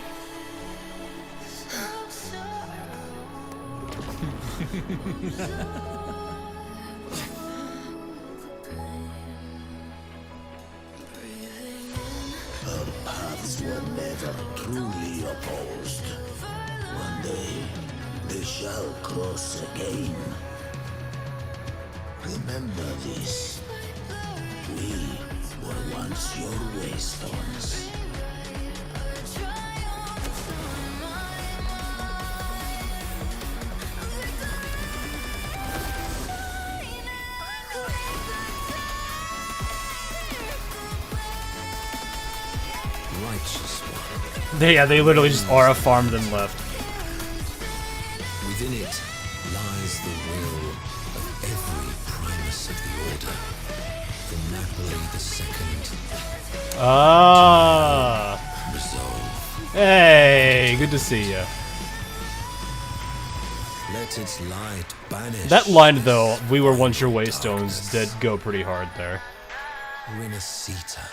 Our paths were never truly opposed. One day, they shall cross again. Remember this. We were once your wastelands. Righteous one. They literally just aura farmed and left. Within it lies the will of every primus of the Order, from Napoli II. Ah. Resolve. Hey, good to see you. Let its light banish. That line though, "We were once your waystones," did go pretty hard there. Renacita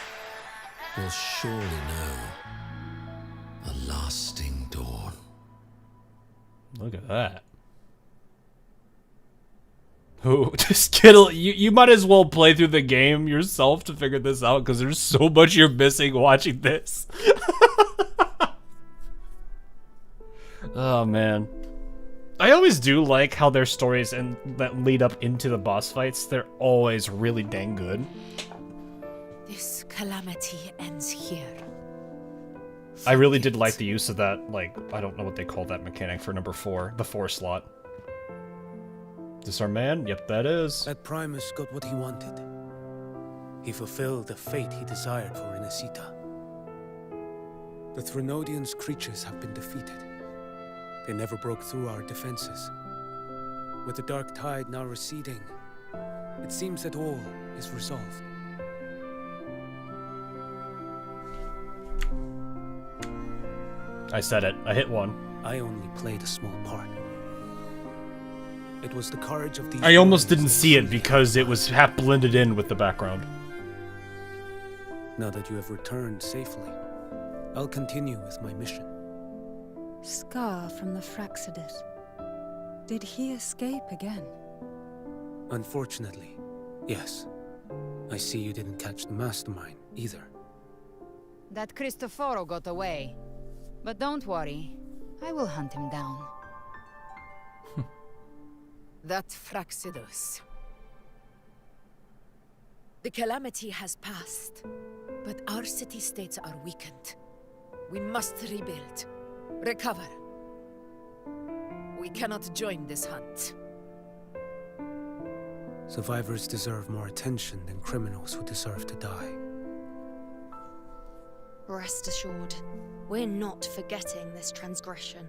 will surely know a lasting dawn. Look at that. Who just Kittle, you might as well play through the game yourself to figure this out, because there's so much you're missing watching this. Oh man. I always do like how their stories and that lead up into the boss fights, they're always really dang good. This calamity ends here. I really did like the use of that, like, I don't know what they call that mechanic for number 4, the 4 slot. Is this our man? Yep, that is. That Primus got what he wanted. He fulfilled the fate he desired for Renacita. The Threnodians' creatures have been defeated. They never broke through our defenses. With the dark tide now receding, it seems that all is resolved. I said it. I hit one. I only played a small part. It was the courage of these... I almost didn't see it because it was half blended in with the background. Now that you have returned safely, I'll continue with my mission. Scar from the Fraxidus. Did he escape again? Unfortunately, yes. I see you didn't catch the mastermind, either. That Cristoforo got away. But don't worry, I will hunt him down. That Fraxidus. The calamity has passed, but our city-states are weakened. We must rebuild. Recover. We cannot join this hunt. Survivors deserve more attention than criminals who deserve to die. Rest assured, we're not forgetting this transgression.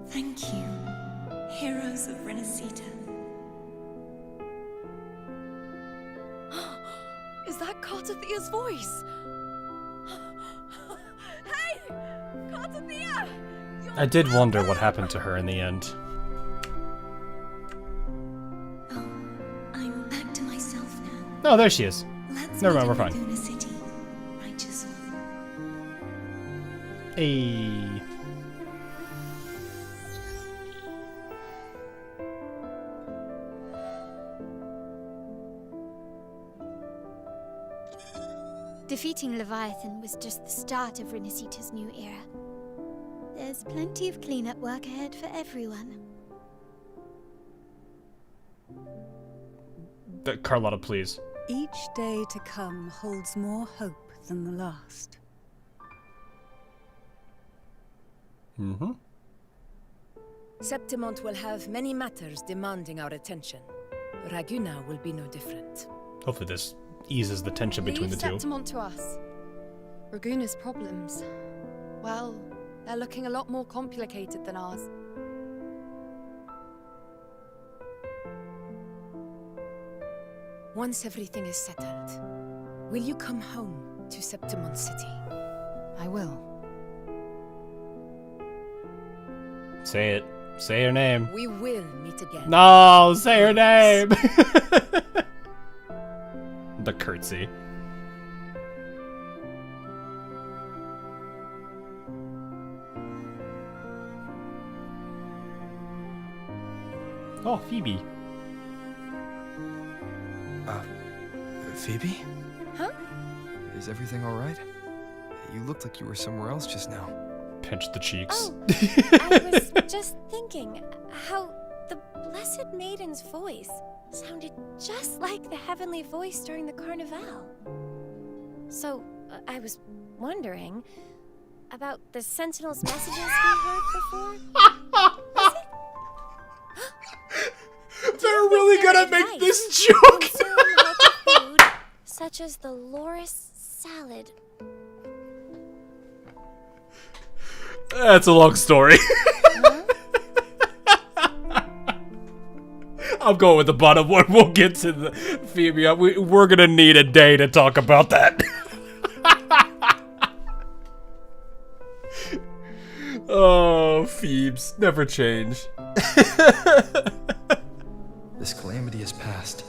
Thank you, heroes of Renacita. Is that Cartathia's voice? Hey! Cartathia! I did wonder what happened to her in the end. I'm back to myself now. Oh, there she is. Let's Never meet mind, we're in fine. Raguna City, righteous one. Hey. Defeating Leviathan was just the start of Renacita's new era. There's plenty of cleanup work ahead for everyone. Carlotta, please. Each day to come holds more hope than the last. Mm-hmm. Septimont will have many matters demanding our attention. Raguna will be no different. Hopefully this eases the tension between the two. Leave Septimont to us. Raguna's problems, well, they're looking a lot more complicated than ours. Once everything is settled, will you come home to Septimont City? I will. Say it. Say her name. We will meet again. No, say her name. The curtsy. Oh, Phoebe. Phoebe? Huh? Is everything alright? You looked like you were somewhere else just now. Pinch the cheeks. Oh, I was just thinking how the Blessed Maiden's voice sounded just like the heavenly voice during the Carnival. So, I was wondering about the Sentinel's messages we heard before. Was it? They're really gonna make this joke! Food, such as the Loris salad. That's a long story. I'm going with the bottom one. We'll get to the Phoebe. We're gonna need a day to talk about that. Oh, Phoebes. Never change. This calamity has passed.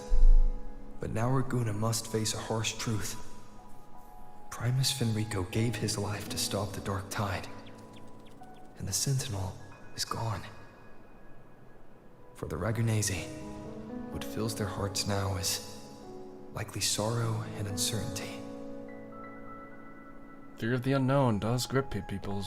But now Raguna must face a harsh truth. Primus Fenrico gave his life to stop the Dark Tide. And the Sentinel is gone. For the Ragunese, what fills their hearts now is likely sorrow and uncertainty. Fear of the unknown does grip people.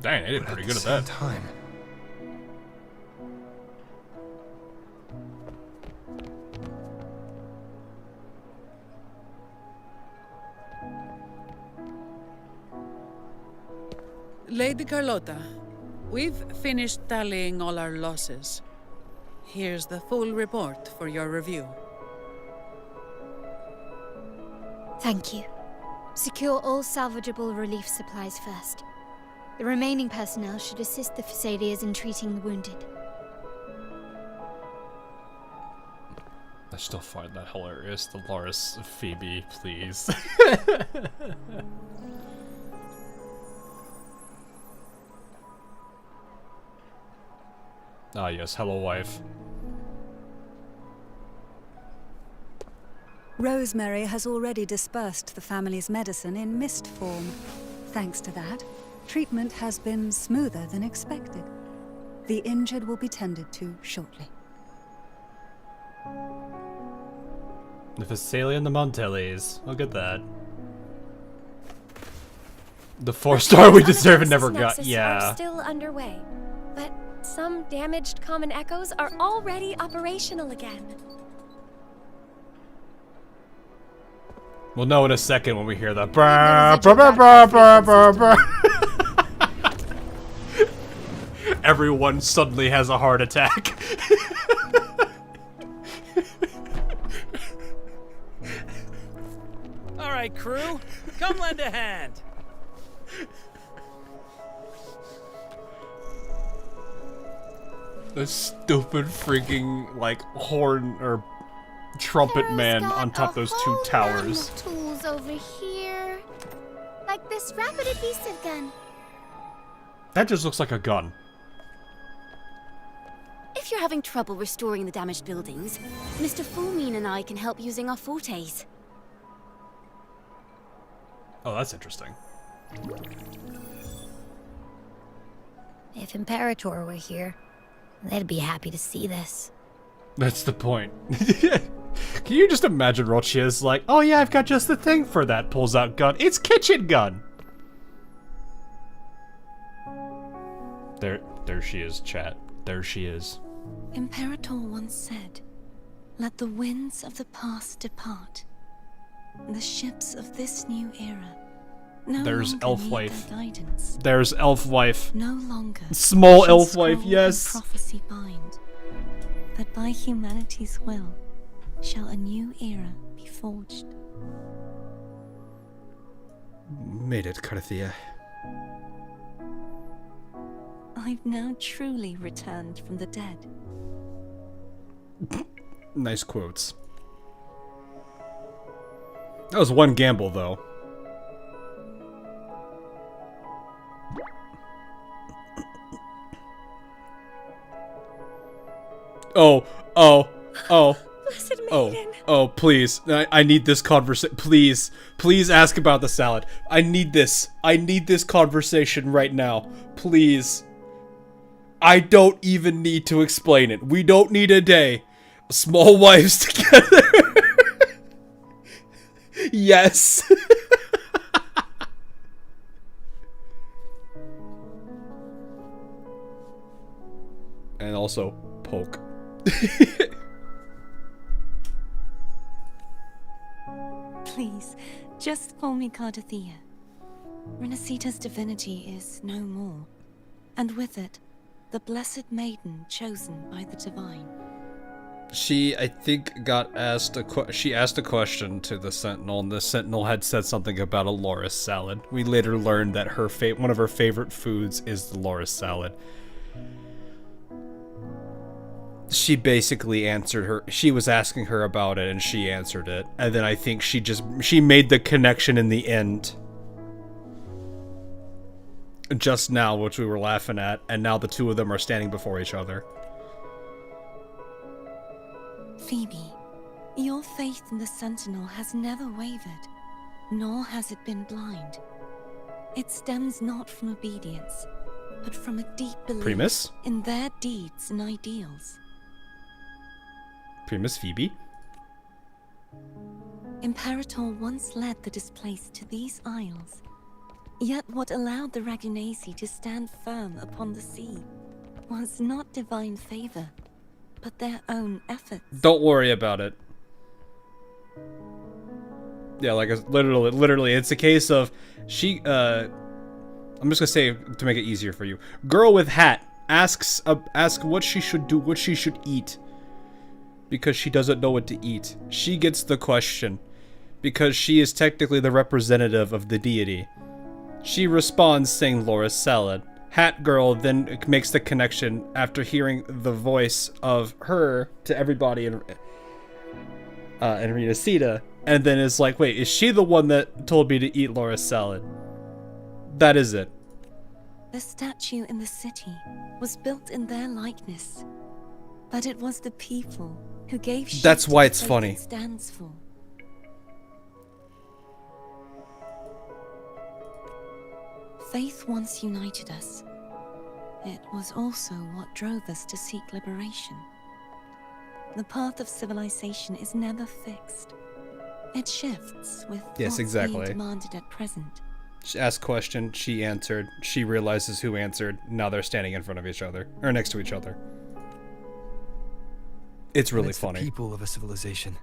Dang, they did pretty good at that. Time. Lady Carlotta, we've finished tallying all our losses. Here's the full report for your review. Thank you. Secure all salvageable relief supplies first. The remaining personnel should assist the Phasaelias in treating the wounded. I still find that hilarious. The Loris Phoebe, please. Ah, yes. Hello, wife. Rosemary has already dispersed the family's medicine in mist form. Thanks to that, treatment has been smoother than expected. The injured will be tended to shortly. The Phasaelia and the Montelles. Look at that. The 4-star we deserve and never got. Yeah. Are still underway, but some damaged common echoes are already operational again. We'll know in a second when we hear that. Brr, brr, brr, brr, brr, brr, brr. Everyone suddenly has a heart attack. All right, crew, come lend a hand. The stupid freaking like horn or trumpet man on top of those two towers. Tools over here, like this rapid adhesive gun. That just looks like a gun. If you're having trouble restoring the damaged buildings, Mr. Fulmine and I can help using our fortes. Oh, that's interesting. If Imperator were here, they'd be happy to see this. That's the point. Can you just imagine Rochia's like, oh yeah, I've got just the thing for that, pulls out gun. It's kitchen gun! There she is, chat. There she is. Imperator once said, "Let the winds of the past depart. The ships of this new era no There's longer elf need wife. their guidance. There's elf wife. No longer Small shall elf wife, scroll yes. and prophecy bind, but by humanity's will shall a new era be forged." Made it, Carthia. I've now truly returned from the dead. Nice quotes. That was one gamble, though. Oh, oh, oh. Blessed Oh, Maiden. oh, please. I need this conversation. Please. Please ask about the salad. I need this. I need this conversation right now. Please. I don't even need to explain it. We don't need a day. Small wives together. Yes. And also, poke. Please, just call me Cardathea. Renacita's divinity is no more, and with it, the blessed maiden chosen by the divine. She, I think, got asked she asked a question to the Sentinel, and the Sentinel had said something about a loris salad. We later learned that her one of her favorite foods is the loris salad. She basically answered her. She was asking her about it, and she answered it. And then I think she made the connection in the end. Just now, which we were laughing at, and now the two of them are standing before each other. Phoebe, your faith in the Sentinel has never wavered, nor has it been blind. It stems not from obedience, but from a deep belief Primus? in their deeds and ideals. Primus Phoebe? Imperator once led the displaced to these isles. Yet what allowed the Ragunasi to stand firm upon the sea was not divine favor, but their own efforts. Don't worry about it. Yeah, like, literally, it's a case of I'm just gonna say, to make it easier for you. Girl with hat asks what she should do, what she should eat. Because she doesn't know what to eat. She gets the question. Because she is technically the representative of the deity. She responds saying loris salad. Hat Girl then makes the connection after hearing the voice of her to everybody in Renacita, and then is like, wait, is she the one that told me to eat loris salad? That is it. The statue in the city was built in their likeness, but it was the people who gave shape That's why to it's the faith funny. it stands for. Faith once united us. It was also what drove us to seek liberation. The path of civilization is never fixed. It shifts with what's exactly. being demanded at present. She asked question, she answered, she realizes who answered, now they're standing in front of each other, or next to each other. It's really funny. The people of a civilization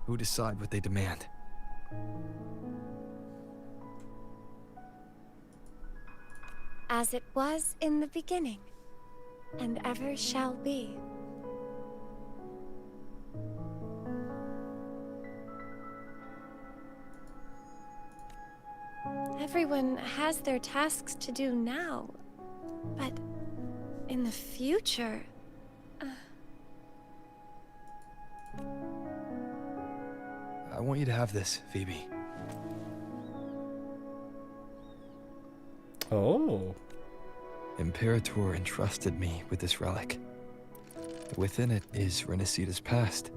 who decide what they demand. As it was in the beginning, and ever shall be. Everyone has their tasks to do now, but in the future... I want you to have this, Phoebe. Oh. Imperator entrusted me with this relic. Within it is Renacita's past,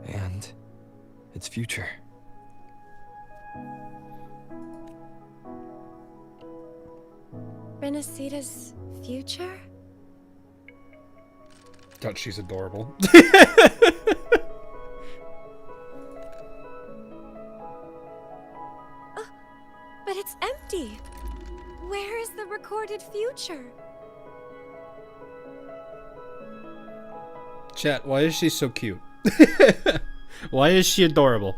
and its future. Renacita's future? God, she's adorable. But it's empty. Where is the recorded future? Chat, why is she so cute? Why is she adorable?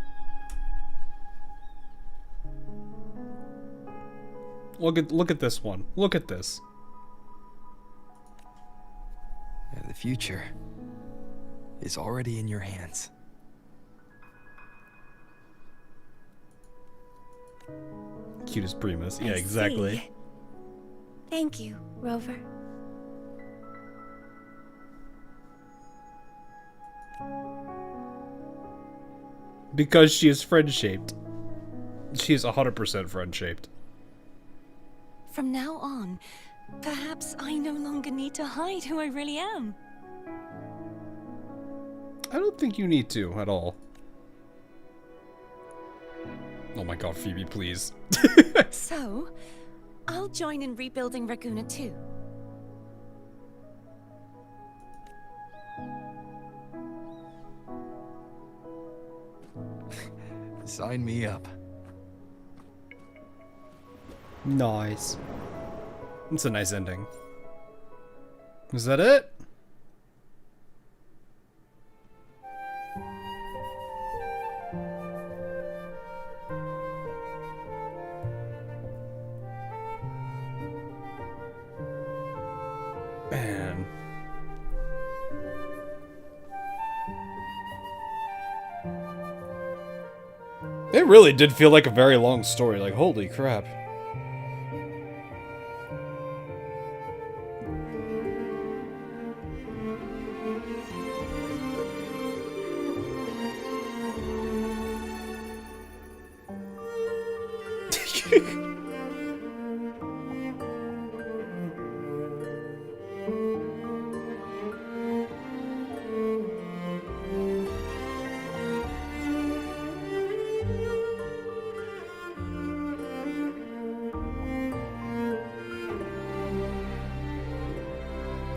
Look at this one. Look at this. The future is already in your hands. Cute as Primus. Yeah, I exactly. see. Thank you, Rover. Because she is friend-shaped. She is 100% friend-shaped. From now on, perhaps I no longer need to hide who I really am. I don't think you need to at all. Oh my god, Phoebe, please. So, I'll join in rebuilding Raguna too. Sign me up. Nice. It's a nice ending. Is that it? Man. It really did feel like a very long story, like holy crap.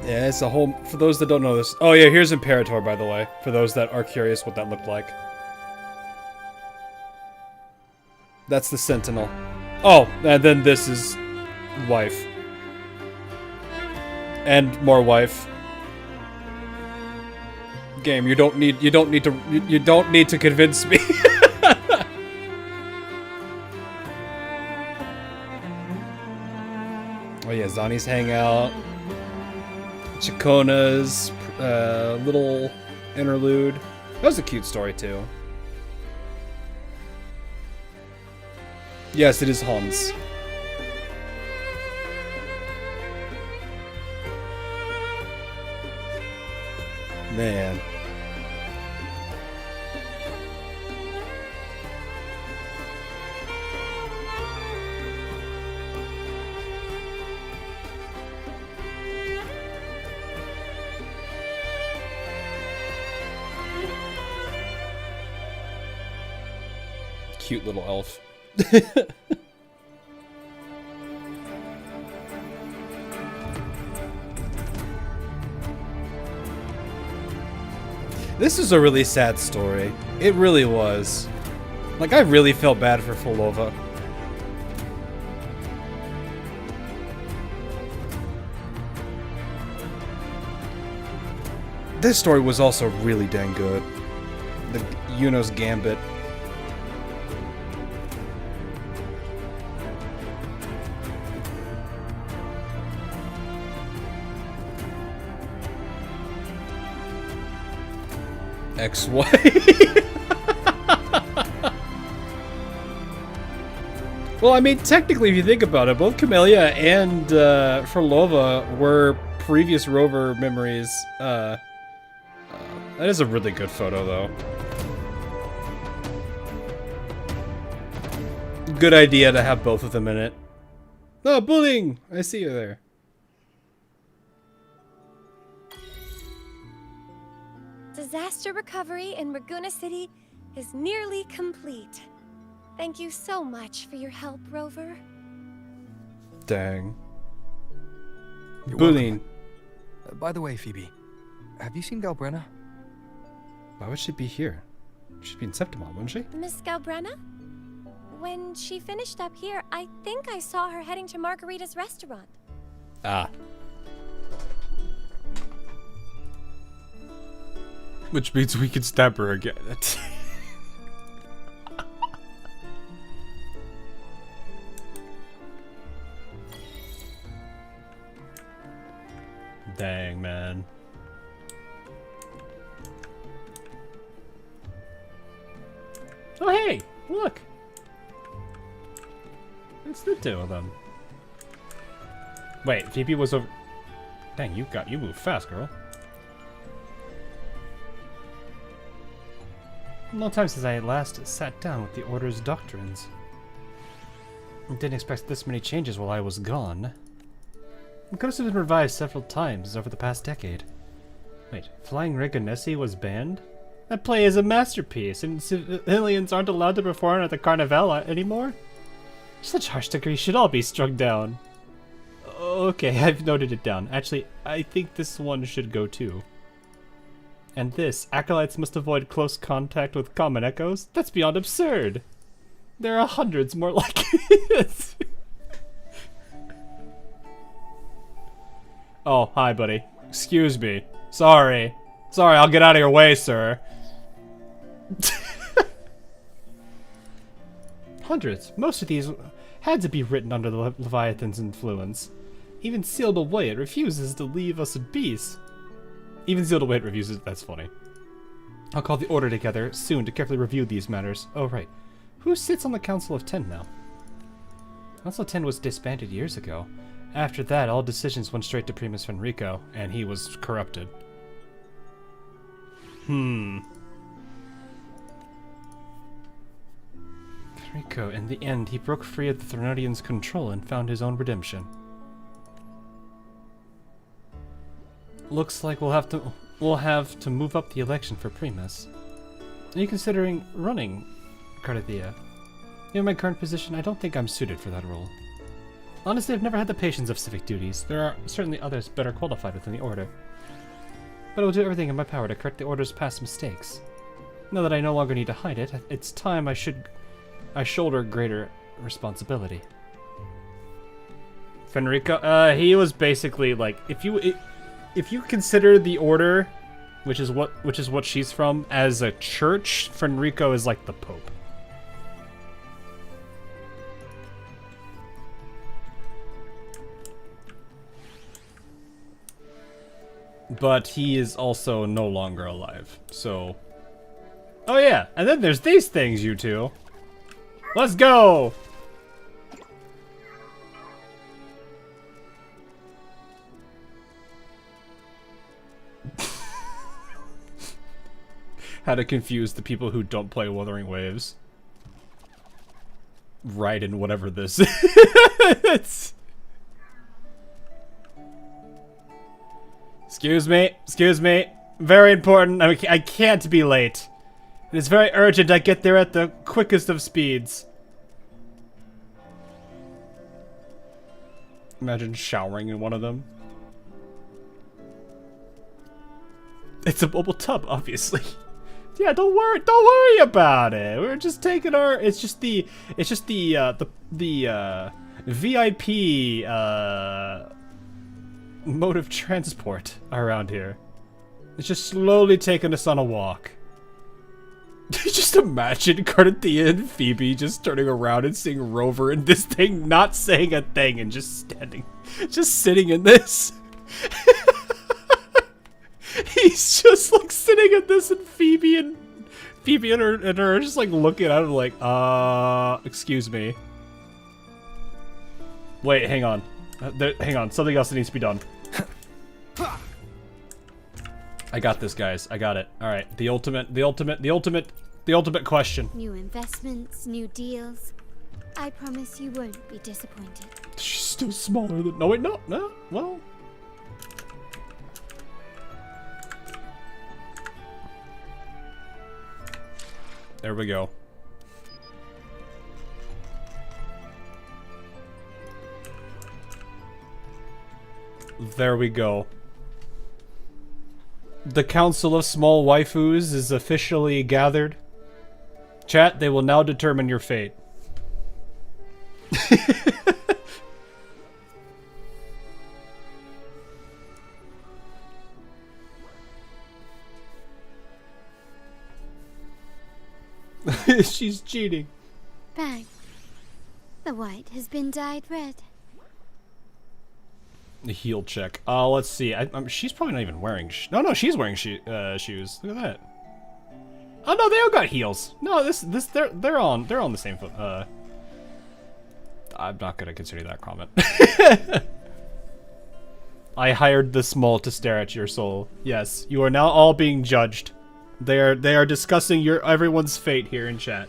Yeah, it's a whole... For those that don't know this... Oh yeah, here's Imperator, by the way. For those that are curious what that looked like. That's the Sentinel. Oh, and then this is... wife. And more wife. Game, you don't need to convince me. Oh yeah, Zani's hangout. Chakona's little interlude. That was a cute story too. Yes, it is Hans. Man. Cute little elf. This is a really sad story. It really was. Like, I really felt bad for Fulova. This story was also really dang good. The Yuno's Gambit. XY. Well, I mean, technically, if you think about it, both Camellia and Frolova were previous rover memories. That is a really good photo, though. Good idea to have both of them in it. Oh, bullying! I see you there. Disaster recovery in Raguna City is nearly complete. Thank you so much for your help, Rover. Dang. You're Bullying. welcome. By the way, Phoebe, have you seen Galbrenna? Why would she be here? She'd be in Septimon, wouldn't she? Miss Galbrenna? When she finished up here, I think I saw her heading to Margarita's restaurant. Ah. Which means we can stab her again. Dang, man. Oh, hey! Look! It's the two of them. Wait, Phoebe was over... Dang, you moved fast, girl. A long time since I last sat down with the Order's doctrines. I didn't expect this many changes while I was gone. The codes have been revised several times over the past decade. Wait, flying Reganesi was banned? That play is a masterpiece, and civilians aren't allowed to perform at the Carnival anymore? Such harsh decrees should all be struck down. Okay, I've noted it down. Actually, I think this one should go too. And this, acolytes must avoid close contact with common echoes? That's beyond absurd! There are hundreds more like it. Oh, hi buddy. Excuse me. Sorry. Sorry, I'll get out of your way, sir. Hundreds. Most of these had to be written under the Leviathan's influence. Even sealed away, it refuses to leave us in peace. Even sealed away, it refuses. That's funny. I'll call the Order together soon to carefully review these matters. Oh, right. Who sits on the Council of 10 now? Council of 10 was disbanded years ago. After that, all decisions went straight to Primus Fenrico, and he was corrupted. Fenrico, in the end, he broke free of the Threnodians' control and found his own redemption. Looks like we'll have to move up the election for Primus. Are you considering running, Cardathia? In my current position, I don't think I'm suited for that role. Honestly, I've never had the patience of civic duties. There are certainly others better qualified within the Order. But I will do everything in my power to correct the Order's past mistakes. Now that I no longer need to hide it, it's time I shoulder greater responsibility. Fenrico, he was basically like, if you consider the Order, which is what she's from, as a church, Fenrico is like the Pope. But he is also no longer alive, so... Oh yeah, and then there's these things, you two. Let's go! How to confuse the people who don't play Wuthering Waves. Right in whatever this is. Excuse me. Very important. I can't be late. It is very urgent I get there at the quickest of speeds. Imagine showering in one of them. It's a mobile tub, obviously. Yeah, don't worry about it. We're just taking our. It's just the VIP mode of transport around here. It's just slowly taking us on a walk. Just imagine Cardathia and Phoebe just turning around and seeing Rover in this thing, not saying a thing, and just sitting in this. He's just like sitting in this, and Phoebe and her are just like looking at him like, excuse me. Wait, hang on. Hang on, something else that needs to be done. I got this, guys. I got it. All right, the ultimate question. New investments, new deals. I promise you won't be disappointed. She's still smaller than. No, wait, no. Well. There we go. There we go. The Council of Small Waifus is officially gathered. Chat, they will now determine your fate. She's cheating. Bang. The white has been dyed red. The heel check. Let's see. She's probably not even wearing. No, she's wearing shoes. Look at that. Oh no, they all got heels. No, they're on the same foot. I'm not gonna consider that comment. I hired the small to stare at your soul. Yes, you are now all being judged. They are discussing everyone's fate here in chat.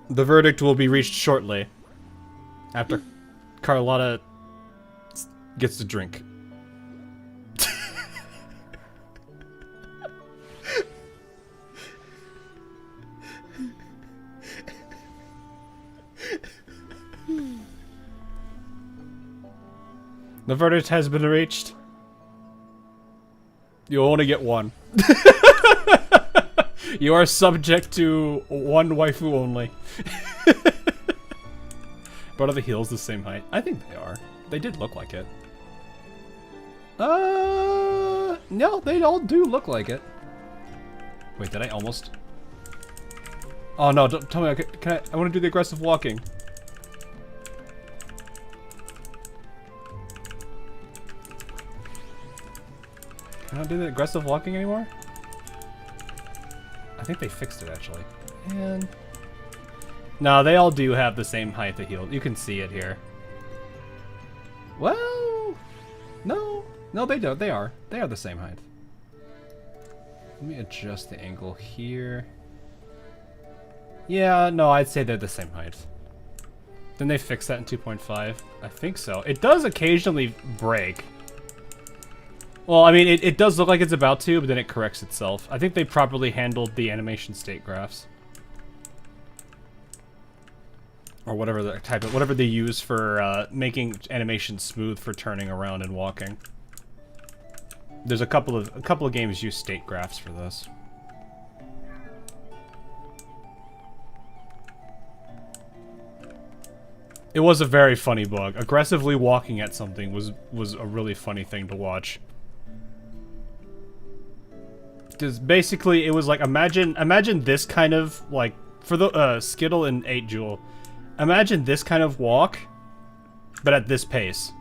The verdict will be reached shortly. After Carlotta gets to drink. The verdict has been reached. You only get one. You are subject to one waifu only. But are the heels the same height? I think they are. They did look like it. No, they all do look like it. Wait, did I almost? Oh no, don't tell me, I want to do the aggressive walking. Can I do the aggressive walking anymore? I think they fixed it actually. And no, they all do have the same height to heel. You can see it here. Well, no, they don't. They are the same height. Let me adjust the angle here. Yeah, no, I'd say they're the same height. Then they fix that in 2.5. I think so. It does occasionally break. Well, I mean, it does look like it's about to, but then it corrects itself. I think they properly handled the animation state graphs. Or whatever the type of, whatever they use for making animation smooth for turning around and walking. There's a couple of games use state graphs for this. It was a very funny bug. Aggressively walking at something was a really funny thing to watch. Because basically it was like, imagine this kind of, like, for the Skittle and 8 Jewel, imagine this kind of walk, but at this pace.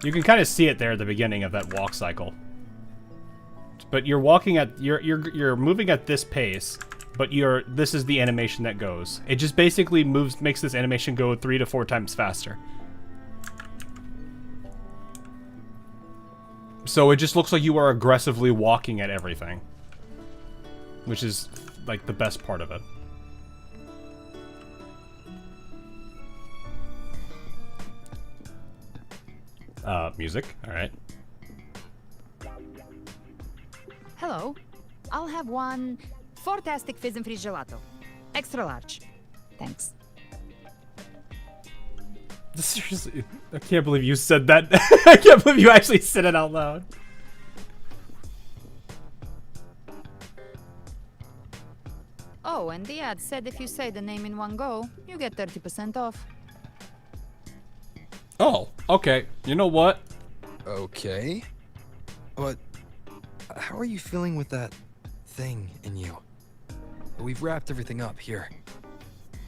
You can kind of see it there at the beginning of that walk cycle. But you're walking at, you're moving at this pace, but this is the animation that goes. It just basically makes this animation go 3 to 4 times faster. So it just looks like you are aggressively walking at everything. Which is, like, the best part of it. Music, alright. Hello. I'll have one fantastic fizz and freeze gelato. Extra large. Thanks. Seriously, I can't believe you said that. I can't believe you actually said it out loud. Oh, and the ad said if you say the name in one go, you get 30% off. Oh, okay. You know what? Okay. But how are you feeling with that thing in you? We've wrapped everything up here.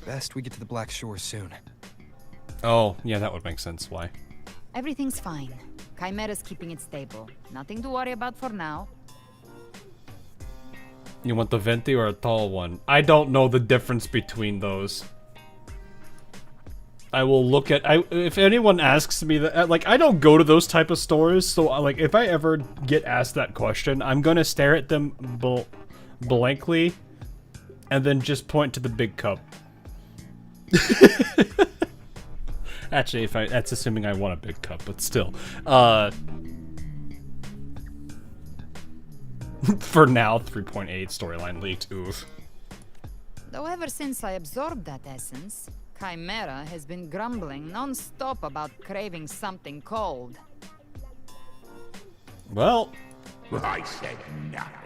Best we get to the Black Shore soon. Oh, yeah, that would make sense. Why? Everything's fine. Chimera's keeping it stable. Nothing to worry about for now. You want the venti or a tall one? I don't know the difference between those. I will look at... if anyone asks me that... Like, I don't go to those type of stores, so, like, if I ever get asked that question, I'm gonna stare at them blankly, and then just point to the big cup. Actually, that's assuming I want a big cup, but still. For now, 3.8 storyline leaked. Oof. Though ever since I absorbed that essence, Chimera has been grumbling non-stop about craving something cold. Well... I said nothing.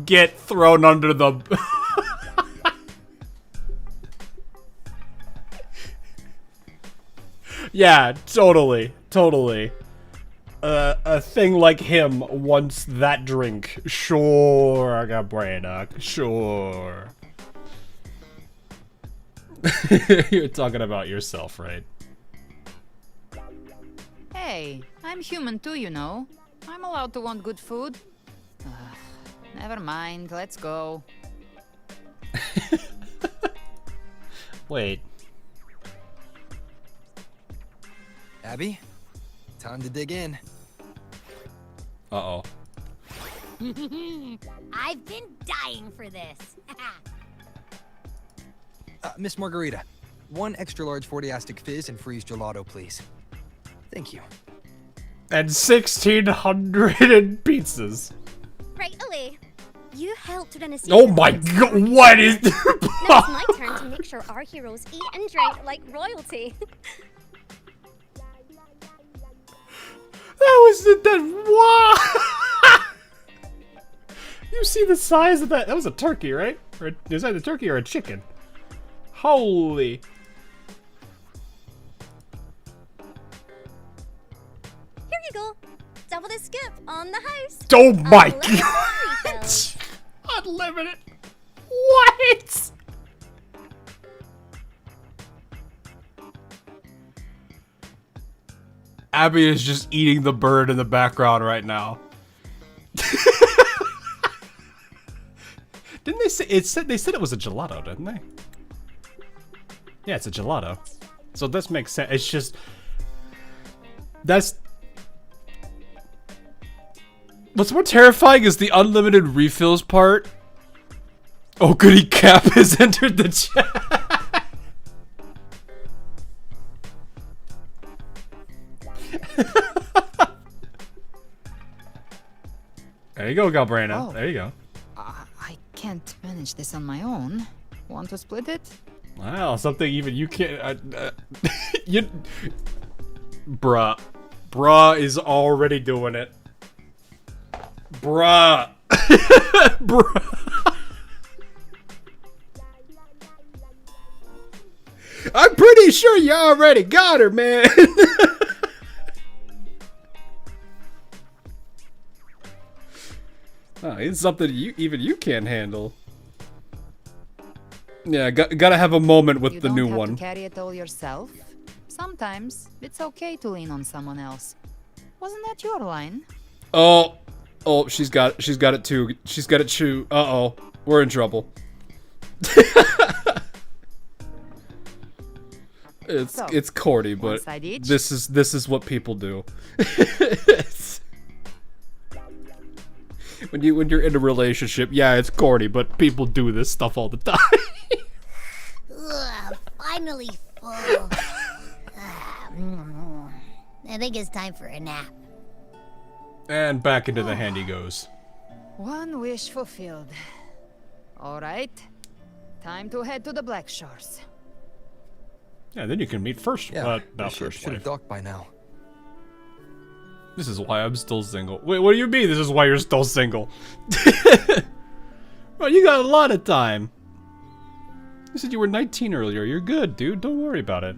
Get thrown under the... Yeah, totally. A thing like him wants that drink. Sure, I got brain, sure. You're talking about yourself, right? Hey, I'm human too, you know. I'm allowed to want good food. Never mind, let's go. Wait. Abby, time to dig in. Uh-oh. I've been dying for this. Miss Margarita, 1 extra large 40 Aztec fizz and freeze gelato, please. Thank you. And 1,600 pizzas. Right away. You helped Renaissance. Oh my god, what is this? Now it's my turn to make sure our heroes eat and drink like royalty. That was that. Wow! You see the size of that? That was a turkey, right? Or is that a turkey or a chicken? Holy! Here you go. Double the skip on the house. Oh my god! Unlimited. What? Abby is just eating the bird in the background right now. Didn't they say they said it was a gelato, didn't they? Yeah, it's a gelato. So this makes sense. It's just what's more terrifying is the unlimited refills part. Oh goody, Cap has entered the chat. There you go, Galbrana. Oh. There you go. I can't manage this on my own. Want to split it? Wow, something even you can't. You, bruh is already doing it. Bruh. Bruh. I'm pretty sure you already got her, man. Oh, it's something even you can't handle. Yeah, gotta have a moment with the new one. You don't have to carry it all yourself. Sometimes it's okay to lean on someone else. Wasn't that your line? Oh, she's got it too. She's got it too. Uh-oh, we're in trouble. It's corny, but this is what people do. When you're in a relationship, yeah, it's corny, but people do this stuff all the time. Ugh, finally full. I think it's time for a nap. And back into the hand he goes. One wish fulfilled. All right, time to head to the Black Shores. Yeah, then you can meet first. Not first should have wife. docked by now. This is why I'm still single. Wait, what do you mean? This is why you're still single? Well, you got a lot of time. You said you were 19 earlier. You're good, dude. Don't worry about it.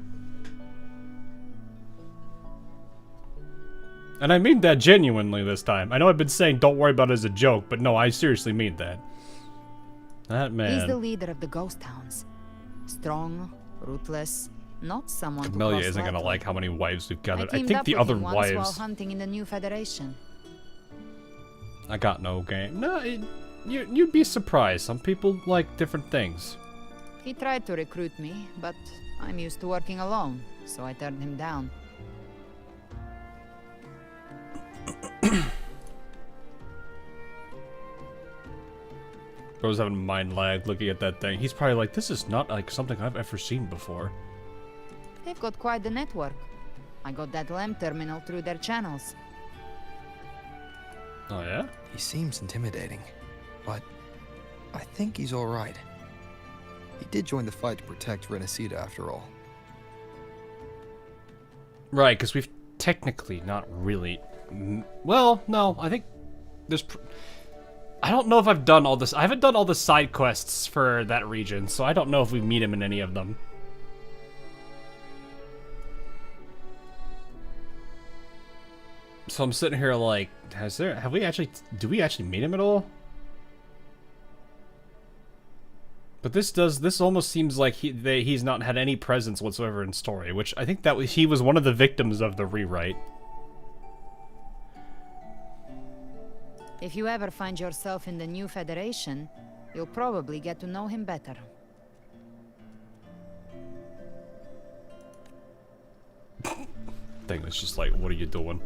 And I mean that genuinely this time. I know I've been saying don't worry about it as a joke, but no, I seriously mean that. That man. He's the leader of the ghost towns. Strong, ruthless, not someone Camellia to isn't gonna like how many wives we've gathered. I teamed think up the with other him once while wives. hunting in the new Federation. I got no game. No, you'd be surprised. Some people like different things. He tried to recruit me, but I'm used to working alone, so I turned him down. Bro's having mind lag looking at that thing. He's probably like, this is not like something I've ever seen before. They've got quite the network. I got that LEM terminal through their channels. Oh yeah? He seems intimidating, but I think he's alright. He did join the fight to protect Renesita after all. Right, because we've technically not really... Well, no, I think there's... I don't know if I've done all this. I haven't done all the side quests for that region, so I don't know if we meet him in any of them. So I'm sitting here like, do we actually meet him at all? But this almost seems like he's not had any presence whatsoever in story, which I think that he was one of the victims of the rewrite. If you ever find yourself in the new Federation, you'll probably get to know him better. Thing that's just like, what are you doing?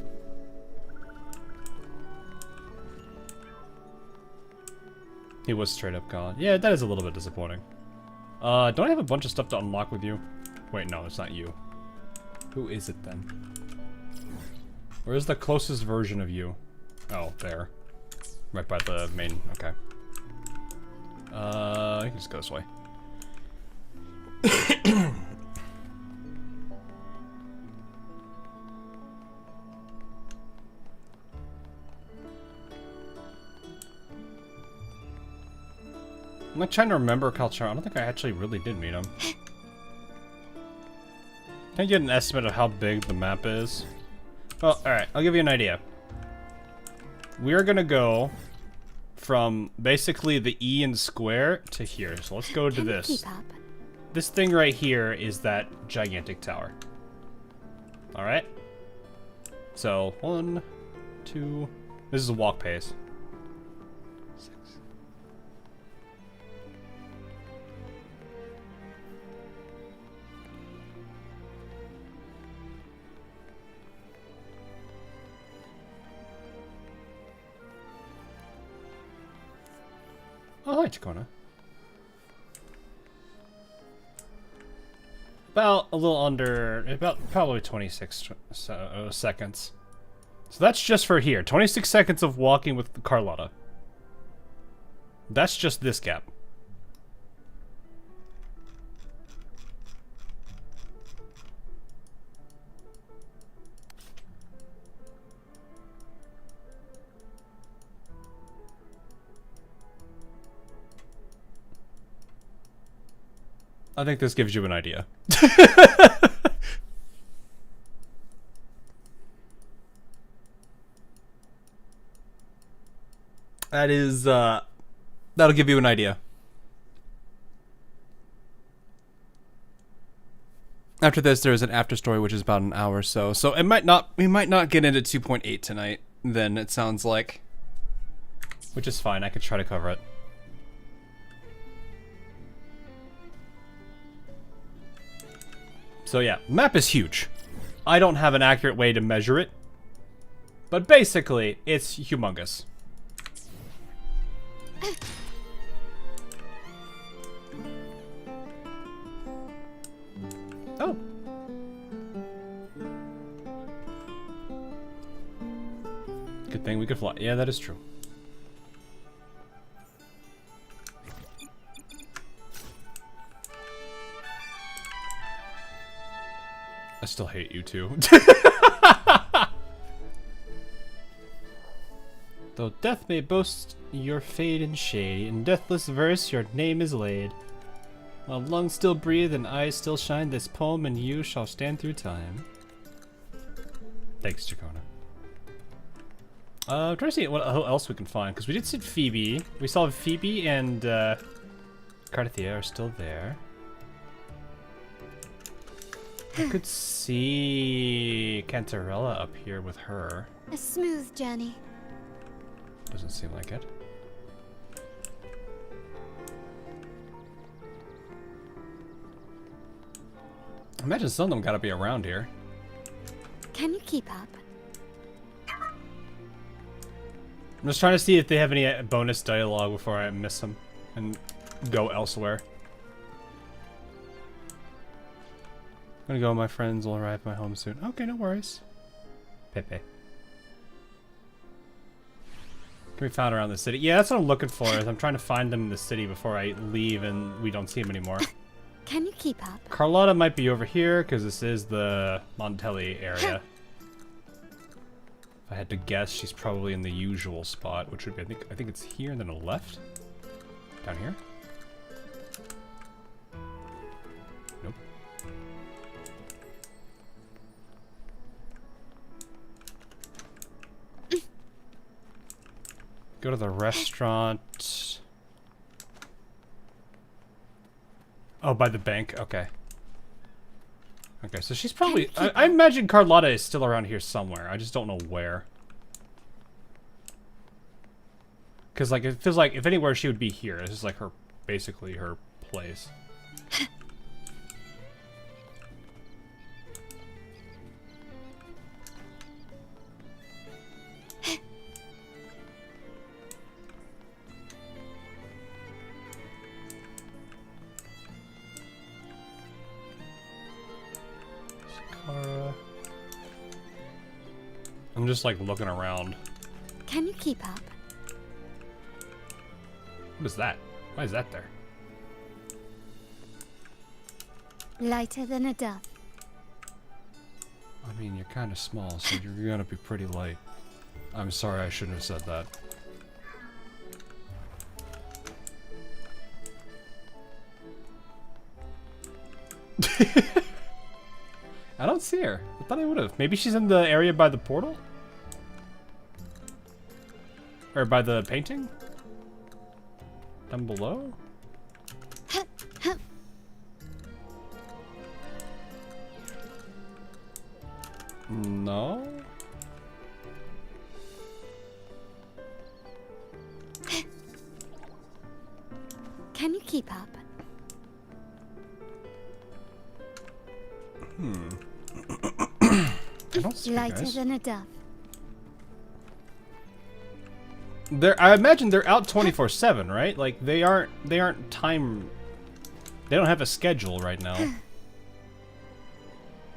He was straight up gone. Yeah, that is a little bit disappointing. Don't I have a bunch of stuff to unlock with you? Wait, no, it's not you. Who is it then? Where's the closest version of you? Oh, there. Right by the main, okay. You can just go this way. I'm like trying to remember Kalchar. I don't think I actually really did meet him. Can I get an estimate of how big the map is? Well, alright, I'll give you an idea. We're gonna go from basically the E and square to here. So let's go to this. This thing right here is that gigantic tower. Alright? So, 1, 2... This is a walk pace. 6. Oh, hi, Chakona. About a little under, about probably 26 seconds. So that's just for here. 26 seconds of walking with Carlotta. That's just this gap. I think this gives you an idea. That is, that'll give you an idea. After this, there's an after story, which is about an hour or so. So it might not, we might not get into 2.8 tonight, then it sounds like. Which is fine, I could try to cover it. So yeah, map is huge. I don't have an accurate way to measure it, but basically, it's humongous. Oh. Good thing we could fly. Yeah, that is true. I still hate you too. Though death may boast your fade and shade, in deathless verse your name is laid. While lungs still breathe and eyes still shine, this poem and you shall stand through time. Thanks, Chakona. I'm trying to see what else we can find, because we did see Phoebe. We saw Phoebe and Carthia are still there. I could see Cantarella up here with her. A smooth journey. Doesn't seem like it. I imagine some of them gotta be around here. Can you keep up? I'm just trying to see if they have any bonus dialogue before I miss them and go elsewhere. I'm gonna go, my friends will arrive at my home soon. Okay, no worries. Pepe. Can be found around the city. Yeah, that's what I'm looking for, is I'm trying to find them in the city before I leave and we don't see them anymore. Can you keep up? Carlotta might be over here, because this is the Montelli area. If I had to guess, she's probably in the usual spot, which would be, I think it's here and then a left? Down here? Nope. Go to the restaurant. Oh, by the bank? Okay. Okay, so she's probably... I imagine Carlotta is still around here somewhere. I just don't know where. Because, like, it feels like if anywhere she would be here. This is, like, her... basically her place. I'm just like looking around. Can you keep up? What is that? Why is that there? Lighter than a dove. I mean, you're kind of small, so you're gonna be pretty light. I'm sorry, I shouldn't have said that. I don't see her. I thought I would have. Maybe she's in the area by the portal? Or by the painting? Down below? No? Can you keep up? I don't see you Lighter guys. than a dove. I imagine they're out 24/7, right? Like they aren't time. They don't have a schedule right now.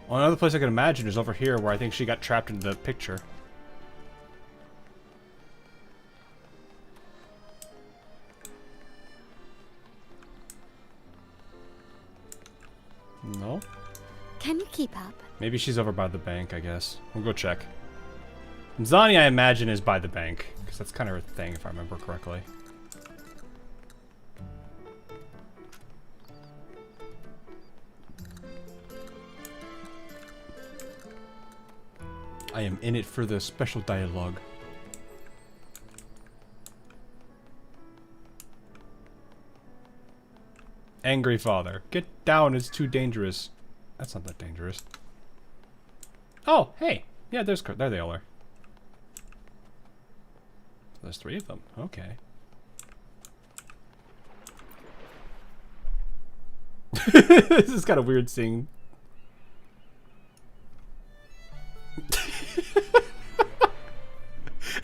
Well, another place I can imagine is over here, where I think she got trapped in the picture. No. Can you keep up? Maybe she's over by the bank, I guess. We'll go check. Zani, I imagine, is by the bank, because that's kind of her thing, if I remember correctly. I am in it for the special dialogue. Angry father. Get down, it's too dangerous. That's not that dangerous. Oh, hey. Yeah, there they all are. There's 3 of them. Okay. This is kind of weird seeing.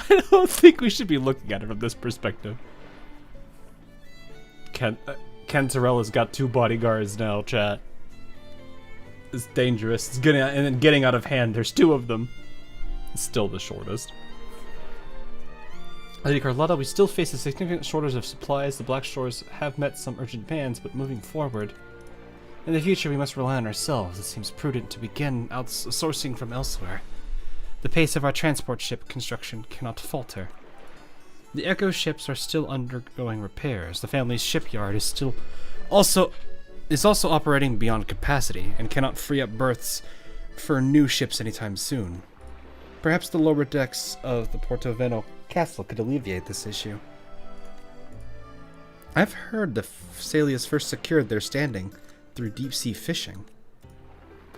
I don't think we should be looking at it from this perspective. Ken Torella's got 2 bodyguards now, chat. It's dangerous. It's getting out of hand. There's 2 of them. It's still the shortest. Lady Carlotta, we still face a significant shortage of supplies. The Black Shores have met some urgent demands, but moving forward, in the future we must rely on ourselves. It seems prudent to begin outsourcing from elsewhere. The pace of our transport ship construction cannot falter. The Echo ships are still undergoing repairs. The family's shipyard is also operating beyond capacity and cannot free up berths for new ships anytime soon. Perhaps the lower decks of the Portovento castle could alleviate this issue. I've heard the Phasaelius first secured their standing through deep-sea fishing.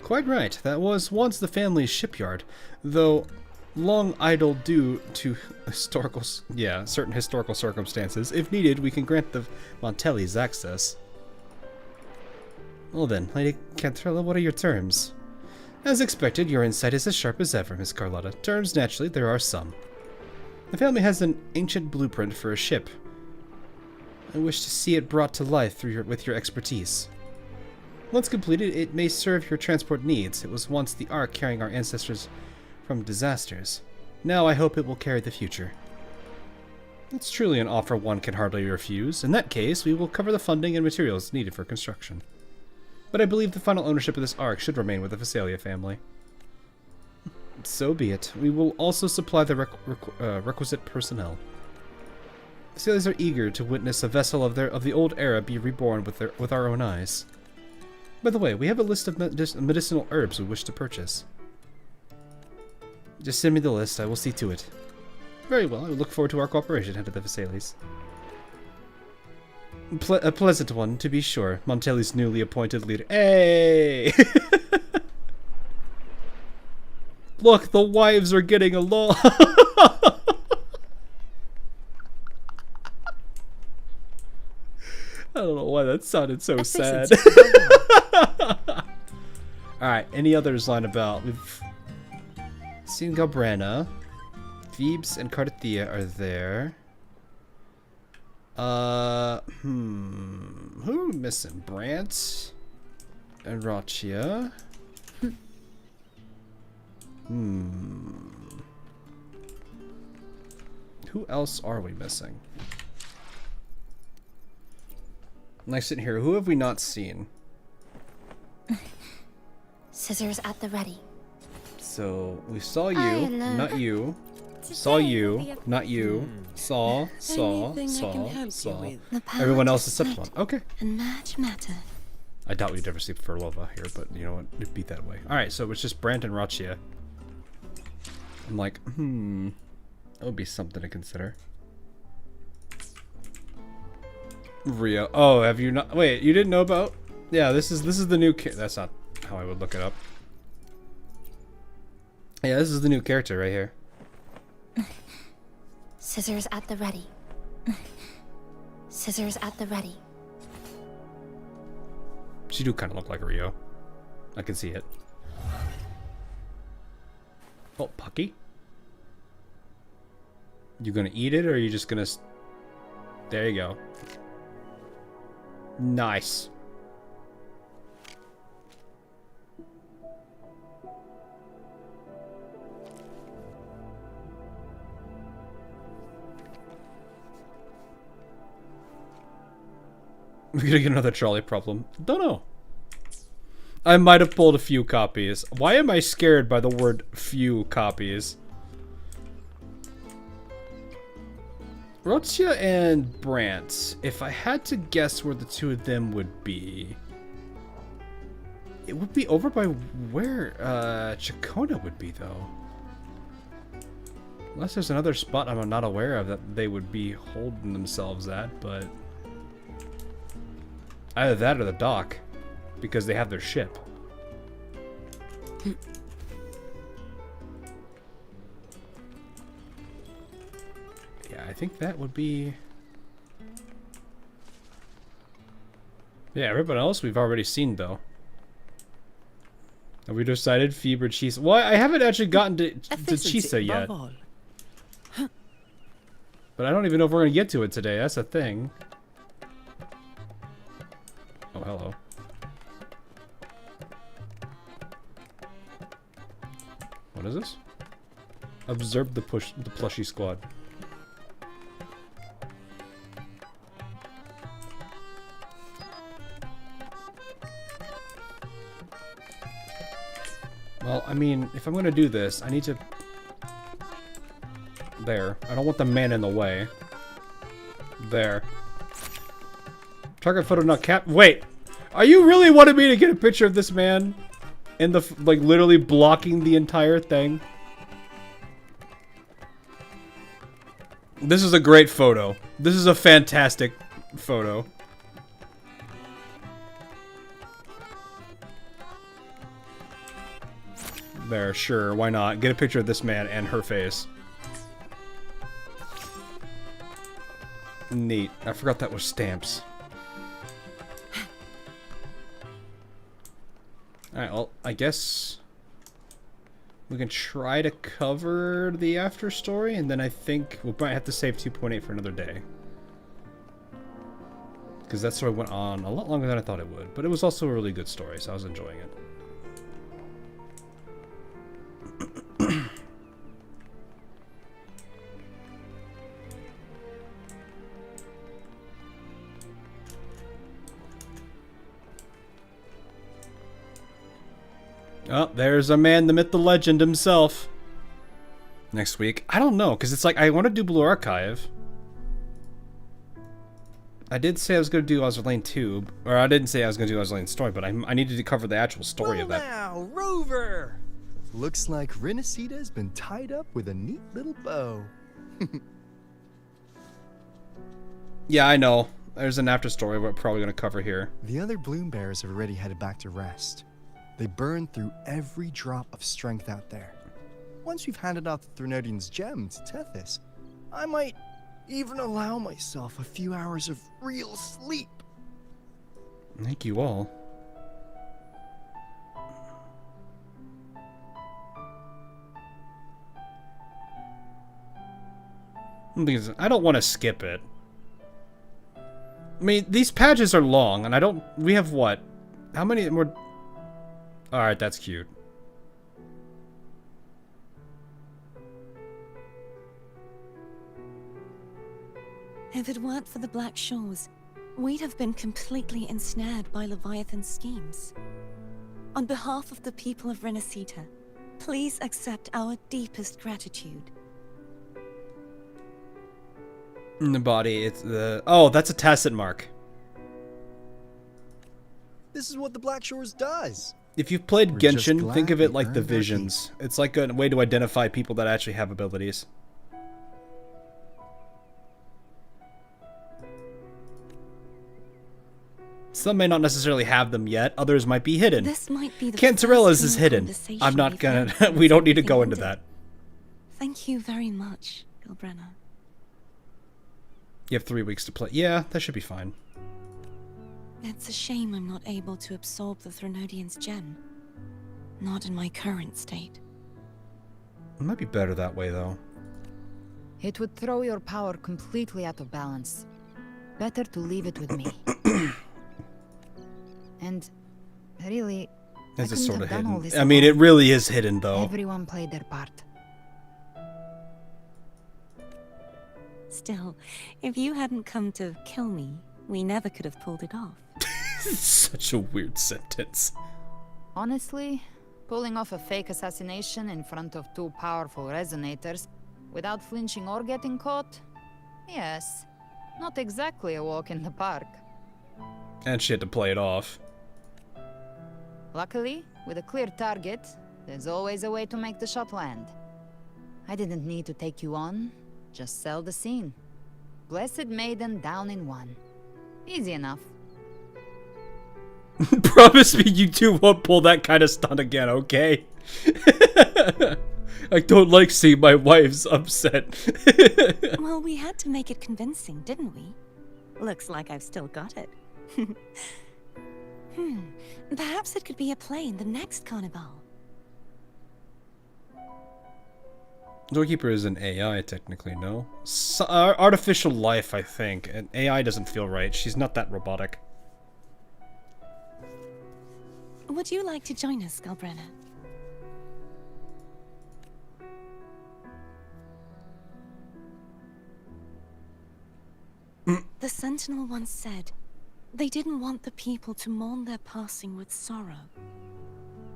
Quite right, that was once the family's shipyard, though long idle due to certain historical circumstances. If needed, we can grant the Montellis access. Well then, Lady Cantrella, what are your terms? As expected, your insight is as sharp as ever, Miss Carlotta. Terms, naturally, there are some. The family has an ancient blueprint for a ship. I wish to see it brought to life with your expertise. Once completed, it may serve your transport needs. It was once the Ark carrying our ancestors from disasters. Now I hope it will carry the future. That's truly an offer one can hardly refuse. In that case, we will cover the funding and materials needed for construction. But I believe the final ownership of this Ark should remain with the Phasaelia family. So be it. We will also supply the requisite personnel. Phasaelians are eager to witness a vessel of the old era be reborn with our own eyes. By the way, we have a list of medicinal herbs we wish to purchase. Just send me the list, I will see to it. Very well, I look forward to our cooperation, head of the Phasaelis. A pleasant one, to be sure. Montelli's newly appointed leader. Hey! Look, the wives are getting along! I don't know why that sounded so sad. Alright, any others lying about? We've seen Galbrana. Thebes and Cardathia are there. Who are we missing? Brant and Rachia. Who else are we missing? Like sitting here, who have we not seen? Scissors at the ready. So we saw you, not you. Saw you, not you. Saw. Everyone else except one. Okay. And match matter. I doubt we'd ever see Furlova here, but you know what? It'd be that way. Alright, so it's just Brant and Rachia. I'm like, that would be something to consider. Rio. Oh, have you not? Wait, you didn't know about? Yeah, this is the new. That's not how I would look it up. Yeah, this is the new character right here. Scissors at the ready. Scissors at the ready. She do kind of look like Rio. I can see it. Oh, Pucky? You gonna eat it, or are you just gonna... There you go. Nice. We're gonna get another trolley problem. Don't know. I might have pulled a few copies. Why am I scared by the word few copies? Rotia and Brant. If I had to guess where the two of them would be, it would be over by where Chacona would be, though. Unless there's another spot I'm not aware of that they would be holding themselves at, but... Either that or the dock, because they have their ship. Yeah, I think that would be... Yeah, everybody else we've already seen, though. Have we decided Fever Chisa? Well, I haven't actually gotten to Chisa yet. But I don't even know if we're going to get to it today. That's the thing. Oh, hello. What is this? Observe the plushie squad. Well, I mean, if I'm gonna do this, I need to... There. I don't want the man in the way. There. Target photo not cap. Wait! Are you really wanting me to get a picture of this man? In the, like, literally blocking the entire thing? This is a great photo. This is a fantastic photo. There, sure, why not? Get a picture of this man and her face. Neat. I forgot that was stamps. Alright, well, I guess we can try to cover the after story, and then I think we'll probably have to save 2.8 for another day. Because that story went on a lot longer than I thought it would, but it was also a really good story, so I was enjoying it. Oh, there's a man, the myth, the legend himself. Next week. I don't know, because it's like, I want to do Blue Archive. I did say I was going to do Azur Lane 2, or I didn't say I was going to do Azur Lane story, but I needed to cover the actual story of that. Now, Rover! Looks like Renacita's been tied up with a neat little bow. Yeah, I know. There's an after story we're probably going to cover here. The other Bloom Bears have already headed back to rest. They burned through every drop of strength out there. Once we've handed out the Threnodian's gem to Tethys, I might even allow myself a few hours of real sleep. Thank you all. Because I don't want to skip it. I mean, these pages are long, and I don't... We have what? How many more... Alright, that's cute. If it weren't for the Black Shores, we'd have been completely ensnared by Leviathan's schemes. On behalf of the people of Renacita, please accept our deepest gratitude. In the body, it's the... Oh, that's a tacit mark. This is what the Black Shores does. If you've played We're just Genshin, glad think of we it like the earned our Visions. It's like a way to identify people that actually have abilities. Some may not necessarily have them yet, others might be hidden. This might be the Cantarella's first is real hidden. conversation I'm not we've gonna... had we don't need to since go everything into ended. that. Thank you very much, Gilbrenna. You have 3 weeks to play. Yeah, that should be fine. It's a shame I'm not able to absorb the Threnodian's gem. Not in my current state. It might be better that way, though. It would throw your power completely out of balance. Better to leave it with me. And really, This I is couldn't sort have of done all hidden. this I mean, it alone. really is hidden, though. Everyone played their part. Still, if you hadn't come to kill me, we never could have pulled it off. Such a weird sentence. Honestly, pulling off a fake assassination in front of 2 powerful resonators without flinching or getting caught? Yes, not exactly a walk in the park. And she had to play it off. Luckily, with a clear target, there's always a way to make the shot land. I didn't need to take you on, just sell the scene. Blessed Maiden down in 1. Easy enough. Promise me you two won't pull that kind of stunt again, okay? I don't like seeing my wife's upset. Well, we had to make it convincing, didn't we? Looks like I've still got it. Perhaps it could be a play in the next carnival. Doorkeeper is an AI, technically, no? Artificial life, I think. And AI doesn't feel right. She's not that robotic. Would you like to join us, Galbrenna? The Sentinel once said, they didn't want the people to mourn their passing with sorrow.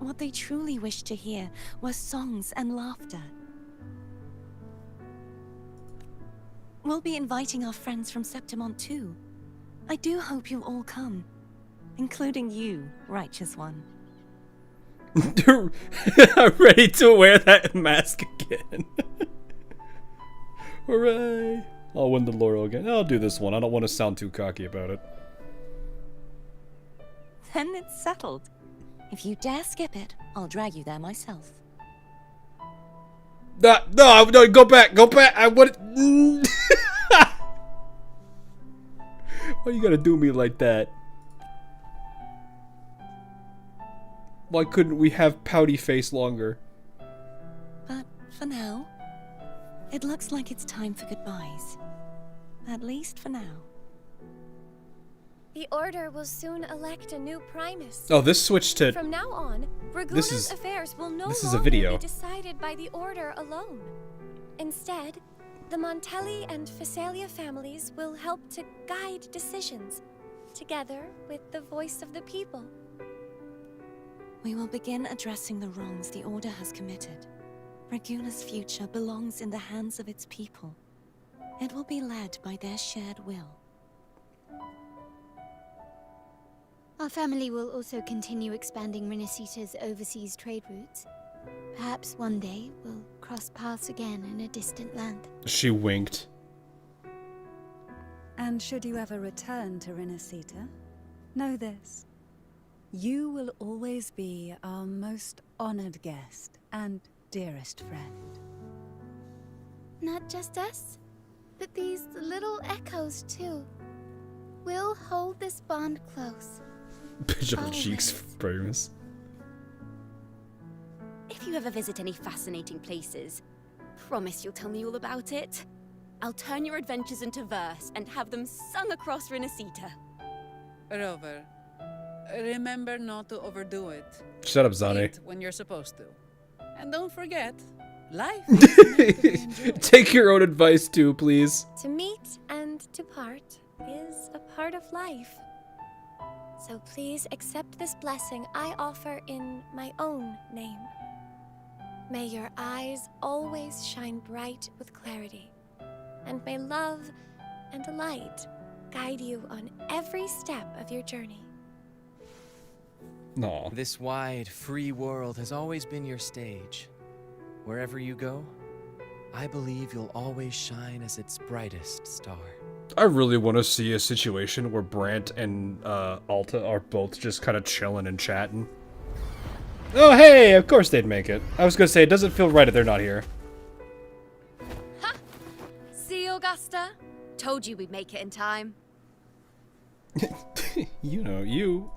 What they truly wished to hear were songs and laughter. We'll be inviting our friends from Septimont too. I do hope you'll all come. Including you, righteous one. I'm ready to wear that mask again. Hooray! I'll win the laurel again. I'll do this one. I don't want to sound too cocky about it. Then it's settled. If you dare skip it, I'll drag you there myself. No, go back, I want. Why you gotta do me like that? Why couldn't we have pouty face longer? But for now, it looks like it's time for goodbyes. At least for now. The Order will soon elect a new Primus. Oh, this switched to... From now on, Raguna's affairs will no this is a longer video. be decided by the Order alone. Instead, the Montelli and Phasalia families will help to guide decisions, together with the voice of the people. We will begin addressing the wrongs the Order has committed. Raguna's future belongs in the hands of its people. It will be led by their shared will. Our family will also continue expanding Renacita's overseas trade routes. Perhaps one day we'll cross paths again in a distant land. She winked. And should you ever return to Renacita, know this. You will always be our most honored guest and dearest friend. Not just us, but these little echoes too. We'll hold this bond close. Bitch on the cheeks, Primus. If you ever visit any fascinating places, promise you'll tell me all about it. I'll turn your adventures into verse and have them sung across Renacita. Rover, remember not to overdo it. Shut up, Zane. Eat when you're supposed to. And don't forget, Life is meant to be enjoyed. Take your own advice too, please. To meet and to part is a part of life. So please accept this blessing I offer in my own name. May your eyes always shine bright with clarity, and may love and light guide you on every step of your journey. No. This wide, free world has always been your stage. Wherever you go, I believe you'll always shine as its brightest star. I really want to see a situation where Brant and Alta are both just kind of chilling and chatting. Oh, hey, of course they'd make it. I was going to say, it doesn't feel right if they're not here. Ha! See, Augusta? Told you we'd make it in time. You know, you.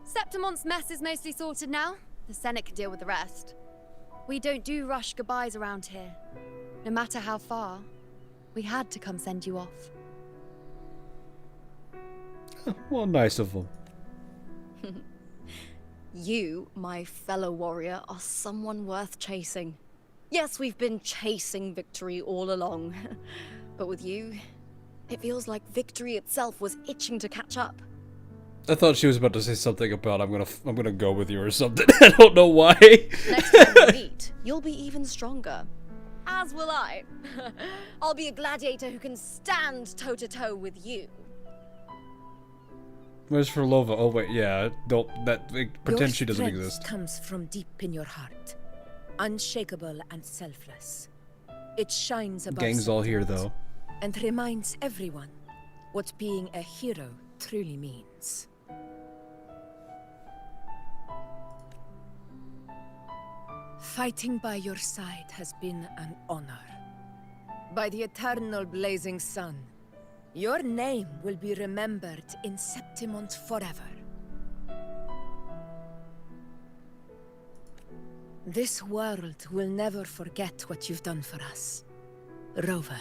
Septimon's mess is mostly sorted now. The Senate can deal with the rest. We don't do rush goodbyes around here. No matter how far, we had to come send you off. Well, nice of them. You, my fellow warrior, are someone worth chasing. Yes, we've been chasing victory all along. But with you, it feels like victory itself was itching to catch up. I thought she was about to say something about I'm gonna go with you or something. I don't know why. Next time we meet, you'll be even stronger. As will I. I'll be a gladiator who can stand toe-to-toe with you. Where's Frolova? Oh wait, yeah. Don't pretend she doesn't Your exist. strength comes from deep in your heart, unshakable and selfless. It shines above Gang's all here though. and reminds everyone what being a hero truly means. Fighting by your side has been an honor. By the eternal blazing sun, your name will be remembered in Septimont forever. This world will never forget what you've done for us, Rover.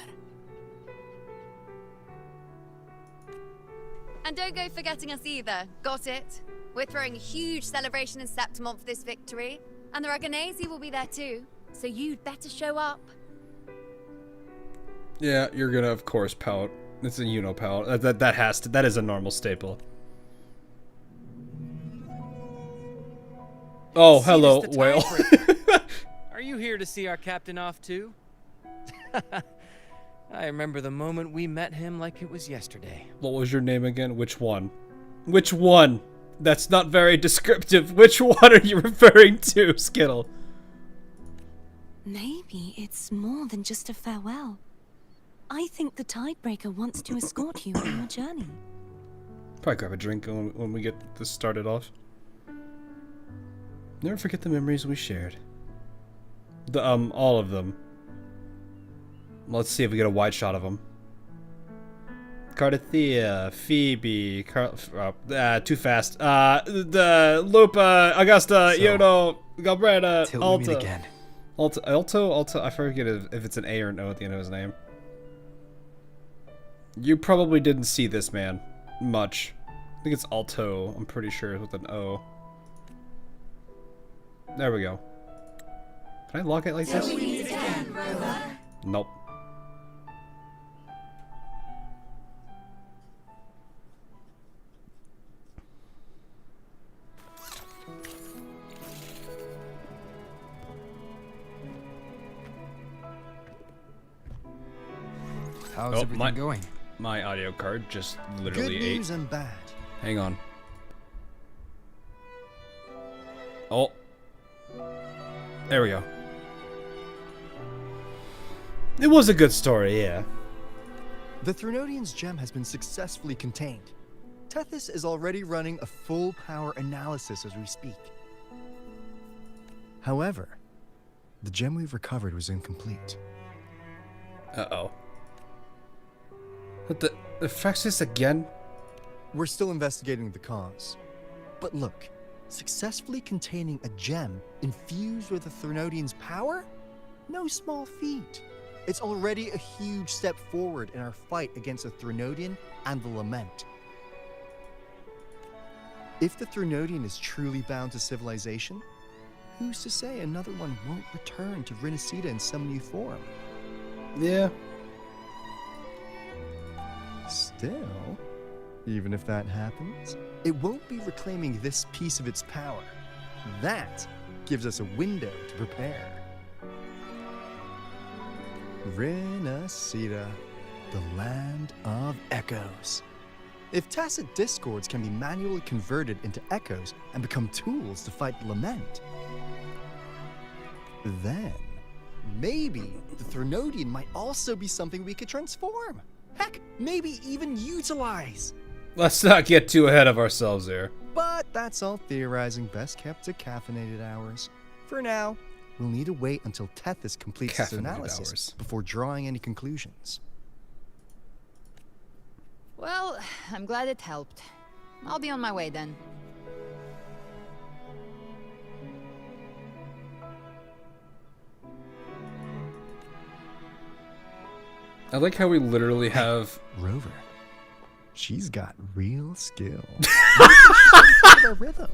And don't go forgetting us either. Got it? We're throwing a huge celebration in Septimont for this victory. And the Ragunesi will be there too. So you'd better show up. Yeah, you're gonna of course pout. It's a pout. That is a normal staple. Oh, hello, whale. Are you here to see our captain off too? I remember the moment we met him like it was yesterday. What was your name again? Which one? Which one? That's not very descriptive. Which one are you referring to, Skittle? Maybe it's more than just a farewell. I think the Tidebreaker wants to escort you on your journey. Probably grab a drink when we get this started off. Never forget the memories we shared. All of them. Let's see if we get a wide shot of them. Cardathea, Phoebe, too fast. The Lupa, Augusta, Galbretta, Alta. Again. Alta, I forget if it's an A or an O at the end of his name. You probably didn't see this man much. I think it's Alto, I'm pretty sure, with an O. There we go. Can I lock it like this? Nope. How's everything going? My audio card just Good literally news ate. and bad. Hang on. Oh. There we go. It was a good story, yeah. The Threnodian's gem has been successfully contained. Tethys is already running a full power analysis as we speak. However, the gem we've recovered was incomplete. Uh-oh. What the affects this again? We're still investigating the cause. But look, successfully containing a gem infused with the Threnodian's power? No small feat. It's already a huge step forward in our fight against the Threnodian and the Lament. If the Threnodian is truly bound to civilization, who's to say another one won't return to Rinasida in some new form? Yeah. Still, even if that happens, it won't be reclaiming this piece of its power. That gives us a window to prepare. Rinasida, the land of echoes. If tacit discords can be manually converted into echoes and become tools to fight lament, then maybe the Threnodian might also be something we could transform. Heck, maybe even utilize. Let's not get too ahead of ourselves here. But that's all theorizing best kept to caffeinated hours. For now, we'll need to wait until Tethys completes its analysis before drawing any conclusions. Well, I'm glad it helped. I'll be on my way then. I like how we literally have Rover. She's got real skill. Our rhythm.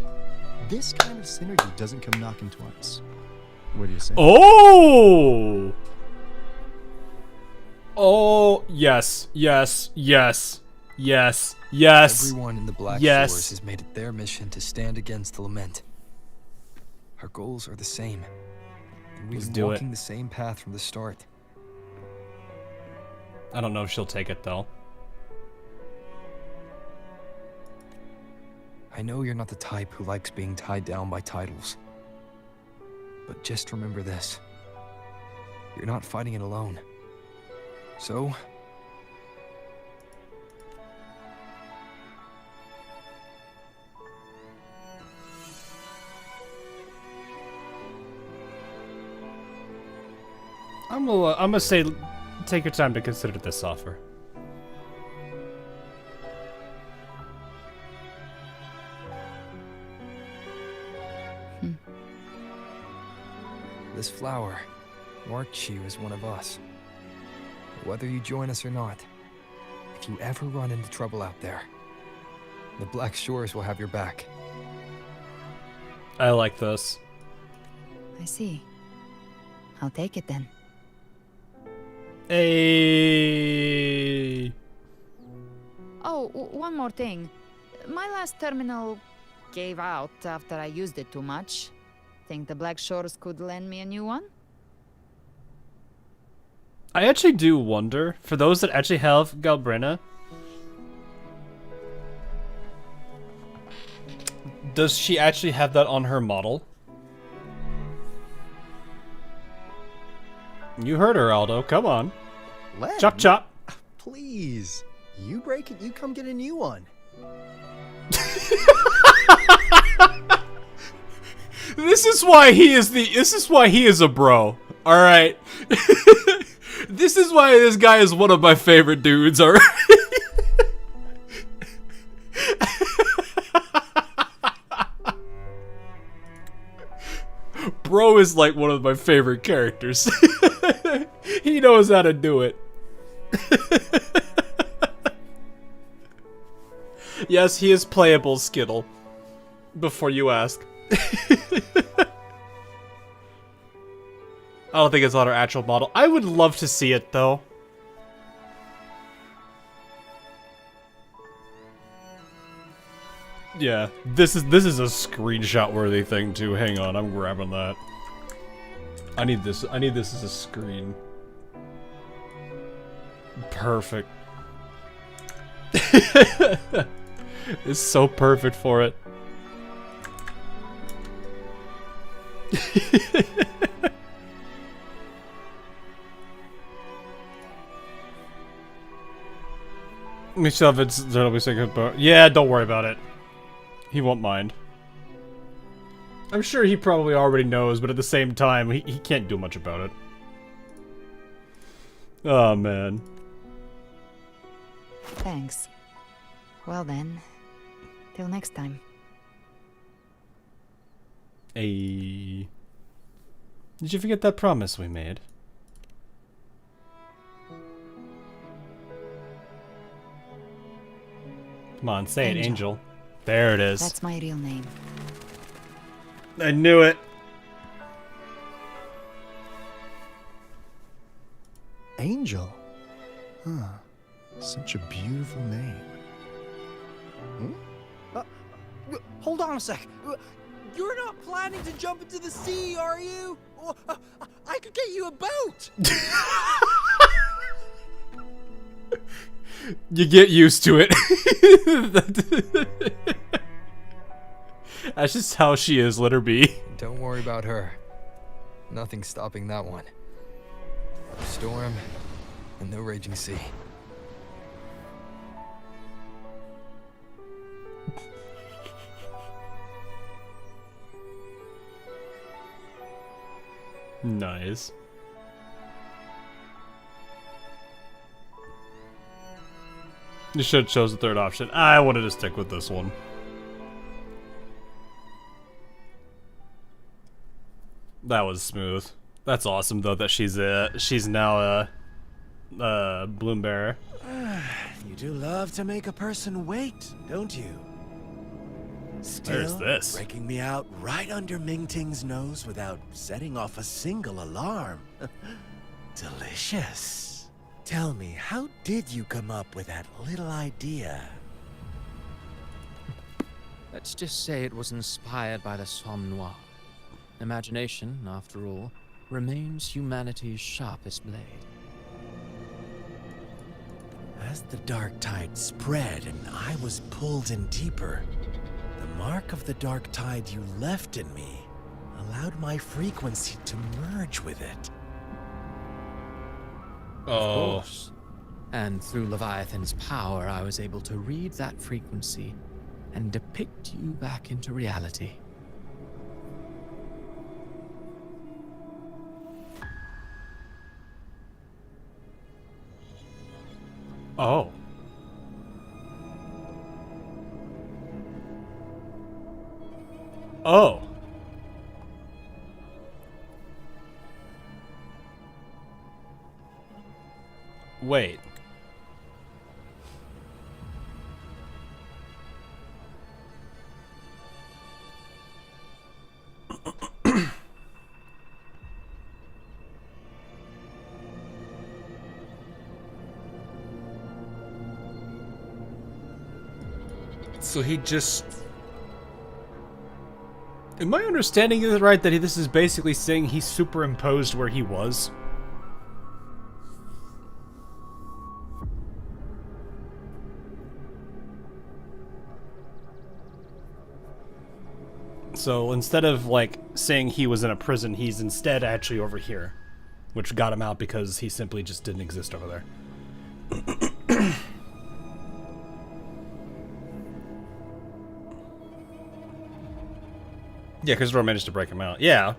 This kind of synergy doesn't come knocking twice. What do you say? Oh! Oh, yes, yes, yes, yes, yes. Everyone in the Black yes. Shores has made it their mission to stand against the lament. Our goals are the same. And we've been walking the same path from the start. I don't know if she'll take it, though. I know you're not the type who likes being tied down by titles. But just remember this. You're not fighting it alone. So... I'm gonna say, take your time to consider this offer. This flower marks you as one of us. Whether you join us or not, if you ever run into trouble out there, the Black Shores will have your back. I like this. I see. I'll take it then. Hey. Oh, one more thing. My last terminal gave out after I used it too much. Think the Black Shores could lend me a new one? I actually do wonder, for those that actually have Galbrina, does she actually have that on her model? You heard her, Aldo. Come on. Len? Chop chop. Please. You break it, you come get a new one. This is why he is a bro. All right. This is why this guy is one of my favorite dudes, all right? Bro is like one of my favorite characters. He knows how to do it. Yes, he is playable, Skittle. Before you ask. I don't think it's on our actual model. I would love to see it, though. Yeah, this is a screenshot worthy thing too. Hang on, I'm grabbing that. I need this as a screen. Perfect. It's so perfect for it. We still have it. Yeah, don't worry about it. He won't mind. I'm sure he probably already knows, but at the same time, he can't do much about it. Oh, man. Thanks. Well then, till next time. Hey. Did you forget that promise we made? Come on, say it, Angel. There it is. That's my real name. I knew it. Angel. Huh. Such a beautiful name. Hold on a sec. You're not planning to jump into the sea, are you? I could get you a boat. You get used to it. That's just how she is, let her be. Don't worry about her. Nothing's stopping that one. A storm and the raging sea. Nice. You should have chose the third option. I wanted to stick with this one. That was smooth. That's awesome though that she's now a bloom bearer. You do love to make a person wait, don't you? There's Still this. breaking me out right under Mingting's nose without setting off a single alarm. Delicious. Tell me, how did you come up with that little idea? Let's just say it was inspired by the Somme Noir. Imagination, after all, remains humanity's sharpest blade. As the dark tide spread and I was pulled in deeper, the mark of the dark tide you left in me allowed my frequency to merge with it. Of course. And through Leviathan's power, I was able to read that frequency and depict you back into reality. Oh. Oh. Wait. So he just... Am I understanding it right that this is basically saying he superimposed where he was? So instead of like saying he was in a prison, he's instead actually over here, which got him out because he simply just didn't exist over there. Yeah, because Roy managed to break him out. Yeah.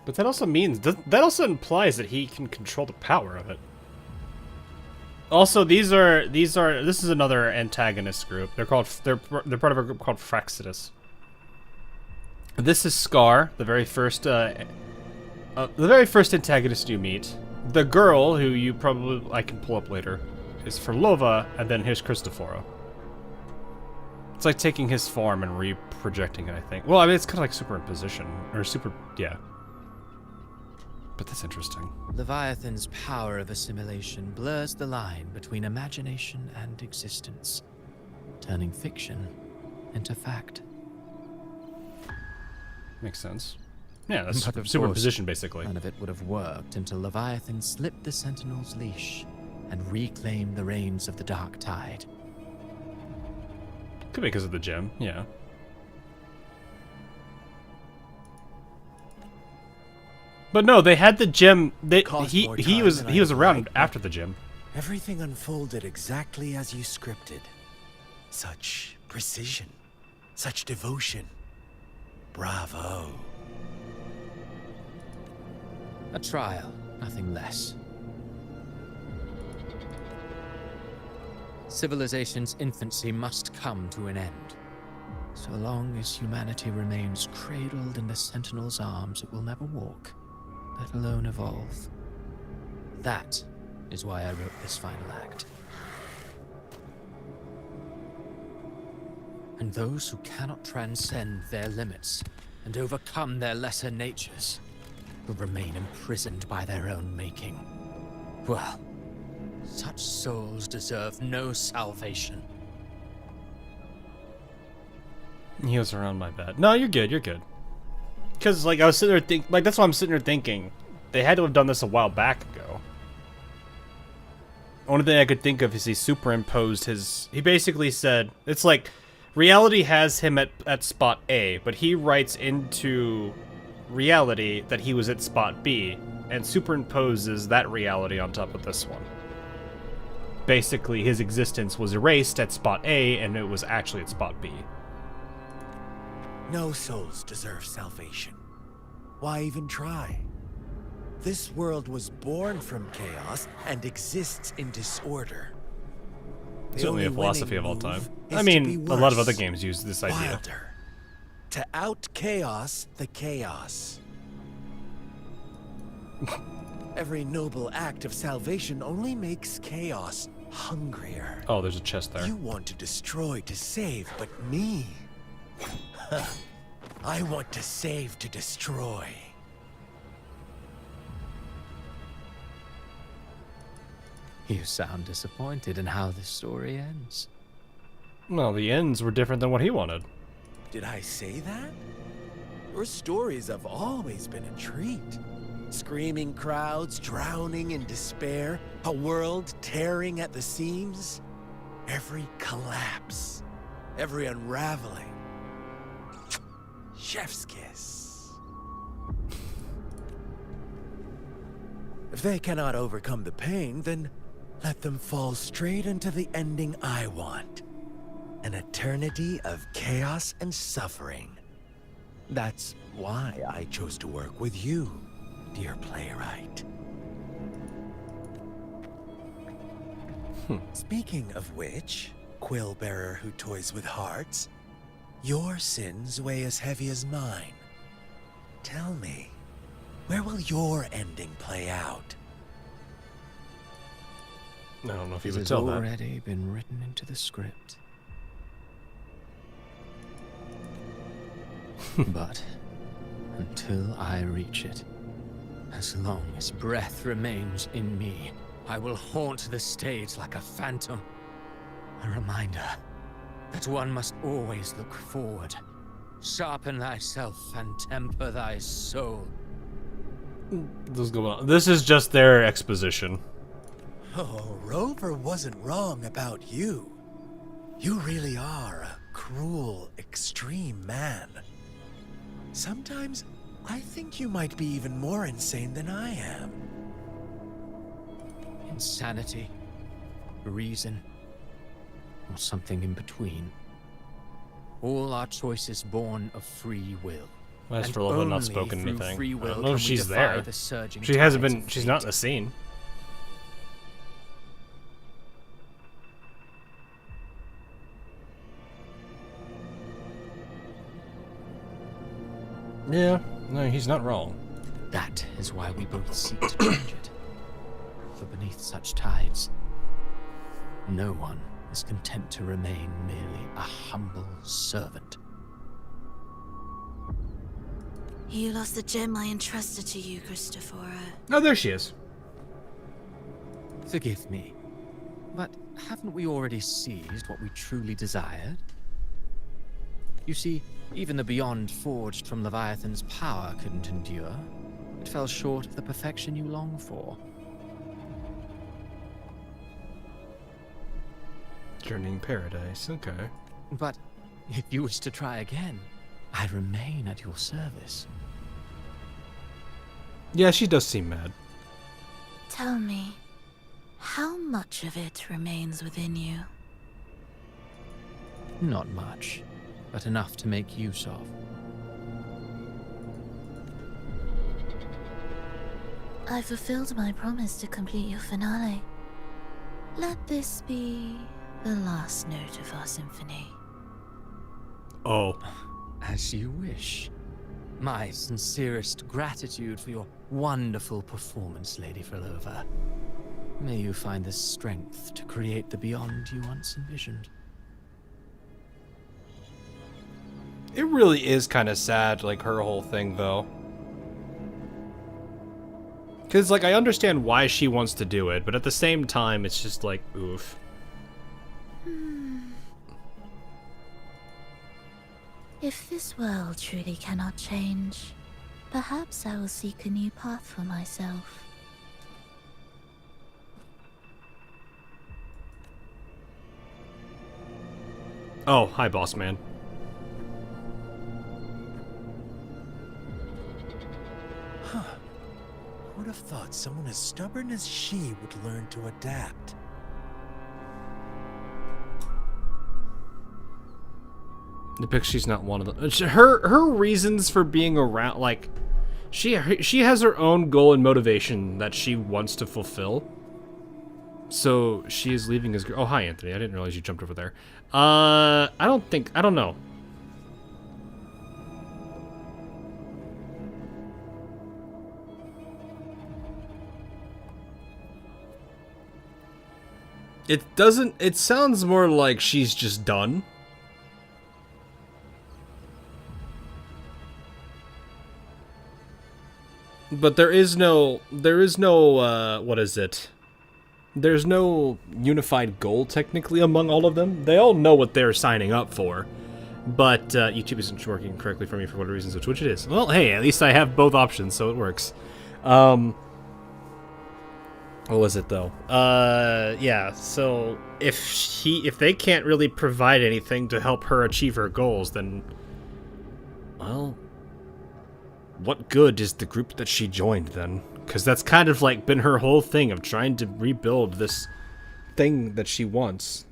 But that also means... That also implies that he can control the power of it. Also, this is another antagonist group. They're part of a group called Fraxidus. This is Scar, the very first antagonist you meet. The girl, who I can pull up later, is Ferlova, and then here's Cristoforo. It's like taking his form and re-projecting it, I think. Well, I mean, it's kind of like superimposition. Yeah. But that's interesting. Leviathan's power of assimilation blurs the line between imagination and existence, turning fiction into fact. Makes sense. Yeah, that's But of superimposition, course, basically. None of it would have worked until Leviathan slipped the Sentinel's leash and reclaimed the reins of the Dark Tide. Could be because of the gem, yeah. But no, they had the gem. He was around after the gem. Everything unfolded exactly as you scripted. Such precision, such devotion. Bravo. A trial, nothing less. Civilization's infancy must come to an end. So long as humanity remains cradled in the Sentinel's arms, it will never walk, let alone evolve. That is why I wrote this final act. And those who cannot transcend their limits and overcome their lesser natures who remain imprisoned by their own making. Well, such souls deserve no salvation. He was around my bed. No, you're good. You're good. Because like I was sitting there that's what I'm sitting there thinking. They had to have done this a while back ago. Only thing I could think of is he superimposed his. He basically said it's like reality has him at spot A, but he writes into reality that he was at spot B and superimposes that reality on top of this one. Basically, his existence was erased at spot A and it was actually at spot B. No souls deserve salvation. Why even try? This world was born from chaos and exists in disorder. It's only a philosophy of all time. I mean, a lot of other games use this idea. Wilder. To out chaos the chaos. Every noble act of salvation only makes chaos hungrier. Oh, there's a chest there. You want to destroy to save, but me? I want to save to destroy. You sound disappointed in how this story ends. Well, the ends were different than what he wanted. Did I say that? Your stories have always been a treat. Screaming crowds drowning in despair, a world tearing at the seams. Every collapse, every unraveling. Chef's kiss. If they cannot overcome the pain, then let them fall straight into the ending I want. An eternity of chaos and suffering. That's why I chose to work with you, dear playwright. Speaking of which, quill bearer who toys with hearts, your sins weigh as heavy as mine. Tell me, where will your ending play out? I don't know if you It would has tell that. already been written into the script. But until I reach it, as long as breath remains in me, I will haunt the stage like a phantom. A reminder that one must always look forward. Sharpen thyself and temper thy soul. This is just their exposition. Oh, Rover wasn't wrong about you. You really are a cruel, extreme man. Sometimes I think you might be even more insane than I am. Insanity, reason, or something in between. All our choices born of free will. As And for Lola not only spoken through anything. free I will don't know if can we she's defy there. the surging She hasn't tides been. of She's fate. not in the scene. Yeah, no, he's not wrong. That is why we both seek to change it. For beneath such tides, no one is content to remain merely a humble servant. You lost the gem I entrusted to you, Christopher. Oh, there she is. Forgive me, but haven't we already seized what we truly desired? You see, even the beyond forged from Leviathan's power couldn't endure. It fell short of the perfection you long for. Journeying Paradise, okay. But if you wish to try again, I remain at your service. Yeah, she does seem mad. Tell me, how much of it remains within you? Not much, but enough to make use of. I fulfilled my promise to complete your finale. Let this be the last note of our symphony. Oh. As you wish. My sincerest gratitude for your wonderful performance, Lady Frolova. May you find the strength to create the beyond you once envisioned. It really is kind of sad, like her whole thing, though. Because, like, I understand why she wants to do it, but at the same time, it's just like, oof. If this world truly cannot change, perhaps I will seek a new path for myself. Oh, hi, boss man. Huh. I would have thought someone as stubborn as she would learn to adapt. Depicts she's not one of them. Her reasons for being around, like, she has her own goal and motivation that she wants to fulfill. So she is leaving his. Oh, hi, Anthony. I didn't realize you jumped over there. I don't know. It sounds more like she's just done. But there is no, what is it? There's no unified goal, technically, among all of them. They all know what they're signing up for. But YouTube isn't working correctly for me for whatever reason, so Twitch it is. Well, hey, at least I have both options, so it works. What was it, though? Yeah, so if they can't really provide anything to help her achieve her goals, then, well, what good is the group that she joined, then? Because that's kind of like been her whole thing of trying to rebuild this thing that she wants.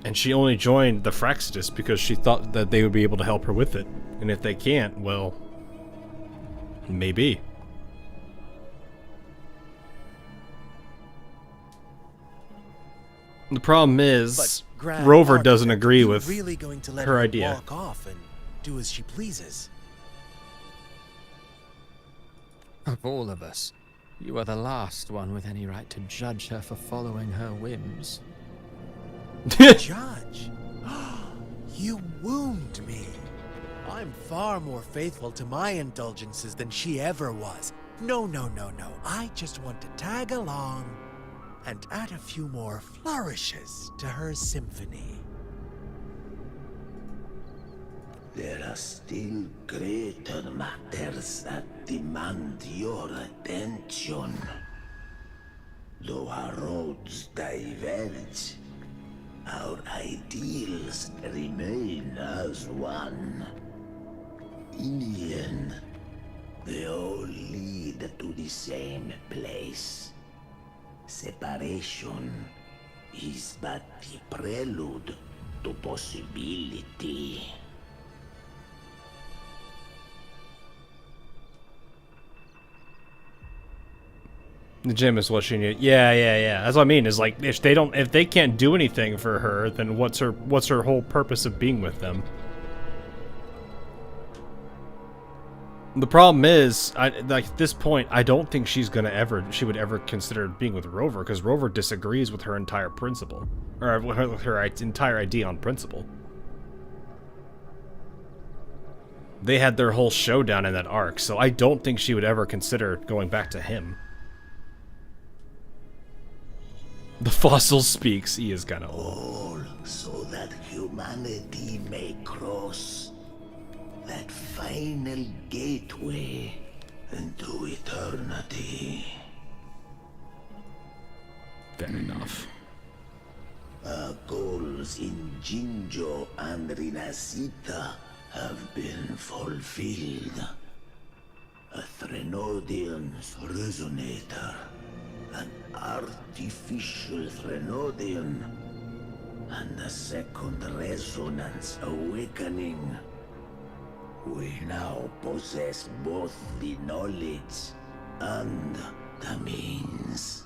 And she only joined the Fraxidus because she thought that they would be able to help her with it. And if they can't, well, maybe. The problem is, Rover doesn't agree with really going to let her idea. Walk off and do as she pleases. Of all of us, you are the last one with any right to judge her for following her whims. Judge? You wound me. I'm far more faithful to my indulgences than she ever was. No. I just want to tag along and add a few more flourishes to her symphony. There are still greater matters that demand your attention. Though our roads diverge, our ideals remain as one. In the end, they all lead to the same place. Separation is but the prelude to possibility. The gym is what she needs. Yeah. That's what I mean. Is like if they can't do anything for her, then what's her whole purpose of being with them? The problem is, like at this point, I don't think she would ever consider being with Rover because Rover disagrees with her entire principle, or with her entire idea on principle. They had their whole showdown in that arc, so I don't think she would ever consider going back to him. The fossil speaks. He is kind of old. All so that humanity may cross that final gateway into eternity. Fair enough. Our goals in Jinjo and Rinasita have been fulfilled. A Threnodian's resonator. An artificial Threnodian, and a second resonance awakening. We now possess both the knowledge and the means.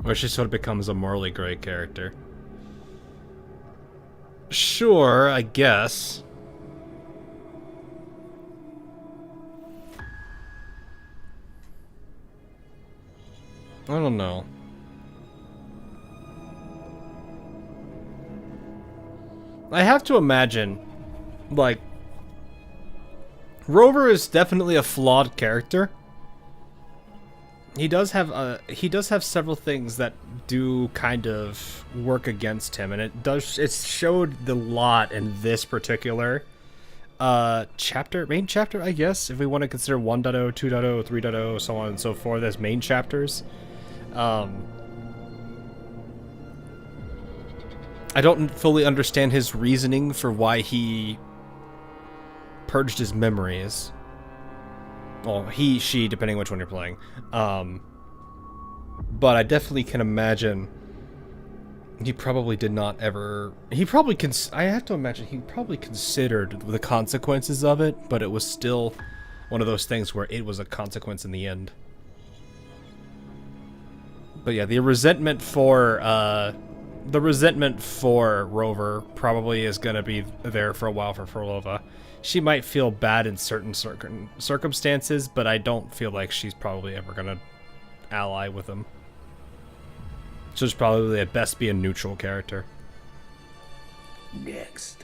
Where she sort of becomes a morally gray character. Sure, I guess. I don't know. I have to imagine, like, Rover is definitely a flawed character. He does have several things that do kind of work against him, and it showed the lot in this particular main chapter, I guess, if we want to consider 1.0, 2.0, 3.0, so on and so forth as main chapters. I don't fully understand his reasoning for why he purged his memories. Well, he, she, depending which one you're playing. But I definitely can imagine he probably did not ever... I have to imagine he probably considered the consequences of it, but it was still one of those things where it was a consequence in the end. But yeah, the resentment for Rover probably is going to be there for a while for Frolova. She might feel bad in certain circumstances, but I don't feel like she's probably ever going to ally with him. She'll probably at best be a neutral character. Next,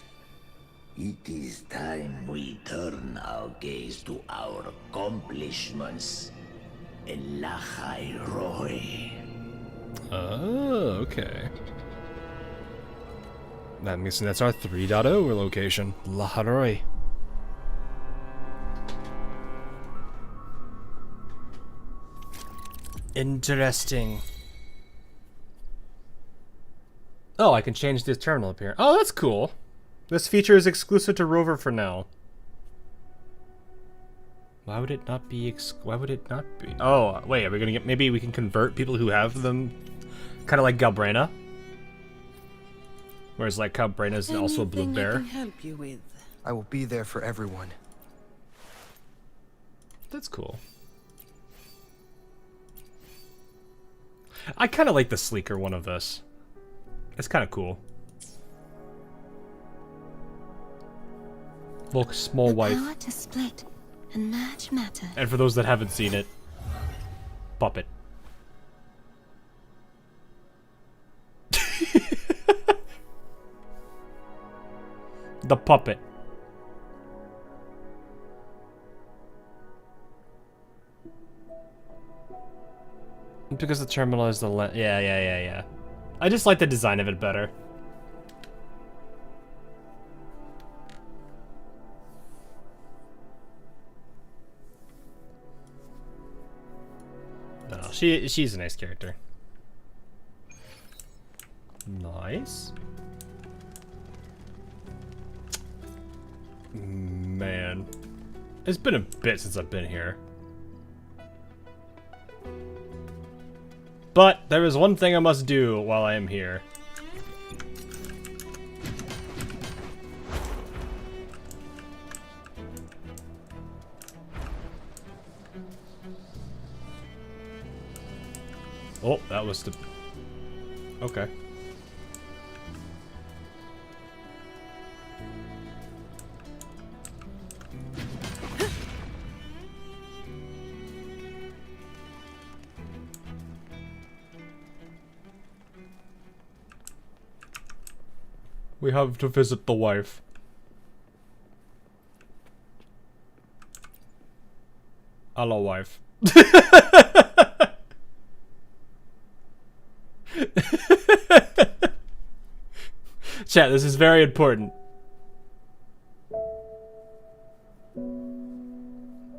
it is time we turn our gaze to our accomplishments. Elahai Roy. Oh, okay. That means that's our 3.0 location, Laharoi. Interesting. Oh, I can change the terminal up here. Oh, that's cool. This feature is exclusive to Rover for now. Why would it not be? Why would it not be? Oh, wait. Are we gonna get? Maybe we can convert people who have them, kind of like Galbrena. Whereas, like, Galbrena is also a blue bear. I can help you with. I will be there for everyone. That's cool. I kind of like the sleeker one of this. It's kind of cool. Look, small wife. Power to split and merge matter. And for those that haven't seen it, puppet. The puppet. Because the terminal is the yeah. I just like the design of it better. No, she's a nice character. Nice. Man, it's been a bit since I've been here. But there is one thing I must do while I am here. Oh, that was the... Okay. We have to visit the wife. Hello, wife. Chat, this is very important.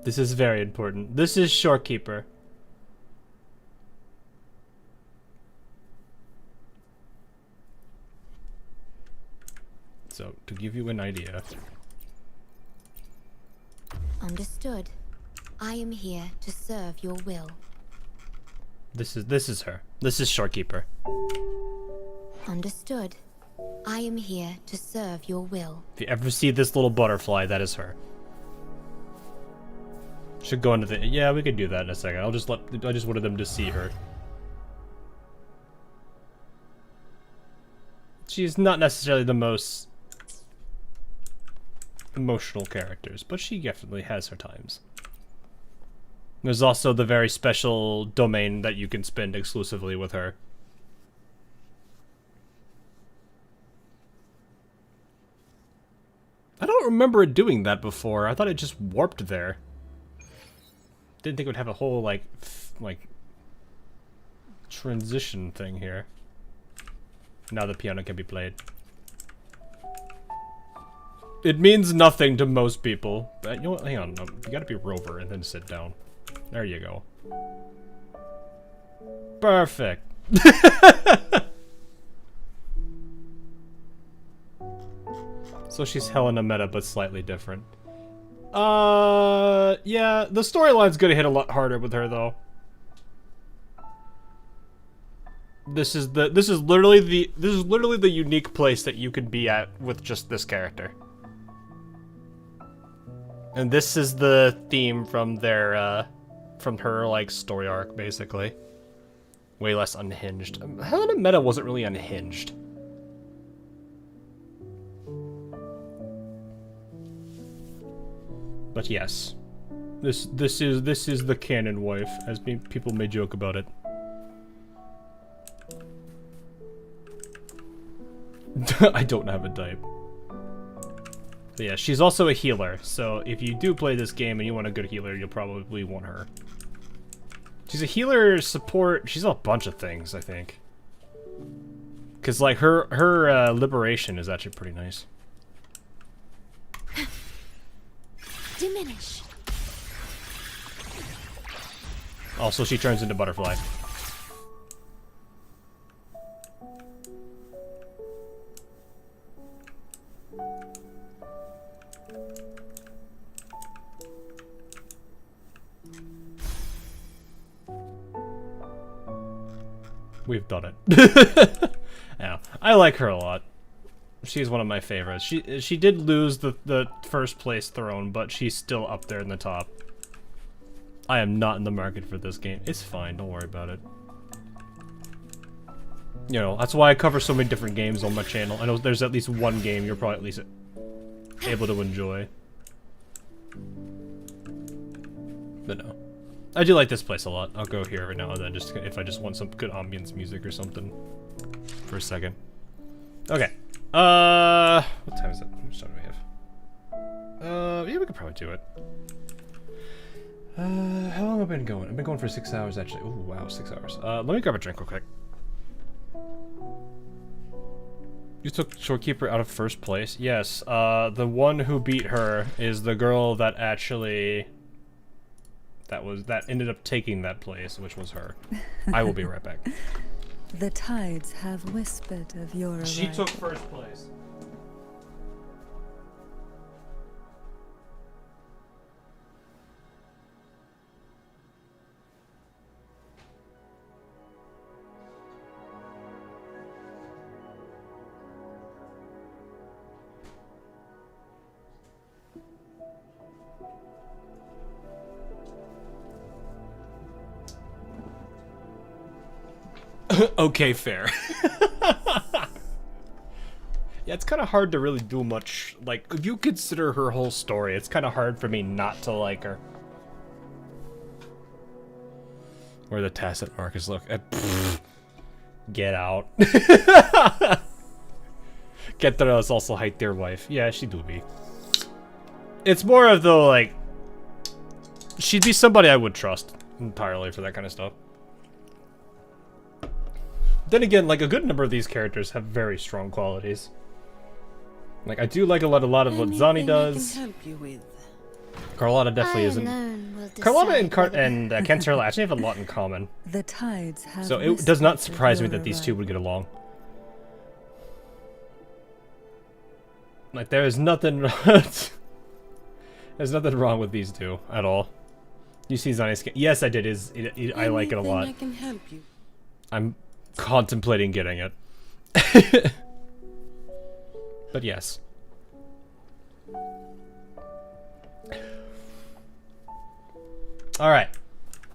This is very important. This is Shorekeeper. So, to give you an idea. Understood. I am here to serve your will. This is her. This is Shorekeeper. Understood. I am here to serve your will. If you ever see this little butterfly, that is her. Should go into the... Yeah, we could do that in a second. I just wanted them to see her. She's not necessarily the most emotional characters, but she definitely has her times. There's also the very special domain that you can spend exclusively with her. I don't don't remember it doing that before. I thought it just warped there. Didn't think it would have a whole, like, transition thing here. Now the piano can be played. It means nothing to most people. But you know what? Hang on. No, you gotta be Rover and then sit down. There you go. Perfect. So she's Helena meta, but slightly different. Yeah, the storyline's gonna hit a lot harder with her though. This is literally the unique place that you could be at with just this character. And this is the theme from their from her like story arc basically. Way less unhinged. Helena meta wasn't really unhinged. But yes, this is the canon wife, as people may joke about it. I don't have a type. But yeah, she's also a healer, so if you do play this game and you want a good healer, you'll probably want her. She's a healer, support, she's a bunch of things, I think. Cause like her liberation is actually pretty nice. Diminish. Also, she turns into butterfly. We've done it. Yeah, I like her a lot. She's one of my favorites. She did lose the first place throne, but she's still up there in the top. I am not in the market for this game. It's fine, don't worry about it. You know, that's why I cover so many different games on my channel. I know there's at least one game you're probably at least able to enjoy. But no. I do like this place a lot. I'll go here every now and then, just if I just want some good ambience music or something. For a second. Okay. What time is it? How much time do we have? Yeah, we could probably do it. How long have I been going? I've been going for 6 hours, actually. Oh, wow, 6 hours. Let me grab a drink real quick. You took Shorekeeper out of first place? Yes, the one who beat her is the girl that actually... that ended up taking that place, which was her. I will be right back. The tides have whispered of your arrival. She took first place. Okay, fair. Yeah, it's kind of hard to really do much. Like, if you consider her whole story, it's kind of hard for me not to like her. Where the tacit markers look. Get out. Get that us also hate their wife. Yeah, she do be. It's more of though, like, she'd be somebody I would trust entirely for that kind of stuff. Then again, like, a good number of these characters have very strong qualities. Like, I do like a lot of what Zani does. Carlotta definitely isn't. Carlotta and Kentaro actually have a lot in common. The tides have so it does not surprise me that these two would get along. Like, there is nothing... There's nothing wrong with these two at all. You see Zani's... Yes, I did. I like it a lot. I can help you. I'm contemplating getting it. But yes. Alright.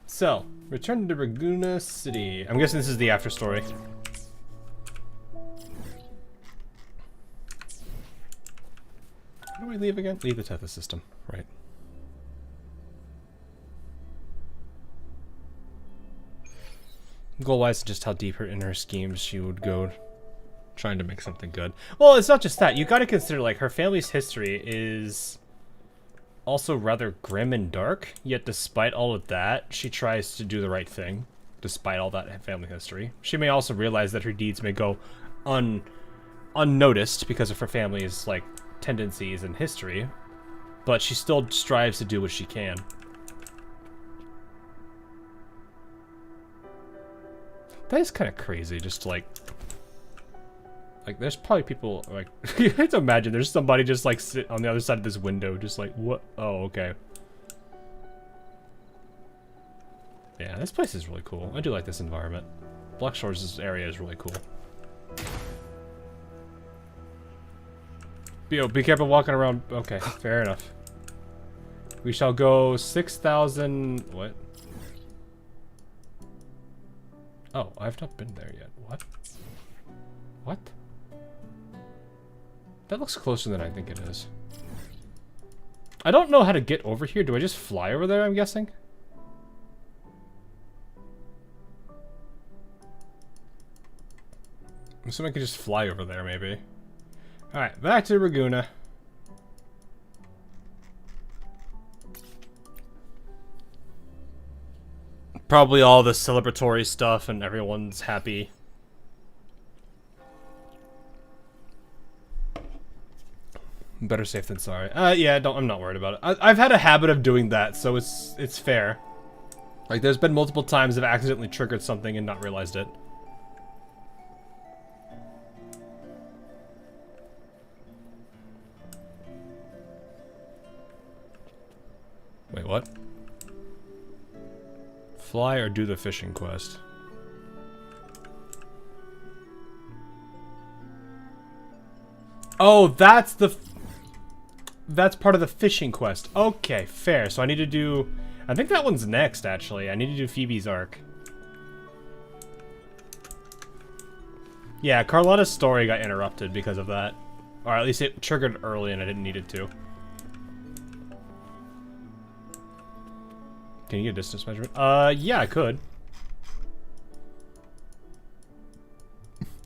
So, return to Raguna City. I'm guessing this is the after story. How do we leave again? Leave the Tethys system. Right. Goal-wise, just how deep in her schemes she would go. trying to make something good. Well, it's not just that. You got to consider, like, her family's history is also rather grim and dark. Yet, despite all of that, she tries to do the right thing. Despite all that family history, she may also realize that her deeds may go unnoticed because of her family's like tendencies and history, but she still strives to do what she can. That is kind of crazy. Just like there's probably people like you have to imagine there's somebody just like sit on the other side of this window, just like what? Oh, okay. Yeah, this place is really cool. I do like this environment. Black Shores' area is really cool. Be careful walking around. Okay, fair enough. We shall go 6,000... What? Oh, I've not been there yet. What? What? That looks closer than I think it is. I don't know how to get over here. Do I just fly over there, I'm guessing? I'm assuming I could just fly over there, maybe. Alright, back to Raguna. Probably all the celebratory stuff and everyone's happy. Better safe than sorry. Yeah, I'm not worried about it. I've had a habit of doing that, so it's fair. Like, there's been multiple times I've accidentally triggered something and not realized it. Wait, what? Fly or do the fishing quest? Oh, that's part of the fishing quest. Okay, fair. So I need to do... I think that one's next, actually. I need to do Phoebe's arc. Yeah, Carlotta's story got interrupted because of that. Or at least it triggered early and I didn't need it to. Can you get a distance measurement? Yeah, I could.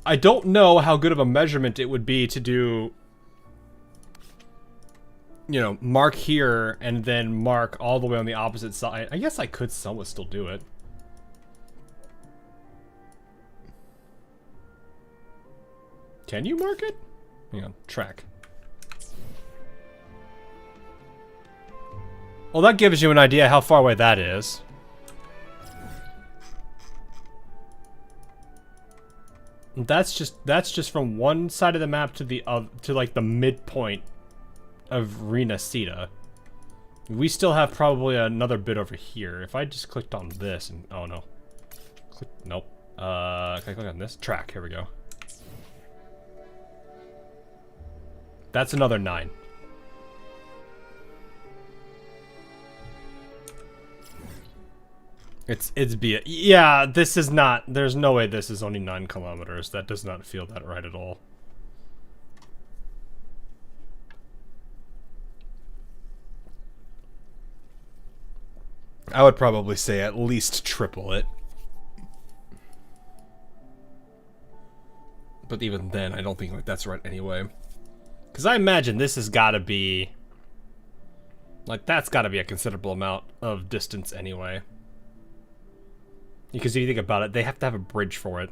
I don't know how good of a measurement it would be to do, you know, mark here and then mark all the way on the opposite side. I guess I could somewhat still do it. Can you mark it? Hang on, track. Well, that gives you an idea how far away that is. That's just from one side of the map to the other, to like the midpoint of Renacita. We still have probably another bit over here. If I just clicked on this and oh no, nope. Can I click on this track? Here we go. That's another 9. Yeah, this is not, there's no way this is only 9 kilometers. That does not feel that right at all. I would probably say at least triple it. But even then, I don't think like that's right anyway. Because I imagine this has got to be, like that's got to be a considerable amount of distance anyway. Because if you think about it, they have to have a bridge for it.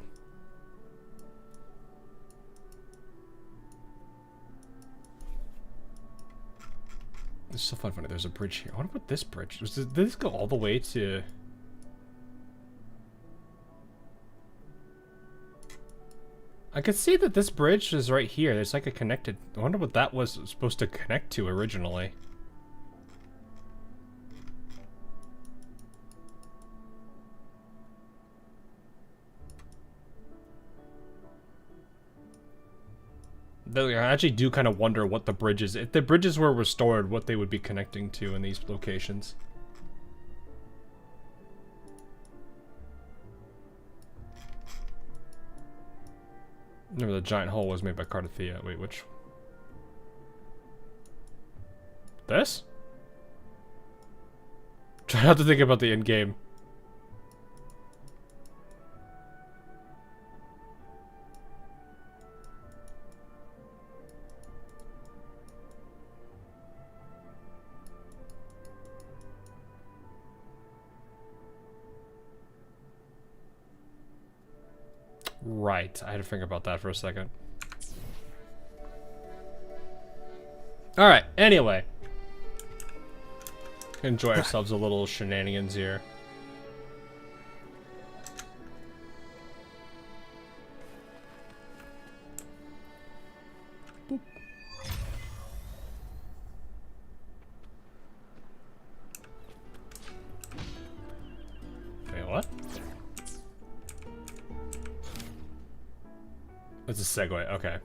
It's so funny. There's a bridge here. I wonder what this bridge... Did this go all the way to... I could see that this bridge is right here. There's like a connected... I wonder what that was supposed to connect to originally. I actually do kind of wonder what the bridges, if the bridges were restored, what they would be connecting to in these locations. Remember the giant hole was made by Cardathea. Wait, which? This? Try not to think about the end game. right. I had to think about that for a second. Alright, anyway. Enjoy ourselves a little shenanigans here. Boop. Wait, what? It's a segue, okay.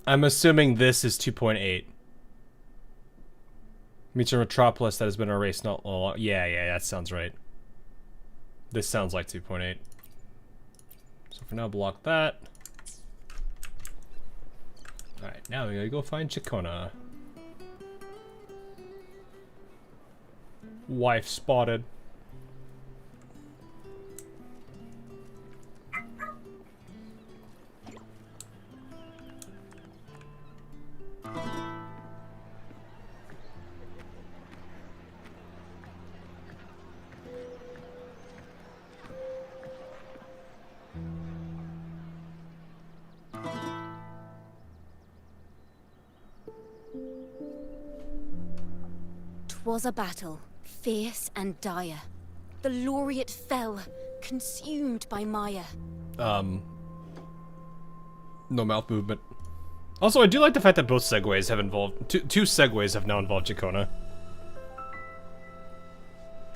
I'm assuming this is 2.8. Meets a metropolis that has been erased not long. Yeah, that sounds right. This sounds like 2.8. So for now, block that. Alright, now we gotta go find Chikona. Wife spotted. Was a battle, fierce and dire. The laureate fell, consumed by Maya. No mouth movement. Also, I do like the fact that both segues have involved... Two segues have now involved Chikona.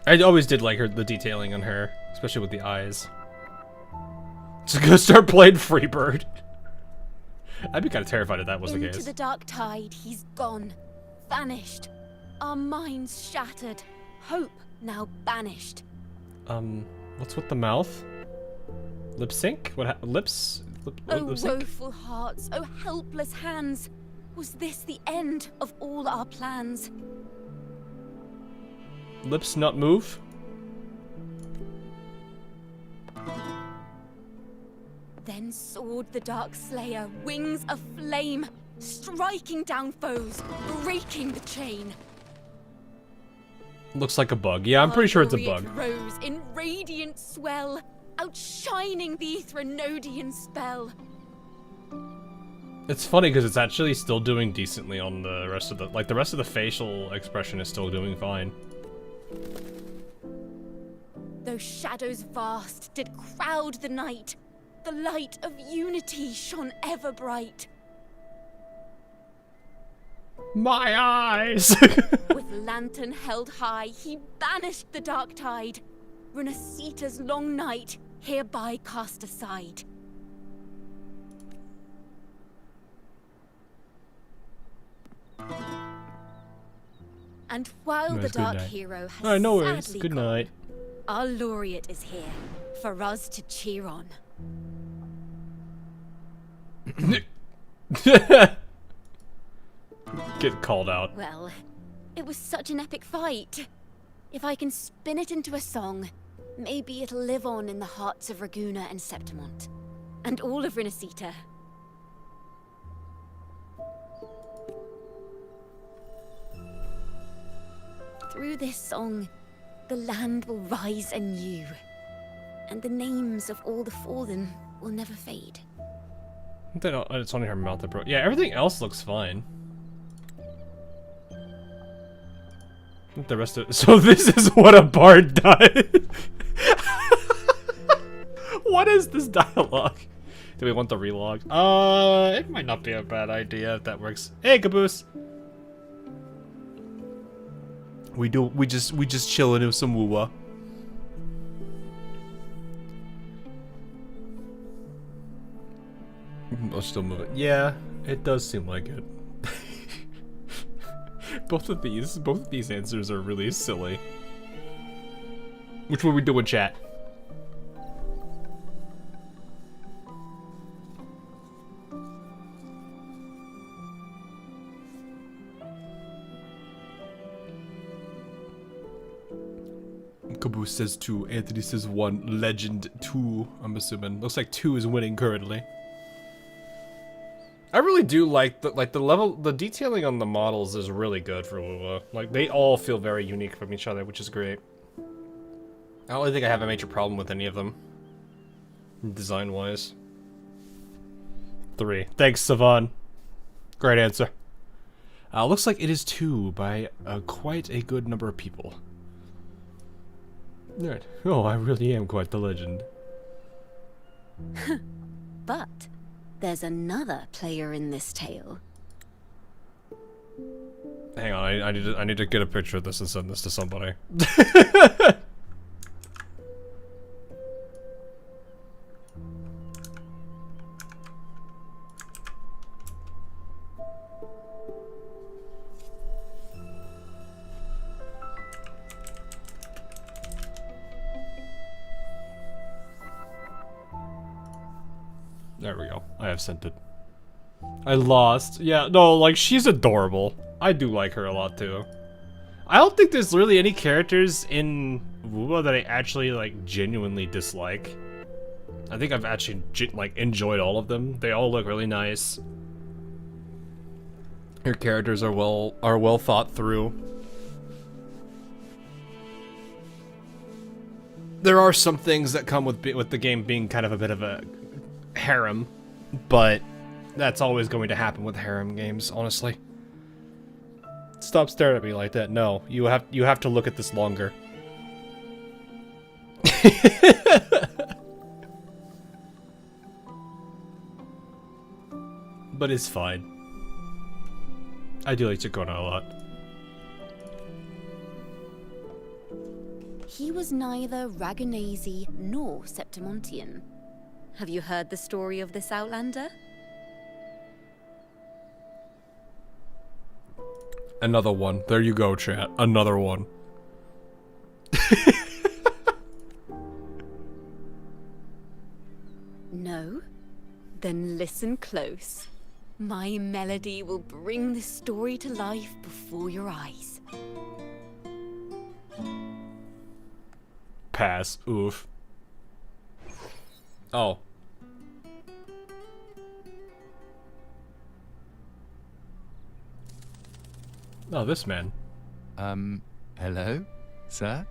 I always did like the detailing on her, especially with the eyes. Just gonna start playing Freebird. I'd be kind of terrified if that was the case. Into the dark tide, he's gone, vanished. Our minds shattered, hope now banished. What's with the mouth? Lip sync? What lips? Lip sync? Woeful hearts, oh helpless hands. Was this the end of all our plans? Lips not move? Then soared the dark slayer, wings aflame, striking down foes, breaking the chain. Looks like a bug. Yeah, I'm pretty sure it's a bug. Rose in radiant swell, outshining the Threnodian spell. It's funny because it's actually still doing decently on the rest of the... Like, the rest of the facial expression is still doing fine. Though shadows vast did crowd the night, the light of unity shone ever bright. My eyes! With lantern held high, he banished the dark tide. Renasita's long night, hereby cast aside. And while the dark hero has no worries. sadly Good gone, night. our laureate is here, for us to cheer on. Get called out. Well, it was such an epic fight. If I can spin it into a song, maybe it'll live on in the hearts of Raguna and Septimont. And all of Renasita. Through this song, the land will rise anew. And the names of all the fallen will never fade. It's only her mouth that broke. Yeah, everything else looks fine. The rest of... So this is what a bard does. What is this dialogue? Do we want the relog? It might not be a bad idea if that works. Hey, Caboose. We just chilling with some Wuwa. I'll still move it. Yeah, it does seem like it. Both of these answers are really silly. Which one we do in chat? Caboose says 2, Anthony says 1, Legend 2, I'm assuming. Looks like 2 is winning currently. I really do like the detailing on the models is really good for Wuwa. Like, they all feel very unique from each other, which is great. I don't really think I have a major problem with any of them, design-wise. 3. Thanks, Savan. Great answer. Looks like it is 2 by quite a good number of people. Right. Oh, I really am quite the legend. But there's another player in this tale. Hang on, I need to get a picture of this and send this to somebody. There we go. I have sent it. I lost. Yeah, no, like, she's adorable. I do like her a lot, too. I don't think there's really any characters in Wuwa that I actually, like, genuinely dislike. I think I've actually, like, enjoyed all of them. They all look really nice. Her characters are well thought through. There are some things that come with the game being kind of a bit of a harem, but that's always going to happen with harem games, honestly. Stop staring at me like that. No, you have to look at this longer. But it's fine. I do like Chikona a lot. He was neither Ragunese nor Septimontian. Have you heard the story of this outlander? Another one. There you go, chat. Another one. No? Then listen close. My melody will bring this story to life before your eyes. Pass. Oof. Oh. Oh, this man. Hello, sir?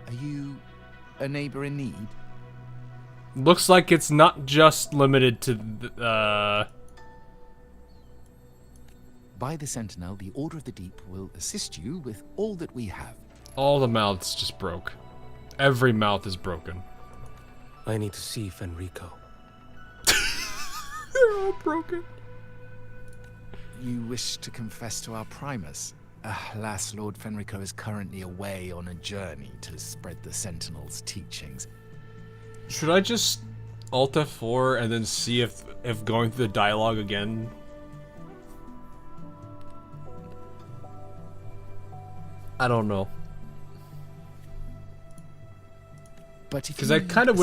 Are you a neighbor in need? Looks like it's not just limited to By the Sentinel, the Order of the Deep will assist you with all that we have. all the mouths just broke. Every mouth is broken. I need to see Fenrico. They're all broken. You wish to confess to our Primus? Alas, Lord Fenrico is currently away on a journey to spread the Sentinel's teachings. Should I just Alt F4 and then see if going through the dialogue again? I don't know. Because I kind of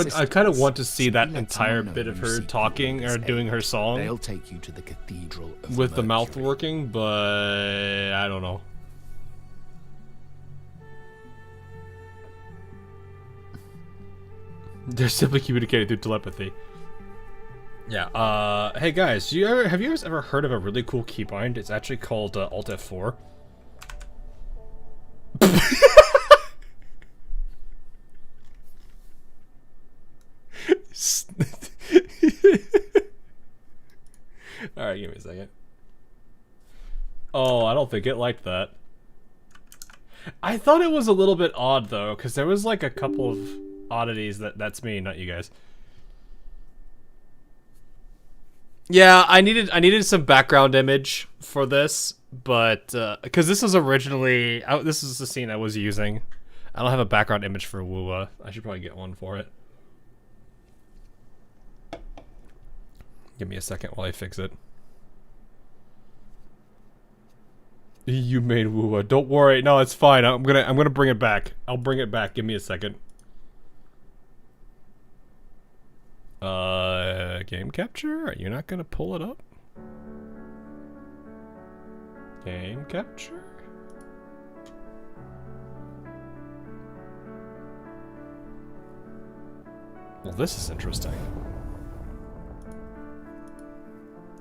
want to see that entire bit of her talking or doing her song. They'll take you to the Cathedral of with the mouth working, but I don't know. They're simply communicating through telepathy. Yeah. Hey guys, have you guys ever heard of a really cool keybind? It's actually called Alt F4. Alright, give me a second. Oh, I don't think it liked that. I thought it was a little bit odd though, because there was like a couple of oddities that's me, not you guys. Yeah, I needed some background image for this, but because this was originally this is the scene I was using. I don't have a background image for Wuwa. I should probably get one for it. Give me a second while I fix it. You made Wuwa. Don't worry. No, it's fine. I'm gonna bring it back. I'll bring it back. Give me a second. Game capture? Are you not gonna pull it up? Game capture? Well, this is interesting.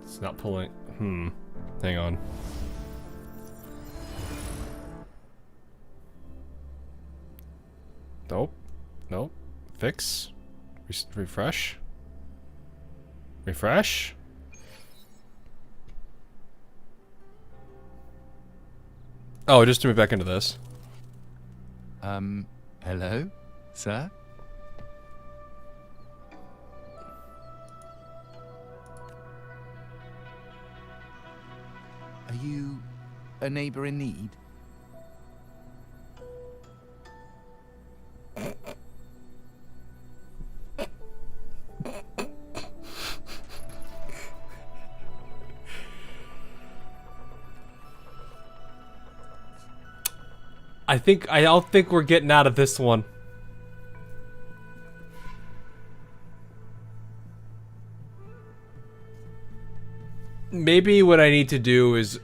It's not pulling. Hang on. Nope. Nope. Fix. Refresh. Refresh. Oh, it just threw me back into this. Hello, sir? Are you a neighbor in need? I don't think we're getting out of this one. Maybe what I need to do is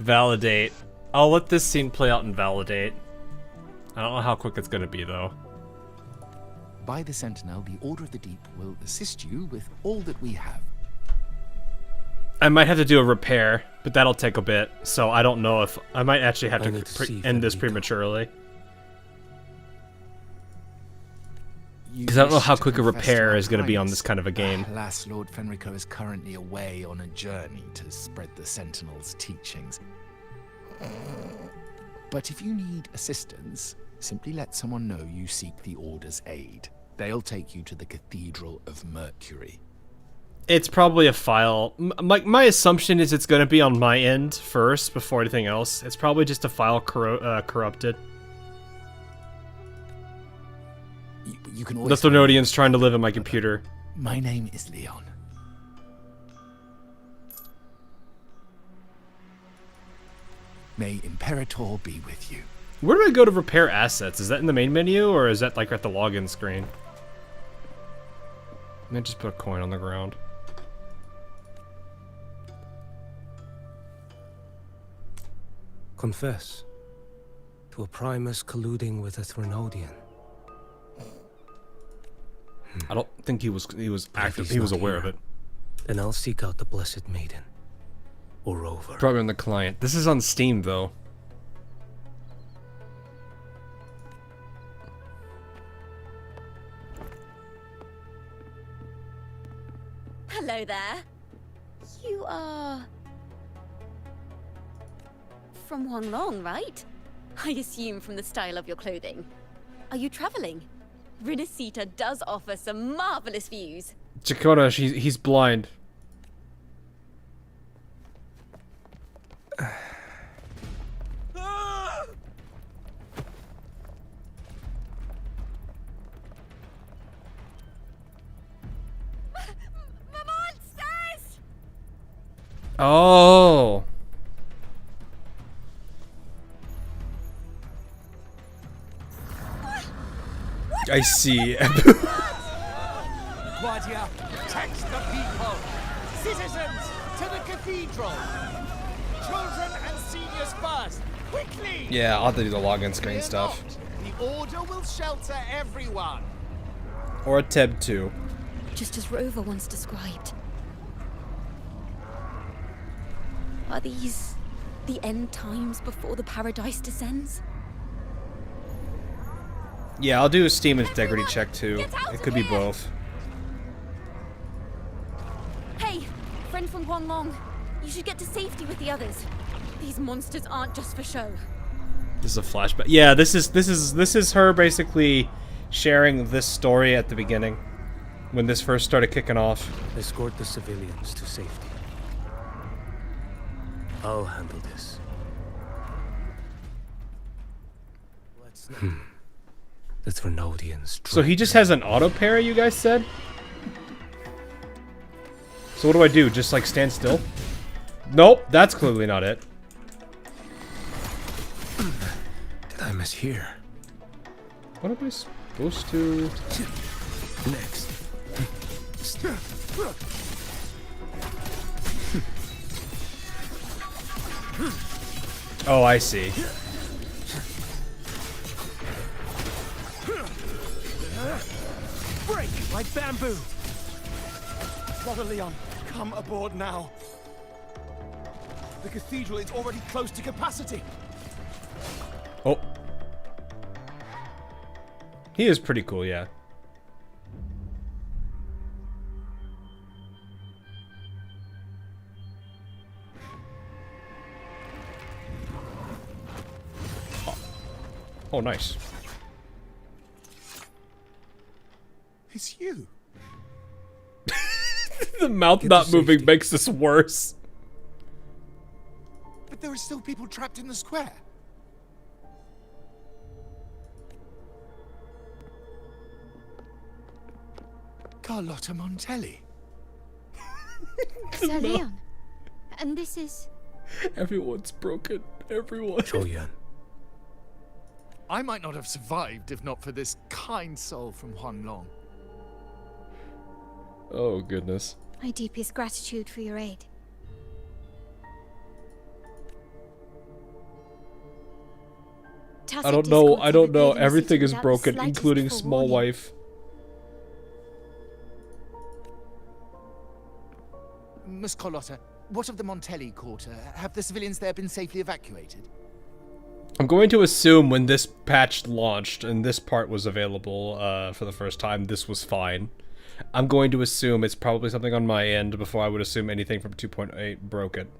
validate. I'll let this scene play out and validate. I don't know how quick it's gonna be though. By the Sentinel, the Order of the Deep will assist you with all that we have. I might have to do a repair, but that'll take a bit, so I don't know if I might actually have to end this prematurely. Because I don't know how quick a repair is going to be on this kind of a game. Alas, Lord Fenrico is currently away on a journey to spread the Sentinel's teachings. But if you need assistance, simply let someone know you seek the Order's aid. They'll take you to the Cathedral of Mercury. It's probably a file. My assumption is it's going to be on my end first before anything else. It's probably just a file corrupted. You can the Threnodian's trying to live in my computer. My name is Leon. May Imperator be with you. Where do I go to repair assets? Is that in the main menu or is that like at the login screen? Let me just put a coin on the ground. Confess to a Primus colluding with a Threnodian. I don't think he was active. He was aware of it. Then I'll seek out the Blessed Maiden. Or over. Probably on the client. This is on Steam though. Hello there. You are from Huanglong, right? I assume from the style of your clothing. Are you traveling? Rinasita does offer some marvelous views. Chakota, he's blind. Oh. I see. Guardia, protect the people! Citizens, to the cathedral! Children and seniors first! Quickly! Yeah, I'll have to do the login screen stuff. The Order will shelter everyone! Or a Teb 2. Just as Rover once described. Are these the end times before the paradise descends? Yeah, I'll do a Steam integrity check too. It could be both. Hey, friend from Huanglong. You should get to safety with the others. These monsters aren't just for show. This is a flashback. Yeah, this is her basically sharing this story at the beginning when this first started kicking off. Escort the civilians to safety. I'll handle this. The Threnodians. So he just has an auto parry, you guys said? So what do I do? Just like stand still? Nope, that's clearly not it. Did I mishear? What am I supposed to... Next. Oh, I see. Like bamboo! Brother Leon, come aboard now. The cathedral is already close to capacity. Oh. He is pretty cool, yeah. Oh, nice. It's you. The mouth not moving makes this worse. But there are still people trapped in the square. Carlotta Montelli. Sir Leon. And this is... Everyone's broken. Everyone. Choyan. I might not have survived if not for this kind soul from Huanglong. Oh, goodness. My deepest gratitude for your aid. I don't know. Everything is broken, including small wife. Miss Carlotta, what of the Montelli quarter? Have the civilians there been safely evacuated? I'm going to assume when this patch launched and this part was available for the first time, this was fine. I'm going to assume it's probably something on my end before I would assume anything from 2.8 broke it.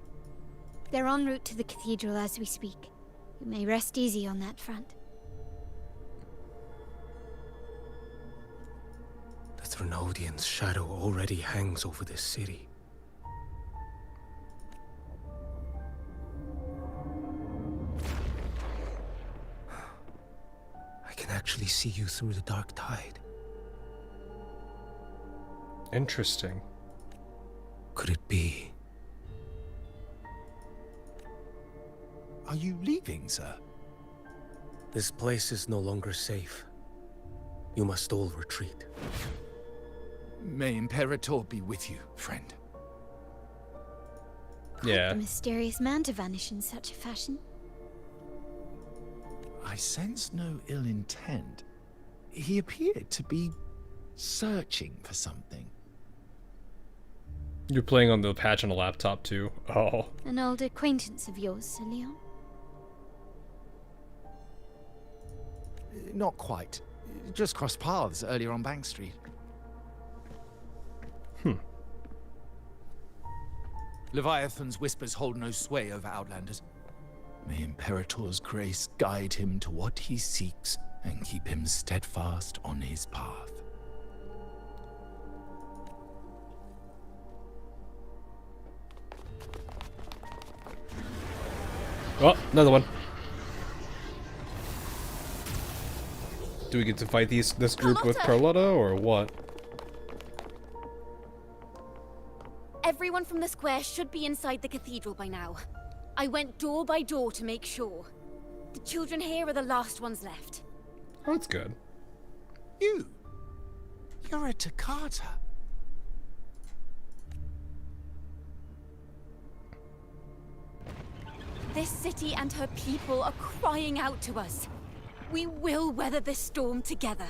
They're en route to the cathedral as we speak. You may rest easy on that front. The Threnodian's shadow already hangs over this city. I can actually see you through the dark tide. Interesting. Could it be? Are you leaving, sir? This place is no longer safe. You must all retreat. May Imperator be with you, friend. Yeah. A mysterious man to vanish in such a fashion. I sense no ill intent. He appeared to be searching for something. You're playing on the patch on a laptop too. Oh. An old acquaintance of yours, Sir Leon? Not quite. Just crossed paths earlier on Bank Street. Leviathan's whispers hold no sway over Outlanders. May Imperator's grace guide him to what he seeks and keep him steadfast on his path. Oh, another one. Do we get to fight this group with Carlotta or what? Everyone from the square should be inside the cathedral by now. I went door by door to make sure. The children here are the last ones left. Oh, that's good. You're a Toccata. This city and her people are crying out to us. We will weather this storm together.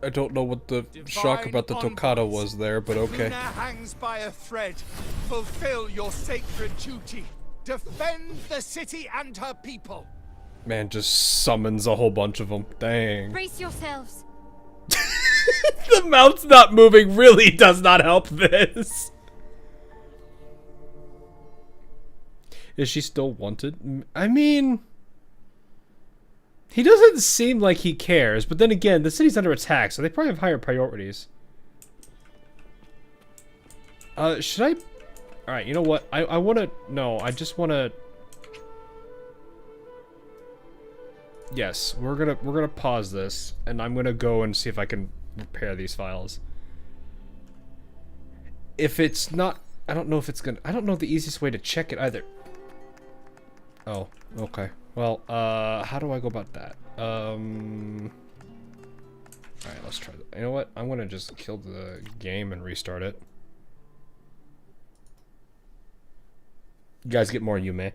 I don't know what the shock about the Toccata was there, but okay. Raguna hangs by a thread. Fulfill your sacred duty. Defend the city and her people. Man just summons a whole bunch of them. Dang. Brace yourselves. The mouth's not moving really does not help this. Is she still wanted? I mean, he doesn't seem like he cares, but then again, the city's under attack, so they probably have higher priorities. Should I? Alright, you know what? I wanna, no, I just wanna, yes, we're gonna pause this, and I'm gonna go and see if I can repair these files. If it's not, I don't know if it's gonna, I don't know the easiest way to check it either. Oh, okay. Well, how do I go about that? Alright, let's try that. You know what? I'm gonna just kill the game and restart it. You guys get more Yume.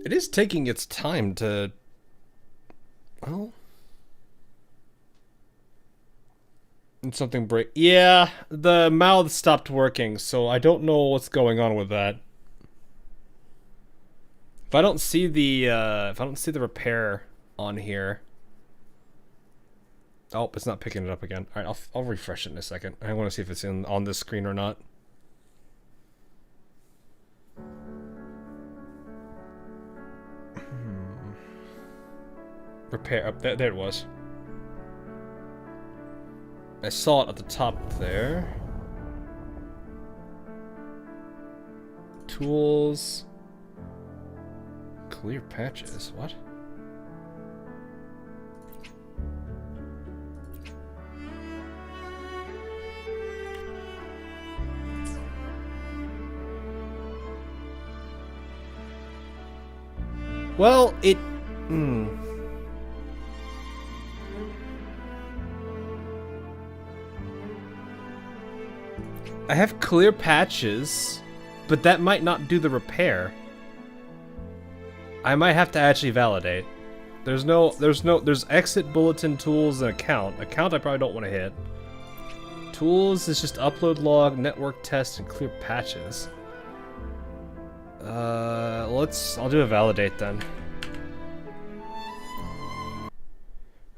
It is taking its time to... Well... Did something break? Yeah, the mouth stopped working, so I don't know what's going on with that. If I don't see the repair on here... Oh, it's not picking it up again. Alright, I'll refresh it in a second. I want to see if it's on this screen or not. Repair up there it was. I saw it at the top there. Tools. Clear patches. What? Well, it... I have clear patches, but that might not do the repair. I might have to actually validate. There's exit, bulletin, tools, and account. Account I probably don't want to hit. Tools is just upload log, network test, and clear patches. I'll do a validate then.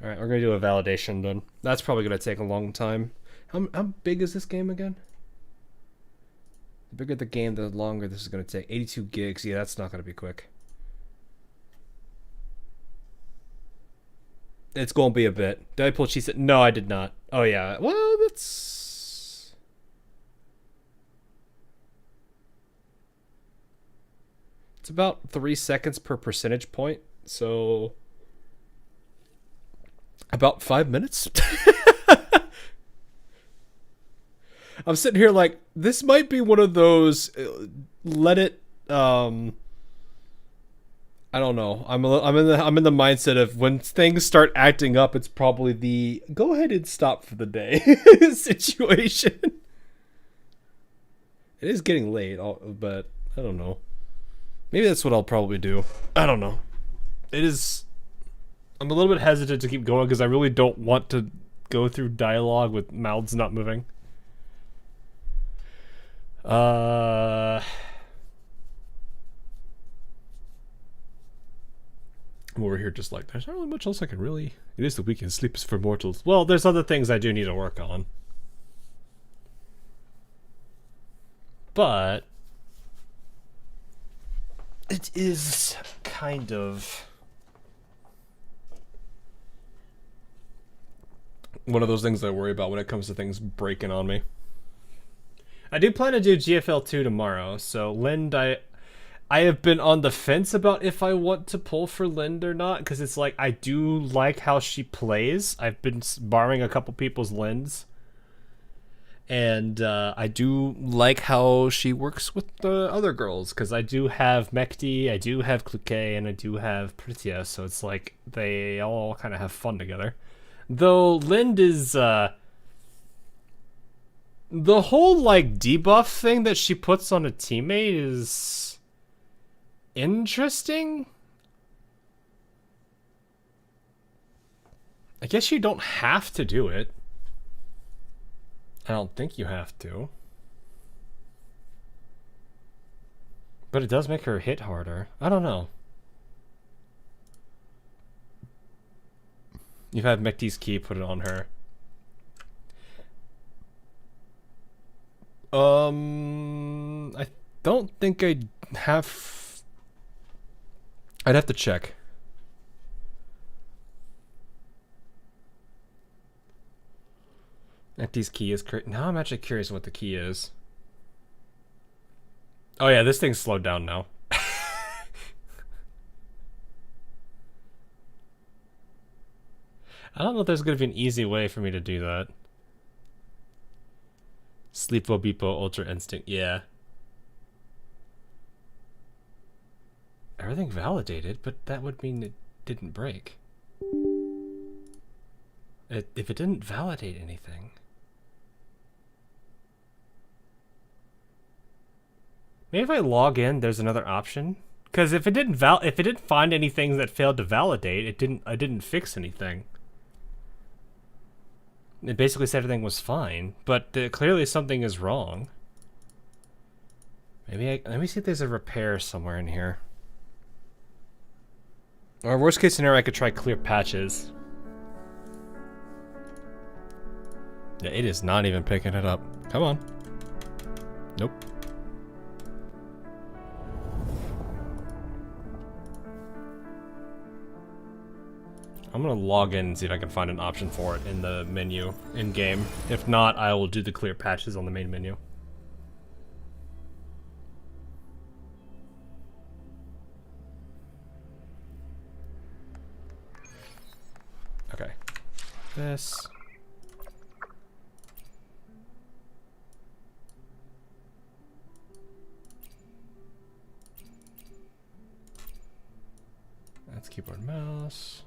Alright, we're gonna do a validation then. That's probably gonna take a long time. How big is this game again? The bigger the game, the longer this is gonna take. 82 gigs, yeah, that's not gonna be quick. It's gonna be a bit. Did I pull Chisa? No, I did not. Oh yeah, well, that's... It's about 3 seconds per percentage point, so... About 5 minutes? I'm sitting here like, this might be one of those, let it, I don't know. I'm in the mindset of when things start acting up, it's probably the go ahead and stop for the day situation. It is getting late, but I don't know. Maybe that's what I'll probably do. I don't know. It is... I'm a little bit hesitant to keep going because I really don't want to go through dialogue with mouths not moving. I'm over here just like, there's not really much else I can really... It is the weekend, sleep is for mortals. Well, there's other things I do need to work on. But... it is kind of... one of those things I worry about when it comes to things breaking on me. I do plan to do GFL 2 tomorrow, so Lind, I have been on the fence about if I want to pull for Lind or not, because it's like, I do like how she plays. I've been borrowing a couple people's Linds, and I do like how she works with the other girls, because I do have Mekti, I do have Kluke, and I do have Pritia, so it's like, they all kind of have fun together. Though Lind is, the whole, like, debuff thing that she puts on a teammate is interesting. I guess you don't have to do it. I don't think you have to. But it does make her hit harder. I don't know. You've had Mekti's key put it on her. I don't think I'd have... I'd have to check. Mekti's key is... Now I'm actually curious what the key is. Oh yeah, this thing's slowed down now. I don't know if there's going to be an easy way for me to do that. Sleepo, Beepo, Ultra Instinct, yeah. Everything validated, but that would mean it didn't break. If it didn't validate anything... Maybe if I log in, there's another option? Because if it didn't find anything that failed to validate, it didn't fix anything. It basically said everything was fine, but clearly something is wrong. Let me see if there's a repair somewhere in here. Or worst case scenario, I could try clear patches. Yeah, it is not even picking it up. Come on. Nope. I'm gonna log in and see if I can find an option for it in the menu in game. If not, I will do the clear patches on the main menu. Okay. This. That's keyboard and mouse.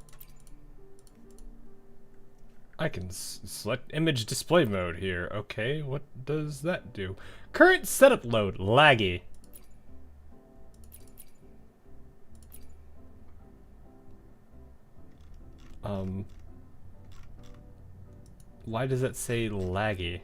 I can select image display mode here. Okay, what does that do? Current setup load, laggy. Why does that say laggy?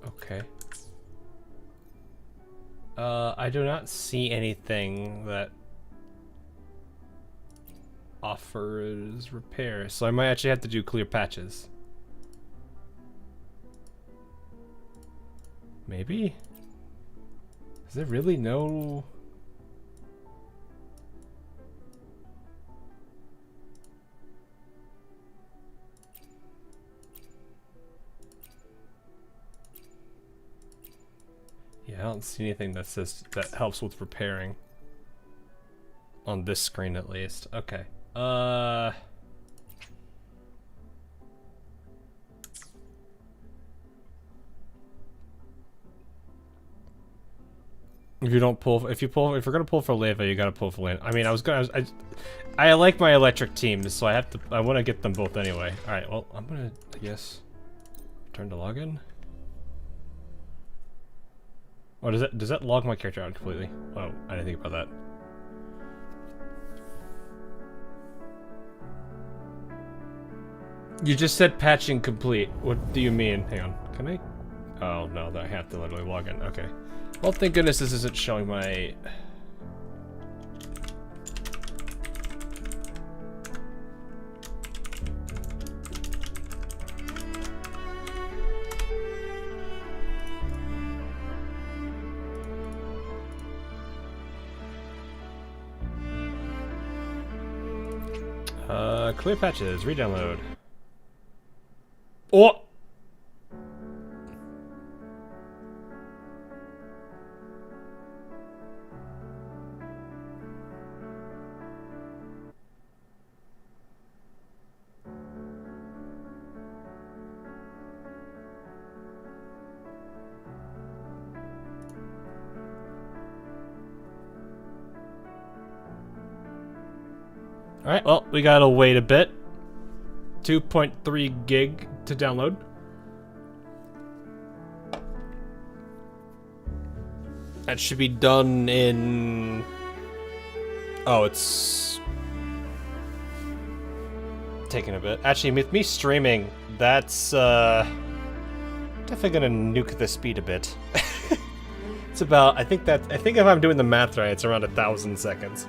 Okay. I do not see anything that offers repair, so I might actually have to do clear patches. Maybe? Is there really no... Yeah, I don't see anything that says that helps with repairing. On this screen at least. Okay. If we're gonna pull for Leva, you gotta pull for Leva. I mean, I like my electric teams, so I want to get them both anyway. All right, well, I'm gonna, I guess, turn to login. Oh, does that log my character out completely? Oh, I didn't think about that. You just said patching complete. What do you mean? Hang on. Can I? Oh no, I have to literally log in. Okay. Well, thank goodness this isn't showing my... Clear patches, re-download. Oh! Alright, well, we gotta wait a bit. 2.3 gig to download. That should be done in... Oh, it's... taking a bit. Actually, with me streaming, that's, definitely gonna nuke the speed a bit. It's about, I think if I'm doing the math right, it's around 1,000 seconds.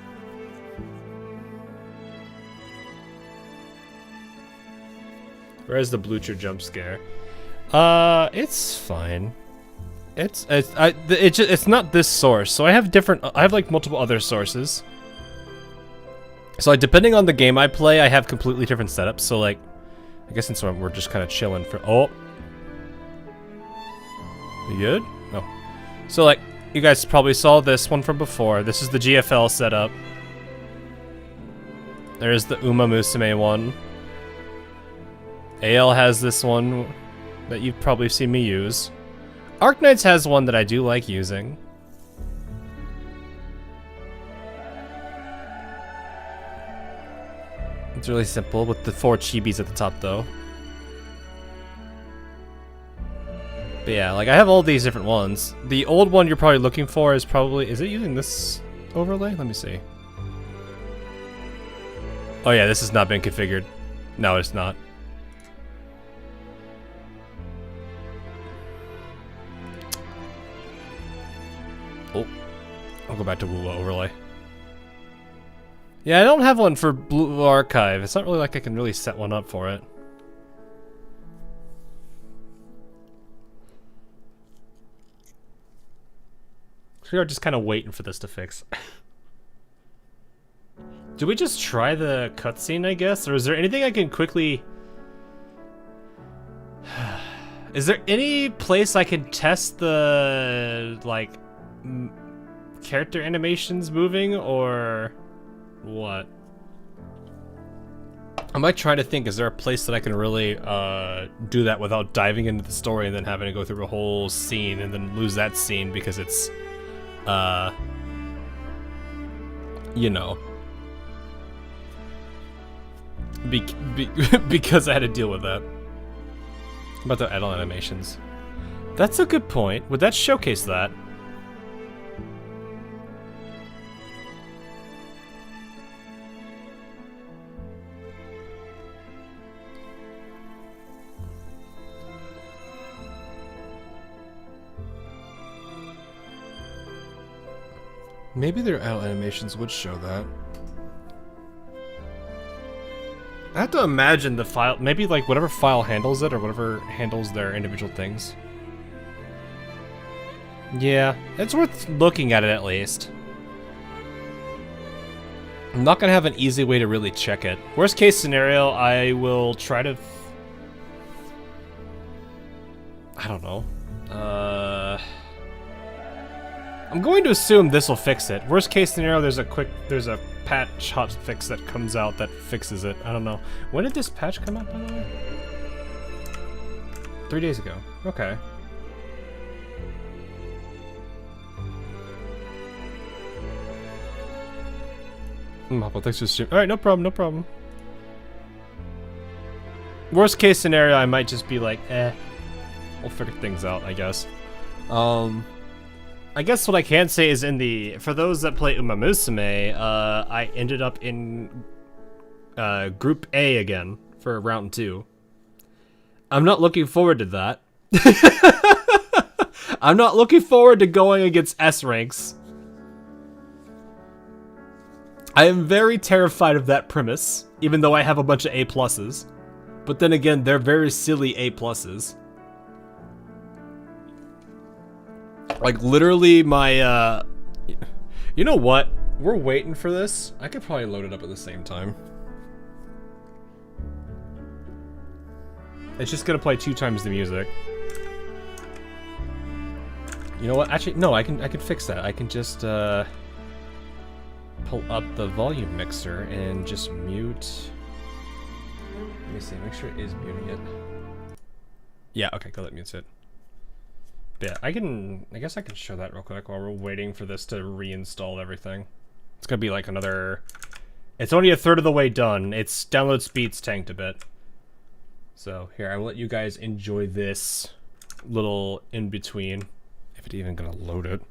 Where's the Blucher jump scare? It's fine. It's not this source. So I have like multiple other sources. So like depending on the game I play, I have completely different setups. So like, I guess since we're just kind of chilling for. Oh, you good? Oh, so like you guys probably saw this one from before. This is the GFL setup. There's the Uma Musume one. AL has this one that you've probably seen me use. Arknights has one that I do like using. It's really simple with the 4 chibis at the top though. But yeah, like I have all these different ones. The old one you're probably looking for is probably, is it using this overlay? Let me see. Oh yeah, this has not been configured. No, it's not. Oh, I'll go back to Wuwa overlay. Yeah, I don't have one for Blue Archive. It's not really like I can really set one up for it. So we are just kind of waiting for this to fix. Do we just try the cutscene, I guess? Or is there anything I can quickly... Is there any place I can test the, like, character animations moving, or what? I might try to think, is there a place that I can really do that without diving into the story and then having to go through a whole scene and then lose that scene because it's, you know, because I had to deal with that. About the idle animations. That's a good point. Would that showcase that? Maybe their idle animations would show that. I have to imagine the file, maybe like whatever file handles it or whatever handles their individual things. Yeah, it's worth looking at it at least. I'm not gonna have an easy way to really check it. Worst case scenario, I will try to... I don't know. I'm going to assume this will fix it. Worst case scenario, there's a patch hot fix that comes out that fixes it. I don't know. When did this patch come out, by the way? 3 days ago. Okay. Well, thanks for stream. Alright, no problem, no problem. Worst case scenario, I might just be like, we'll figure things out, I guess. I guess what I can say is for those that play Uma Musume, I ended up in Group A again for round 2. I'm not looking forward to that. I'm not looking forward to going against S ranks. I am very terrified of that premise, even though I have a bunch of A+. But then again, they're very silly A+. Like, literally, my, you know what? We're waiting for this. I could probably load it up at the same time. It's just gonna play 2 times the music. You know what? Actually, no, I can fix that. I can just, pull up the volume mixer and just mute... Let me see, make sure it is muting it. Yeah, okay, go, that mutes it. Yeah, I guess I can show that real quick while we're waiting for this to reinstall everything. It's gonna be like another... It's only a third of the way done. Its download speed's tanked a bit. So, here, I will let you guys enjoy this little in-between. If it's even gonna load it.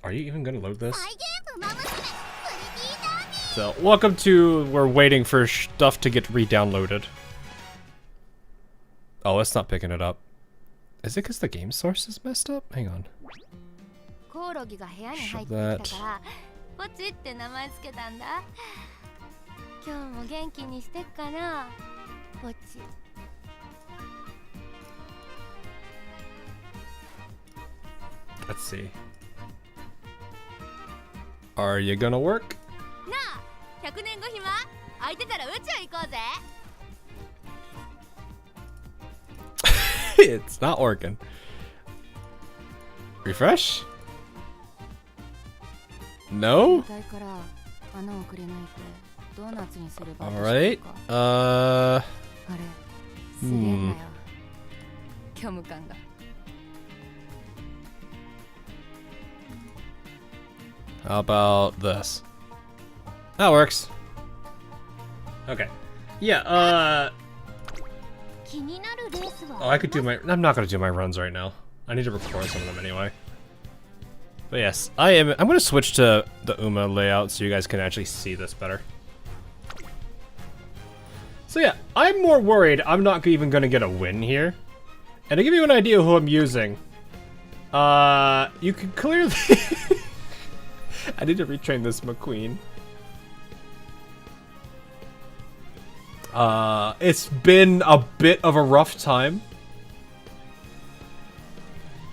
Are you even gonna load this? So, welcome to... We're waiting for stuff to get re-downloaded. Oh, it's not picking it up. Is it because the game source is messed up? Hang on. Shove that. Let's see. Are you gonna work? It's not working. Refresh? No? Alright. How about this? That works. Okay. Yeah, oh, I could do my... I'm not gonna do my runs right now. I need to record some of them anyway. But yes, I'm gonna switch to the Uma layout so you guys can actually see this better. So yeah, I'm more worried I'm not even gonna get a win here. And to give you an idea who I'm using, you can clearly... I need to retrain this McQueen. It's been a bit of a rough time.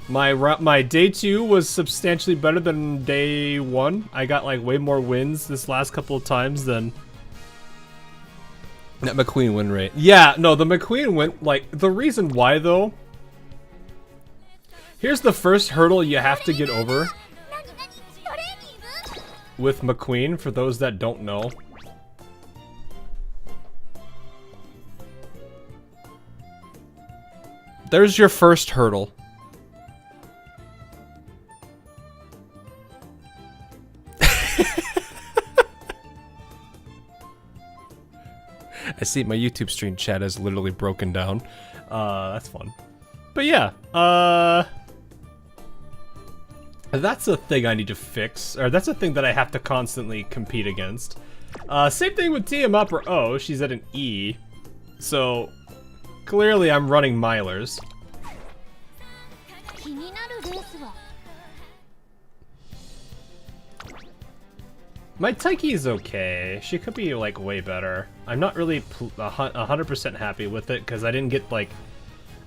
My day 2 was substantially better than day 1. I got like way more wins this last couple of times than that McQueen win rate. Yeah, no, the McQueen win, like, the reason why though, here's the first hurdle you have to get over with McQueen, for those that don't know. There's your first hurdle. I see my YouTube stream chat is literally broken down. That's fun. But yeah, that's a thing I need to fix, or that's a thing that I have to constantly compete against. Same thing with TM Upper O, she's at an E, so clearly I'm running milers. My Taiki is okay. She could be like way better. I'm not really 100% happy with it because I didn't get like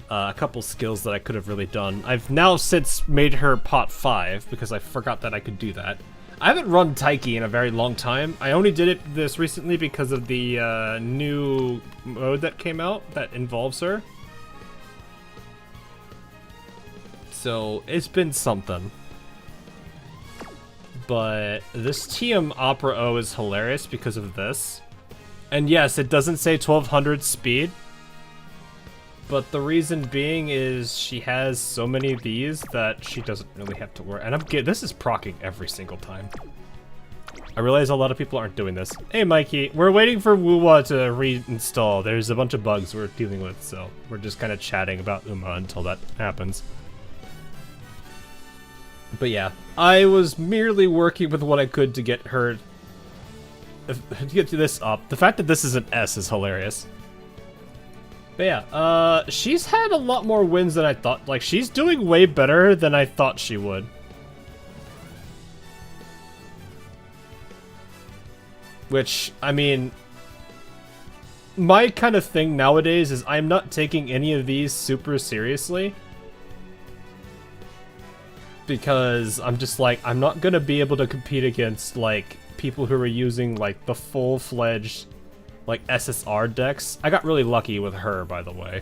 a couple skills that I could have really done. I've now since made her pot 5 because I forgot that I could do that. I haven't run Taiki in a very long time. I only did it this recently because of the new mode that came out that involves her. So it's been something. But this TM Opera O is hilarious because of this. And yes, it doesn't say 1200 speed. But the reason being is she has so many of these that she doesn't really have to worry. And this is proccing every single time. I realize a lot of people aren't doing this. Hey Mikey, we're waiting for Wuwa to reinstall. There's a bunch of bugs we're dealing with, so we're just kind of chatting about Uma until that happens. But yeah, I was merely working with what I could to get her to get to this up. The fact that this is an S is hilarious. But yeah, she's had a lot more wins than I thought. Like, she's doing way better than I thought she would. Which, I mean, my kind of thing nowadays is I'm not taking any of these super seriously. Because I'm just like, I'm not gonna be able to compete against like people who are using like the full-fledged like SSR decks. I got really lucky with her, by the way.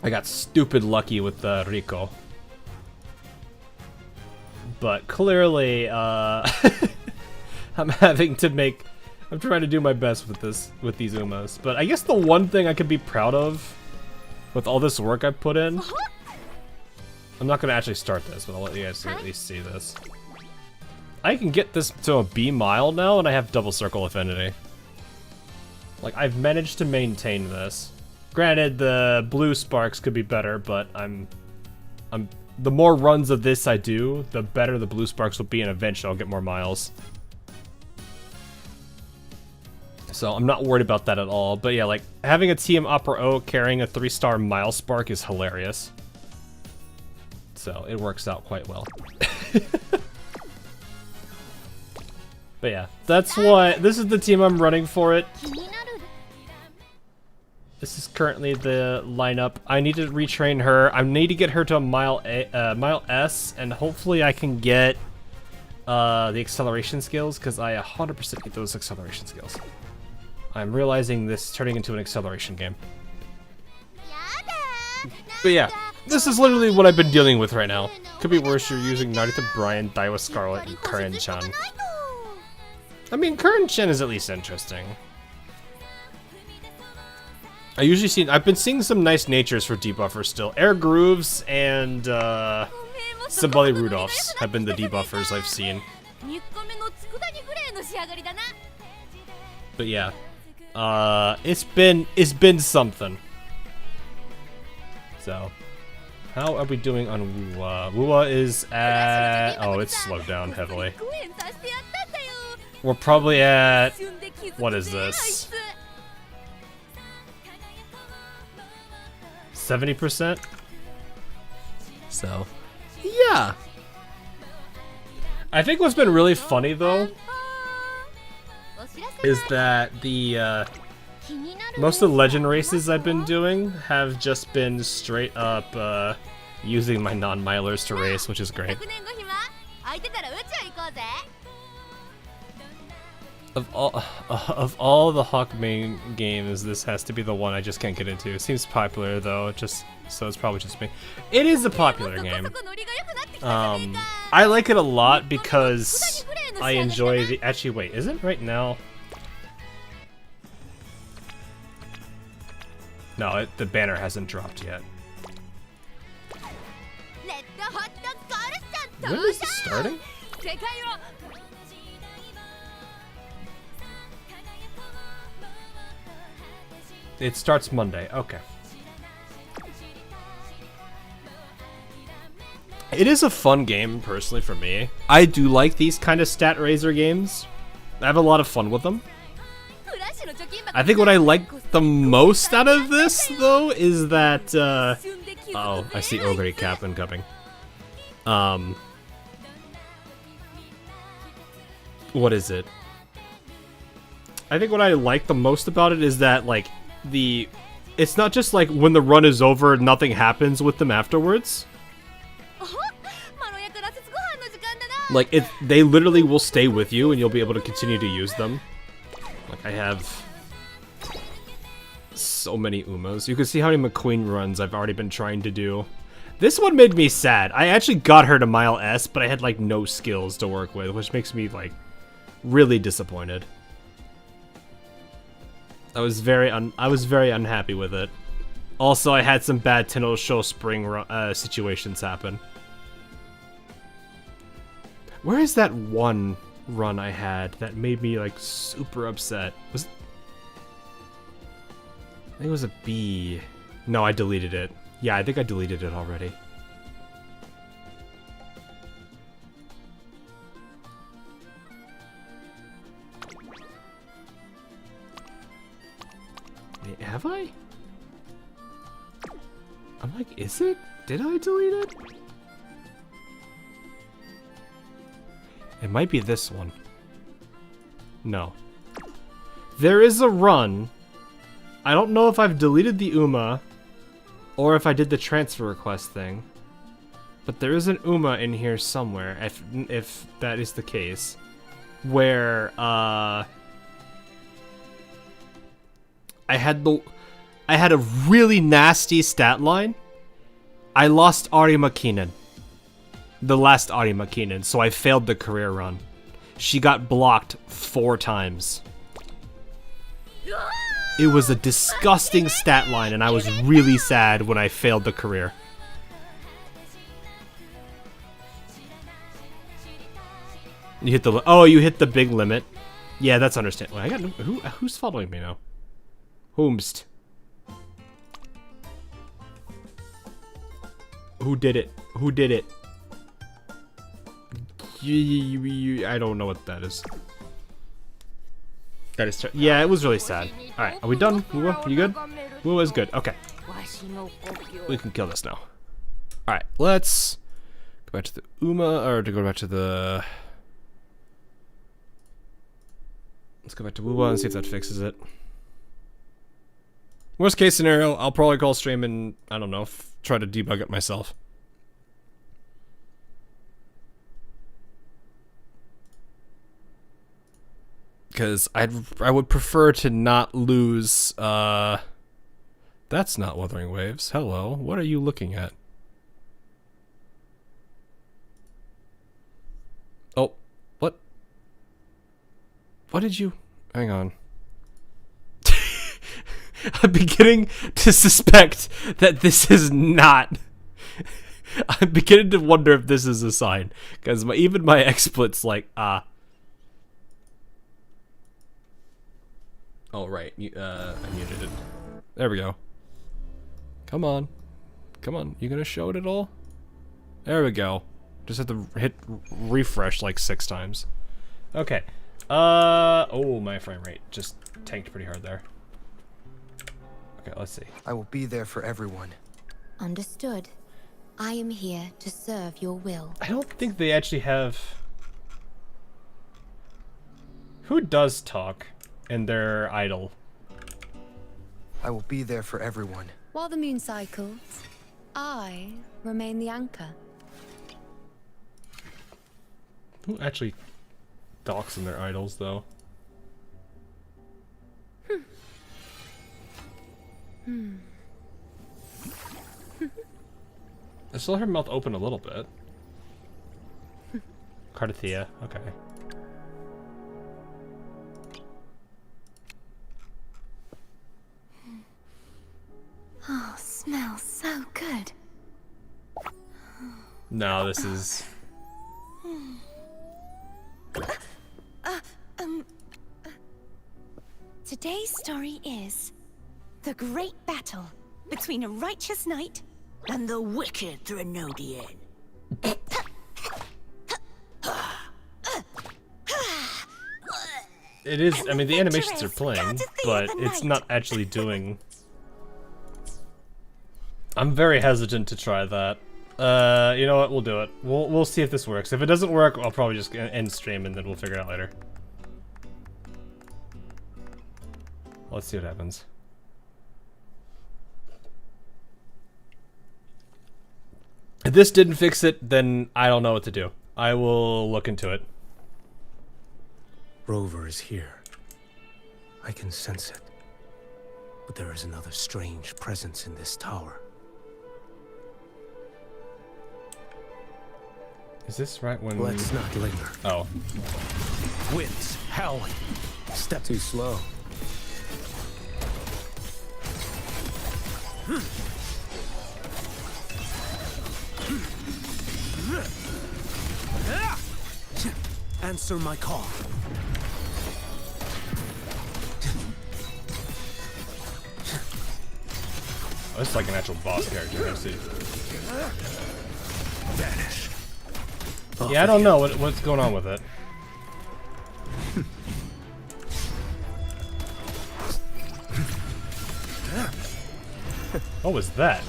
I got stupid lucky with Rico. But clearly, I'm having to make, I'm trying to do my best with these Umas. But I guess the one thing I could be proud of with all this work I've put in, I'm not gonna actually start this, but I'll let you guys at least see this. I can get this to a B mile now, and I have double circle affinity. Like, I've managed to maintain this. Granted, the blue sparks could be better, but the more runs of this I do, the better the blue sparks will be, and eventually I'll get more miles. So I'm not worried about that at all. But yeah, like, having a TM Opera O carrying a 3-star mile spark is hilarious. So it works out quite well. But yeah, that's why this is the team I'm running for it. This is currently the lineup. I need to retrain her. I need to get her to a mile S, and hopefully I can get the acceleration skills, because I 100% get those acceleration skills. I'm realizing this is turning into an acceleration game. But yeah, this is literally what I've been dealing with right now. Could be worse, you're using Narita Brian, Daiwa Scarlet, and Karen-chan. I mean, Karen-chan is at least interesting. I've been seeing some nice natures for debuffers still. Air Grooves and Somebody Rudolphs have been the debuffers I've seen. But yeah, it's been something. So, how are we doing on Wuwa? Wuwa is at, oh, it's slowed down heavily. We're probably at, what is this? 70%? So, yeah. I think what's been really funny though is that the most of the legend races I've been doing have just been straight up using my non-milers to race, which is great. Of all the Hawkmane games, this has to be the one I just can't get into. It seems popular though, so it's probably just me. It is a popular game. I like it a lot because I enjoy the. Actually, wait, is it right now? No, the banner hasn't dropped yet. When is this starting? It starts Monday. Okay. It is a fun game, personally, for me. I do like these kind of stat raiser games. I have a lot of fun with them. I think what I like the most out of this, though, is that, uh-oh, I see Ogre Cap incoming. What is it? I think what I like the most about it is that, like, it's not just like when the run is over, nothing happens with them afterwards. Like, they literally will stay with you and you'll be able to continue to use them. Like, I have so many Umas. You can see how many McQueen runs I've already been trying to do. This one made me sad. I actually got her to Mile S, but I had, like, no skills to work with, which makes me, like, really disappointed. I was very unhappy with it. Also, I had some bad Tenno Show Spring situations happen. Where is that one run I had that made me, like, super upset? I think it was a B. No, I deleted it. Yeah, I think I deleted it already. Have I? I'm like, is it? Did I delete it? It might be this one. No. There is a run. I don't know if I've deleted the Uma or if I did the transfer request thing. But there is an Uma in here somewhere, if that is the case, where I had a really nasty stat line. I lost Arima Keenan. The last Arima Keenan, so I failed the career run. She got blocked 4 times. It was a disgusting stat line, and I was really sad when I failed the career. You hit the you hit the big limit. Yeah, that's understandable. I got who's following me now? Whomst? Who did it? Who did it? I don't know what that is. That is yeah, it was really sad. Alright, are we done? Wuwa, you good? Wuwa is good. Okay. We can kill this now. Alright, let's go back to the Uma, or to go back to the... Let's go back to Wuwa and see if that fixes it. Worst case scenario, I'll probably call stream and, I don't know, try to debug it myself. Because I would prefer to not lose, that's not Wuthering Waves. Hello, what are you looking at? Oh, what? What did you... Hang on. I'm beginning to suspect that this is not I'm beginning to wonder if this is a sign, because even my XSplit's like, ah. Oh, right. I muted it. There we go. Come on. Come on. You gonna show it at all? There we go. Just have to hit refresh like 6 times. Okay. Oh, my frame rate just tanked pretty hard there. Okay, let's see. I will be there for everyone. Understood. I am here to serve your will. I don't think they actually have... Who does talk in their idol? I will be there for everyone. While the moon cycles, I remain the anchor. Who actually talks in their idols, though? I saw her mouth open a little bit. Cardathea, okay. Oh, smells so good. No, this is... Today's story is the great battle between a righteous knight and the wicked Threnodian. It is, I mean, the animations are playing, but it's not actually doing... I'm very hesitant to try that. You know what, we'll do it. We'll see if this works. If it doesn't work, I'll probably just end stream and then we'll figure it out later. Let's see what happens. If this didn't fix it, then I don't know what to do. I will look into it. Rover is here. I can sense it. But there is another strange presence in this tower. Is this right when... Let's not linger. Oh. Winds howling. Step too slow. Answer my call. Oh, this is like an actual boss character, I see. Vanish. Yeah, I don't know what's going on with it. What was that?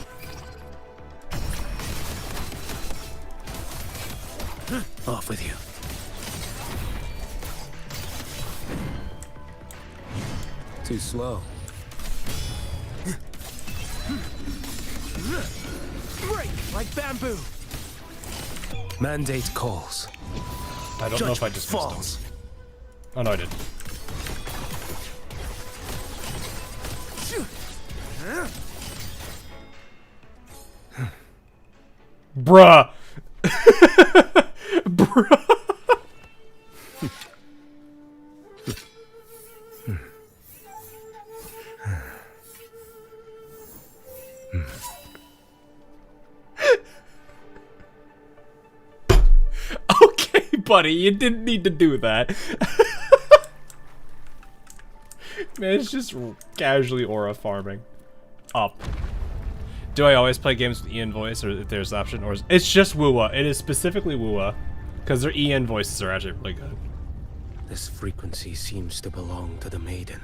Off with you. Too slow. Break like bamboo. Mandate calls. I don't know if I just missed him. Oh no, I did. Bruh! Bruh! Okay, buddy, you didn't need to do that. Man, it's just casually aura farming. Up. Do I always play games with EN voice, or if there's an option, or it's just Wuwa? It is specifically Wuwa, because their EN voices are actually really good. This frequency seems to belong to the maiden.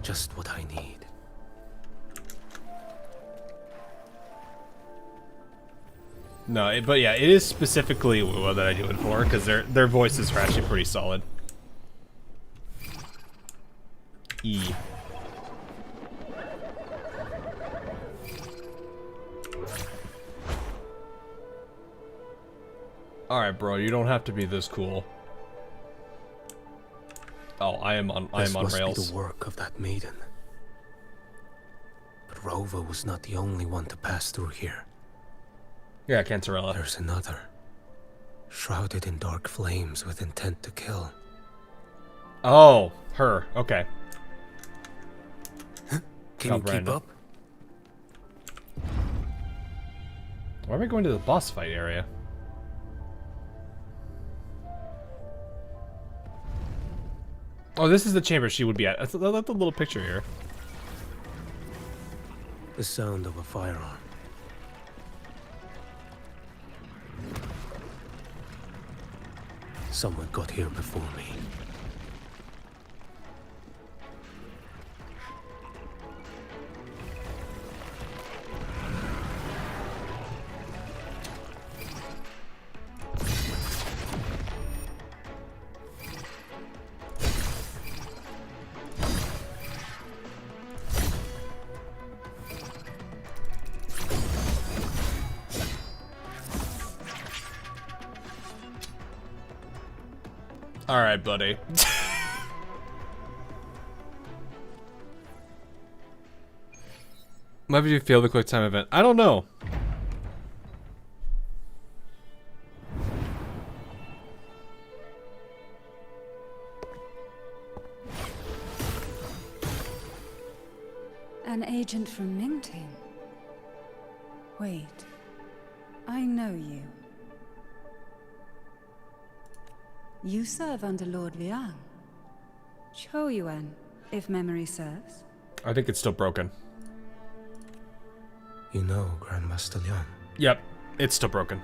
Just what I need. No, but yeah, it is specifically Wuwa that I do it for, because their voices are actually pretty solid. E. Alright, bro, you don't have to be this cool. Oh, I am on rails. This must be the work of that maiden. But Rover was not the only one to pass through here. Yeah, Cantarella. There's another. Shrouded in dark flames with intent to kill. Oh, her. Okay. Can you keep up? Why are we going to the boss fight area? Oh, this is the chamber she would be at. That's the little picture here. The sound of a firearm. Someone got here before me. Alright, buddy. Why did you fail the quick time event? I don't know. An agent from Mingting. Wait, I know you. You serve under Lord Liang. Choyuan, if memory serves. I think it's still broken. You know Grandmaster Liang. Yep, it's still broken.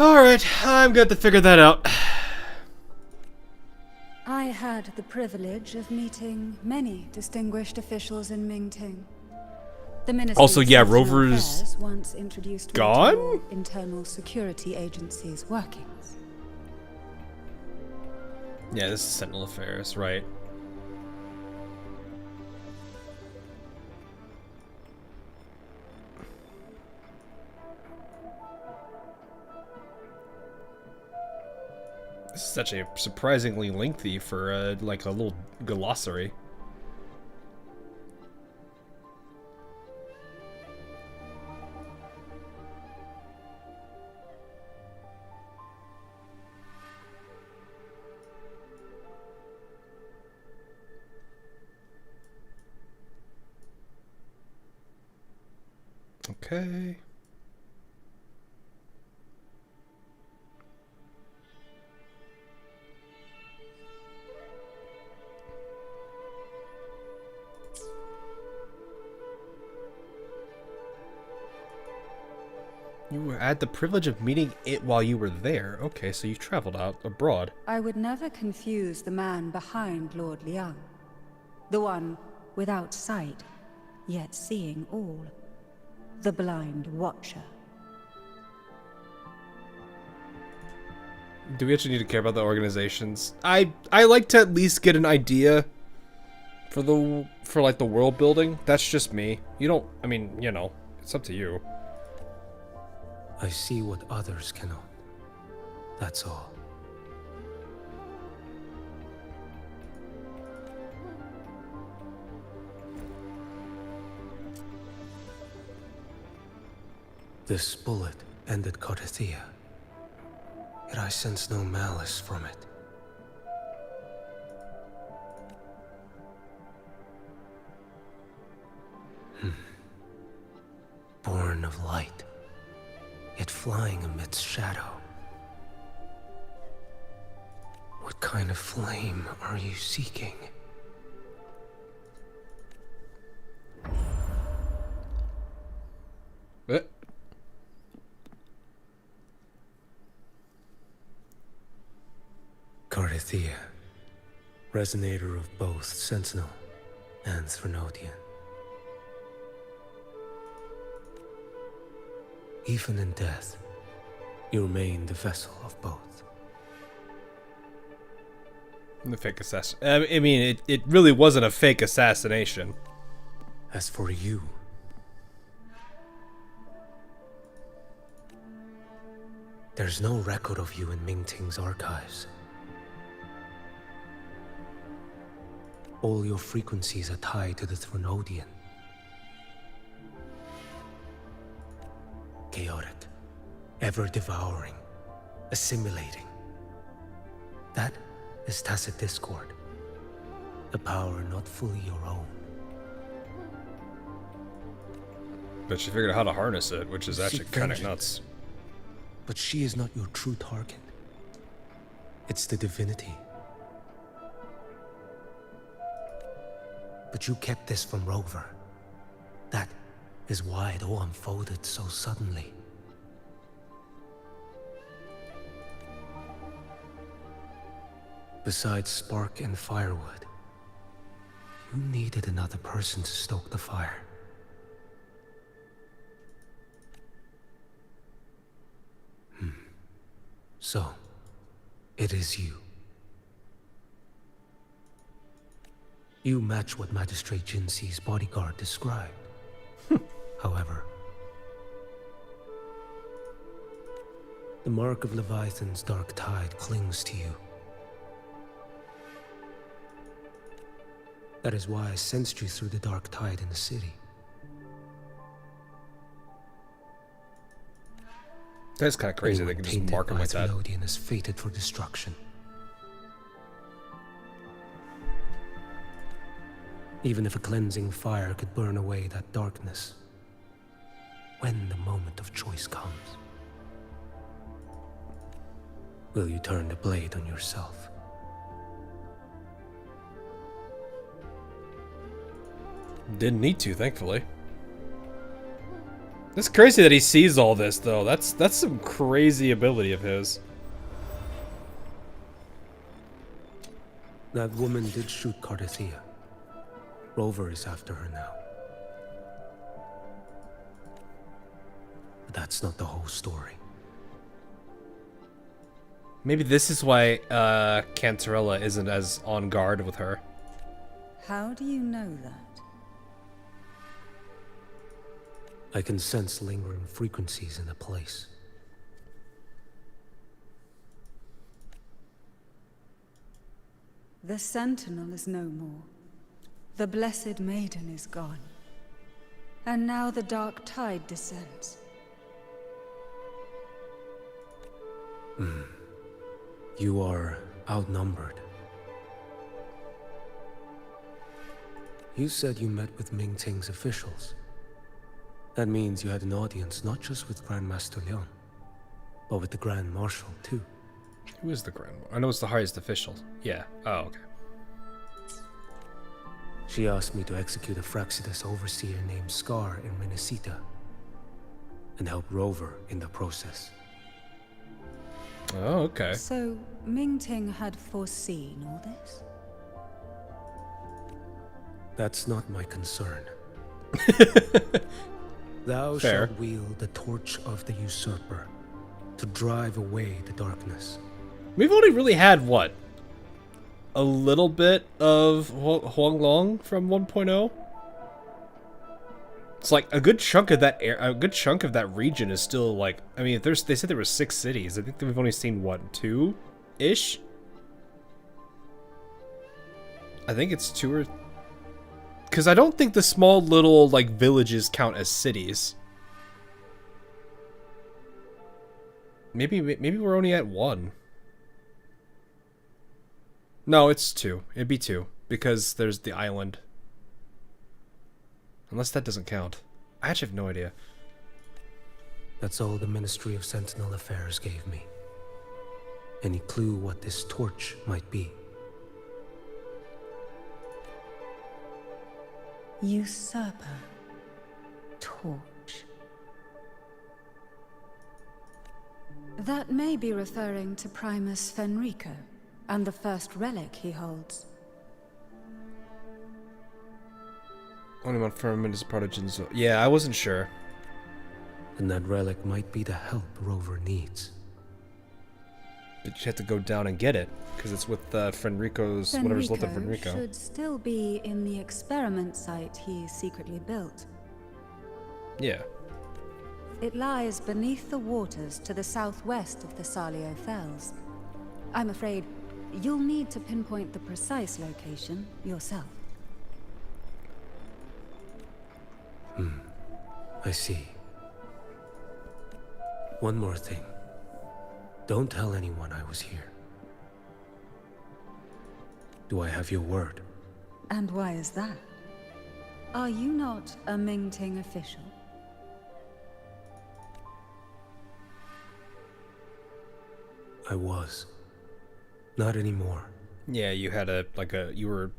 Alright, I'm going to figure that out. I had the privilege of meeting many distinguished officials in Mingting. The Ministry Also, of yeah, External Rover's Affairs once introduced me to gone? your internal security agency's workings. Yeah, this is Sentinel Affairs, right. This is actually surprisingly lengthy for like a little glossary. Okay. You had the privilege of meeting it while you were there. Okay, so you traveled out abroad. I would never confuse the man behind Lord Liang. The one without sight, yet seeing all. The blind watcher. Do we actually need to care about the organizations? I like to at least get an idea for like the world building. That's just me. You don't, I mean, you know, it's up to you. I see what others cannot. That's all. This bullet ended Carthia, yet I sense no malice from it. Born of light, yet flying amidst shadow. What kind of flame are you seeking? Carthia, resonator of both Sentinel and Threnodian. Even in death, you remain the vessel of both. The fake assassin. I mean, it really wasn't a fake assassination. As for you, there's no record of you in Mingting's archives. All your frequencies are tied to the Threnodian. Chaotic, ever-devouring, assimilating. That is tacit discord. A power not fully your own. But she figured out how to harness it, which is actually kind of nuts. But she is not your true target. It's the divinity. But you kept this from Rover. That is why it all unfolded so suddenly. Besides spark and firewood, you needed another person to stoke the fire. So, it is you. You match what Magistrate Jinxi's bodyguard described. However, the mark of Leviathan's dark tide clings to you. That is why I sensed you through the dark tide in the city. That's kind of crazy. They can just mark him like that. Thelodian is fated for destruction. Even if a cleansing fire could burn away that darkness, when the moment of choice comes, will you turn the blade on yourself? Didn't need to, thankfully. It's crazy that he sees all this, though. That's some crazy ability of his. That woman did shoot Cardathea. Rover is after her now. But that's not the whole story. Maybe this is why Cantarella isn't as on guard with her. How do you know that? I can sense lingering frequencies in the place. The Sentinel is no more. The Blessed Maiden is gone. And now the dark tide descends. You are outnumbered. You said you met with Ming Ting's officials. That means you had an audience not just with Grandmaster Leon, but with the Grand Marshal too. Who is the Grand Marshal? I know it's the highest official. Yeah. Oh, okay. She asked me to execute a Fraxidus overseer named Scar in Renacita, and help Rover in the process. Oh, okay. So, Ming Ting had foreseen all this? That's not my concern. Thou Fair. shalt wield the torch of the usurper to drive away the darkness. We've only really had, what? A little bit of Huanglong from 1.0? It's like a good chunk of that region is still like, I mean, they said there were 6 cities. I think that we've only seen, what, 2-ish? I think it's 2 or... Because I don't think the small little, like, villages count as cities. Maybe we're only at 1. No, it's 2. It'd be 2. Because there's the island. Unless that doesn't count. I actually have no idea. That's all the Ministry of Sentinel Affairs gave me. Any clue what this torch might be? Usurper. Torch. That may be referring to Primus Fenrico, and the first relic he holds. Only one firmament is part of Jinzo. Yeah, I wasn't sure. And that relic might be the help Rover needs. But you have to go down and get it, because it's with Fenrico's, whatever's left of Fenrico. Should still be in the experiment site he secretly built. Yeah. It lies beneath the waters to the southwest of the Salio Fells. I'm afraid you'll need to pinpoint the precise location yourself. I see. One more thing. Don't tell anyone I was here. Do I have your word? And why is that? Are you not a Ming Ting official? I was. Not anymore. Yeah, you had you were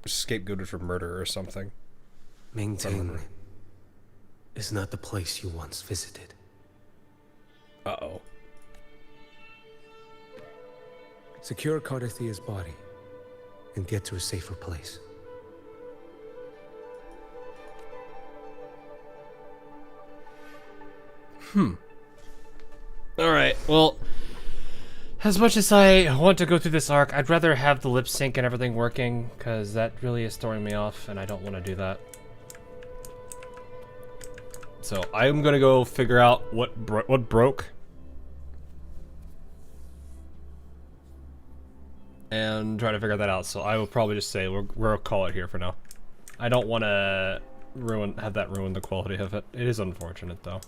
scapegoated for murder or something. Mingting is not the place you once visited. Uh-oh. Secure Cardathia's body and get to a safer place. Alright, well, as much as I want to go through this arc, I'd rather have the lip sync and everything working, because that really is throwing me off, and I don't want to do that. So I'm gonna go figure out what broke, and try to figure that out. So I will probably just say we'll call it here for now. I don't want to have that ruin the quality of it. It is unfortunate though.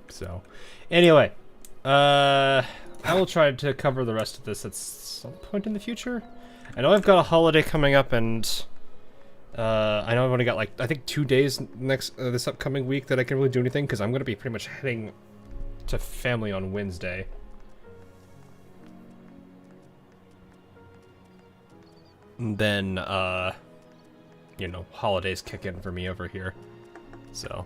So, anyway, I will try to cover the rest of this at some point in the future. I know I've got a holiday coming up, and I know I've only got like I think 2 days this upcoming week that I can really do anything, because I'm going to be pretty much heading to family on Wednesday. And then, you know, holidays kick in for me over here, so.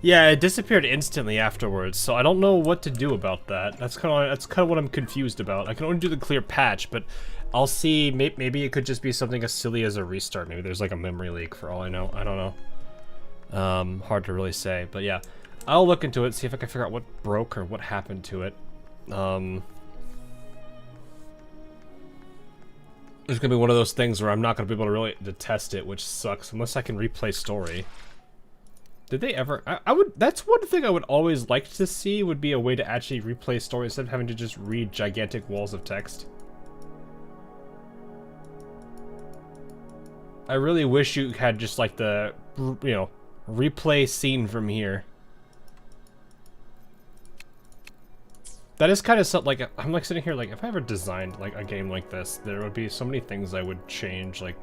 Yeah, it disappeared instantly afterwards, so I don't know what to do about that. That's kind of what I'm confused about. I can only do the clear patch, but I'll see. Maybe it could just be something as silly as a restart. Maybe there's like a memory leak for all I know. I don't know. Hard to really say, but yeah, I'll look into it, see if I can figure out what broke or what happened to it. It's gonna be one of those things where I'm not gonna be able to really test it, which sucks, unless I can replay story. Did they ever? I would. That's one thing I would always like to see, would be a way to actually replay story instead of having to just read gigantic walls of text. I really wish you had just like the, you know, replay scene from here. That is kind of something, like, I'm like sitting here like, if I ever designed like a game like this, there would be so many things I would change, like,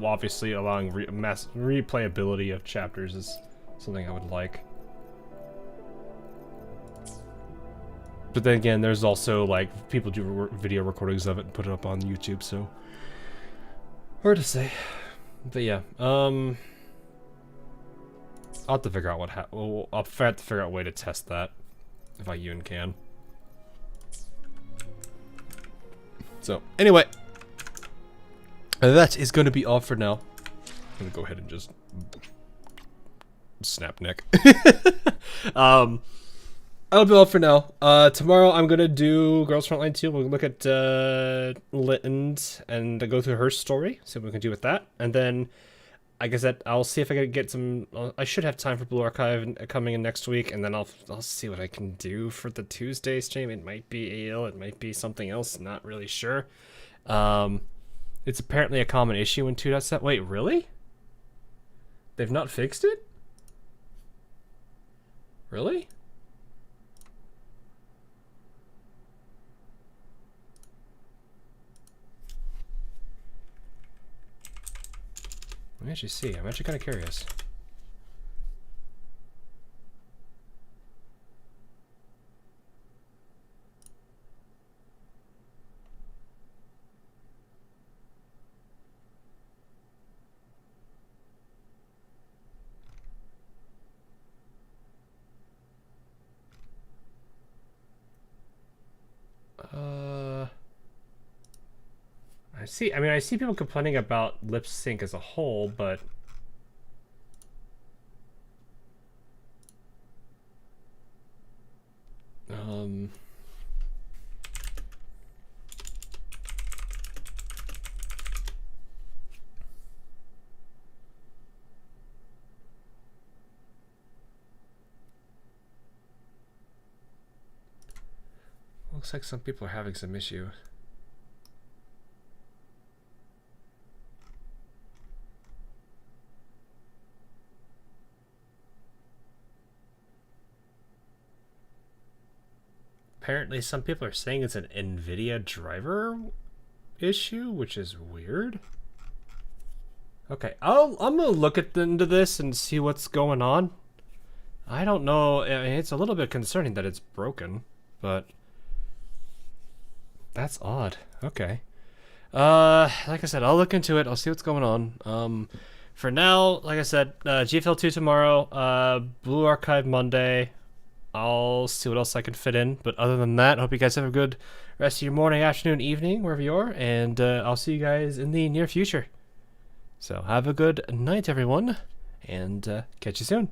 obviously allowing replayability of chapters is something I would like. But then again, there's also like people do video recordings of it and put it up on YouTube, so hard to say. But yeah, I'll have to figure out what I'll have to figure out a way to test that if I even can. So anyway, that is going to be all for now. I'm gonna go ahead and just snap neck. That'll be all for now. Tomorrow I'm gonna do Girls Frontline 2. We'll look at Littend and go through her story, see what we can do with that. And then, like I said, I'll see if I can get some. I should have time for Blue Archive coming in next week, and then I'll see what I can do for the Tuesday stream. It might be AL, it might be something else. Not really sure. It's apparently a common issue in 2.7. Wait, really? They've not fixed it? Really? Let me actually see. I'm actually kind of curious. I see people complaining about lip sync as a whole, but looks like some people are having some issue. Apparently some people are saying it's an NVIDIA driver issue, which is weird. Okay, I'm gonna look into this and see what's going on. I don't know. I mean, it's a little bit concerning that it's broken, but that's odd. Okay. Like I said, I'll look into it. I'll see what's going on. For now, like I said, GFL 2 tomorrow, Blue Archive Monday. I'll see what else I can fit in. But other than that, I hope you guys have a good rest of your morning, afternoon, evening, wherever you are. And I'll see you guys in the near future. So have a good night, everyone. And catch you soon.